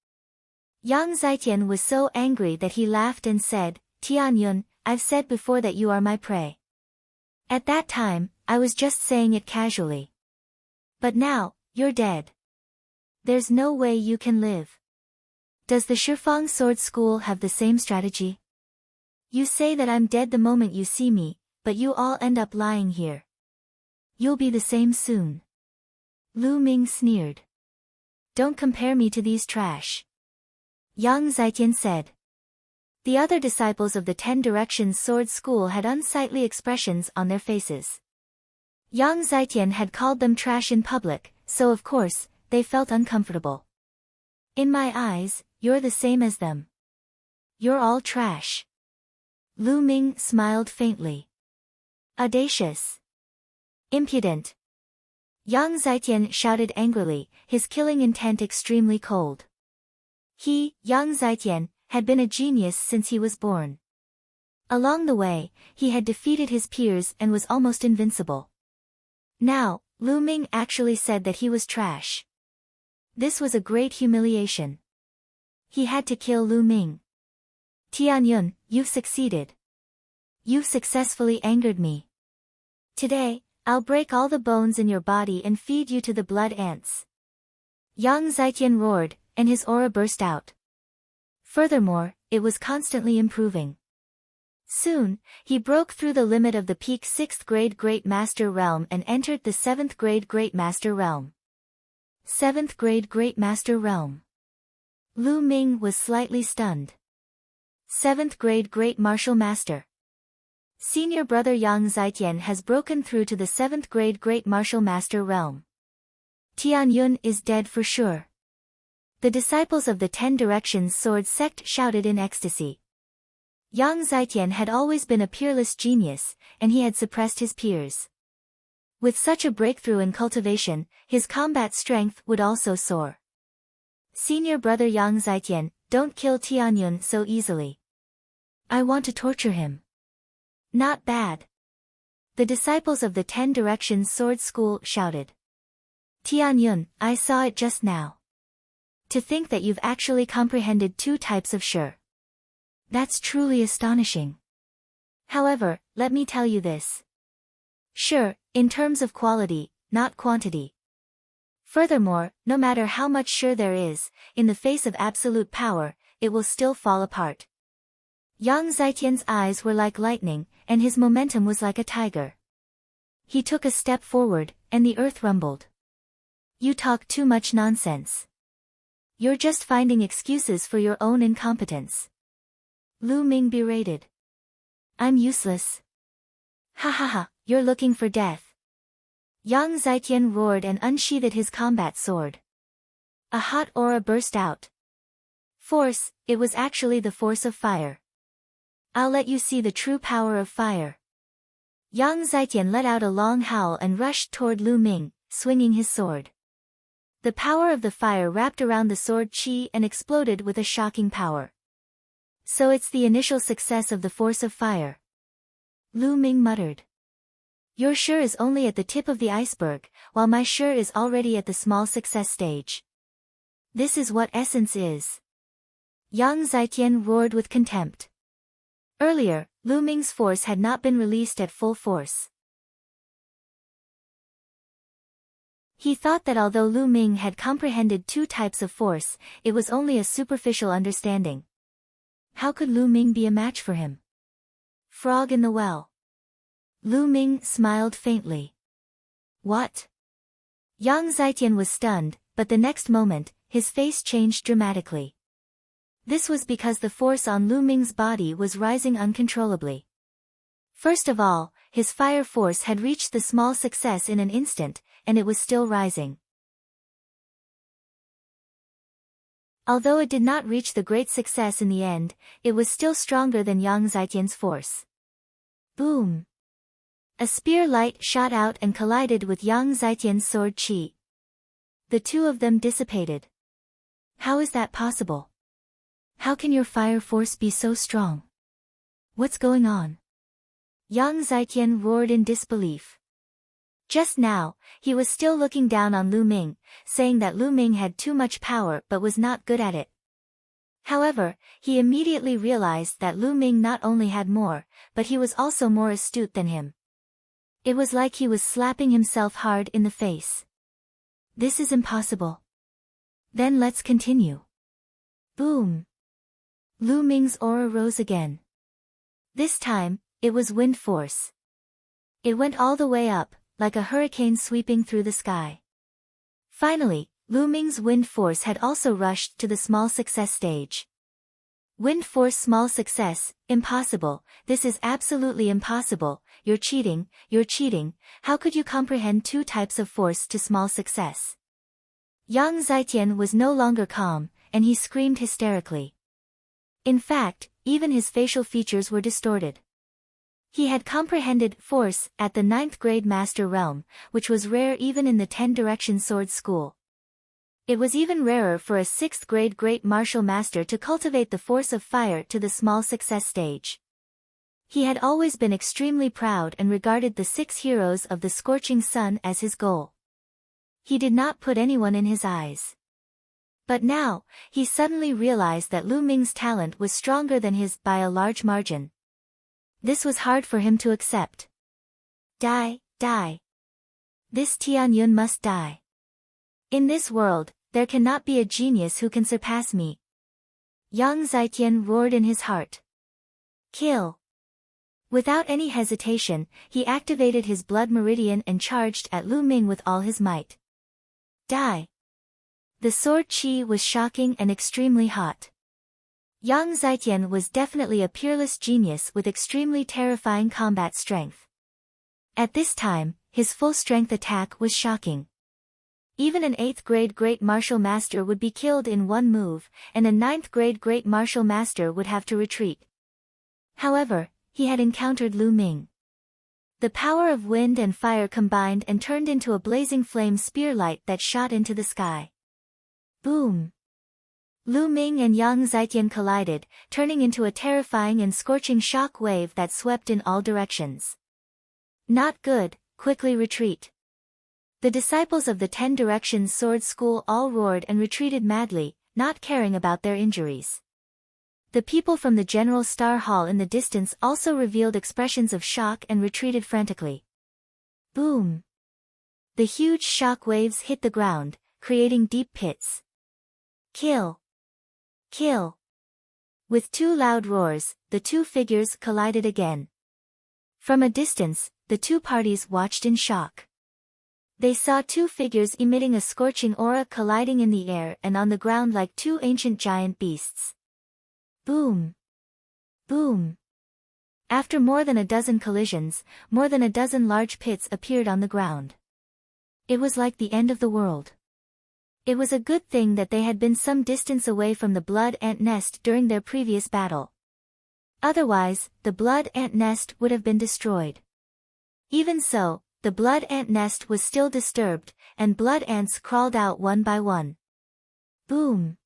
Yang Zitian was so angry that he laughed and said, Tianyun, I've said before that you are my prey. At that time, I was just saying it casually. But now, you're dead. There's no way you can live. Does the Shifang Sword School have the same strategy? You say that I'm dead the moment you see me, but you all end up lying here. You'll be the same soon. Lu Ming sneered. Don't compare me to these trash. Yang Zitian said. The other disciples of the 10 Directions Sword School had unsightly expressions on their faces. Yang Zitian had called them trash in public, so of course, they felt uncomfortable. In my eyes, you're the same as them. You're all trash. Lu Ming smiled faintly. Audacious. Impudent. Yang Zaijian shouted angrily, his killing intent extremely cold. He, Yang Zaijian, had been a genius since he was born. Along the way, he had defeated his peers and was almost invincible. Now, Lu Ming actually said that he was trash. This was a great humiliation. He had to kill Lu Ming. Tianyun, you've succeeded. You've successfully angered me. Today, I'll break all the bones in your body and feed you to the blood ants. Yang Zaijian roared, and his aura burst out. Furthermore, it was constantly improving. Soon, he broke through the limit of the peak 6th grade Great Master Realm and entered the 7th grade Great Master Realm. 7th grade Great Master Realm. Lu Ming was slightly stunned. 7th grade Great Martial Master. Senior brother Yang Zaijian has broken through to the 7th grade Great Martial Master Realm. Tianyun is dead for sure. The disciples of the 10 Directions Sword Sect shouted in ecstasy. Yang Zaijian had always been a peerless genius, and he had suppressed his peers. With such a breakthrough in cultivation, his combat strength would also soar. Senior brother Yang Zaijian, don't kill Tianyun so easily. I want to torture him. Not bad. The disciples of the 10 Directions Sword School shouted. Tianyun, I saw it just now. To think that you've actually comprehended 2 types of Shi. That's truly astonishing. However, let me tell you this. Shi, in terms of quality, not quantity. Furthermore, no matter how much Shi there is, in the face of absolute power, it will still fall apart. Yang Zaijian's eyes were like lightning, and his momentum was like a tiger. He took a step forward, and the earth rumbled. You talk too much nonsense. You're just finding excuses for your own incompetence. Lu Ming berated. I'm useless. Ha ha ha, you're looking for death. Yang Zaijian roared and unsheathed his combat sword. A hot aura burst out. Force, it was actually the force of fire. I'll let you see the true power of fire. Yang Zaijian let out a long howl and rushed toward Lu Ming, swinging his sword. The power of the fire wrapped around the sword qi and exploded with a shocking power. So it's the initial success of the force of fire. Lu Ming muttered. Your Shi is only at the tip of the iceberg, while my Shi is already at the small success stage. This is what essence is. Yang Zaijian roared with contempt. Earlier, Lu Ming's force had not been released at full force. He thought that although Lu Ming had comprehended 2 types of force, it was only a superficial understanding. How could Lu Ming be a match for him? Frog in the well. Lu Ming smiled faintly. What? Yang Zaijian was stunned, but the next moment, his face changed dramatically. This was because the force on Lu Ming's body was rising uncontrollably. First of all, his fire force had reached the small success in an instant, and it was still rising. Although it did not reach the great success in the end, it was still stronger than Yang Zaijian's force. Boom! A spear light shot out and collided with Yang Zaijian's sword qi. The 2 of them dissipated. How is that possible? How can your fire force be so strong? What's going on? Yang Zaijian roared in disbelief. Just now, he was still looking down on Lu Ming, saying that Lu Ming had too much power but was not good at it. However, he immediately realized that Lu Ming not only had more, but he was also more astute than him. It was like he was slapping himself hard in the face. This is impossible. Then let's continue. Boom! Lu Ming's aura rose again. This time, it was wind force. It went all the way up, like a hurricane sweeping through the sky. Finally, Lu Ming's wind force had also rushed to the small success stage. Wind force small success, impossible, this is absolutely impossible, you're cheating, how could you comprehend 2 types of force to small success? Yang Zaijian was no longer calm, and he screamed hysterically. In fact, even his facial features were distorted. He had comprehended force at the 9th grade master realm, which was rare even in the 10 direction sword school. It was even rarer for a 6th grade great martial master to cultivate the force of fire to the small success stage. He had always been extremely proud and regarded the 6 heroes of the scorching sun as his goal. He did not put anyone in his eyes. But now, he suddenly realized that Lu Ming's talent was stronger than his by a large margin. This was hard for him to accept. Die, die. This Tianyun must die. In this world, there cannot be a genius who can surpass me. Yang Zitian roared in his heart. Kill. Without any hesitation, he activated his blood meridian and charged at Lu Ming with all his might. Die. The sword chi was shocking and extremely hot. Yang Zitian was definitely a peerless genius with extremely terrifying combat strength. At this time, his full-strength attack was shocking. Even an 8th grade great martial master would be killed in one move, and a 9th grade great martial master would have to retreat. However, he had encountered Lu Ming. The power of wind and fire combined and turned into a blazing flame spear light that shot into the sky. Boom! Lu Ming and Yang Zitian collided, turning into a terrifying and scorching shock wave that swept in all directions. Not good, quickly retreat. The disciples of the 10 Directions Sword School all roared and retreated madly, not caring about their injuries. The people from the General Star Hall in the distance also revealed expressions of shock and retreated frantically. Boom! The huge shock waves hit the ground, creating deep pits. Kill! Kill! With 2 loud roars, the 2 figures collided again. From a distance, the 2 parties watched in shock. They saw 2 figures emitting a scorching aura colliding in the air and on the ground like 2 ancient giant beasts. Boom! Boom! After more than a dozen collisions, more than a dozen large pits appeared on the ground. It was like the end of the world. It was a good thing that they had been some distance away from the blood ant nest during their previous battle. Otherwise, the blood ant nest would have been destroyed. Even so, the blood ant nest was still disturbed, and blood ants crawled out one by one. Boom!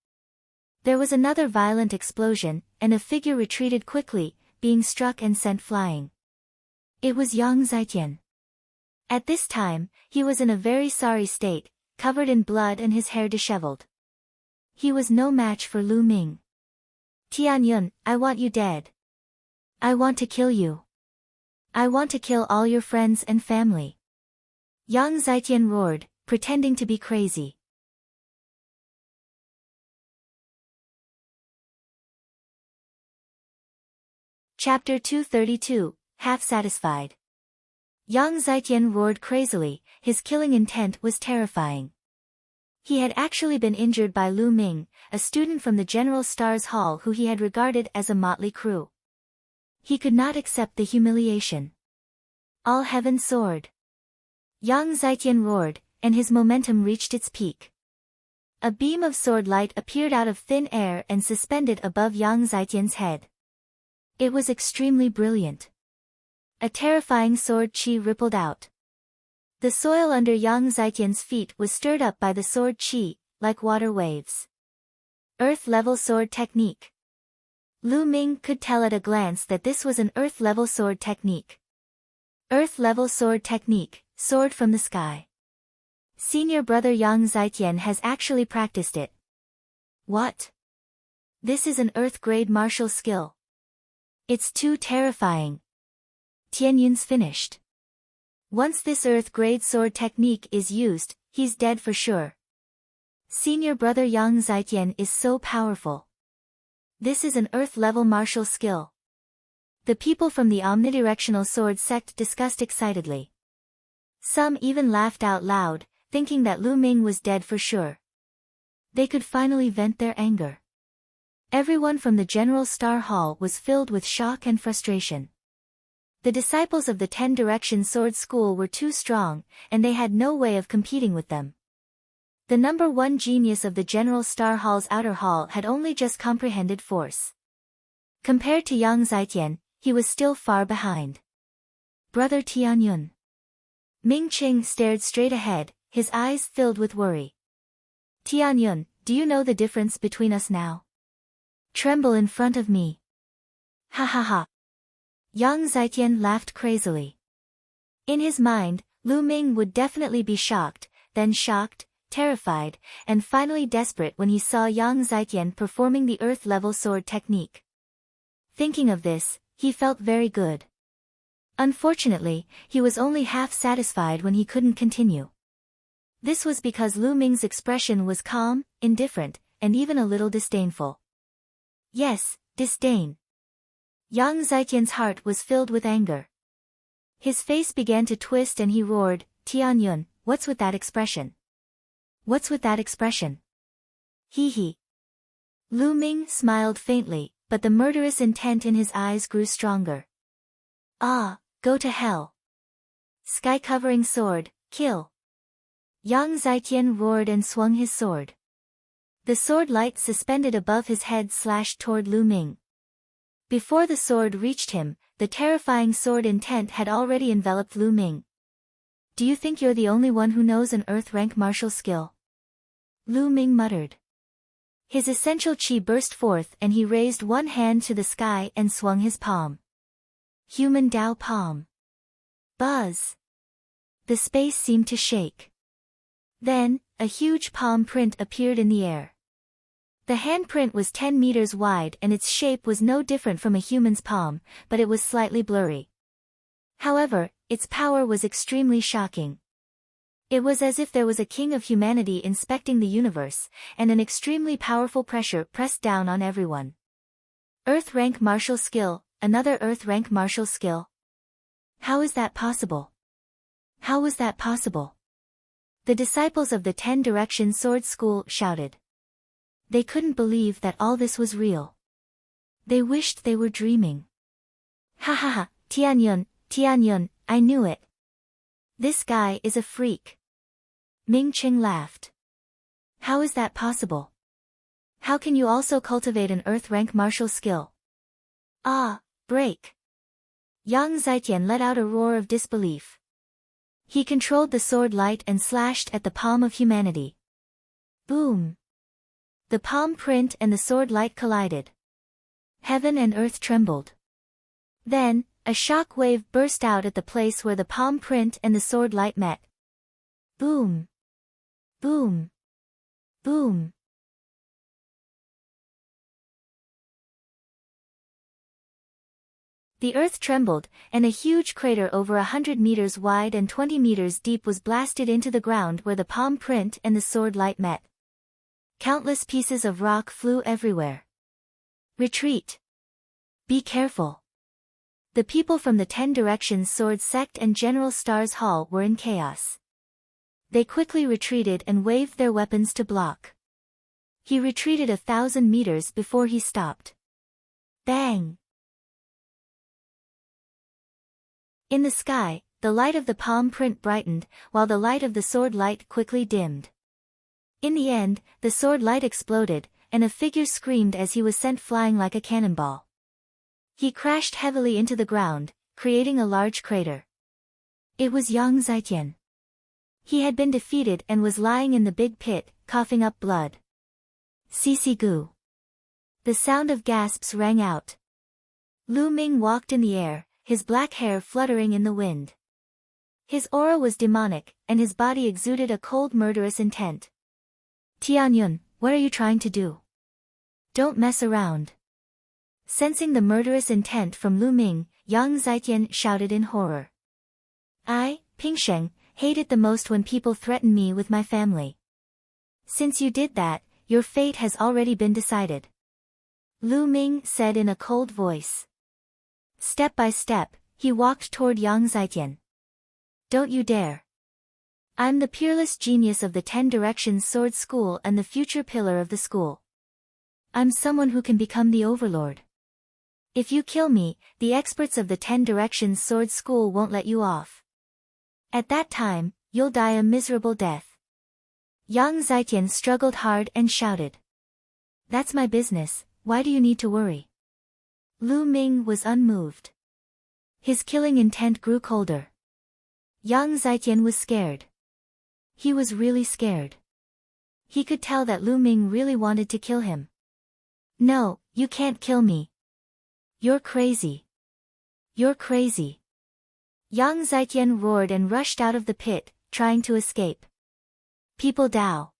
There was another violent explosion, and a figure retreated quickly, being struck and sent flying. It was Yang Zitian. At this time, he was in a very sorry state, covered in blood and his hair disheveled. He was no match for Lu Ming. Tianyun, I want you dead. I want to kill you. I want to kill all your friends and family. Yang Zitian roared, pretending to be crazy. Chapter 232, Half Satisfied. Yang Zitian roared crazily, his killing intent was terrifying. He had actually been injured by Lu Ming, a student from the General Stars Hall who he had regarded as a motley crew. He could not accept the humiliation. All heaven soared. Yang Zitian roared, and his momentum reached its peak. A beam of sword light appeared out of thin air and suspended above Yang Zitian's head. It was extremely brilliant. A terrifying sword chi rippled out. The soil under Yang Zitian's feet was stirred up by the sword chi, like water waves. Earth-level sword technique. Lu Ming could tell at a glance that this was an earth-level sword technique. Earth-level sword technique, sword from the sky. Senior brother Yang Zitian has actually practiced it. What? This is an earth-grade martial skill. It's too terrifying. Tianyun's finished. Once this earth-grade sword technique is used, he's dead for sure. Senior brother Yang Zitian is so powerful. This is an earth-level martial skill. The people from the omnidirectional sword sect discussed excitedly. Some even laughed out loud, thinking that Lu Ming was dead for sure. They could finally vent their anger. Everyone from the General Star Hall was filled with shock and frustration. The disciples of the 10 Direction Sword School were too strong, and they had no way of competing with them. The number 1 genius of the General Star Hall's outer hall had only just comprehended force. Compared to Yang Zitian, he was still far behind. Brother Tianyun. Ming Qing stared straight ahead, his eyes filled with worry. Tianyun, do you know the difference between us now? Tremble in front of me. Ha ha ha. Yang Zitian laughed crazily. In his mind, Lu Ming would definitely be shocked, then shocked, terrified, and finally desperate when he saw Yang Zitian performing the earth-level sword technique. Thinking of this, he felt very good. Unfortunately, he was only half satisfied when he couldn't continue. This was because Lu Ming's expression was calm, indifferent, and even a little disdainful. Yes, disdain. Yang Zitian's heart was filled with anger. His face began to twist and he roared, Tianyun, what's with that expression? What's with that expression? Hee hee. Lu Ming smiled faintly, but the murderous intent in his eyes grew stronger. Ah, go to hell. Sky-covering sword, kill. Yang Zitian roared and swung his sword. The sword light suspended above his head slashed toward Lu Ming. Before the sword reached him, the terrifying sword intent had already enveloped Lu Ming. Do you think you're the only one who knows an earth-rank martial skill? Lu Ming muttered. His essential qi burst forth and he raised one hand to the sky and swung his palm. Human Dao palm. Buzz. The space seemed to shake. Then, a huge palm print appeared in the air. The handprint was 10 meters wide and its shape was no different from a human's palm, but it was slightly blurry. However, its power was extremely shocking. It was as if there was a king of humanity inspecting the universe, and an extremely powerful pressure pressed down on everyone. Earth-rank martial skill, another Earth-rank martial skill. How is that possible? How was that possible? The disciples of the 10 Direction Sword School shouted. They couldn't believe that all this was real. They wished they were dreaming. Ha ha ha, Tianyun, Tianyun, I knew it. This guy is a freak. Ming Qing laughed. How is that possible? How can you also cultivate an earth-rank martial skill? Ah, break. Yang Zitian let out a roar of disbelief. He controlled the sword light and slashed at the palm of humanity. Boom. The palm print and the sword light collided. Heaven and earth trembled. Then, a shock wave burst out at the place where the palm print and the sword light met. Boom. Boom. Boom. The earth trembled, and a huge crater over 100 meters wide and 20 meters deep was blasted into the ground where the palm print and the sword light met. Countless pieces of rock flew everywhere. Retreat. Be careful. The people from the 10 Directions Sword Sect and General Star's Hall were in chaos. They quickly retreated and waved their weapons to block. He retreated 1,000 meters before he stopped. Bang! In the sky, the light of the palm print brightened, while the light of the sword light quickly dimmed. In the end, the sword light exploded, and a figure screamed as he was sent flying like a cannonball. He crashed heavily into the ground, creating a large crater. It was Yang Zitian. He had been defeated and was lying in the big pit, coughing up blood. Sisi gu. The sound of gasps rang out. Lu Ming walked in the air, his black hair fluttering in the wind. His aura was demonic, and his body exuded a cold murderous intent. Tianyun, what are you trying to do? Don't mess around. Sensing the murderous intent from Lu Ming, Yang Zitian shouted in horror. I, Pingsheng, hate it the most when people threaten me with my family. Since you did that, your fate has already been decided. Lu Ming said in a cold voice. Step by step, he walked toward Yang Zitian. Don't you dare. I'm the peerless genius of the 10 Directions Sword School and the future pillar of the school. I'm someone who can become the overlord. If you kill me, the experts of the 10 Directions Sword School won't let you off. At that time, you'll die a miserable death. Yang Zitian struggled hard and shouted. That's my business, why do you need to worry? Lu Ming was unmoved. His killing intent grew colder. Yang Zaijian was scared. He was really scared. He could tell that Lu Ming really wanted to kill him. No, you can't kill me. You're crazy. You're crazy. Yang Zaijian roared and rushed out of the pit, trying to escape. People Dao.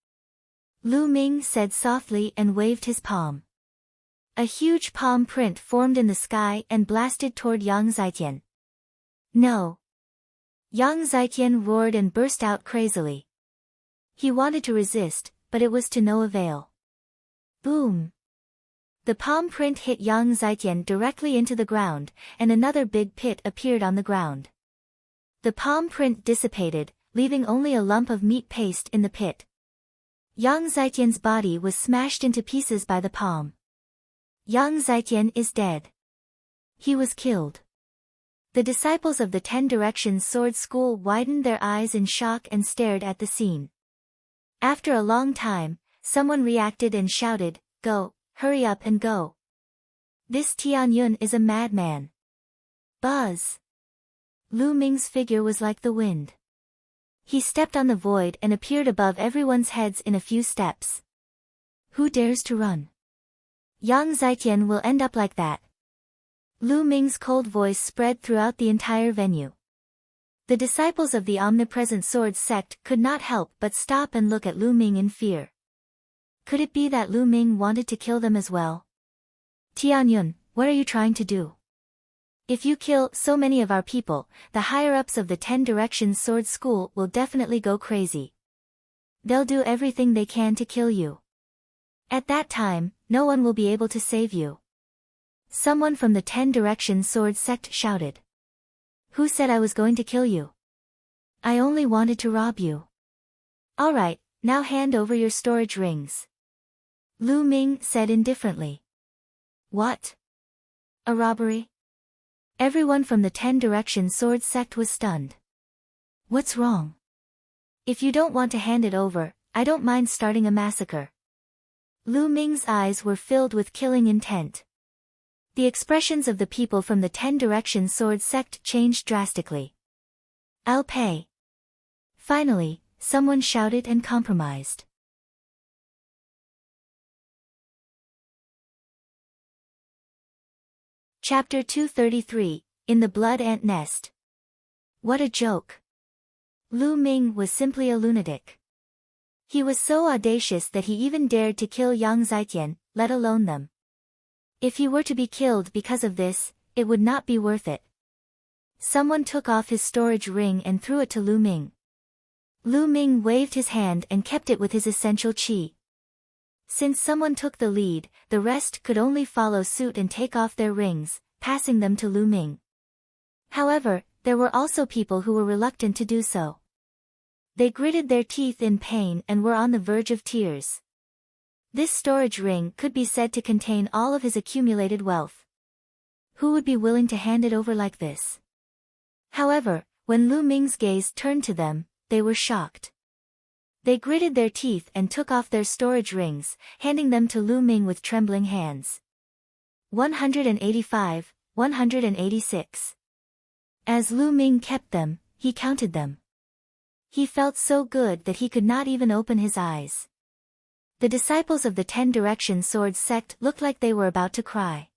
Lu Ming said softly and waved his palm. A huge palm print formed in the sky and blasted toward Yang Zaijian. No. Yang Zaijian roared and burst out crazily. He wanted to resist, but it was to no avail. Boom. The palm print hit Yang Zaijian directly into the ground, and another big pit appeared on the ground. The palm print dissipated, leaving only a lump of meat paste in the pit. Yang Zaijian's body was smashed into pieces by the palm. Yang Zaijian is dead. He was killed. The disciples of the 10 Directions Sword School widened their eyes in shock and stared at the scene. After a long time, someone reacted and shouted, "Go, hurry up and go. This Tianyun is a madman." Buzz. Lu Ming's figure was like the wind. He stepped on the void and appeared above everyone's heads in a few steps. Who dares to run? Yang Zaijian will end up like that. Lu Ming's cold voice spread throughout the entire venue. The disciples of the omnipresent sword sect could not help but stop and look at Lu Ming in fear. Could it be that Lu Ming wanted to kill them as well? Tianyun, what are you trying to do? If you kill so many of our people, the higher-ups of the 10 Directions Sword School will definitely go crazy. They'll do everything they can to kill you. At that time, no one will be able to save you. Someone from the 10 Directions Sword sect shouted. Who said I was going to kill you? I only wanted to rob you. Alright, now hand over your storage rings. Lu Ming said indifferently. What? A robbery? Everyone from the 10 Directions Sword sect was stunned. What's wrong? If you don't want to hand it over, I don't mind starting a massacre. Lu Ming's eyes were filled with killing intent. The expressions of the people from the 10 Directions Sword sect changed drastically. I'll pay. Finally, someone shouted and compromised. Chapter 233, In the Blood Ant Nest. What a joke. Lu Ming was simply a lunatic. He was so audacious that he even dared to kill Yang Zaijian, let alone them. If he were to be killed because of this, it would not be worth it. Someone took off his storage ring and threw it to Lu Ming. Lu Ming waved his hand and kept it with his essential qi. Since someone took the lead, the rest could only follow suit and take off their rings, passing them to Lu Ming. However, there were also people who were reluctant to do so. They gritted their teeth in pain and were on the verge of tears. This storage ring could be said to contain all of his accumulated wealth. Who would be willing to hand it over like this? However, when Lu Ming's gaze turned to them, they were shocked. They gritted their teeth and took off their storage rings, handing them to Lu Ming with trembling hands. 185, 186. As Lu Ming kept them, he counted them. He felt so good that he could not even open his eyes. The disciples of the 10 Directions Sword sect looked like they were about to cry.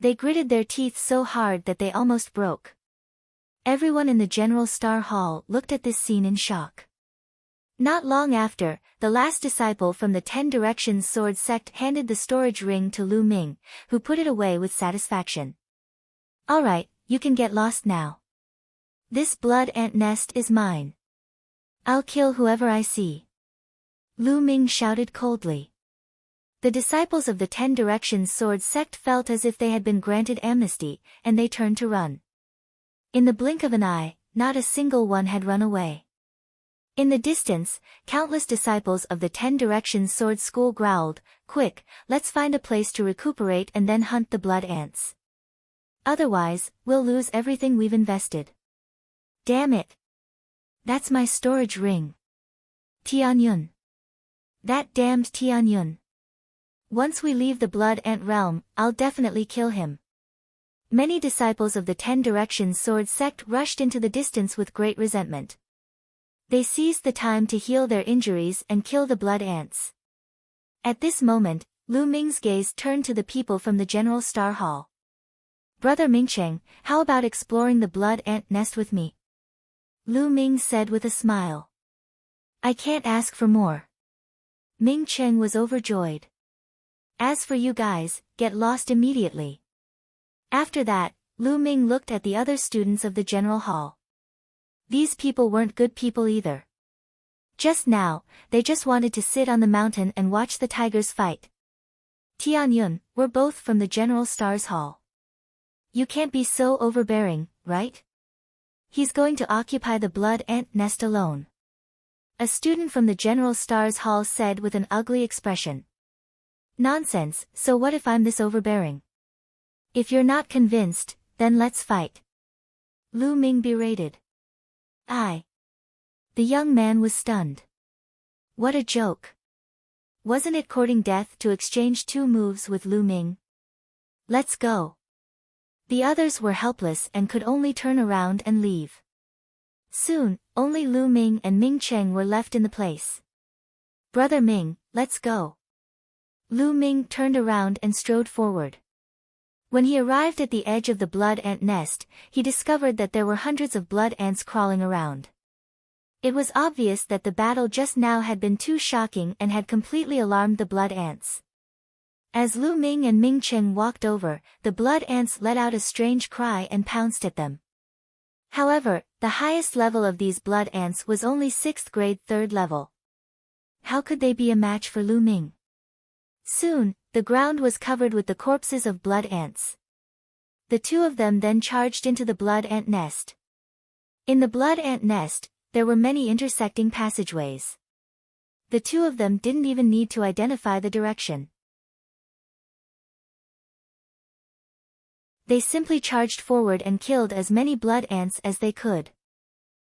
They gritted their teeth so hard that they almost broke. Everyone in the General Star Hall looked at this scene in shock. Not long after, the last disciple from the 10 Directions Sword sect handed the storage ring to Lu Ming, who put it away with satisfaction. Alright, you can get lost now. This blood ant nest is mine. I'll kill whoever I see. Lu Ming shouted coldly. The disciples of the 10 Directions Sword sect felt as if they had been granted amnesty, and they turned to run. In the blink of an eye, not a single one had run away. In the distance, countless disciples of the 10 Directions Sword School growled, "Quick, let's find a place to recuperate and then hunt the blood ants. Otherwise, we'll lose everything we've invested." Damn it! That's my storage ring. Tianyun. That damned Tianyun. Once we leave the blood ant realm, I'll definitely kill him. Many disciples of the 10 Directions sword sect rushed into the distance with great resentment. They seized the time to heal their injuries and kill the blood ants. At this moment, Lu Ming's gaze turned to the people from the General Star Hall. "Brother Mingcheng, how about exploring the blood ant nest with me?" Lu Ming said with a smile. "I can't ask for more." Mingcheng was overjoyed. "As for you guys, get lost immediately." After that, Lu Ming looked at the other students of the General Hall. These people weren't good people either. Just now, they just wanted to sit on the mountain and watch the tigers fight. Tianyun, we're both from the General Stars Hall. You can't be so overbearing, right? He's going to occupy the blood ant nest alone. A student from the General Stars Hall said with an ugly expression. Nonsense, so what if I'm this overbearing? If you're not convinced, then let's fight. Lu Ming berated. The young man was stunned. What a joke. Wasn't it courting death to exchange 2 moves with Lu Ming? Let's go. The others were helpless and could only turn around and leave. Soon, only Lu Ming and Ming Cheng were left in the place. Brother Ming, let's go. Lu Ming turned around and strode forward. When he arrived at the edge of the blood ant nest, he discovered that there were hundreds of blood ants crawling around. It was obvious that the battle just now had been too shocking and had completely alarmed the blood ants. As Lu Ming and Ming Cheng walked over, the blood ants let out a strange cry and pounced at them. However, the highest level of these blood ants was only 6th grade 3rd level. How could they be a match for Lu Ming? Soon, the ground was covered with the corpses of blood ants. The 2 of them then charged into the blood ant nest. In the blood ant nest, there were many intersecting passageways. The 2 of them didn't even need to identify the direction. They simply charged forward and killed as many blood ants as they could.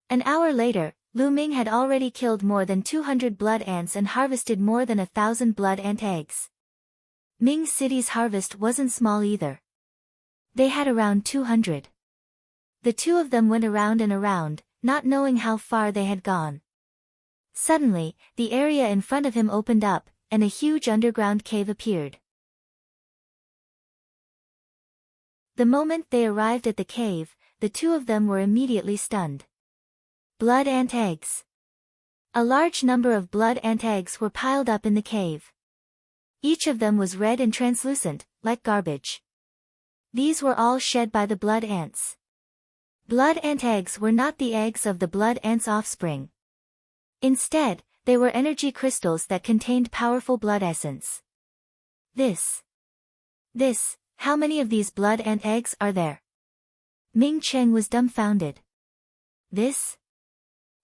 An hour later, Lu Ming had already killed more than 200 blood ants and harvested more than 1,000 blood ant eggs. Ming City's harvest wasn't small either. They had around 200. The 2 of them went around and around, not knowing how far they had gone. Suddenly, the area in front of him opened up, and a huge underground cave appeared. The moment they arrived at the cave, the 2 of them were immediately stunned. Blood ant eggs. A large number of blood ant eggs were piled up in the cave. Each of them was red and translucent, like garbage. These were all shed by the blood ants. Blood ant eggs were not the eggs of the blood ant's offspring. Instead, they were energy crystals that contained powerful blood essence. How many of these blood ant eggs are there? Ming Cheng was dumbfounded.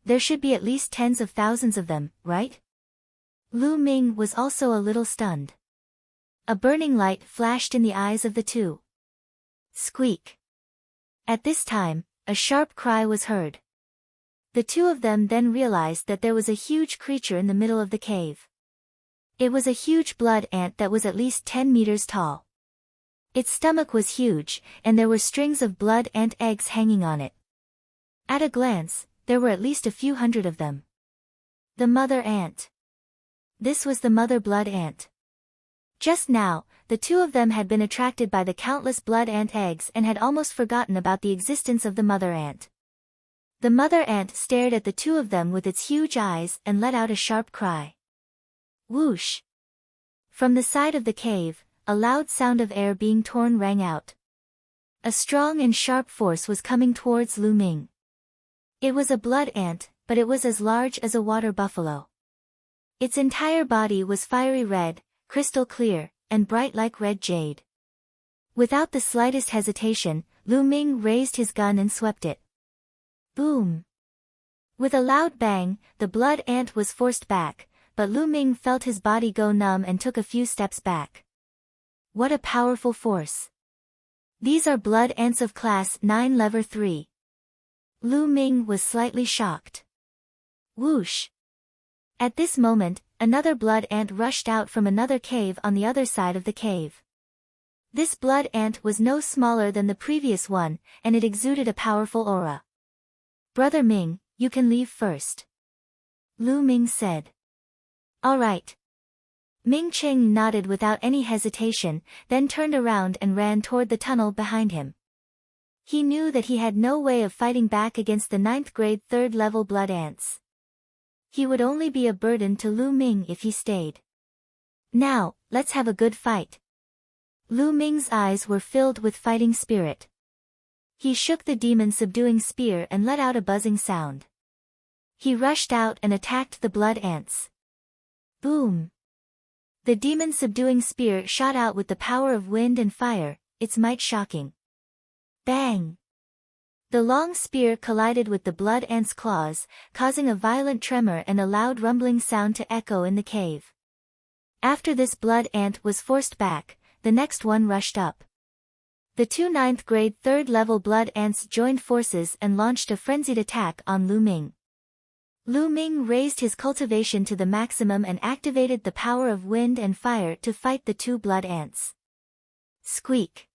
There should be at least tens of thousands of them, right? Lu Ming was also a little stunned. A burning light flashed in the eyes of the 2. Squeak. At this time, a sharp cry was heard. The 2 of them then realized that there was a huge creature in the middle of the cave. It was a huge blood ant that was at least 10 meters tall. Its stomach was huge, and there were strings of blood ant eggs hanging on it. At a glance, there were at least a few hundred of them. The mother ant. This was the mother blood ant. Just now, the 2 of them had been attracted by the countless blood ant eggs and had almost forgotten about the existence of the mother ant. The mother ant stared at the 2 of them with its huge eyes and let out a sharp cry. Whoosh! From the side of the cave, a loud sound of air being torn rang out. A strong and sharp force was coming towards Lu Ming. It was a blood ant, but it was as large as a water buffalo. Its entire body was fiery red, crystal clear, and bright like red jade. Without the slightest hesitation, Lu Ming raised his gun and swept it. Boom! With a loud bang, the blood ant was forced back, but Lu Ming felt his body go numb and took a few steps back. What a powerful force! These are blood ants of class 9 level 3. Lu Ming was slightly shocked. Whoosh! At this moment, another blood ant rushed out from another cave on the other side of the cave. This blood ant was no smaller than the previous one, and it exuded a powerful aura. "Brother Ming, you can leave first," Lu Ming said. "All right." Ming Cheng nodded without any hesitation, then turned around and ran toward the tunnel behind him. He knew that he had no way of fighting back against the 9th grade 3rd level blood ants. He would only be a burden to Lu Ming if he stayed. "Now, let's have a good fight." Lu Ming's eyes were filled with fighting spirit. He shook the demon-subduing spear and let out a buzzing sound. He rushed out and attacked the blood ants. Boom! The demon-subduing spear shot out with the power of wind and fire, its might shocking. Bang! The long spear collided with the blood ant's claws, causing a violent tremor and a loud rumbling sound to echo in the cave. After this blood ant was forced back, the next one rushed up. The two 9th grade 3rd level blood ants joined forces and launched a frenzied attack on Lu Ming. Lu Ming raised his cultivation to the maximum and activated the power of wind and fire to fight the two blood ants. Squeak!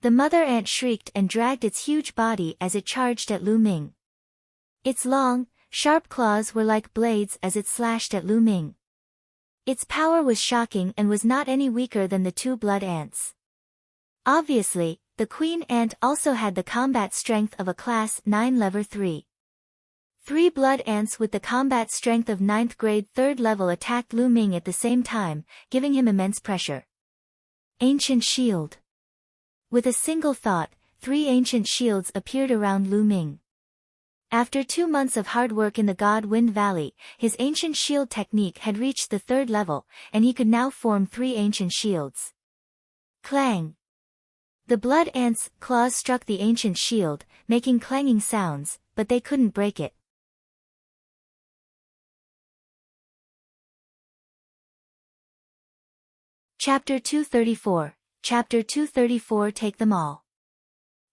The mother ant shrieked and dragged its huge body as it charged at Lu Ming. Its long, sharp claws were like blades as it slashed at Lu Ming. Its power was shocking and was not any weaker than the two blood ants. Obviously, the queen ant also had the combat strength of a class 9 level 3. 3 blood ants with the combat strength of 9th grade 3rd level attacked Lu Ming at the same time, giving him immense pressure. Ancient shield. With a single thought, 3 ancient shields appeared around Lu Ming. After 2 months of hard work in the God Wind Valley, his ancient shield technique had reached the 3rd level, and he could now form 3 ancient shields. Clang! The blood ants' claws struck the ancient shield, making clanging sounds, but they couldn't break it. Chapter 234. Chapter 234. Take them all.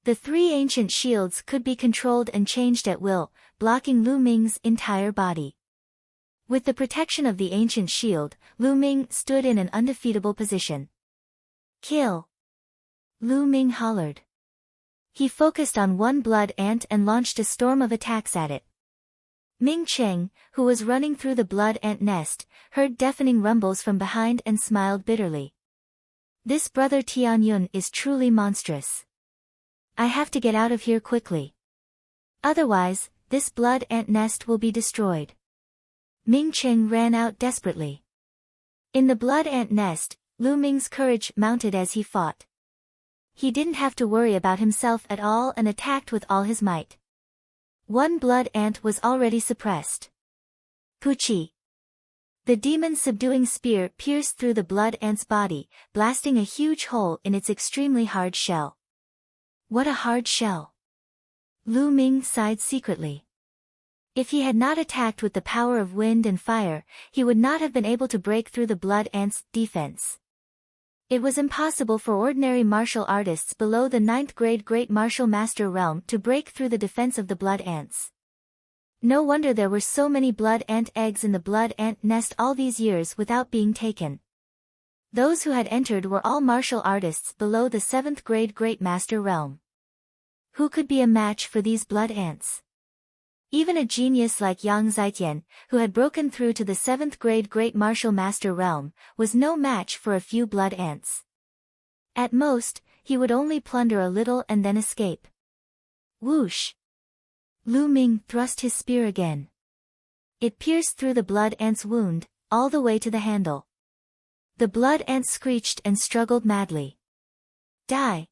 The 3 ancient shields could be controlled and changed at will, blocking Lu Ming's entire body. With the protection of the ancient shield, Lu Ming stood in an undefeatable position. Kill! Lu Ming hollered. He focused on one blood ant and launched a storm of attacks at it. Ming Cheng, who was running through the blood ant nest, heard deafening rumbles from behind and smiled bitterly. This brother Tianyun is truly monstrous. I have to get out of here quickly. Otherwise, this blood ant nest will be destroyed. Ming Cheng ran out desperately. In the blood ant nest, Lu Ming's courage mounted as he fought. He didn't have to worry about himself at all and attacked with all his might. One blood ant was already suppressed. Puchi! The demon-subduing spear pierced through the blood ant's body, blasting a huge hole in its extremely hard shell. What a hard shell! Lu Ming sighed secretly. If he had not attacked with the power of wind and fire, he would not have been able to break through the blood ant's defense. It was impossible for ordinary martial artists below the 9th grade Great Martial Master realm to break through the defense of the blood ants. No wonder there were so many blood ant eggs in the blood ant nest all these years without being taken. Those who had entered were all martial artists below the 7th grade Great Master realm. Who could be a match for these blood ants? Even a genius like Yang Zitian, who had broken through to the 7th grade Great Martial Master realm, was no match for a few blood ants. At most, he would only plunder a little and then escape. Whoosh! Lu Ming thrust his spear again. It pierced through the blood ant's wound, all the way to the handle. The blood ant screeched and struggled madly. Die!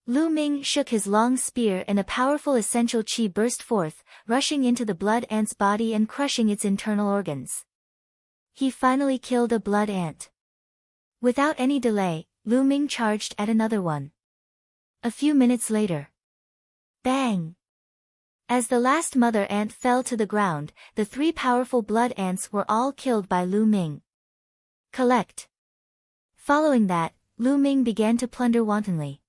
Lu Ming shook his long spear and a powerful essential qi burst forth, rushing into the blood ant's body and crushing its internal organs. He finally killed a blood ant. Without any delay, Lu Ming charged at another one. A few minutes later. Bang! As the last mother ant fell to the ground, the 3 powerful blood ants were all killed by Lu Ming. Collect. Following that, Lu Ming began to plunder wantonly.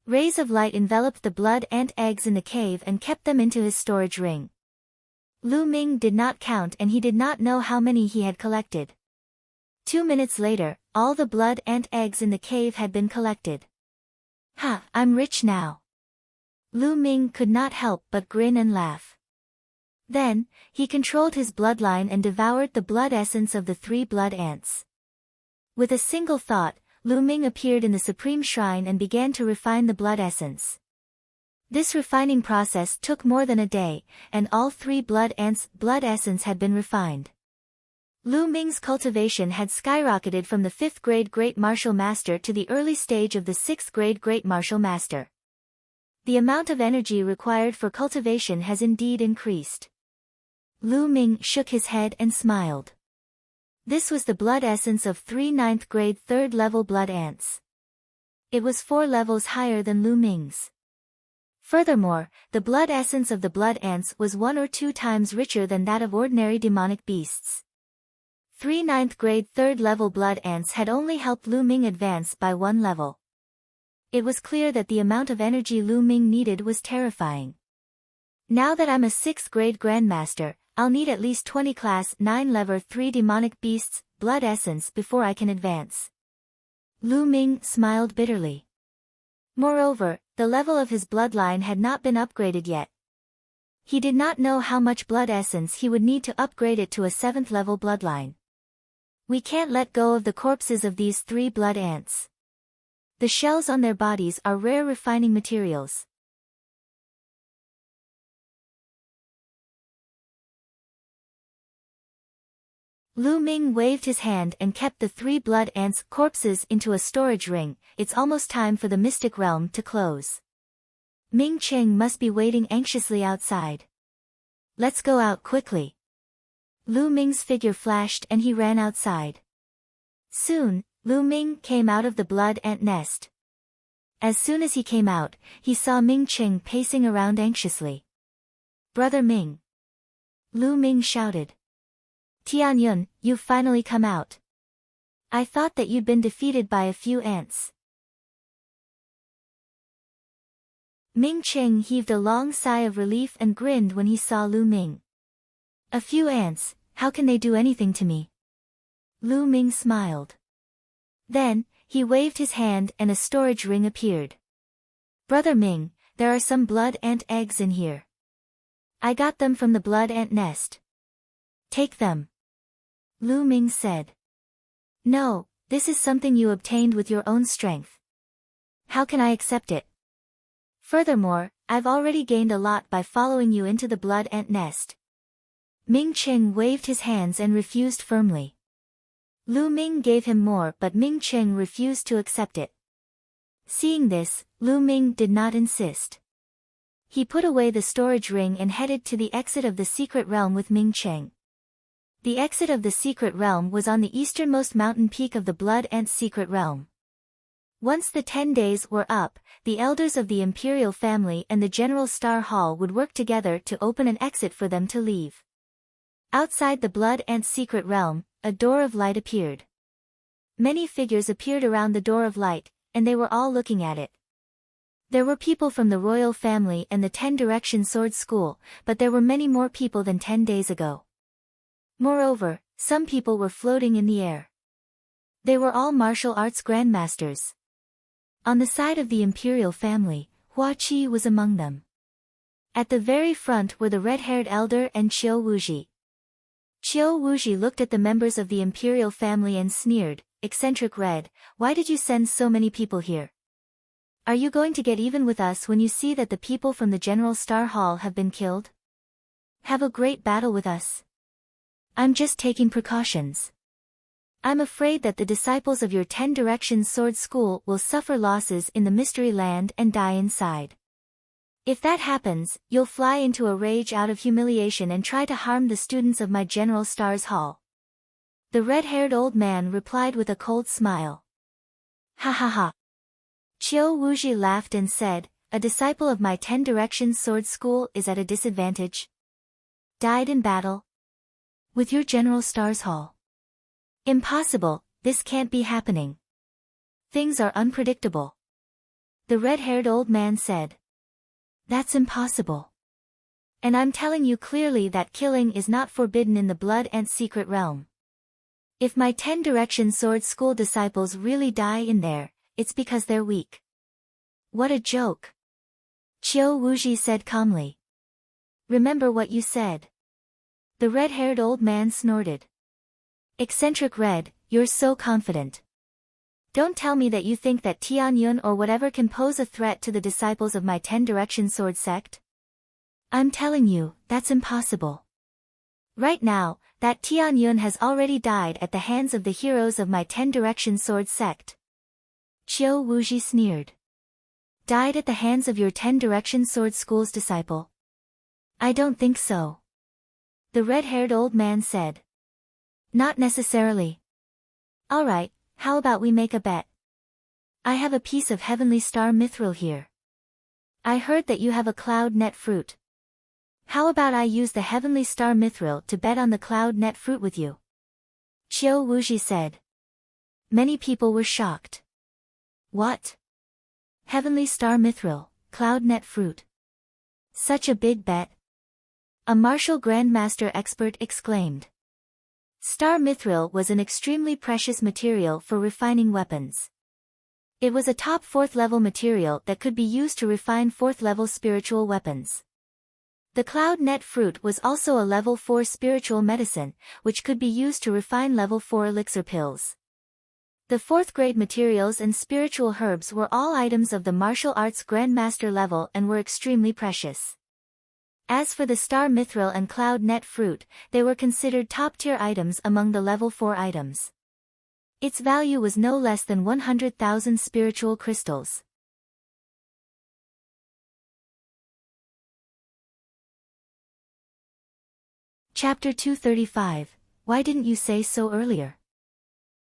Rays of light enveloped the blood ant eggs in the cave and kept them into his storage ring. Lu Ming did not count and he did not know how many he had collected. 2 minutes later, all the blood ant eggs in the cave had been collected. Ha, I'm rich now. Lu Ming could not help but grin and laugh. Then, he controlled his bloodline and devoured the blood essence of the 3 blood ants. With a single thought, Lu Ming appeared in the supreme shrine and began to refine the blood essence. This refining process took more than a day, and all 3 blood ants' blood essence had been refined. Lu Ming's cultivation had skyrocketed from the 5th grade Great Martial Master to the early stage of the 6th grade Great Martial Master. The amount of energy required for cultivation has indeed increased. Lu Ming shook his head and smiled. This was the blood essence of 3 9th grade 3rd level blood ants. It was 4 levels higher than Lu Ming's. Furthermore, the blood essence of the blood ants was 1 or 2 times richer than that of ordinary demonic beasts. 3 9th grade 3rd level blood ants had only helped Lu Ming advance by 1 level. It was clear that the amount of energy Lu Ming needed was terrifying. Now that I'm a 6th grade Grandmaster, I'll need at least 20 class 9 level 3 demonic beasts, blood essence before I can advance. Lu Ming smiled bitterly. Moreover, the level of his bloodline had not been upgraded yet. He did not know how much blood essence he would need to upgrade it to a 7th level bloodline. We can't let go of the corpses of these 3 blood ants. The shells on their bodies are rare refining materials. Lu Ming waved his hand and kept the 3 blood ants' corpses into a storage ring. It's almost time for the mystic realm to close. Ming Cheng must be waiting anxiously outside. Let's go out quickly. Lu Ming's figure flashed and he ran outside. Soon, Lu Ming came out of the blood ant nest. As soon as he came out, he saw Ming Cheng pacing around anxiously. Brother Ming! Lu Ming shouted. Tianyun, you've finally come out. I thought that you'd been defeated by a few ants. Ming Cheng heaved a long sigh of relief and grinned when he saw Lu Ming. A few ants, how can they do anything to me? Lu Ming smiled. Then, he waved his hand and a storage ring appeared. Brother Ming, there are some blood ant eggs in here. I got them from the blood ant nest. Take them. Lu Ming said. No, this is something you obtained with your own strength. How can I accept it? Furthermore, I've already gained a lot by following you into the blood ant nest. Ming Cheng waved his hands and refused firmly. Lu Ming gave him more but Ming Cheng refused to accept it. Seeing this, Lu Ming did not insist. He put away the storage ring and headed to the exit of the secret realm with Ming Cheng. The exit of the secret realm was on the easternmost mountain peak of the blood ant secret realm. Once the 10 days were up, the elders of the imperial family and the General Star Hall would work together to open an exit for them to leave. Outside the blood ant secret realm, a door of light appeared. Many figures appeared around the door of light, and they were all looking at it. There were people from the royal family and the 10 Direction Sword School, but there were many more people than 10 days ago. Moreover, some people were floating in the air. They were all martial arts grandmasters. On the side of the imperial family, Hua Qi was among them. At the very front were the red-haired elder and Qiu Wuji. Qiu Wuji looked at the members of the imperial family and sneered, "Eccentric Red, why did you send so many people here? Are you going to get even with us when you see that the people from the General Star Hall have been killed? Have a great battle with us? I'm just taking precautions. I'm afraid that the disciples of your 10 Directions Sword School will suffer losses in the Mystery Land and die inside. If that happens, you'll fly into a rage out of humiliation and try to harm the students of my General Stars Hall." The red-haired old man replied with a cold smile. Ha ha ha. Qiu Wuji laughed and said, "A disciple of my 10 Directions Sword School is at a disadvantage? Died in battle? With your General Stars Hall? Impossible, this can't be happening. Things are unpredictable." The red-haired old man said. "That's impossible. And I'm telling you clearly that killing is not forbidden in the blood ant secret realm. If my 10 Direction Sword School disciples really die in there, it's because they're weak. What a joke. Qiu Wuji said calmly. Remember what you said. The red-haired old man snorted. Eccentric Red, you're so confident. Don't tell me that you think that Tianyun or whatever can pose a threat to the disciples of my 10 Direction Sword sect? I'm telling you, that's impossible. Right now, that Tianyun has already died at the hands of the heroes of my 10 Direction Sword sect. Qiu Wuji sneered. Died at the hands of your 10 Direction Sword School's disciple? I don't think so. The red-haired old man said. Not necessarily. Alright, how about we make a bet? I have a piece of heavenly star mithril here. I heard that you have a cloud net fruit. How about I use the heavenly star mithril to bet on the cloud net fruit with you? Qiu Wuji said. Many people were shocked. What? Heavenly star mithril, cloud net fruit. Such a big bet. A martial grandmaster expert exclaimed. Star mithril was an extremely precious material for refining weapons. It was a top 4th level material that could be used to refine 4th level spiritual weapons. The cloud net fruit was also a level 4 spiritual medicine, which could be used to refine level 4 elixir pills. The 4th grade materials and spiritual herbs were all items of the martial arts grandmaster level and were extremely precious. As for the star mithril and cloud net fruit, they were considered top-tier items among the level 4 items. Its value was no less than 100,000 spiritual crystals. Chapter 235, Why didn't you say so earlier?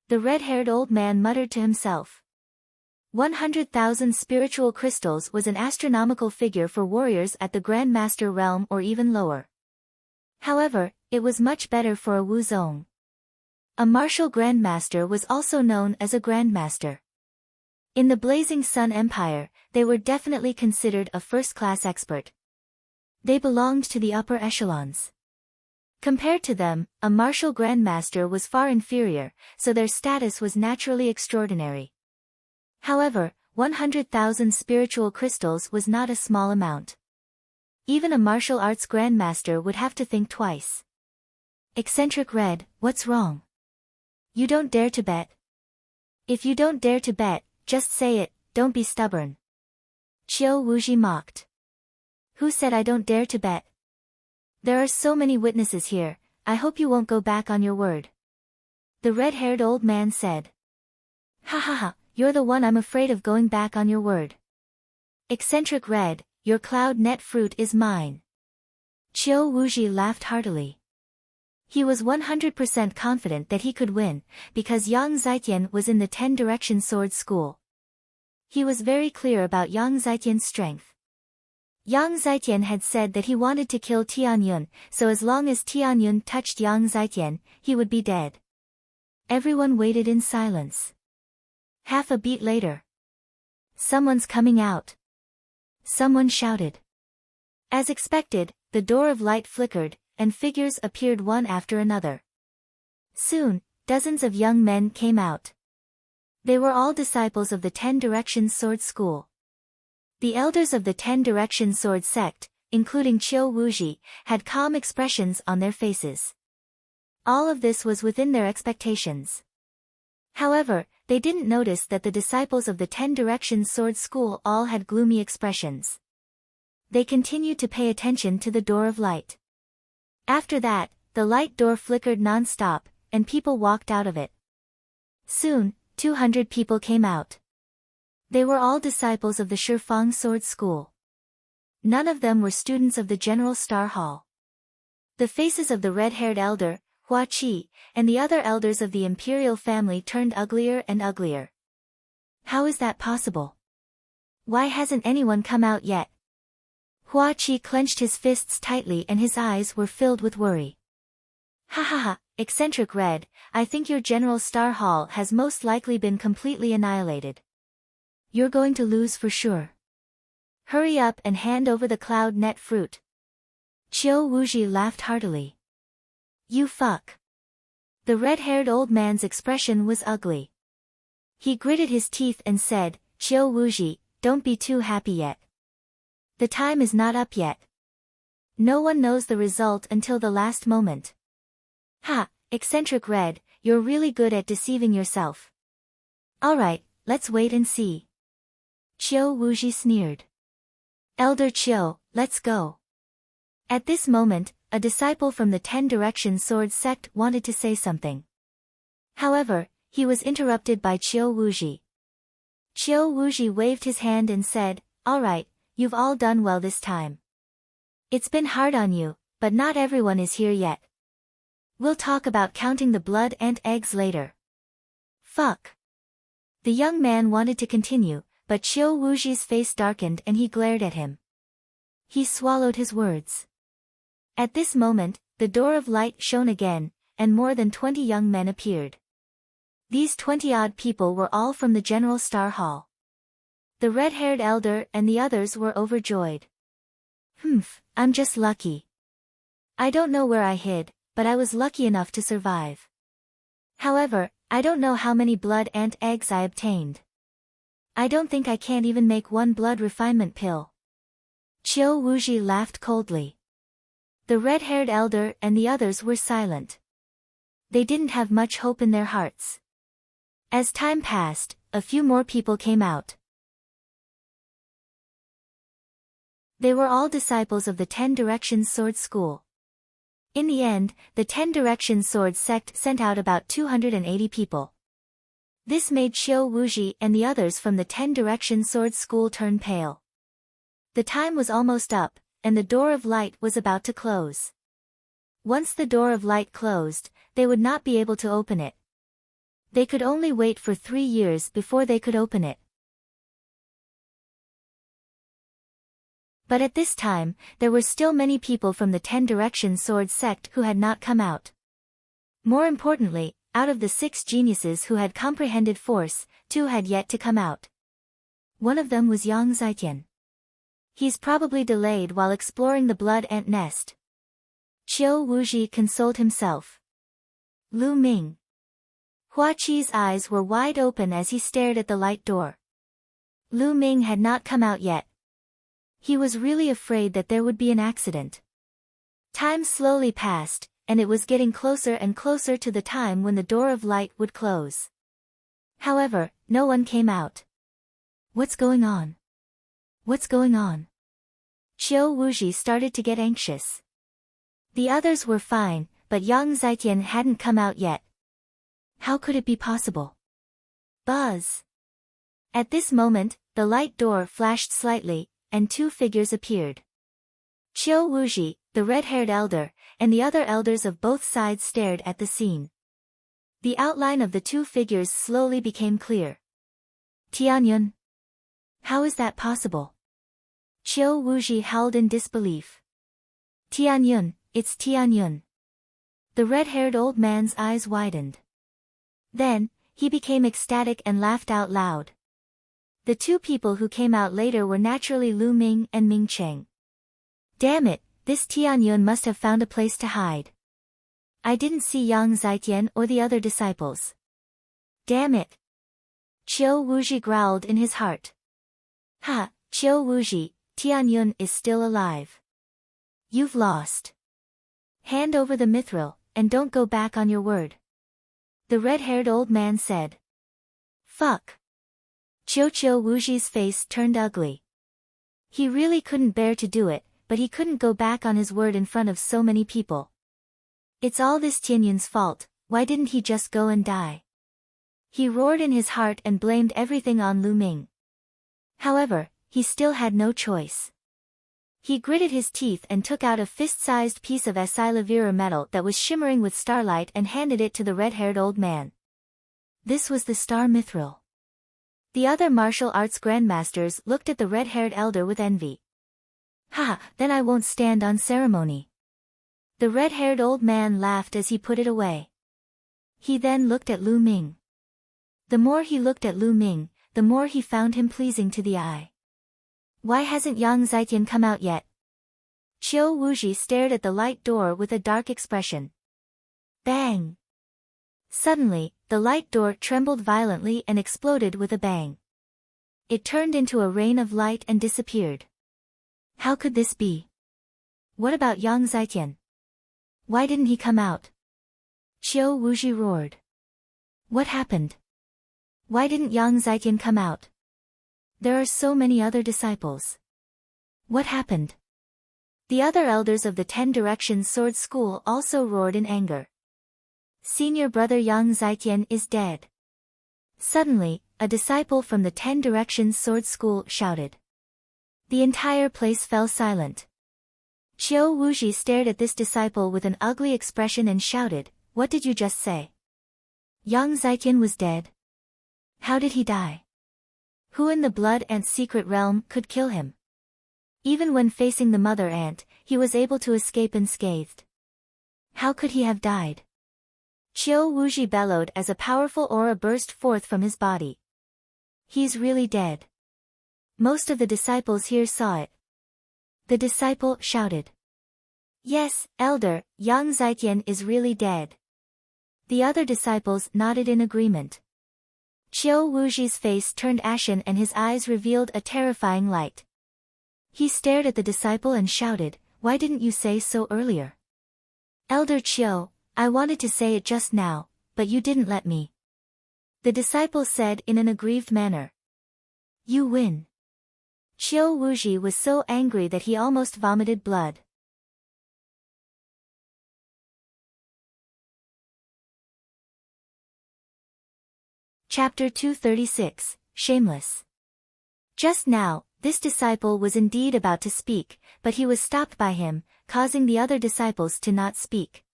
The red-haired old man muttered to himself. 100,000 spiritual crystals was an astronomical figure for warriors at the Grandmaster realm or even lower. However, it was much better for a Wuzong. A martial Grandmaster was also known as a Grandmaster. In the Blazing Sun Empire, they were definitely considered a first-class expert. They belonged to the upper echelons. Compared to them, a martial grandmaster was far inferior, so their status was naturally extraordinary. However, 100,000 spiritual crystals was not a small amount. Even a martial arts grandmaster would have to think twice. Eccentric Red, what's wrong? You don't dare to bet? If you don't dare to bet, just say it, don't be stubborn. Qiu Wuji mocked. Who said I don't dare to bet? There are so many witnesses here, I hope you won't go back on your word. The red-haired old man said. Ha ha ha, you're the one I'm afraid of going back on your word. Eccentric Red, your cloud net fruit is mine. Qiu Wuji laughed heartily. He was 100% confident that he could win, because Yang Zitian was in the 10 Direction Sword School. He was very clear about Yang Zitian's strength. Yang Zitian had said that he wanted to kill Tianyun, so as long as Tianyun touched Yang Zitian, he would be dead. Everyone waited in silence. Half a beat later. Someone's coming out. Someone shouted. As expected, the door of light flickered, and figures appeared one after another. Soon, dozens of young men came out. They were all disciples of the 10 Direction Sword School. The elders of the 10 Direction Sword sect, including Qiu Wuji, had calm expressions on their faces. All of this was within their expectations. However, they didn't notice that the disciples of the 10 Direction Sword School all had gloomy expressions. They continued to pay attention to the door of light. After that, the light door flickered non-stop, and people walked out of it. Soon, 200 people came out. They were all disciples of the Shifang Sword School. None of them were students of the General Star Hall. The faces of the red-haired elder, Hua Qi, and the other elders of the imperial family turned uglier and uglier. How is that possible? Why hasn't anyone come out yet? Hua Qi clenched his fists tightly and his eyes were filled with worry. Ha ha ha, Eccentric Red, I think your General Star Hall has most likely been completely annihilated. You're going to lose for sure. Hurry up and hand over the cloud net fruit. Qiu Wuji laughed heartily. You fuck. The red-haired old man's expression was ugly. He gritted his teeth and said, "Qiu Wuji, don't be too happy yet. The time is not up yet. No one knows the result until the last moment." "Ha, eccentric Red, you're really good at deceiving yourself. Alright, let's wait and see." Qiu Wuji sneered. "Elder Qiu, let's go." At this moment, a disciple from the 10 Directions Sword sect wanted to say something. However, he was interrupted by Qiu Wuji. Qiu Wuji waved his hand and said, "Alright, you've all done well this time. It's been hard on you, but not everyone is here yet. We'll talk about counting the blood and eggs later." Fuck. The young man wanted to continue, but Qiu Wuji's face darkened and he glared at him. He swallowed his words. At this moment, the door of light shone again, and more than 20 young men appeared. These 20-odd people were all from the General Star Hall. The red-haired elder and the others were overjoyed. I'm just lucky. I don't know where I hid, but I was lucky enough to survive. However, I don't know how many blood and eggs I obtained. I don't think I can't even make one blood refinement pill." Qiu Wuji laughed coldly. The red-haired elder and the others were silent. They didn't have much hope in their hearts. As time passed, a few more people came out. They were all disciples of the 10 Directions Sword School. In the end, the 10 Directions Sword sect sent out about 280 people. This made Qiu Wuji and the others from the 10 Directions Sword School turn pale. The time was almost up, and the door of light was about to close. Once the door of light closed, they would not be able to open it. They could only wait for 3 years before they could open it. But at this time, there were still many people from the 10 Directions Sword sect who had not come out. More importantly, out of the 6 geniuses who had comprehended force, 2 had yet to come out. One of them was Yang Zitian. He's probably delayed while exploring the blood ant nest. Qiu Wuji consoled himself. Lu Ming. Hua Qi's eyes were wide open as he stared at the light door. Lu Ming had not come out yet. He was really afraid that there would be an accident. Time slowly passed, and it was getting closer and closer to the time when the door of light would close. However, no one came out. What's going on? What's going on? Qiu Wuji started to get anxious. The others were fine, but Yang Zitian hadn't come out yet. How could it be possible? Buzz! At this moment, the light door flashed slightly, and 2 figures appeared. Qiu Wuji, the red-haired elder, and the other elders of both sides stared at the scene. The outline of the 2 figures slowly became clear. Tianyun. How is that possible? Qiu Wuji howled in disbelief. Tianyun, it's Tianyun. The red-haired old man's eyes widened. Then, he became ecstatic and laughed out loud. The 2 people who came out later were naturally Lu Ming and Ming Cheng. Damn it, this Tianyun must have found a place to hide. I didn't see Yang Zitian or the other disciples. Damn it. Qiu Wuji growled in his heart. Ha, Qiu Wuji, Tianyun is still alive. You've lost. Hand over the mithril, and don't go back on your word. The red-haired old man said. Fuck. Qiu Wuji's face turned ugly. He really couldn't bear to do it, but he couldn't go back on his word in front of so many people. It's all this Tianyun's fault, why didn't he just go and die? He roared in his heart and blamed everything on Lu Ming. However, he still had no choice. He gritted his teeth and took out a fist-sized piece of Asilavira metal that was shimmering with starlight and handed it to the red-haired old man. This was the Star Mithril. The other martial arts grandmasters looked at the red-haired elder with envy. Ha, then I won't stand on ceremony. The red-haired old man laughed as he put it away. He then looked at Lu Ming. The more he looked at Lu Ming, the more he found him pleasing to the eye. Why hasn't Yang Zitian come out yet? Qiu Wuji stared at the light door with a dark expression. Bang! Suddenly, the light door trembled violently and exploded with a bang. It turned into a rain of light and disappeared. How could this be? What about Yang Zaiqian? Why didn't he come out? Qiu Wuji roared. What happened? Why didn't Yang Zaiqian come out? There are so many other disciples. What happened? The other elders of the 10 Directions Sword School also roared in anger. Senior brother Yang Zaiqian is dead. Suddenly, a disciple from the 10 Directions Sword School shouted. The entire place fell silent. Qiu Wuji stared at this disciple with an ugly expression and shouted, What did you just say? Yang Zaiqian was dead? How did he die? Who in the Blood Ant's secret realm could kill him? Even when facing the Mother Ant, he was able to escape unscathed. How could he have died? Qiu Wuji bellowed as a powerful aura burst forth from his body. He's really dead. Most of the disciples here saw it. The disciple shouted. Yes, Elder, Yang Zaiqian is really dead. The other disciples nodded in agreement. Qiu Wuji's face turned ashen and his eyes revealed a terrifying light. He stared at the disciple and shouted, Why didn't you say so earlier? Elder Qiu, I wanted to say it just now, but you didn't let me. The disciple said in an aggrieved manner. You win. Qiu Wuji was so angry that he almost vomited blood. Chapter 236, Shameless. Just now, this disciple was indeed about to speak, but he was stopped by him, causing the other disciples to not speak.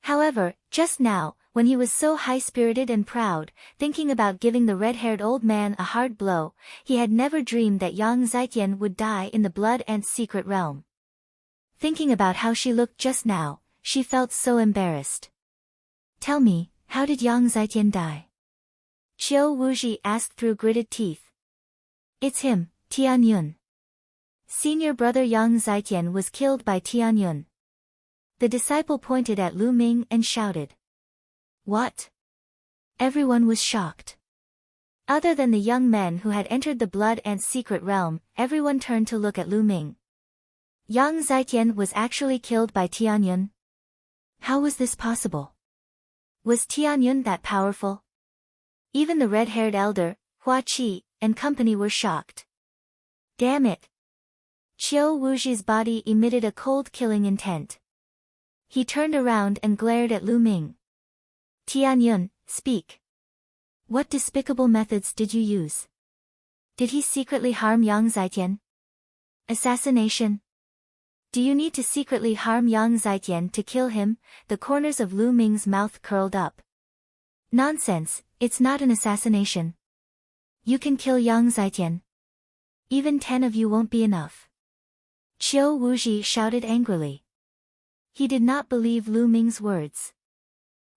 However, just now, when he was so high-spirited and proud, thinking about giving the red-haired old man a hard blow, he had never dreamed that Yang Zaiqian would die in the Blood Ant's secret realm. Thinking about how she looked just now, she felt so embarrassed. Tell me, how did Yang Zaiqian die? Qiu Wuji asked through gritted teeth. It's him, Tianyun. Senior brother Yang Zaiqian was killed by Tianyun. The disciple pointed at Lu Ming and shouted. What? Everyone was shocked. Other than the young men who had entered the Blood Ant's secret realm, everyone turned to look at Lu Ming. Yang Zaiqian was actually killed by Tianyun? How was this possible? Was Tianyun that powerful? Even the red-haired elder, Hua Qi, and company were shocked. Damn it! Qiu Wuji's body emitted a cold killing intent. He turned around and glared at Lu Ming. Tianyun, speak. What despicable methods did you use? Did he secretly harm Yang Zaiqian? Assassination? Do you need to secretly harm Yang Zaiqian to kill him? The corners of Lu Ming's mouth curled up. Nonsense, it's not an assassination. You can kill Yang Zaiqian. Even 10 of you won't be enough. Qiu Wuji shouted angrily. He did not believe Lu Ming's words.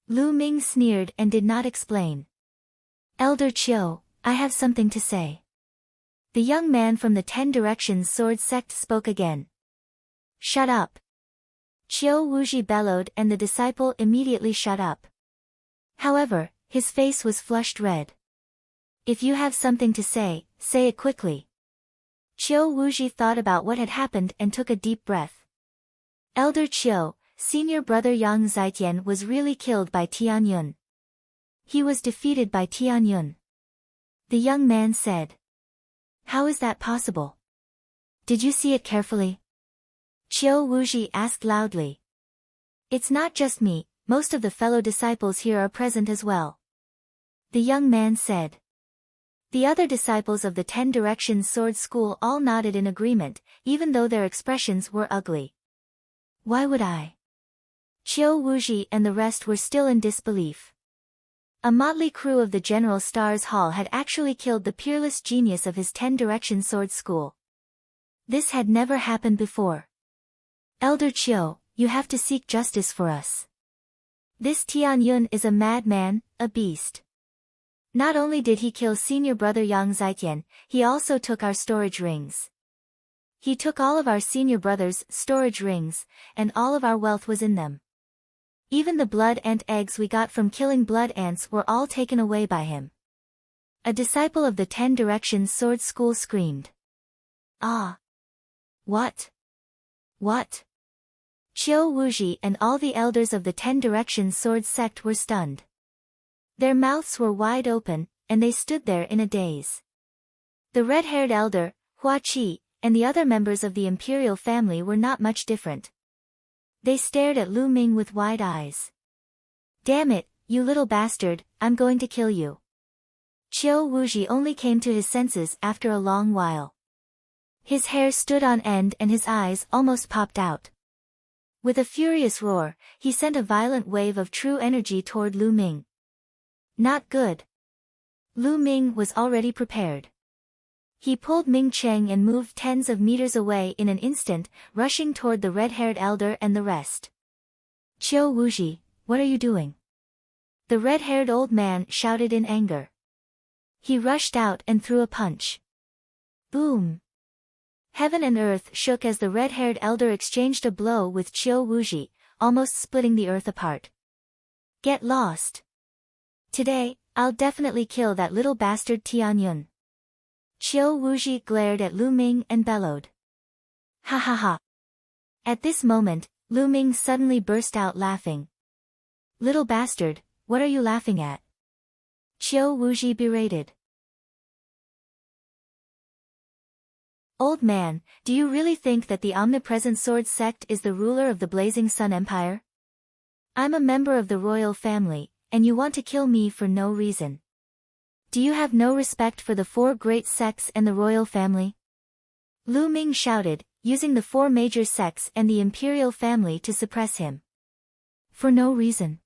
Lu Ming sneered and did not explain. Elder Qiu, I have something to say. The young man from the 10 Directions Sword Sect spoke again. Shut up. Qiu Wuji bellowed and the disciple immediately shut up. However, his face was flushed red. If you have something to say it quickly. Qiu Wuji thought about what had happened and took a deep breath. Elder Qiu, senior brother Yang Zaiqian was really killed by Tianyun. He was defeated by Tianyun. The young man said. How is that possible? Did you see it carefully? Qiu Wuji asked loudly. It's not just me, most of the fellow disciples here are present as well. The young man said. The other disciples of the 10 Directions Sword School all nodded in agreement, even though their expressions were ugly. Why would I? Qiu Wuji and the rest were still in disbelief. A motley crew of the General Stars Hall had actually killed the peerless genius of his 10 Directions Sword School. This had never happened before. Elder Qiu, you have to seek justice for us. This Tianyun is a madman, a beast. Not only did he kill senior brother Yang Zaiqian, he also took our storage rings. He took all of our senior brother's storage rings, and all of our wealth was in them. Even the blood ant eggs we got from killing blood ants were all taken away by him. A disciple of the 10 Directions Sword School screamed. Ah! What? What? Qiu Wuji and all the elders of the 10 Directions Sword sect were stunned. Their mouths were wide open, and they stood there in a daze. The red-haired elder, Hua Qi, and the other members of the imperial family were not much different. They stared at Lu Ming with wide eyes. Damn it, you little bastard, I'm going to kill you. Qiu Wuji only came to his senses after a long while. His hair stood on end and his eyes almost popped out. With a furious roar, he sent a violent wave of true energy toward Lu Ming. Not good. Lu Ming was already prepared. He pulled Ming Cheng and moved tens of meters away in an instant, rushing toward the red-haired elder and the rest. Qiu Wuji, what are you doing? The red-haired old man shouted in anger. He rushed out and threw a punch. Boom! Heaven and earth shook as the red-haired elder exchanged a blow with Qiu Wuji, almost splitting the earth apart. Get lost. Today, I'll definitely kill that little bastard Tianyun. Qiu Wuji glared at Lu Ming and bellowed. Ha ha ha. At this moment, Lu Ming suddenly burst out laughing. Little bastard, what are you laughing at? Qiu Wuji berated. Old man, do you really think that the omnipresent sword sect is the ruler of the Blazing Sun Empire? I'm a member of the royal family, and you want to kill me for no reason. Do you have no respect for the 4 great sects and the royal family? Lu Ming shouted, using the 4 major sects and the imperial family to suppress him. For no reason.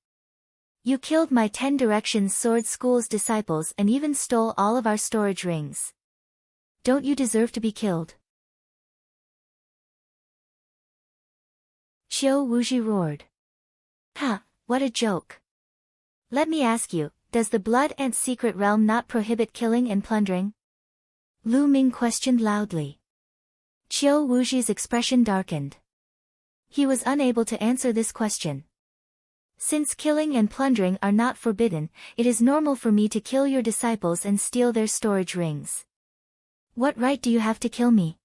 You killed my 10 Directions Sword School's disciples and even stole all of our storage rings. Don't you deserve to be killed? Qiu Wuji roared. Ha, what a joke. Let me ask you, does the Blood Ant secret realm not prohibit killing and plundering? Lu Ming questioned loudly. Qiu Wuji's expression darkened. He was unable to answer this question. Since killing and plundering are not forbidden, it is normal for me to kill your disciples and steal their storage rings. What right do you have to kill me?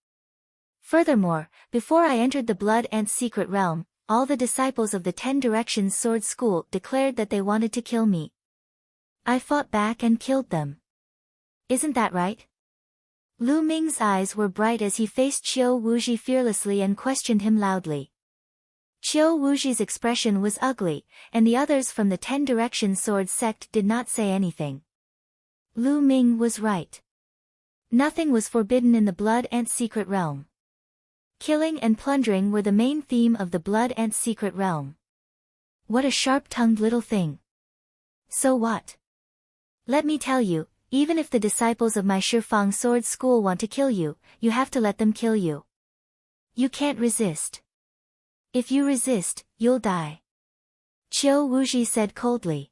Furthermore, before I entered the Blood Ant secret realm, all the disciples of the 10 Directions Sword School declared that they wanted to kill me. I fought back and killed them. Isn't that right? Lu Ming's eyes were bright as he faced Qiu Wuji fearlessly and questioned him loudly. Qiu Wuji's expression was ugly, and the others from the 10 Directions Sword sect did not say anything. Lu Ming was right. Nothing was forbidden in the Blood Ant secret realm. Killing and plundering were the main theme of the Blood Ant secret realm. What a sharp-tongued little thing. So what? Let me tell you, even if the disciples of my Shifang Sword School want to kill you, you have to let them kill you. You can't resist. If you resist, you'll die. Qiu Wuji said coldly.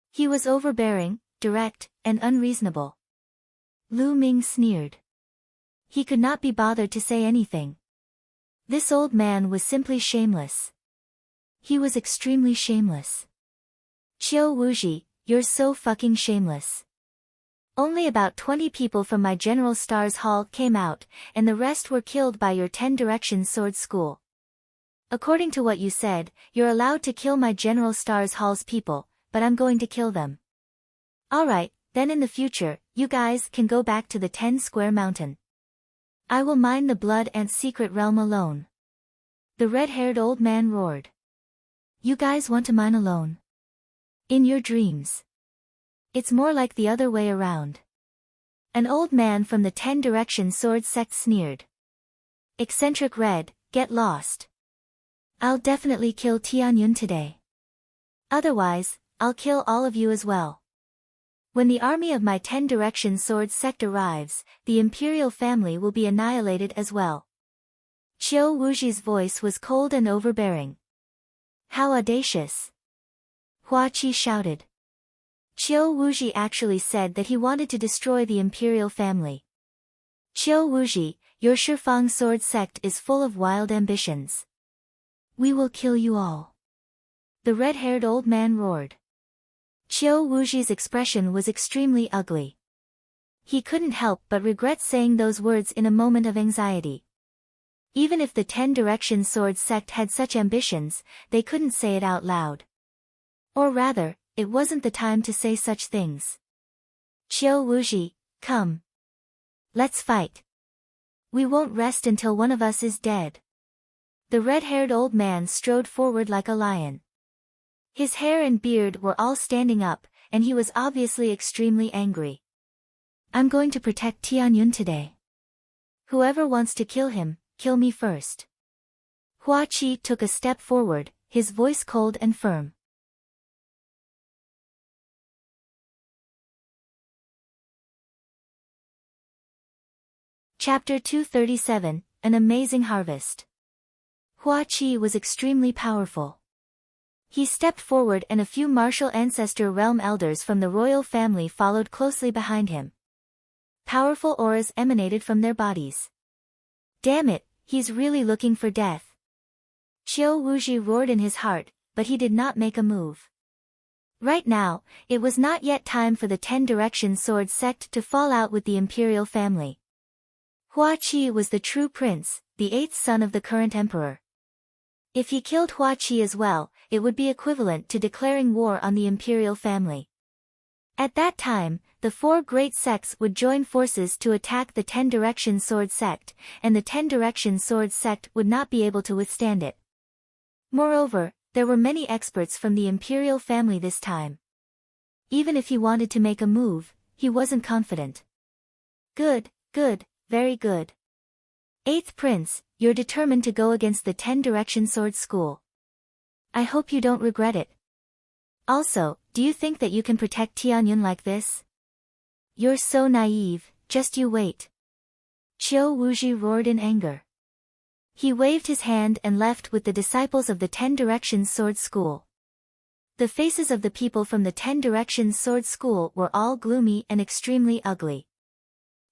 He was overbearing, direct, and unreasonable. Lu Ming sneered. He could not be bothered to say anything. This old man was simply shameless. He was extremely shameless. Qiu Wuji, you're so fucking shameless. Only about 20 people from my General Stars Hall came out, and the rest were killed by your 10 Directions Sword School. According to what you said, you're allowed to kill my General Stars Hall's people, but I'm going to kill them. Alright, then in the future, you guys can go back to the 10 Square Mountain. I will mine the Blood Ant secret realm alone. The red-haired old man roared. You guys want to mine alone? In your dreams. It's more like the other way around. An old man from the 10 Directions Sword sect sneered. Eccentric Red, get lost. I'll definitely kill Tianyun today. Otherwise, I'll kill all of you as well. When the army of my 10 Directions Sword sect arrives, the imperial family will be annihilated as well. Qiu Wuji's voice was cold and overbearing. How audacious! Hua Qi shouted. Qiu Wuji actually said that he wanted to destroy the imperial family. Qiu Wuji, your Shifang Sword sect is full of wild ambitions. We will kill you all. the red-haired old man roared. Qiu Wuji's expression was extremely ugly. He couldn't help but regret saying those words in a moment of anxiety. Even if the 10 Direction Sword sect had such ambitions, they couldn't say it out loud. Or rather, it wasn't the time to say such things. Qiu Wuji, come. Let's fight. We won't rest until one of us is dead. The red-haired old man strode forward like a lion. His hair and beard were all standing up, and he was obviously extremely angry. I'm going to protect Tianyun today. Whoever wants to kill him, kill me first. Hua Qi took a step forward, his voice cold and firm. Chapter 237, An Amazing Harvest. Hua Qi was extremely powerful. He stepped forward and a few martial ancestor realm elders from the royal family followed closely behind him. Powerful auras emanated from their bodies. Damn it, he's really looking for death. Qiu Wuji roared in his heart, but he did not make a move. Right now, it was not yet time for the 10 Direction Sword sect to fall out with the imperial family. Hua Qi was the true prince, the 8th son of the current emperor. If he killed Hua Qi as well, it would be equivalent to declaring war on the imperial family. At that time, the 4 great sects would join forces to attack the 10 Direction Sword sect, and the 10 Direction Sword sect would not be able to withstand it. Moreover, there were many experts from the imperial family this time. Even if he wanted to make a move, he wasn't confident. Good, very good. 8th Prince, you're determined to go against the 10 Direction Sword School. I hope you don't regret it. Also, do you think that you can protect Tianyun like this? You're so naive, just you wait. Qiu Wuji roared in anger. He waved his hand and left with the disciples of the 10 Directions Sword School. The faces of the people from the 10 Directions Sword School were all gloomy and extremely ugly.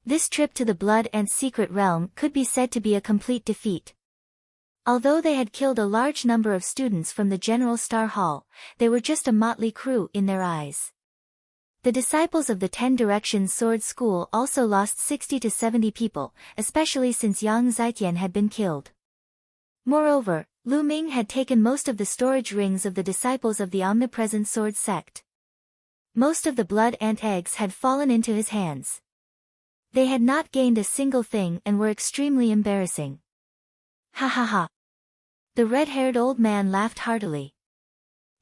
This trip to the Blood Ant secret realm could be said to be a complete defeat. Although they had killed a large number of students from the General Star Hall, they were just a motley crew in their eyes. The disciples of the 10 Directions Sword School also lost 60 to 70 people, especially since Yang Zitian had been killed. Moreover, Lu Ming had taken most of the storage rings of the disciples of the Omnipresent Sword sect. Most of the Blood Ant eggs had fallen into his hands. They had not gained a single thing and were extremely embarrassing. Ha ha ha. The red-haired old man laughed heartily.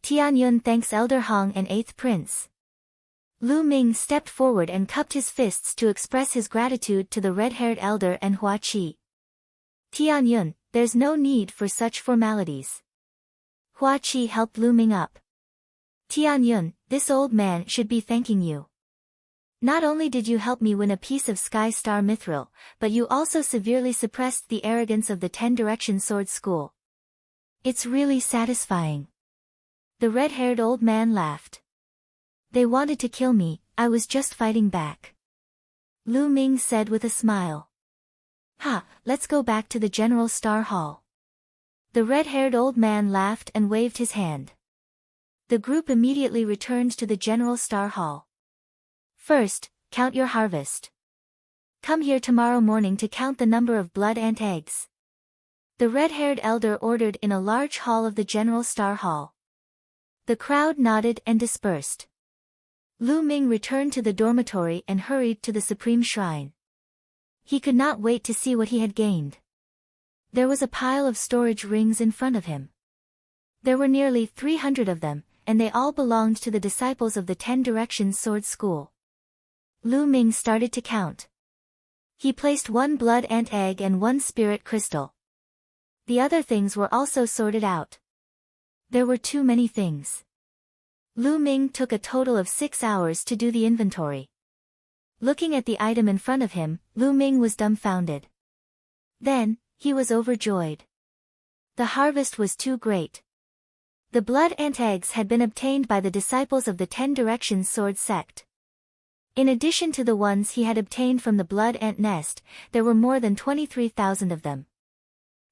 Tianyun thanks Elder Hong and 8th Prince. Lu Ming stepped forward and cupped his fists to express his gratitude to the red-haired elder and Hua Qi. Tianyun, there's no need for such formalities. Hua Qi helped Lu Ming up. Tianyun, this old man should be thanking you. Not only did you help me win a piece of Sky Star Mithril, but you also severely suppressed the arrogance of the 10 Direction Sword School. It's really satisfying. The red-haired old man laughed. They wanted to kill me, I was just fighting back. Lu Ming said with a smile. Ha, let's go back to the General Star Hall. The red-haired old man laughed and waved his hand. The group immediately returned to the General Star Hall. First, count your harvest. Come here tomorrow morning to count the number of Blood Ant eggs. The red-haired elder ordered in a large hall of the General Star Hall. The crowd nodded and dispersed. Lu Ming returned to the dormitory and hurried to the Supreme Shrine. He could not wait to see what he had gained. There was a pile of storage rings in front of him. There were nearly 300 of them, and they all belonged to the disciples of the 10 Directions Sword School. Lu Ming started to count. He placed 1 Blood Ant egg and 1 spirit crystal. The other things were also sorted out. There were too many things. Lu Ming took a total of 6 hours to do the inventory. Looking at the item in front of him, Lu Ming was dumbfounded. Then, he was overjoyed. The harvest was too great. The Blood Ant eggs had been obtained by the disciples of the 10 Directions Sword sect. In addition to the ones he had obtained from the Blood Ant nest, there were more than 23,000 of them.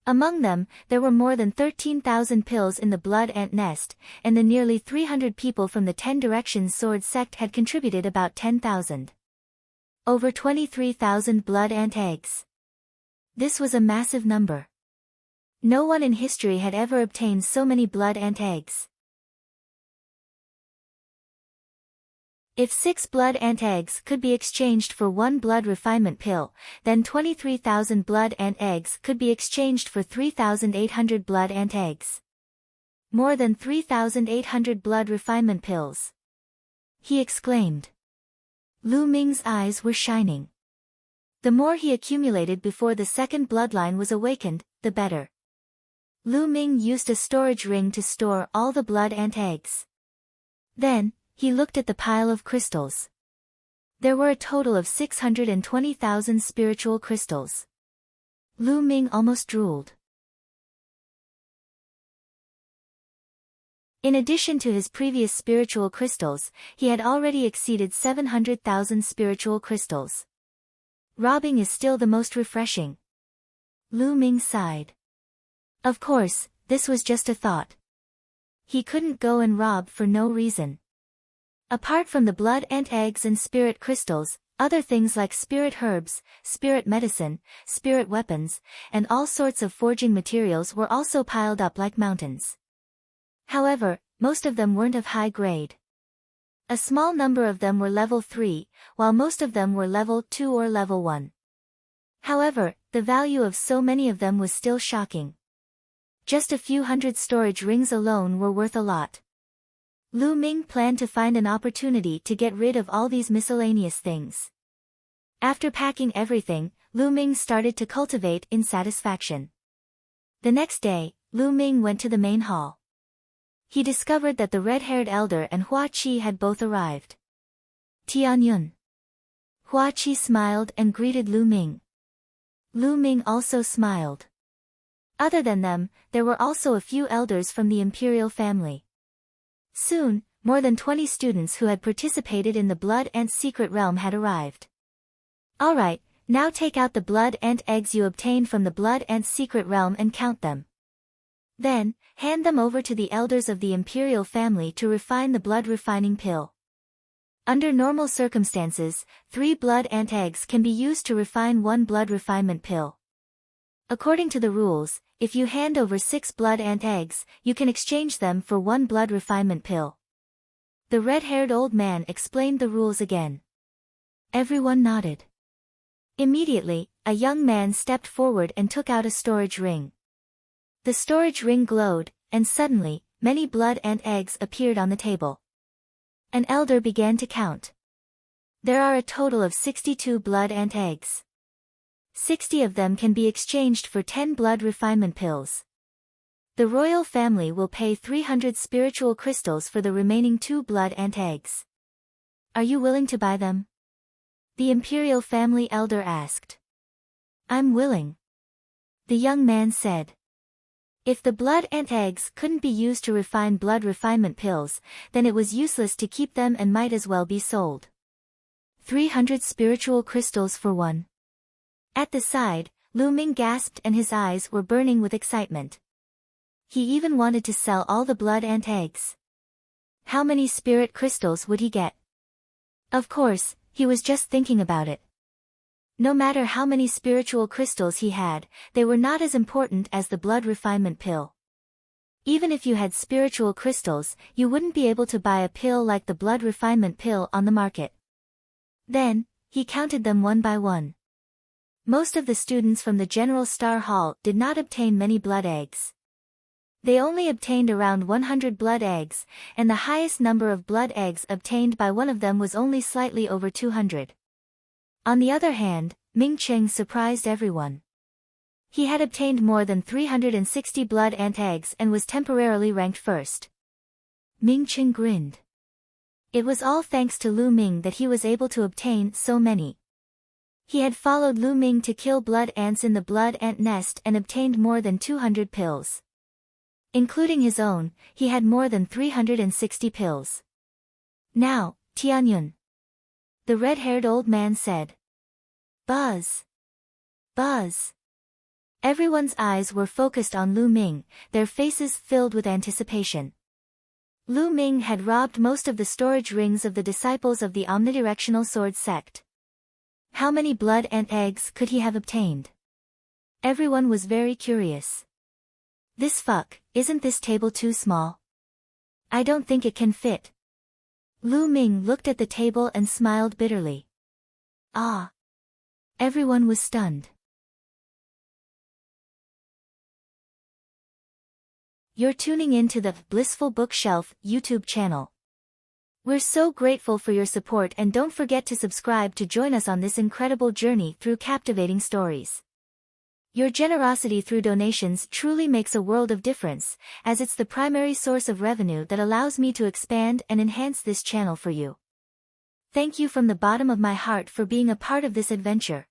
Among them, there were more than 13,000 pills in the blood ant nest, and the nearly 300 people from the 10 Directions sword sect had contributed about 10,000. Over 23,000 blood ant eggs. This was a massive number. No one in history had ever obtained so many blood ant eggs. If 6 blood ant eggs could be exchanged for 1 blood refinement pill, then 23,000 blood ant eggs could be exchanged for 3,800 blood ant eggs. More than 3,800 blood refinement pills. He exclaimed. Lu Ming's eyes were shining. The more he accumulated before the second bloodline was awakened, the better. Lu Ming used a storage ring to store all the blood ant eggs. Then, he looked at the pile of crystals. There were a total of 620,000 spiritual crystals. Lu Ming almost drooled. In addition to his previous spiritual crystals, he had already exceeded 700,000 spiritual crystals. Robbing is still the most refreshing. Lu Ming sighed. Of course, this was just a thought. He couldn't go and rob for no reason. Apart from the blood ant eggs and spirit crystals, other things like spirit herbs, spirit medicine, spirit weapons, and all sorts of forging materials were also piled up like mountains. However, most of them weren't of high grade. A small number of them were level 3, while most of them were level 2 or level 1. However, the value of so many of them was still shocking. Just a few hundred storage rings alone were worth a lot. Lu Ming planned to find an opportunity to get rid of all these miscellaneous things. After packing everything, Lu Ming started to cultivate in satisfaction. The next day, Lu Ming went to the main hall. He discovered that the red-haired elder and Hua Qi had both arrived. Tianyun. Hua Qi smiled and greeted Lu Ming. Lu Ming also smiled. Other than them, there were also a few elders from the imperial family. Soon, more than 20 students who had participated in the Blood Ant Secret Realm had arrived. Alright, now take out the blood ant eggs you obtained from the Blood Ant Secret Realm and count them. Then, hand them over to the elders of the imperial family to refine the blood refining pill. Under normal circumstances, 3 blood ant eggs can be used to refine 1 blood refinement pill. According to the rules, if you hand over 6 blood ant eggs, you can exchange them for 1 blood refinement pill. The red-haired old man explained the rules again. Everyone nodded. Immediately, a young man stepped forward and took out a storage ring. The storage ring glowed, and suddenly, many blood ant eggs appeared on the table. An elder began to count. There are a total of 62 blood ant eggs. 60 of them can be exchanged for 10 blood refinement pills. The royal family will pay 300 spiritual crystals for the remaining 2 blood ant eggs. Are you willing to buy them? The imperial family elder asked. I'm willing. The young man said. If the blood ant eggs couldn't be used to refine blood refinement pills, then it was useless to keep them and might as well be sold. 300 spiritual crystals for 1. At the side, Lu Ming gasped and his eyes were burning with excitement. He even wanted to sell all the blood ant eggs. How many spirit crystals would he get? Of course, he was just thinking about it. No matter how many spiritual crystals he had, they were not as important as the blood refinement pill. Even if you had spiritual crystals, you wouldn't be able to buy a pill like the blood refinement pill on the market. Then, he counted them one by one. Most of the students from the General Star Hall did not obtain many blood eggs. They only obtained around 100 blood eggs, and the highest number of blood eggs obtained by one of them was only slightly over 200. On the other hand, Ming Cheng surprised everyone. He had obtained more than 360 blood ant eggs and was temporarily ranked first. Ming Cheng grinned. It was all thanks to Lu Ming that he was able to obtain so many. He had followed Lu Ming to kill blood ants in the blood ant nest and obtained more than 200 pills. Including his own, he had more than 360 pills. Now, Tianyun. The red-haired old man said. Buzz. Buzz. Everyone's eyes were focused on Lu Ming, their faces filled with anticipation. Lu Ming had robbed most of the storage rings of the disciples of the omnidirectional sword sect. How many blood and eggs could he have obtained? Everyone was very curious. Isn't this table too small? I don't think it can fit. Lu Ming looked at the table and smiled bitterly. Ah! Everyone was stunned. You're tuning in to the Blissful Bookshelf YouTube channel. We're so grateful for your support, and don't forget to subscribe to join us on this incredible journey through captivating stories. Your generosity through donations truly makes a world of difference, as it's the primary source of revenue that allows me to expand and enhance this channel for you. Thank you from the bottom of my heart for being a part of this adventure.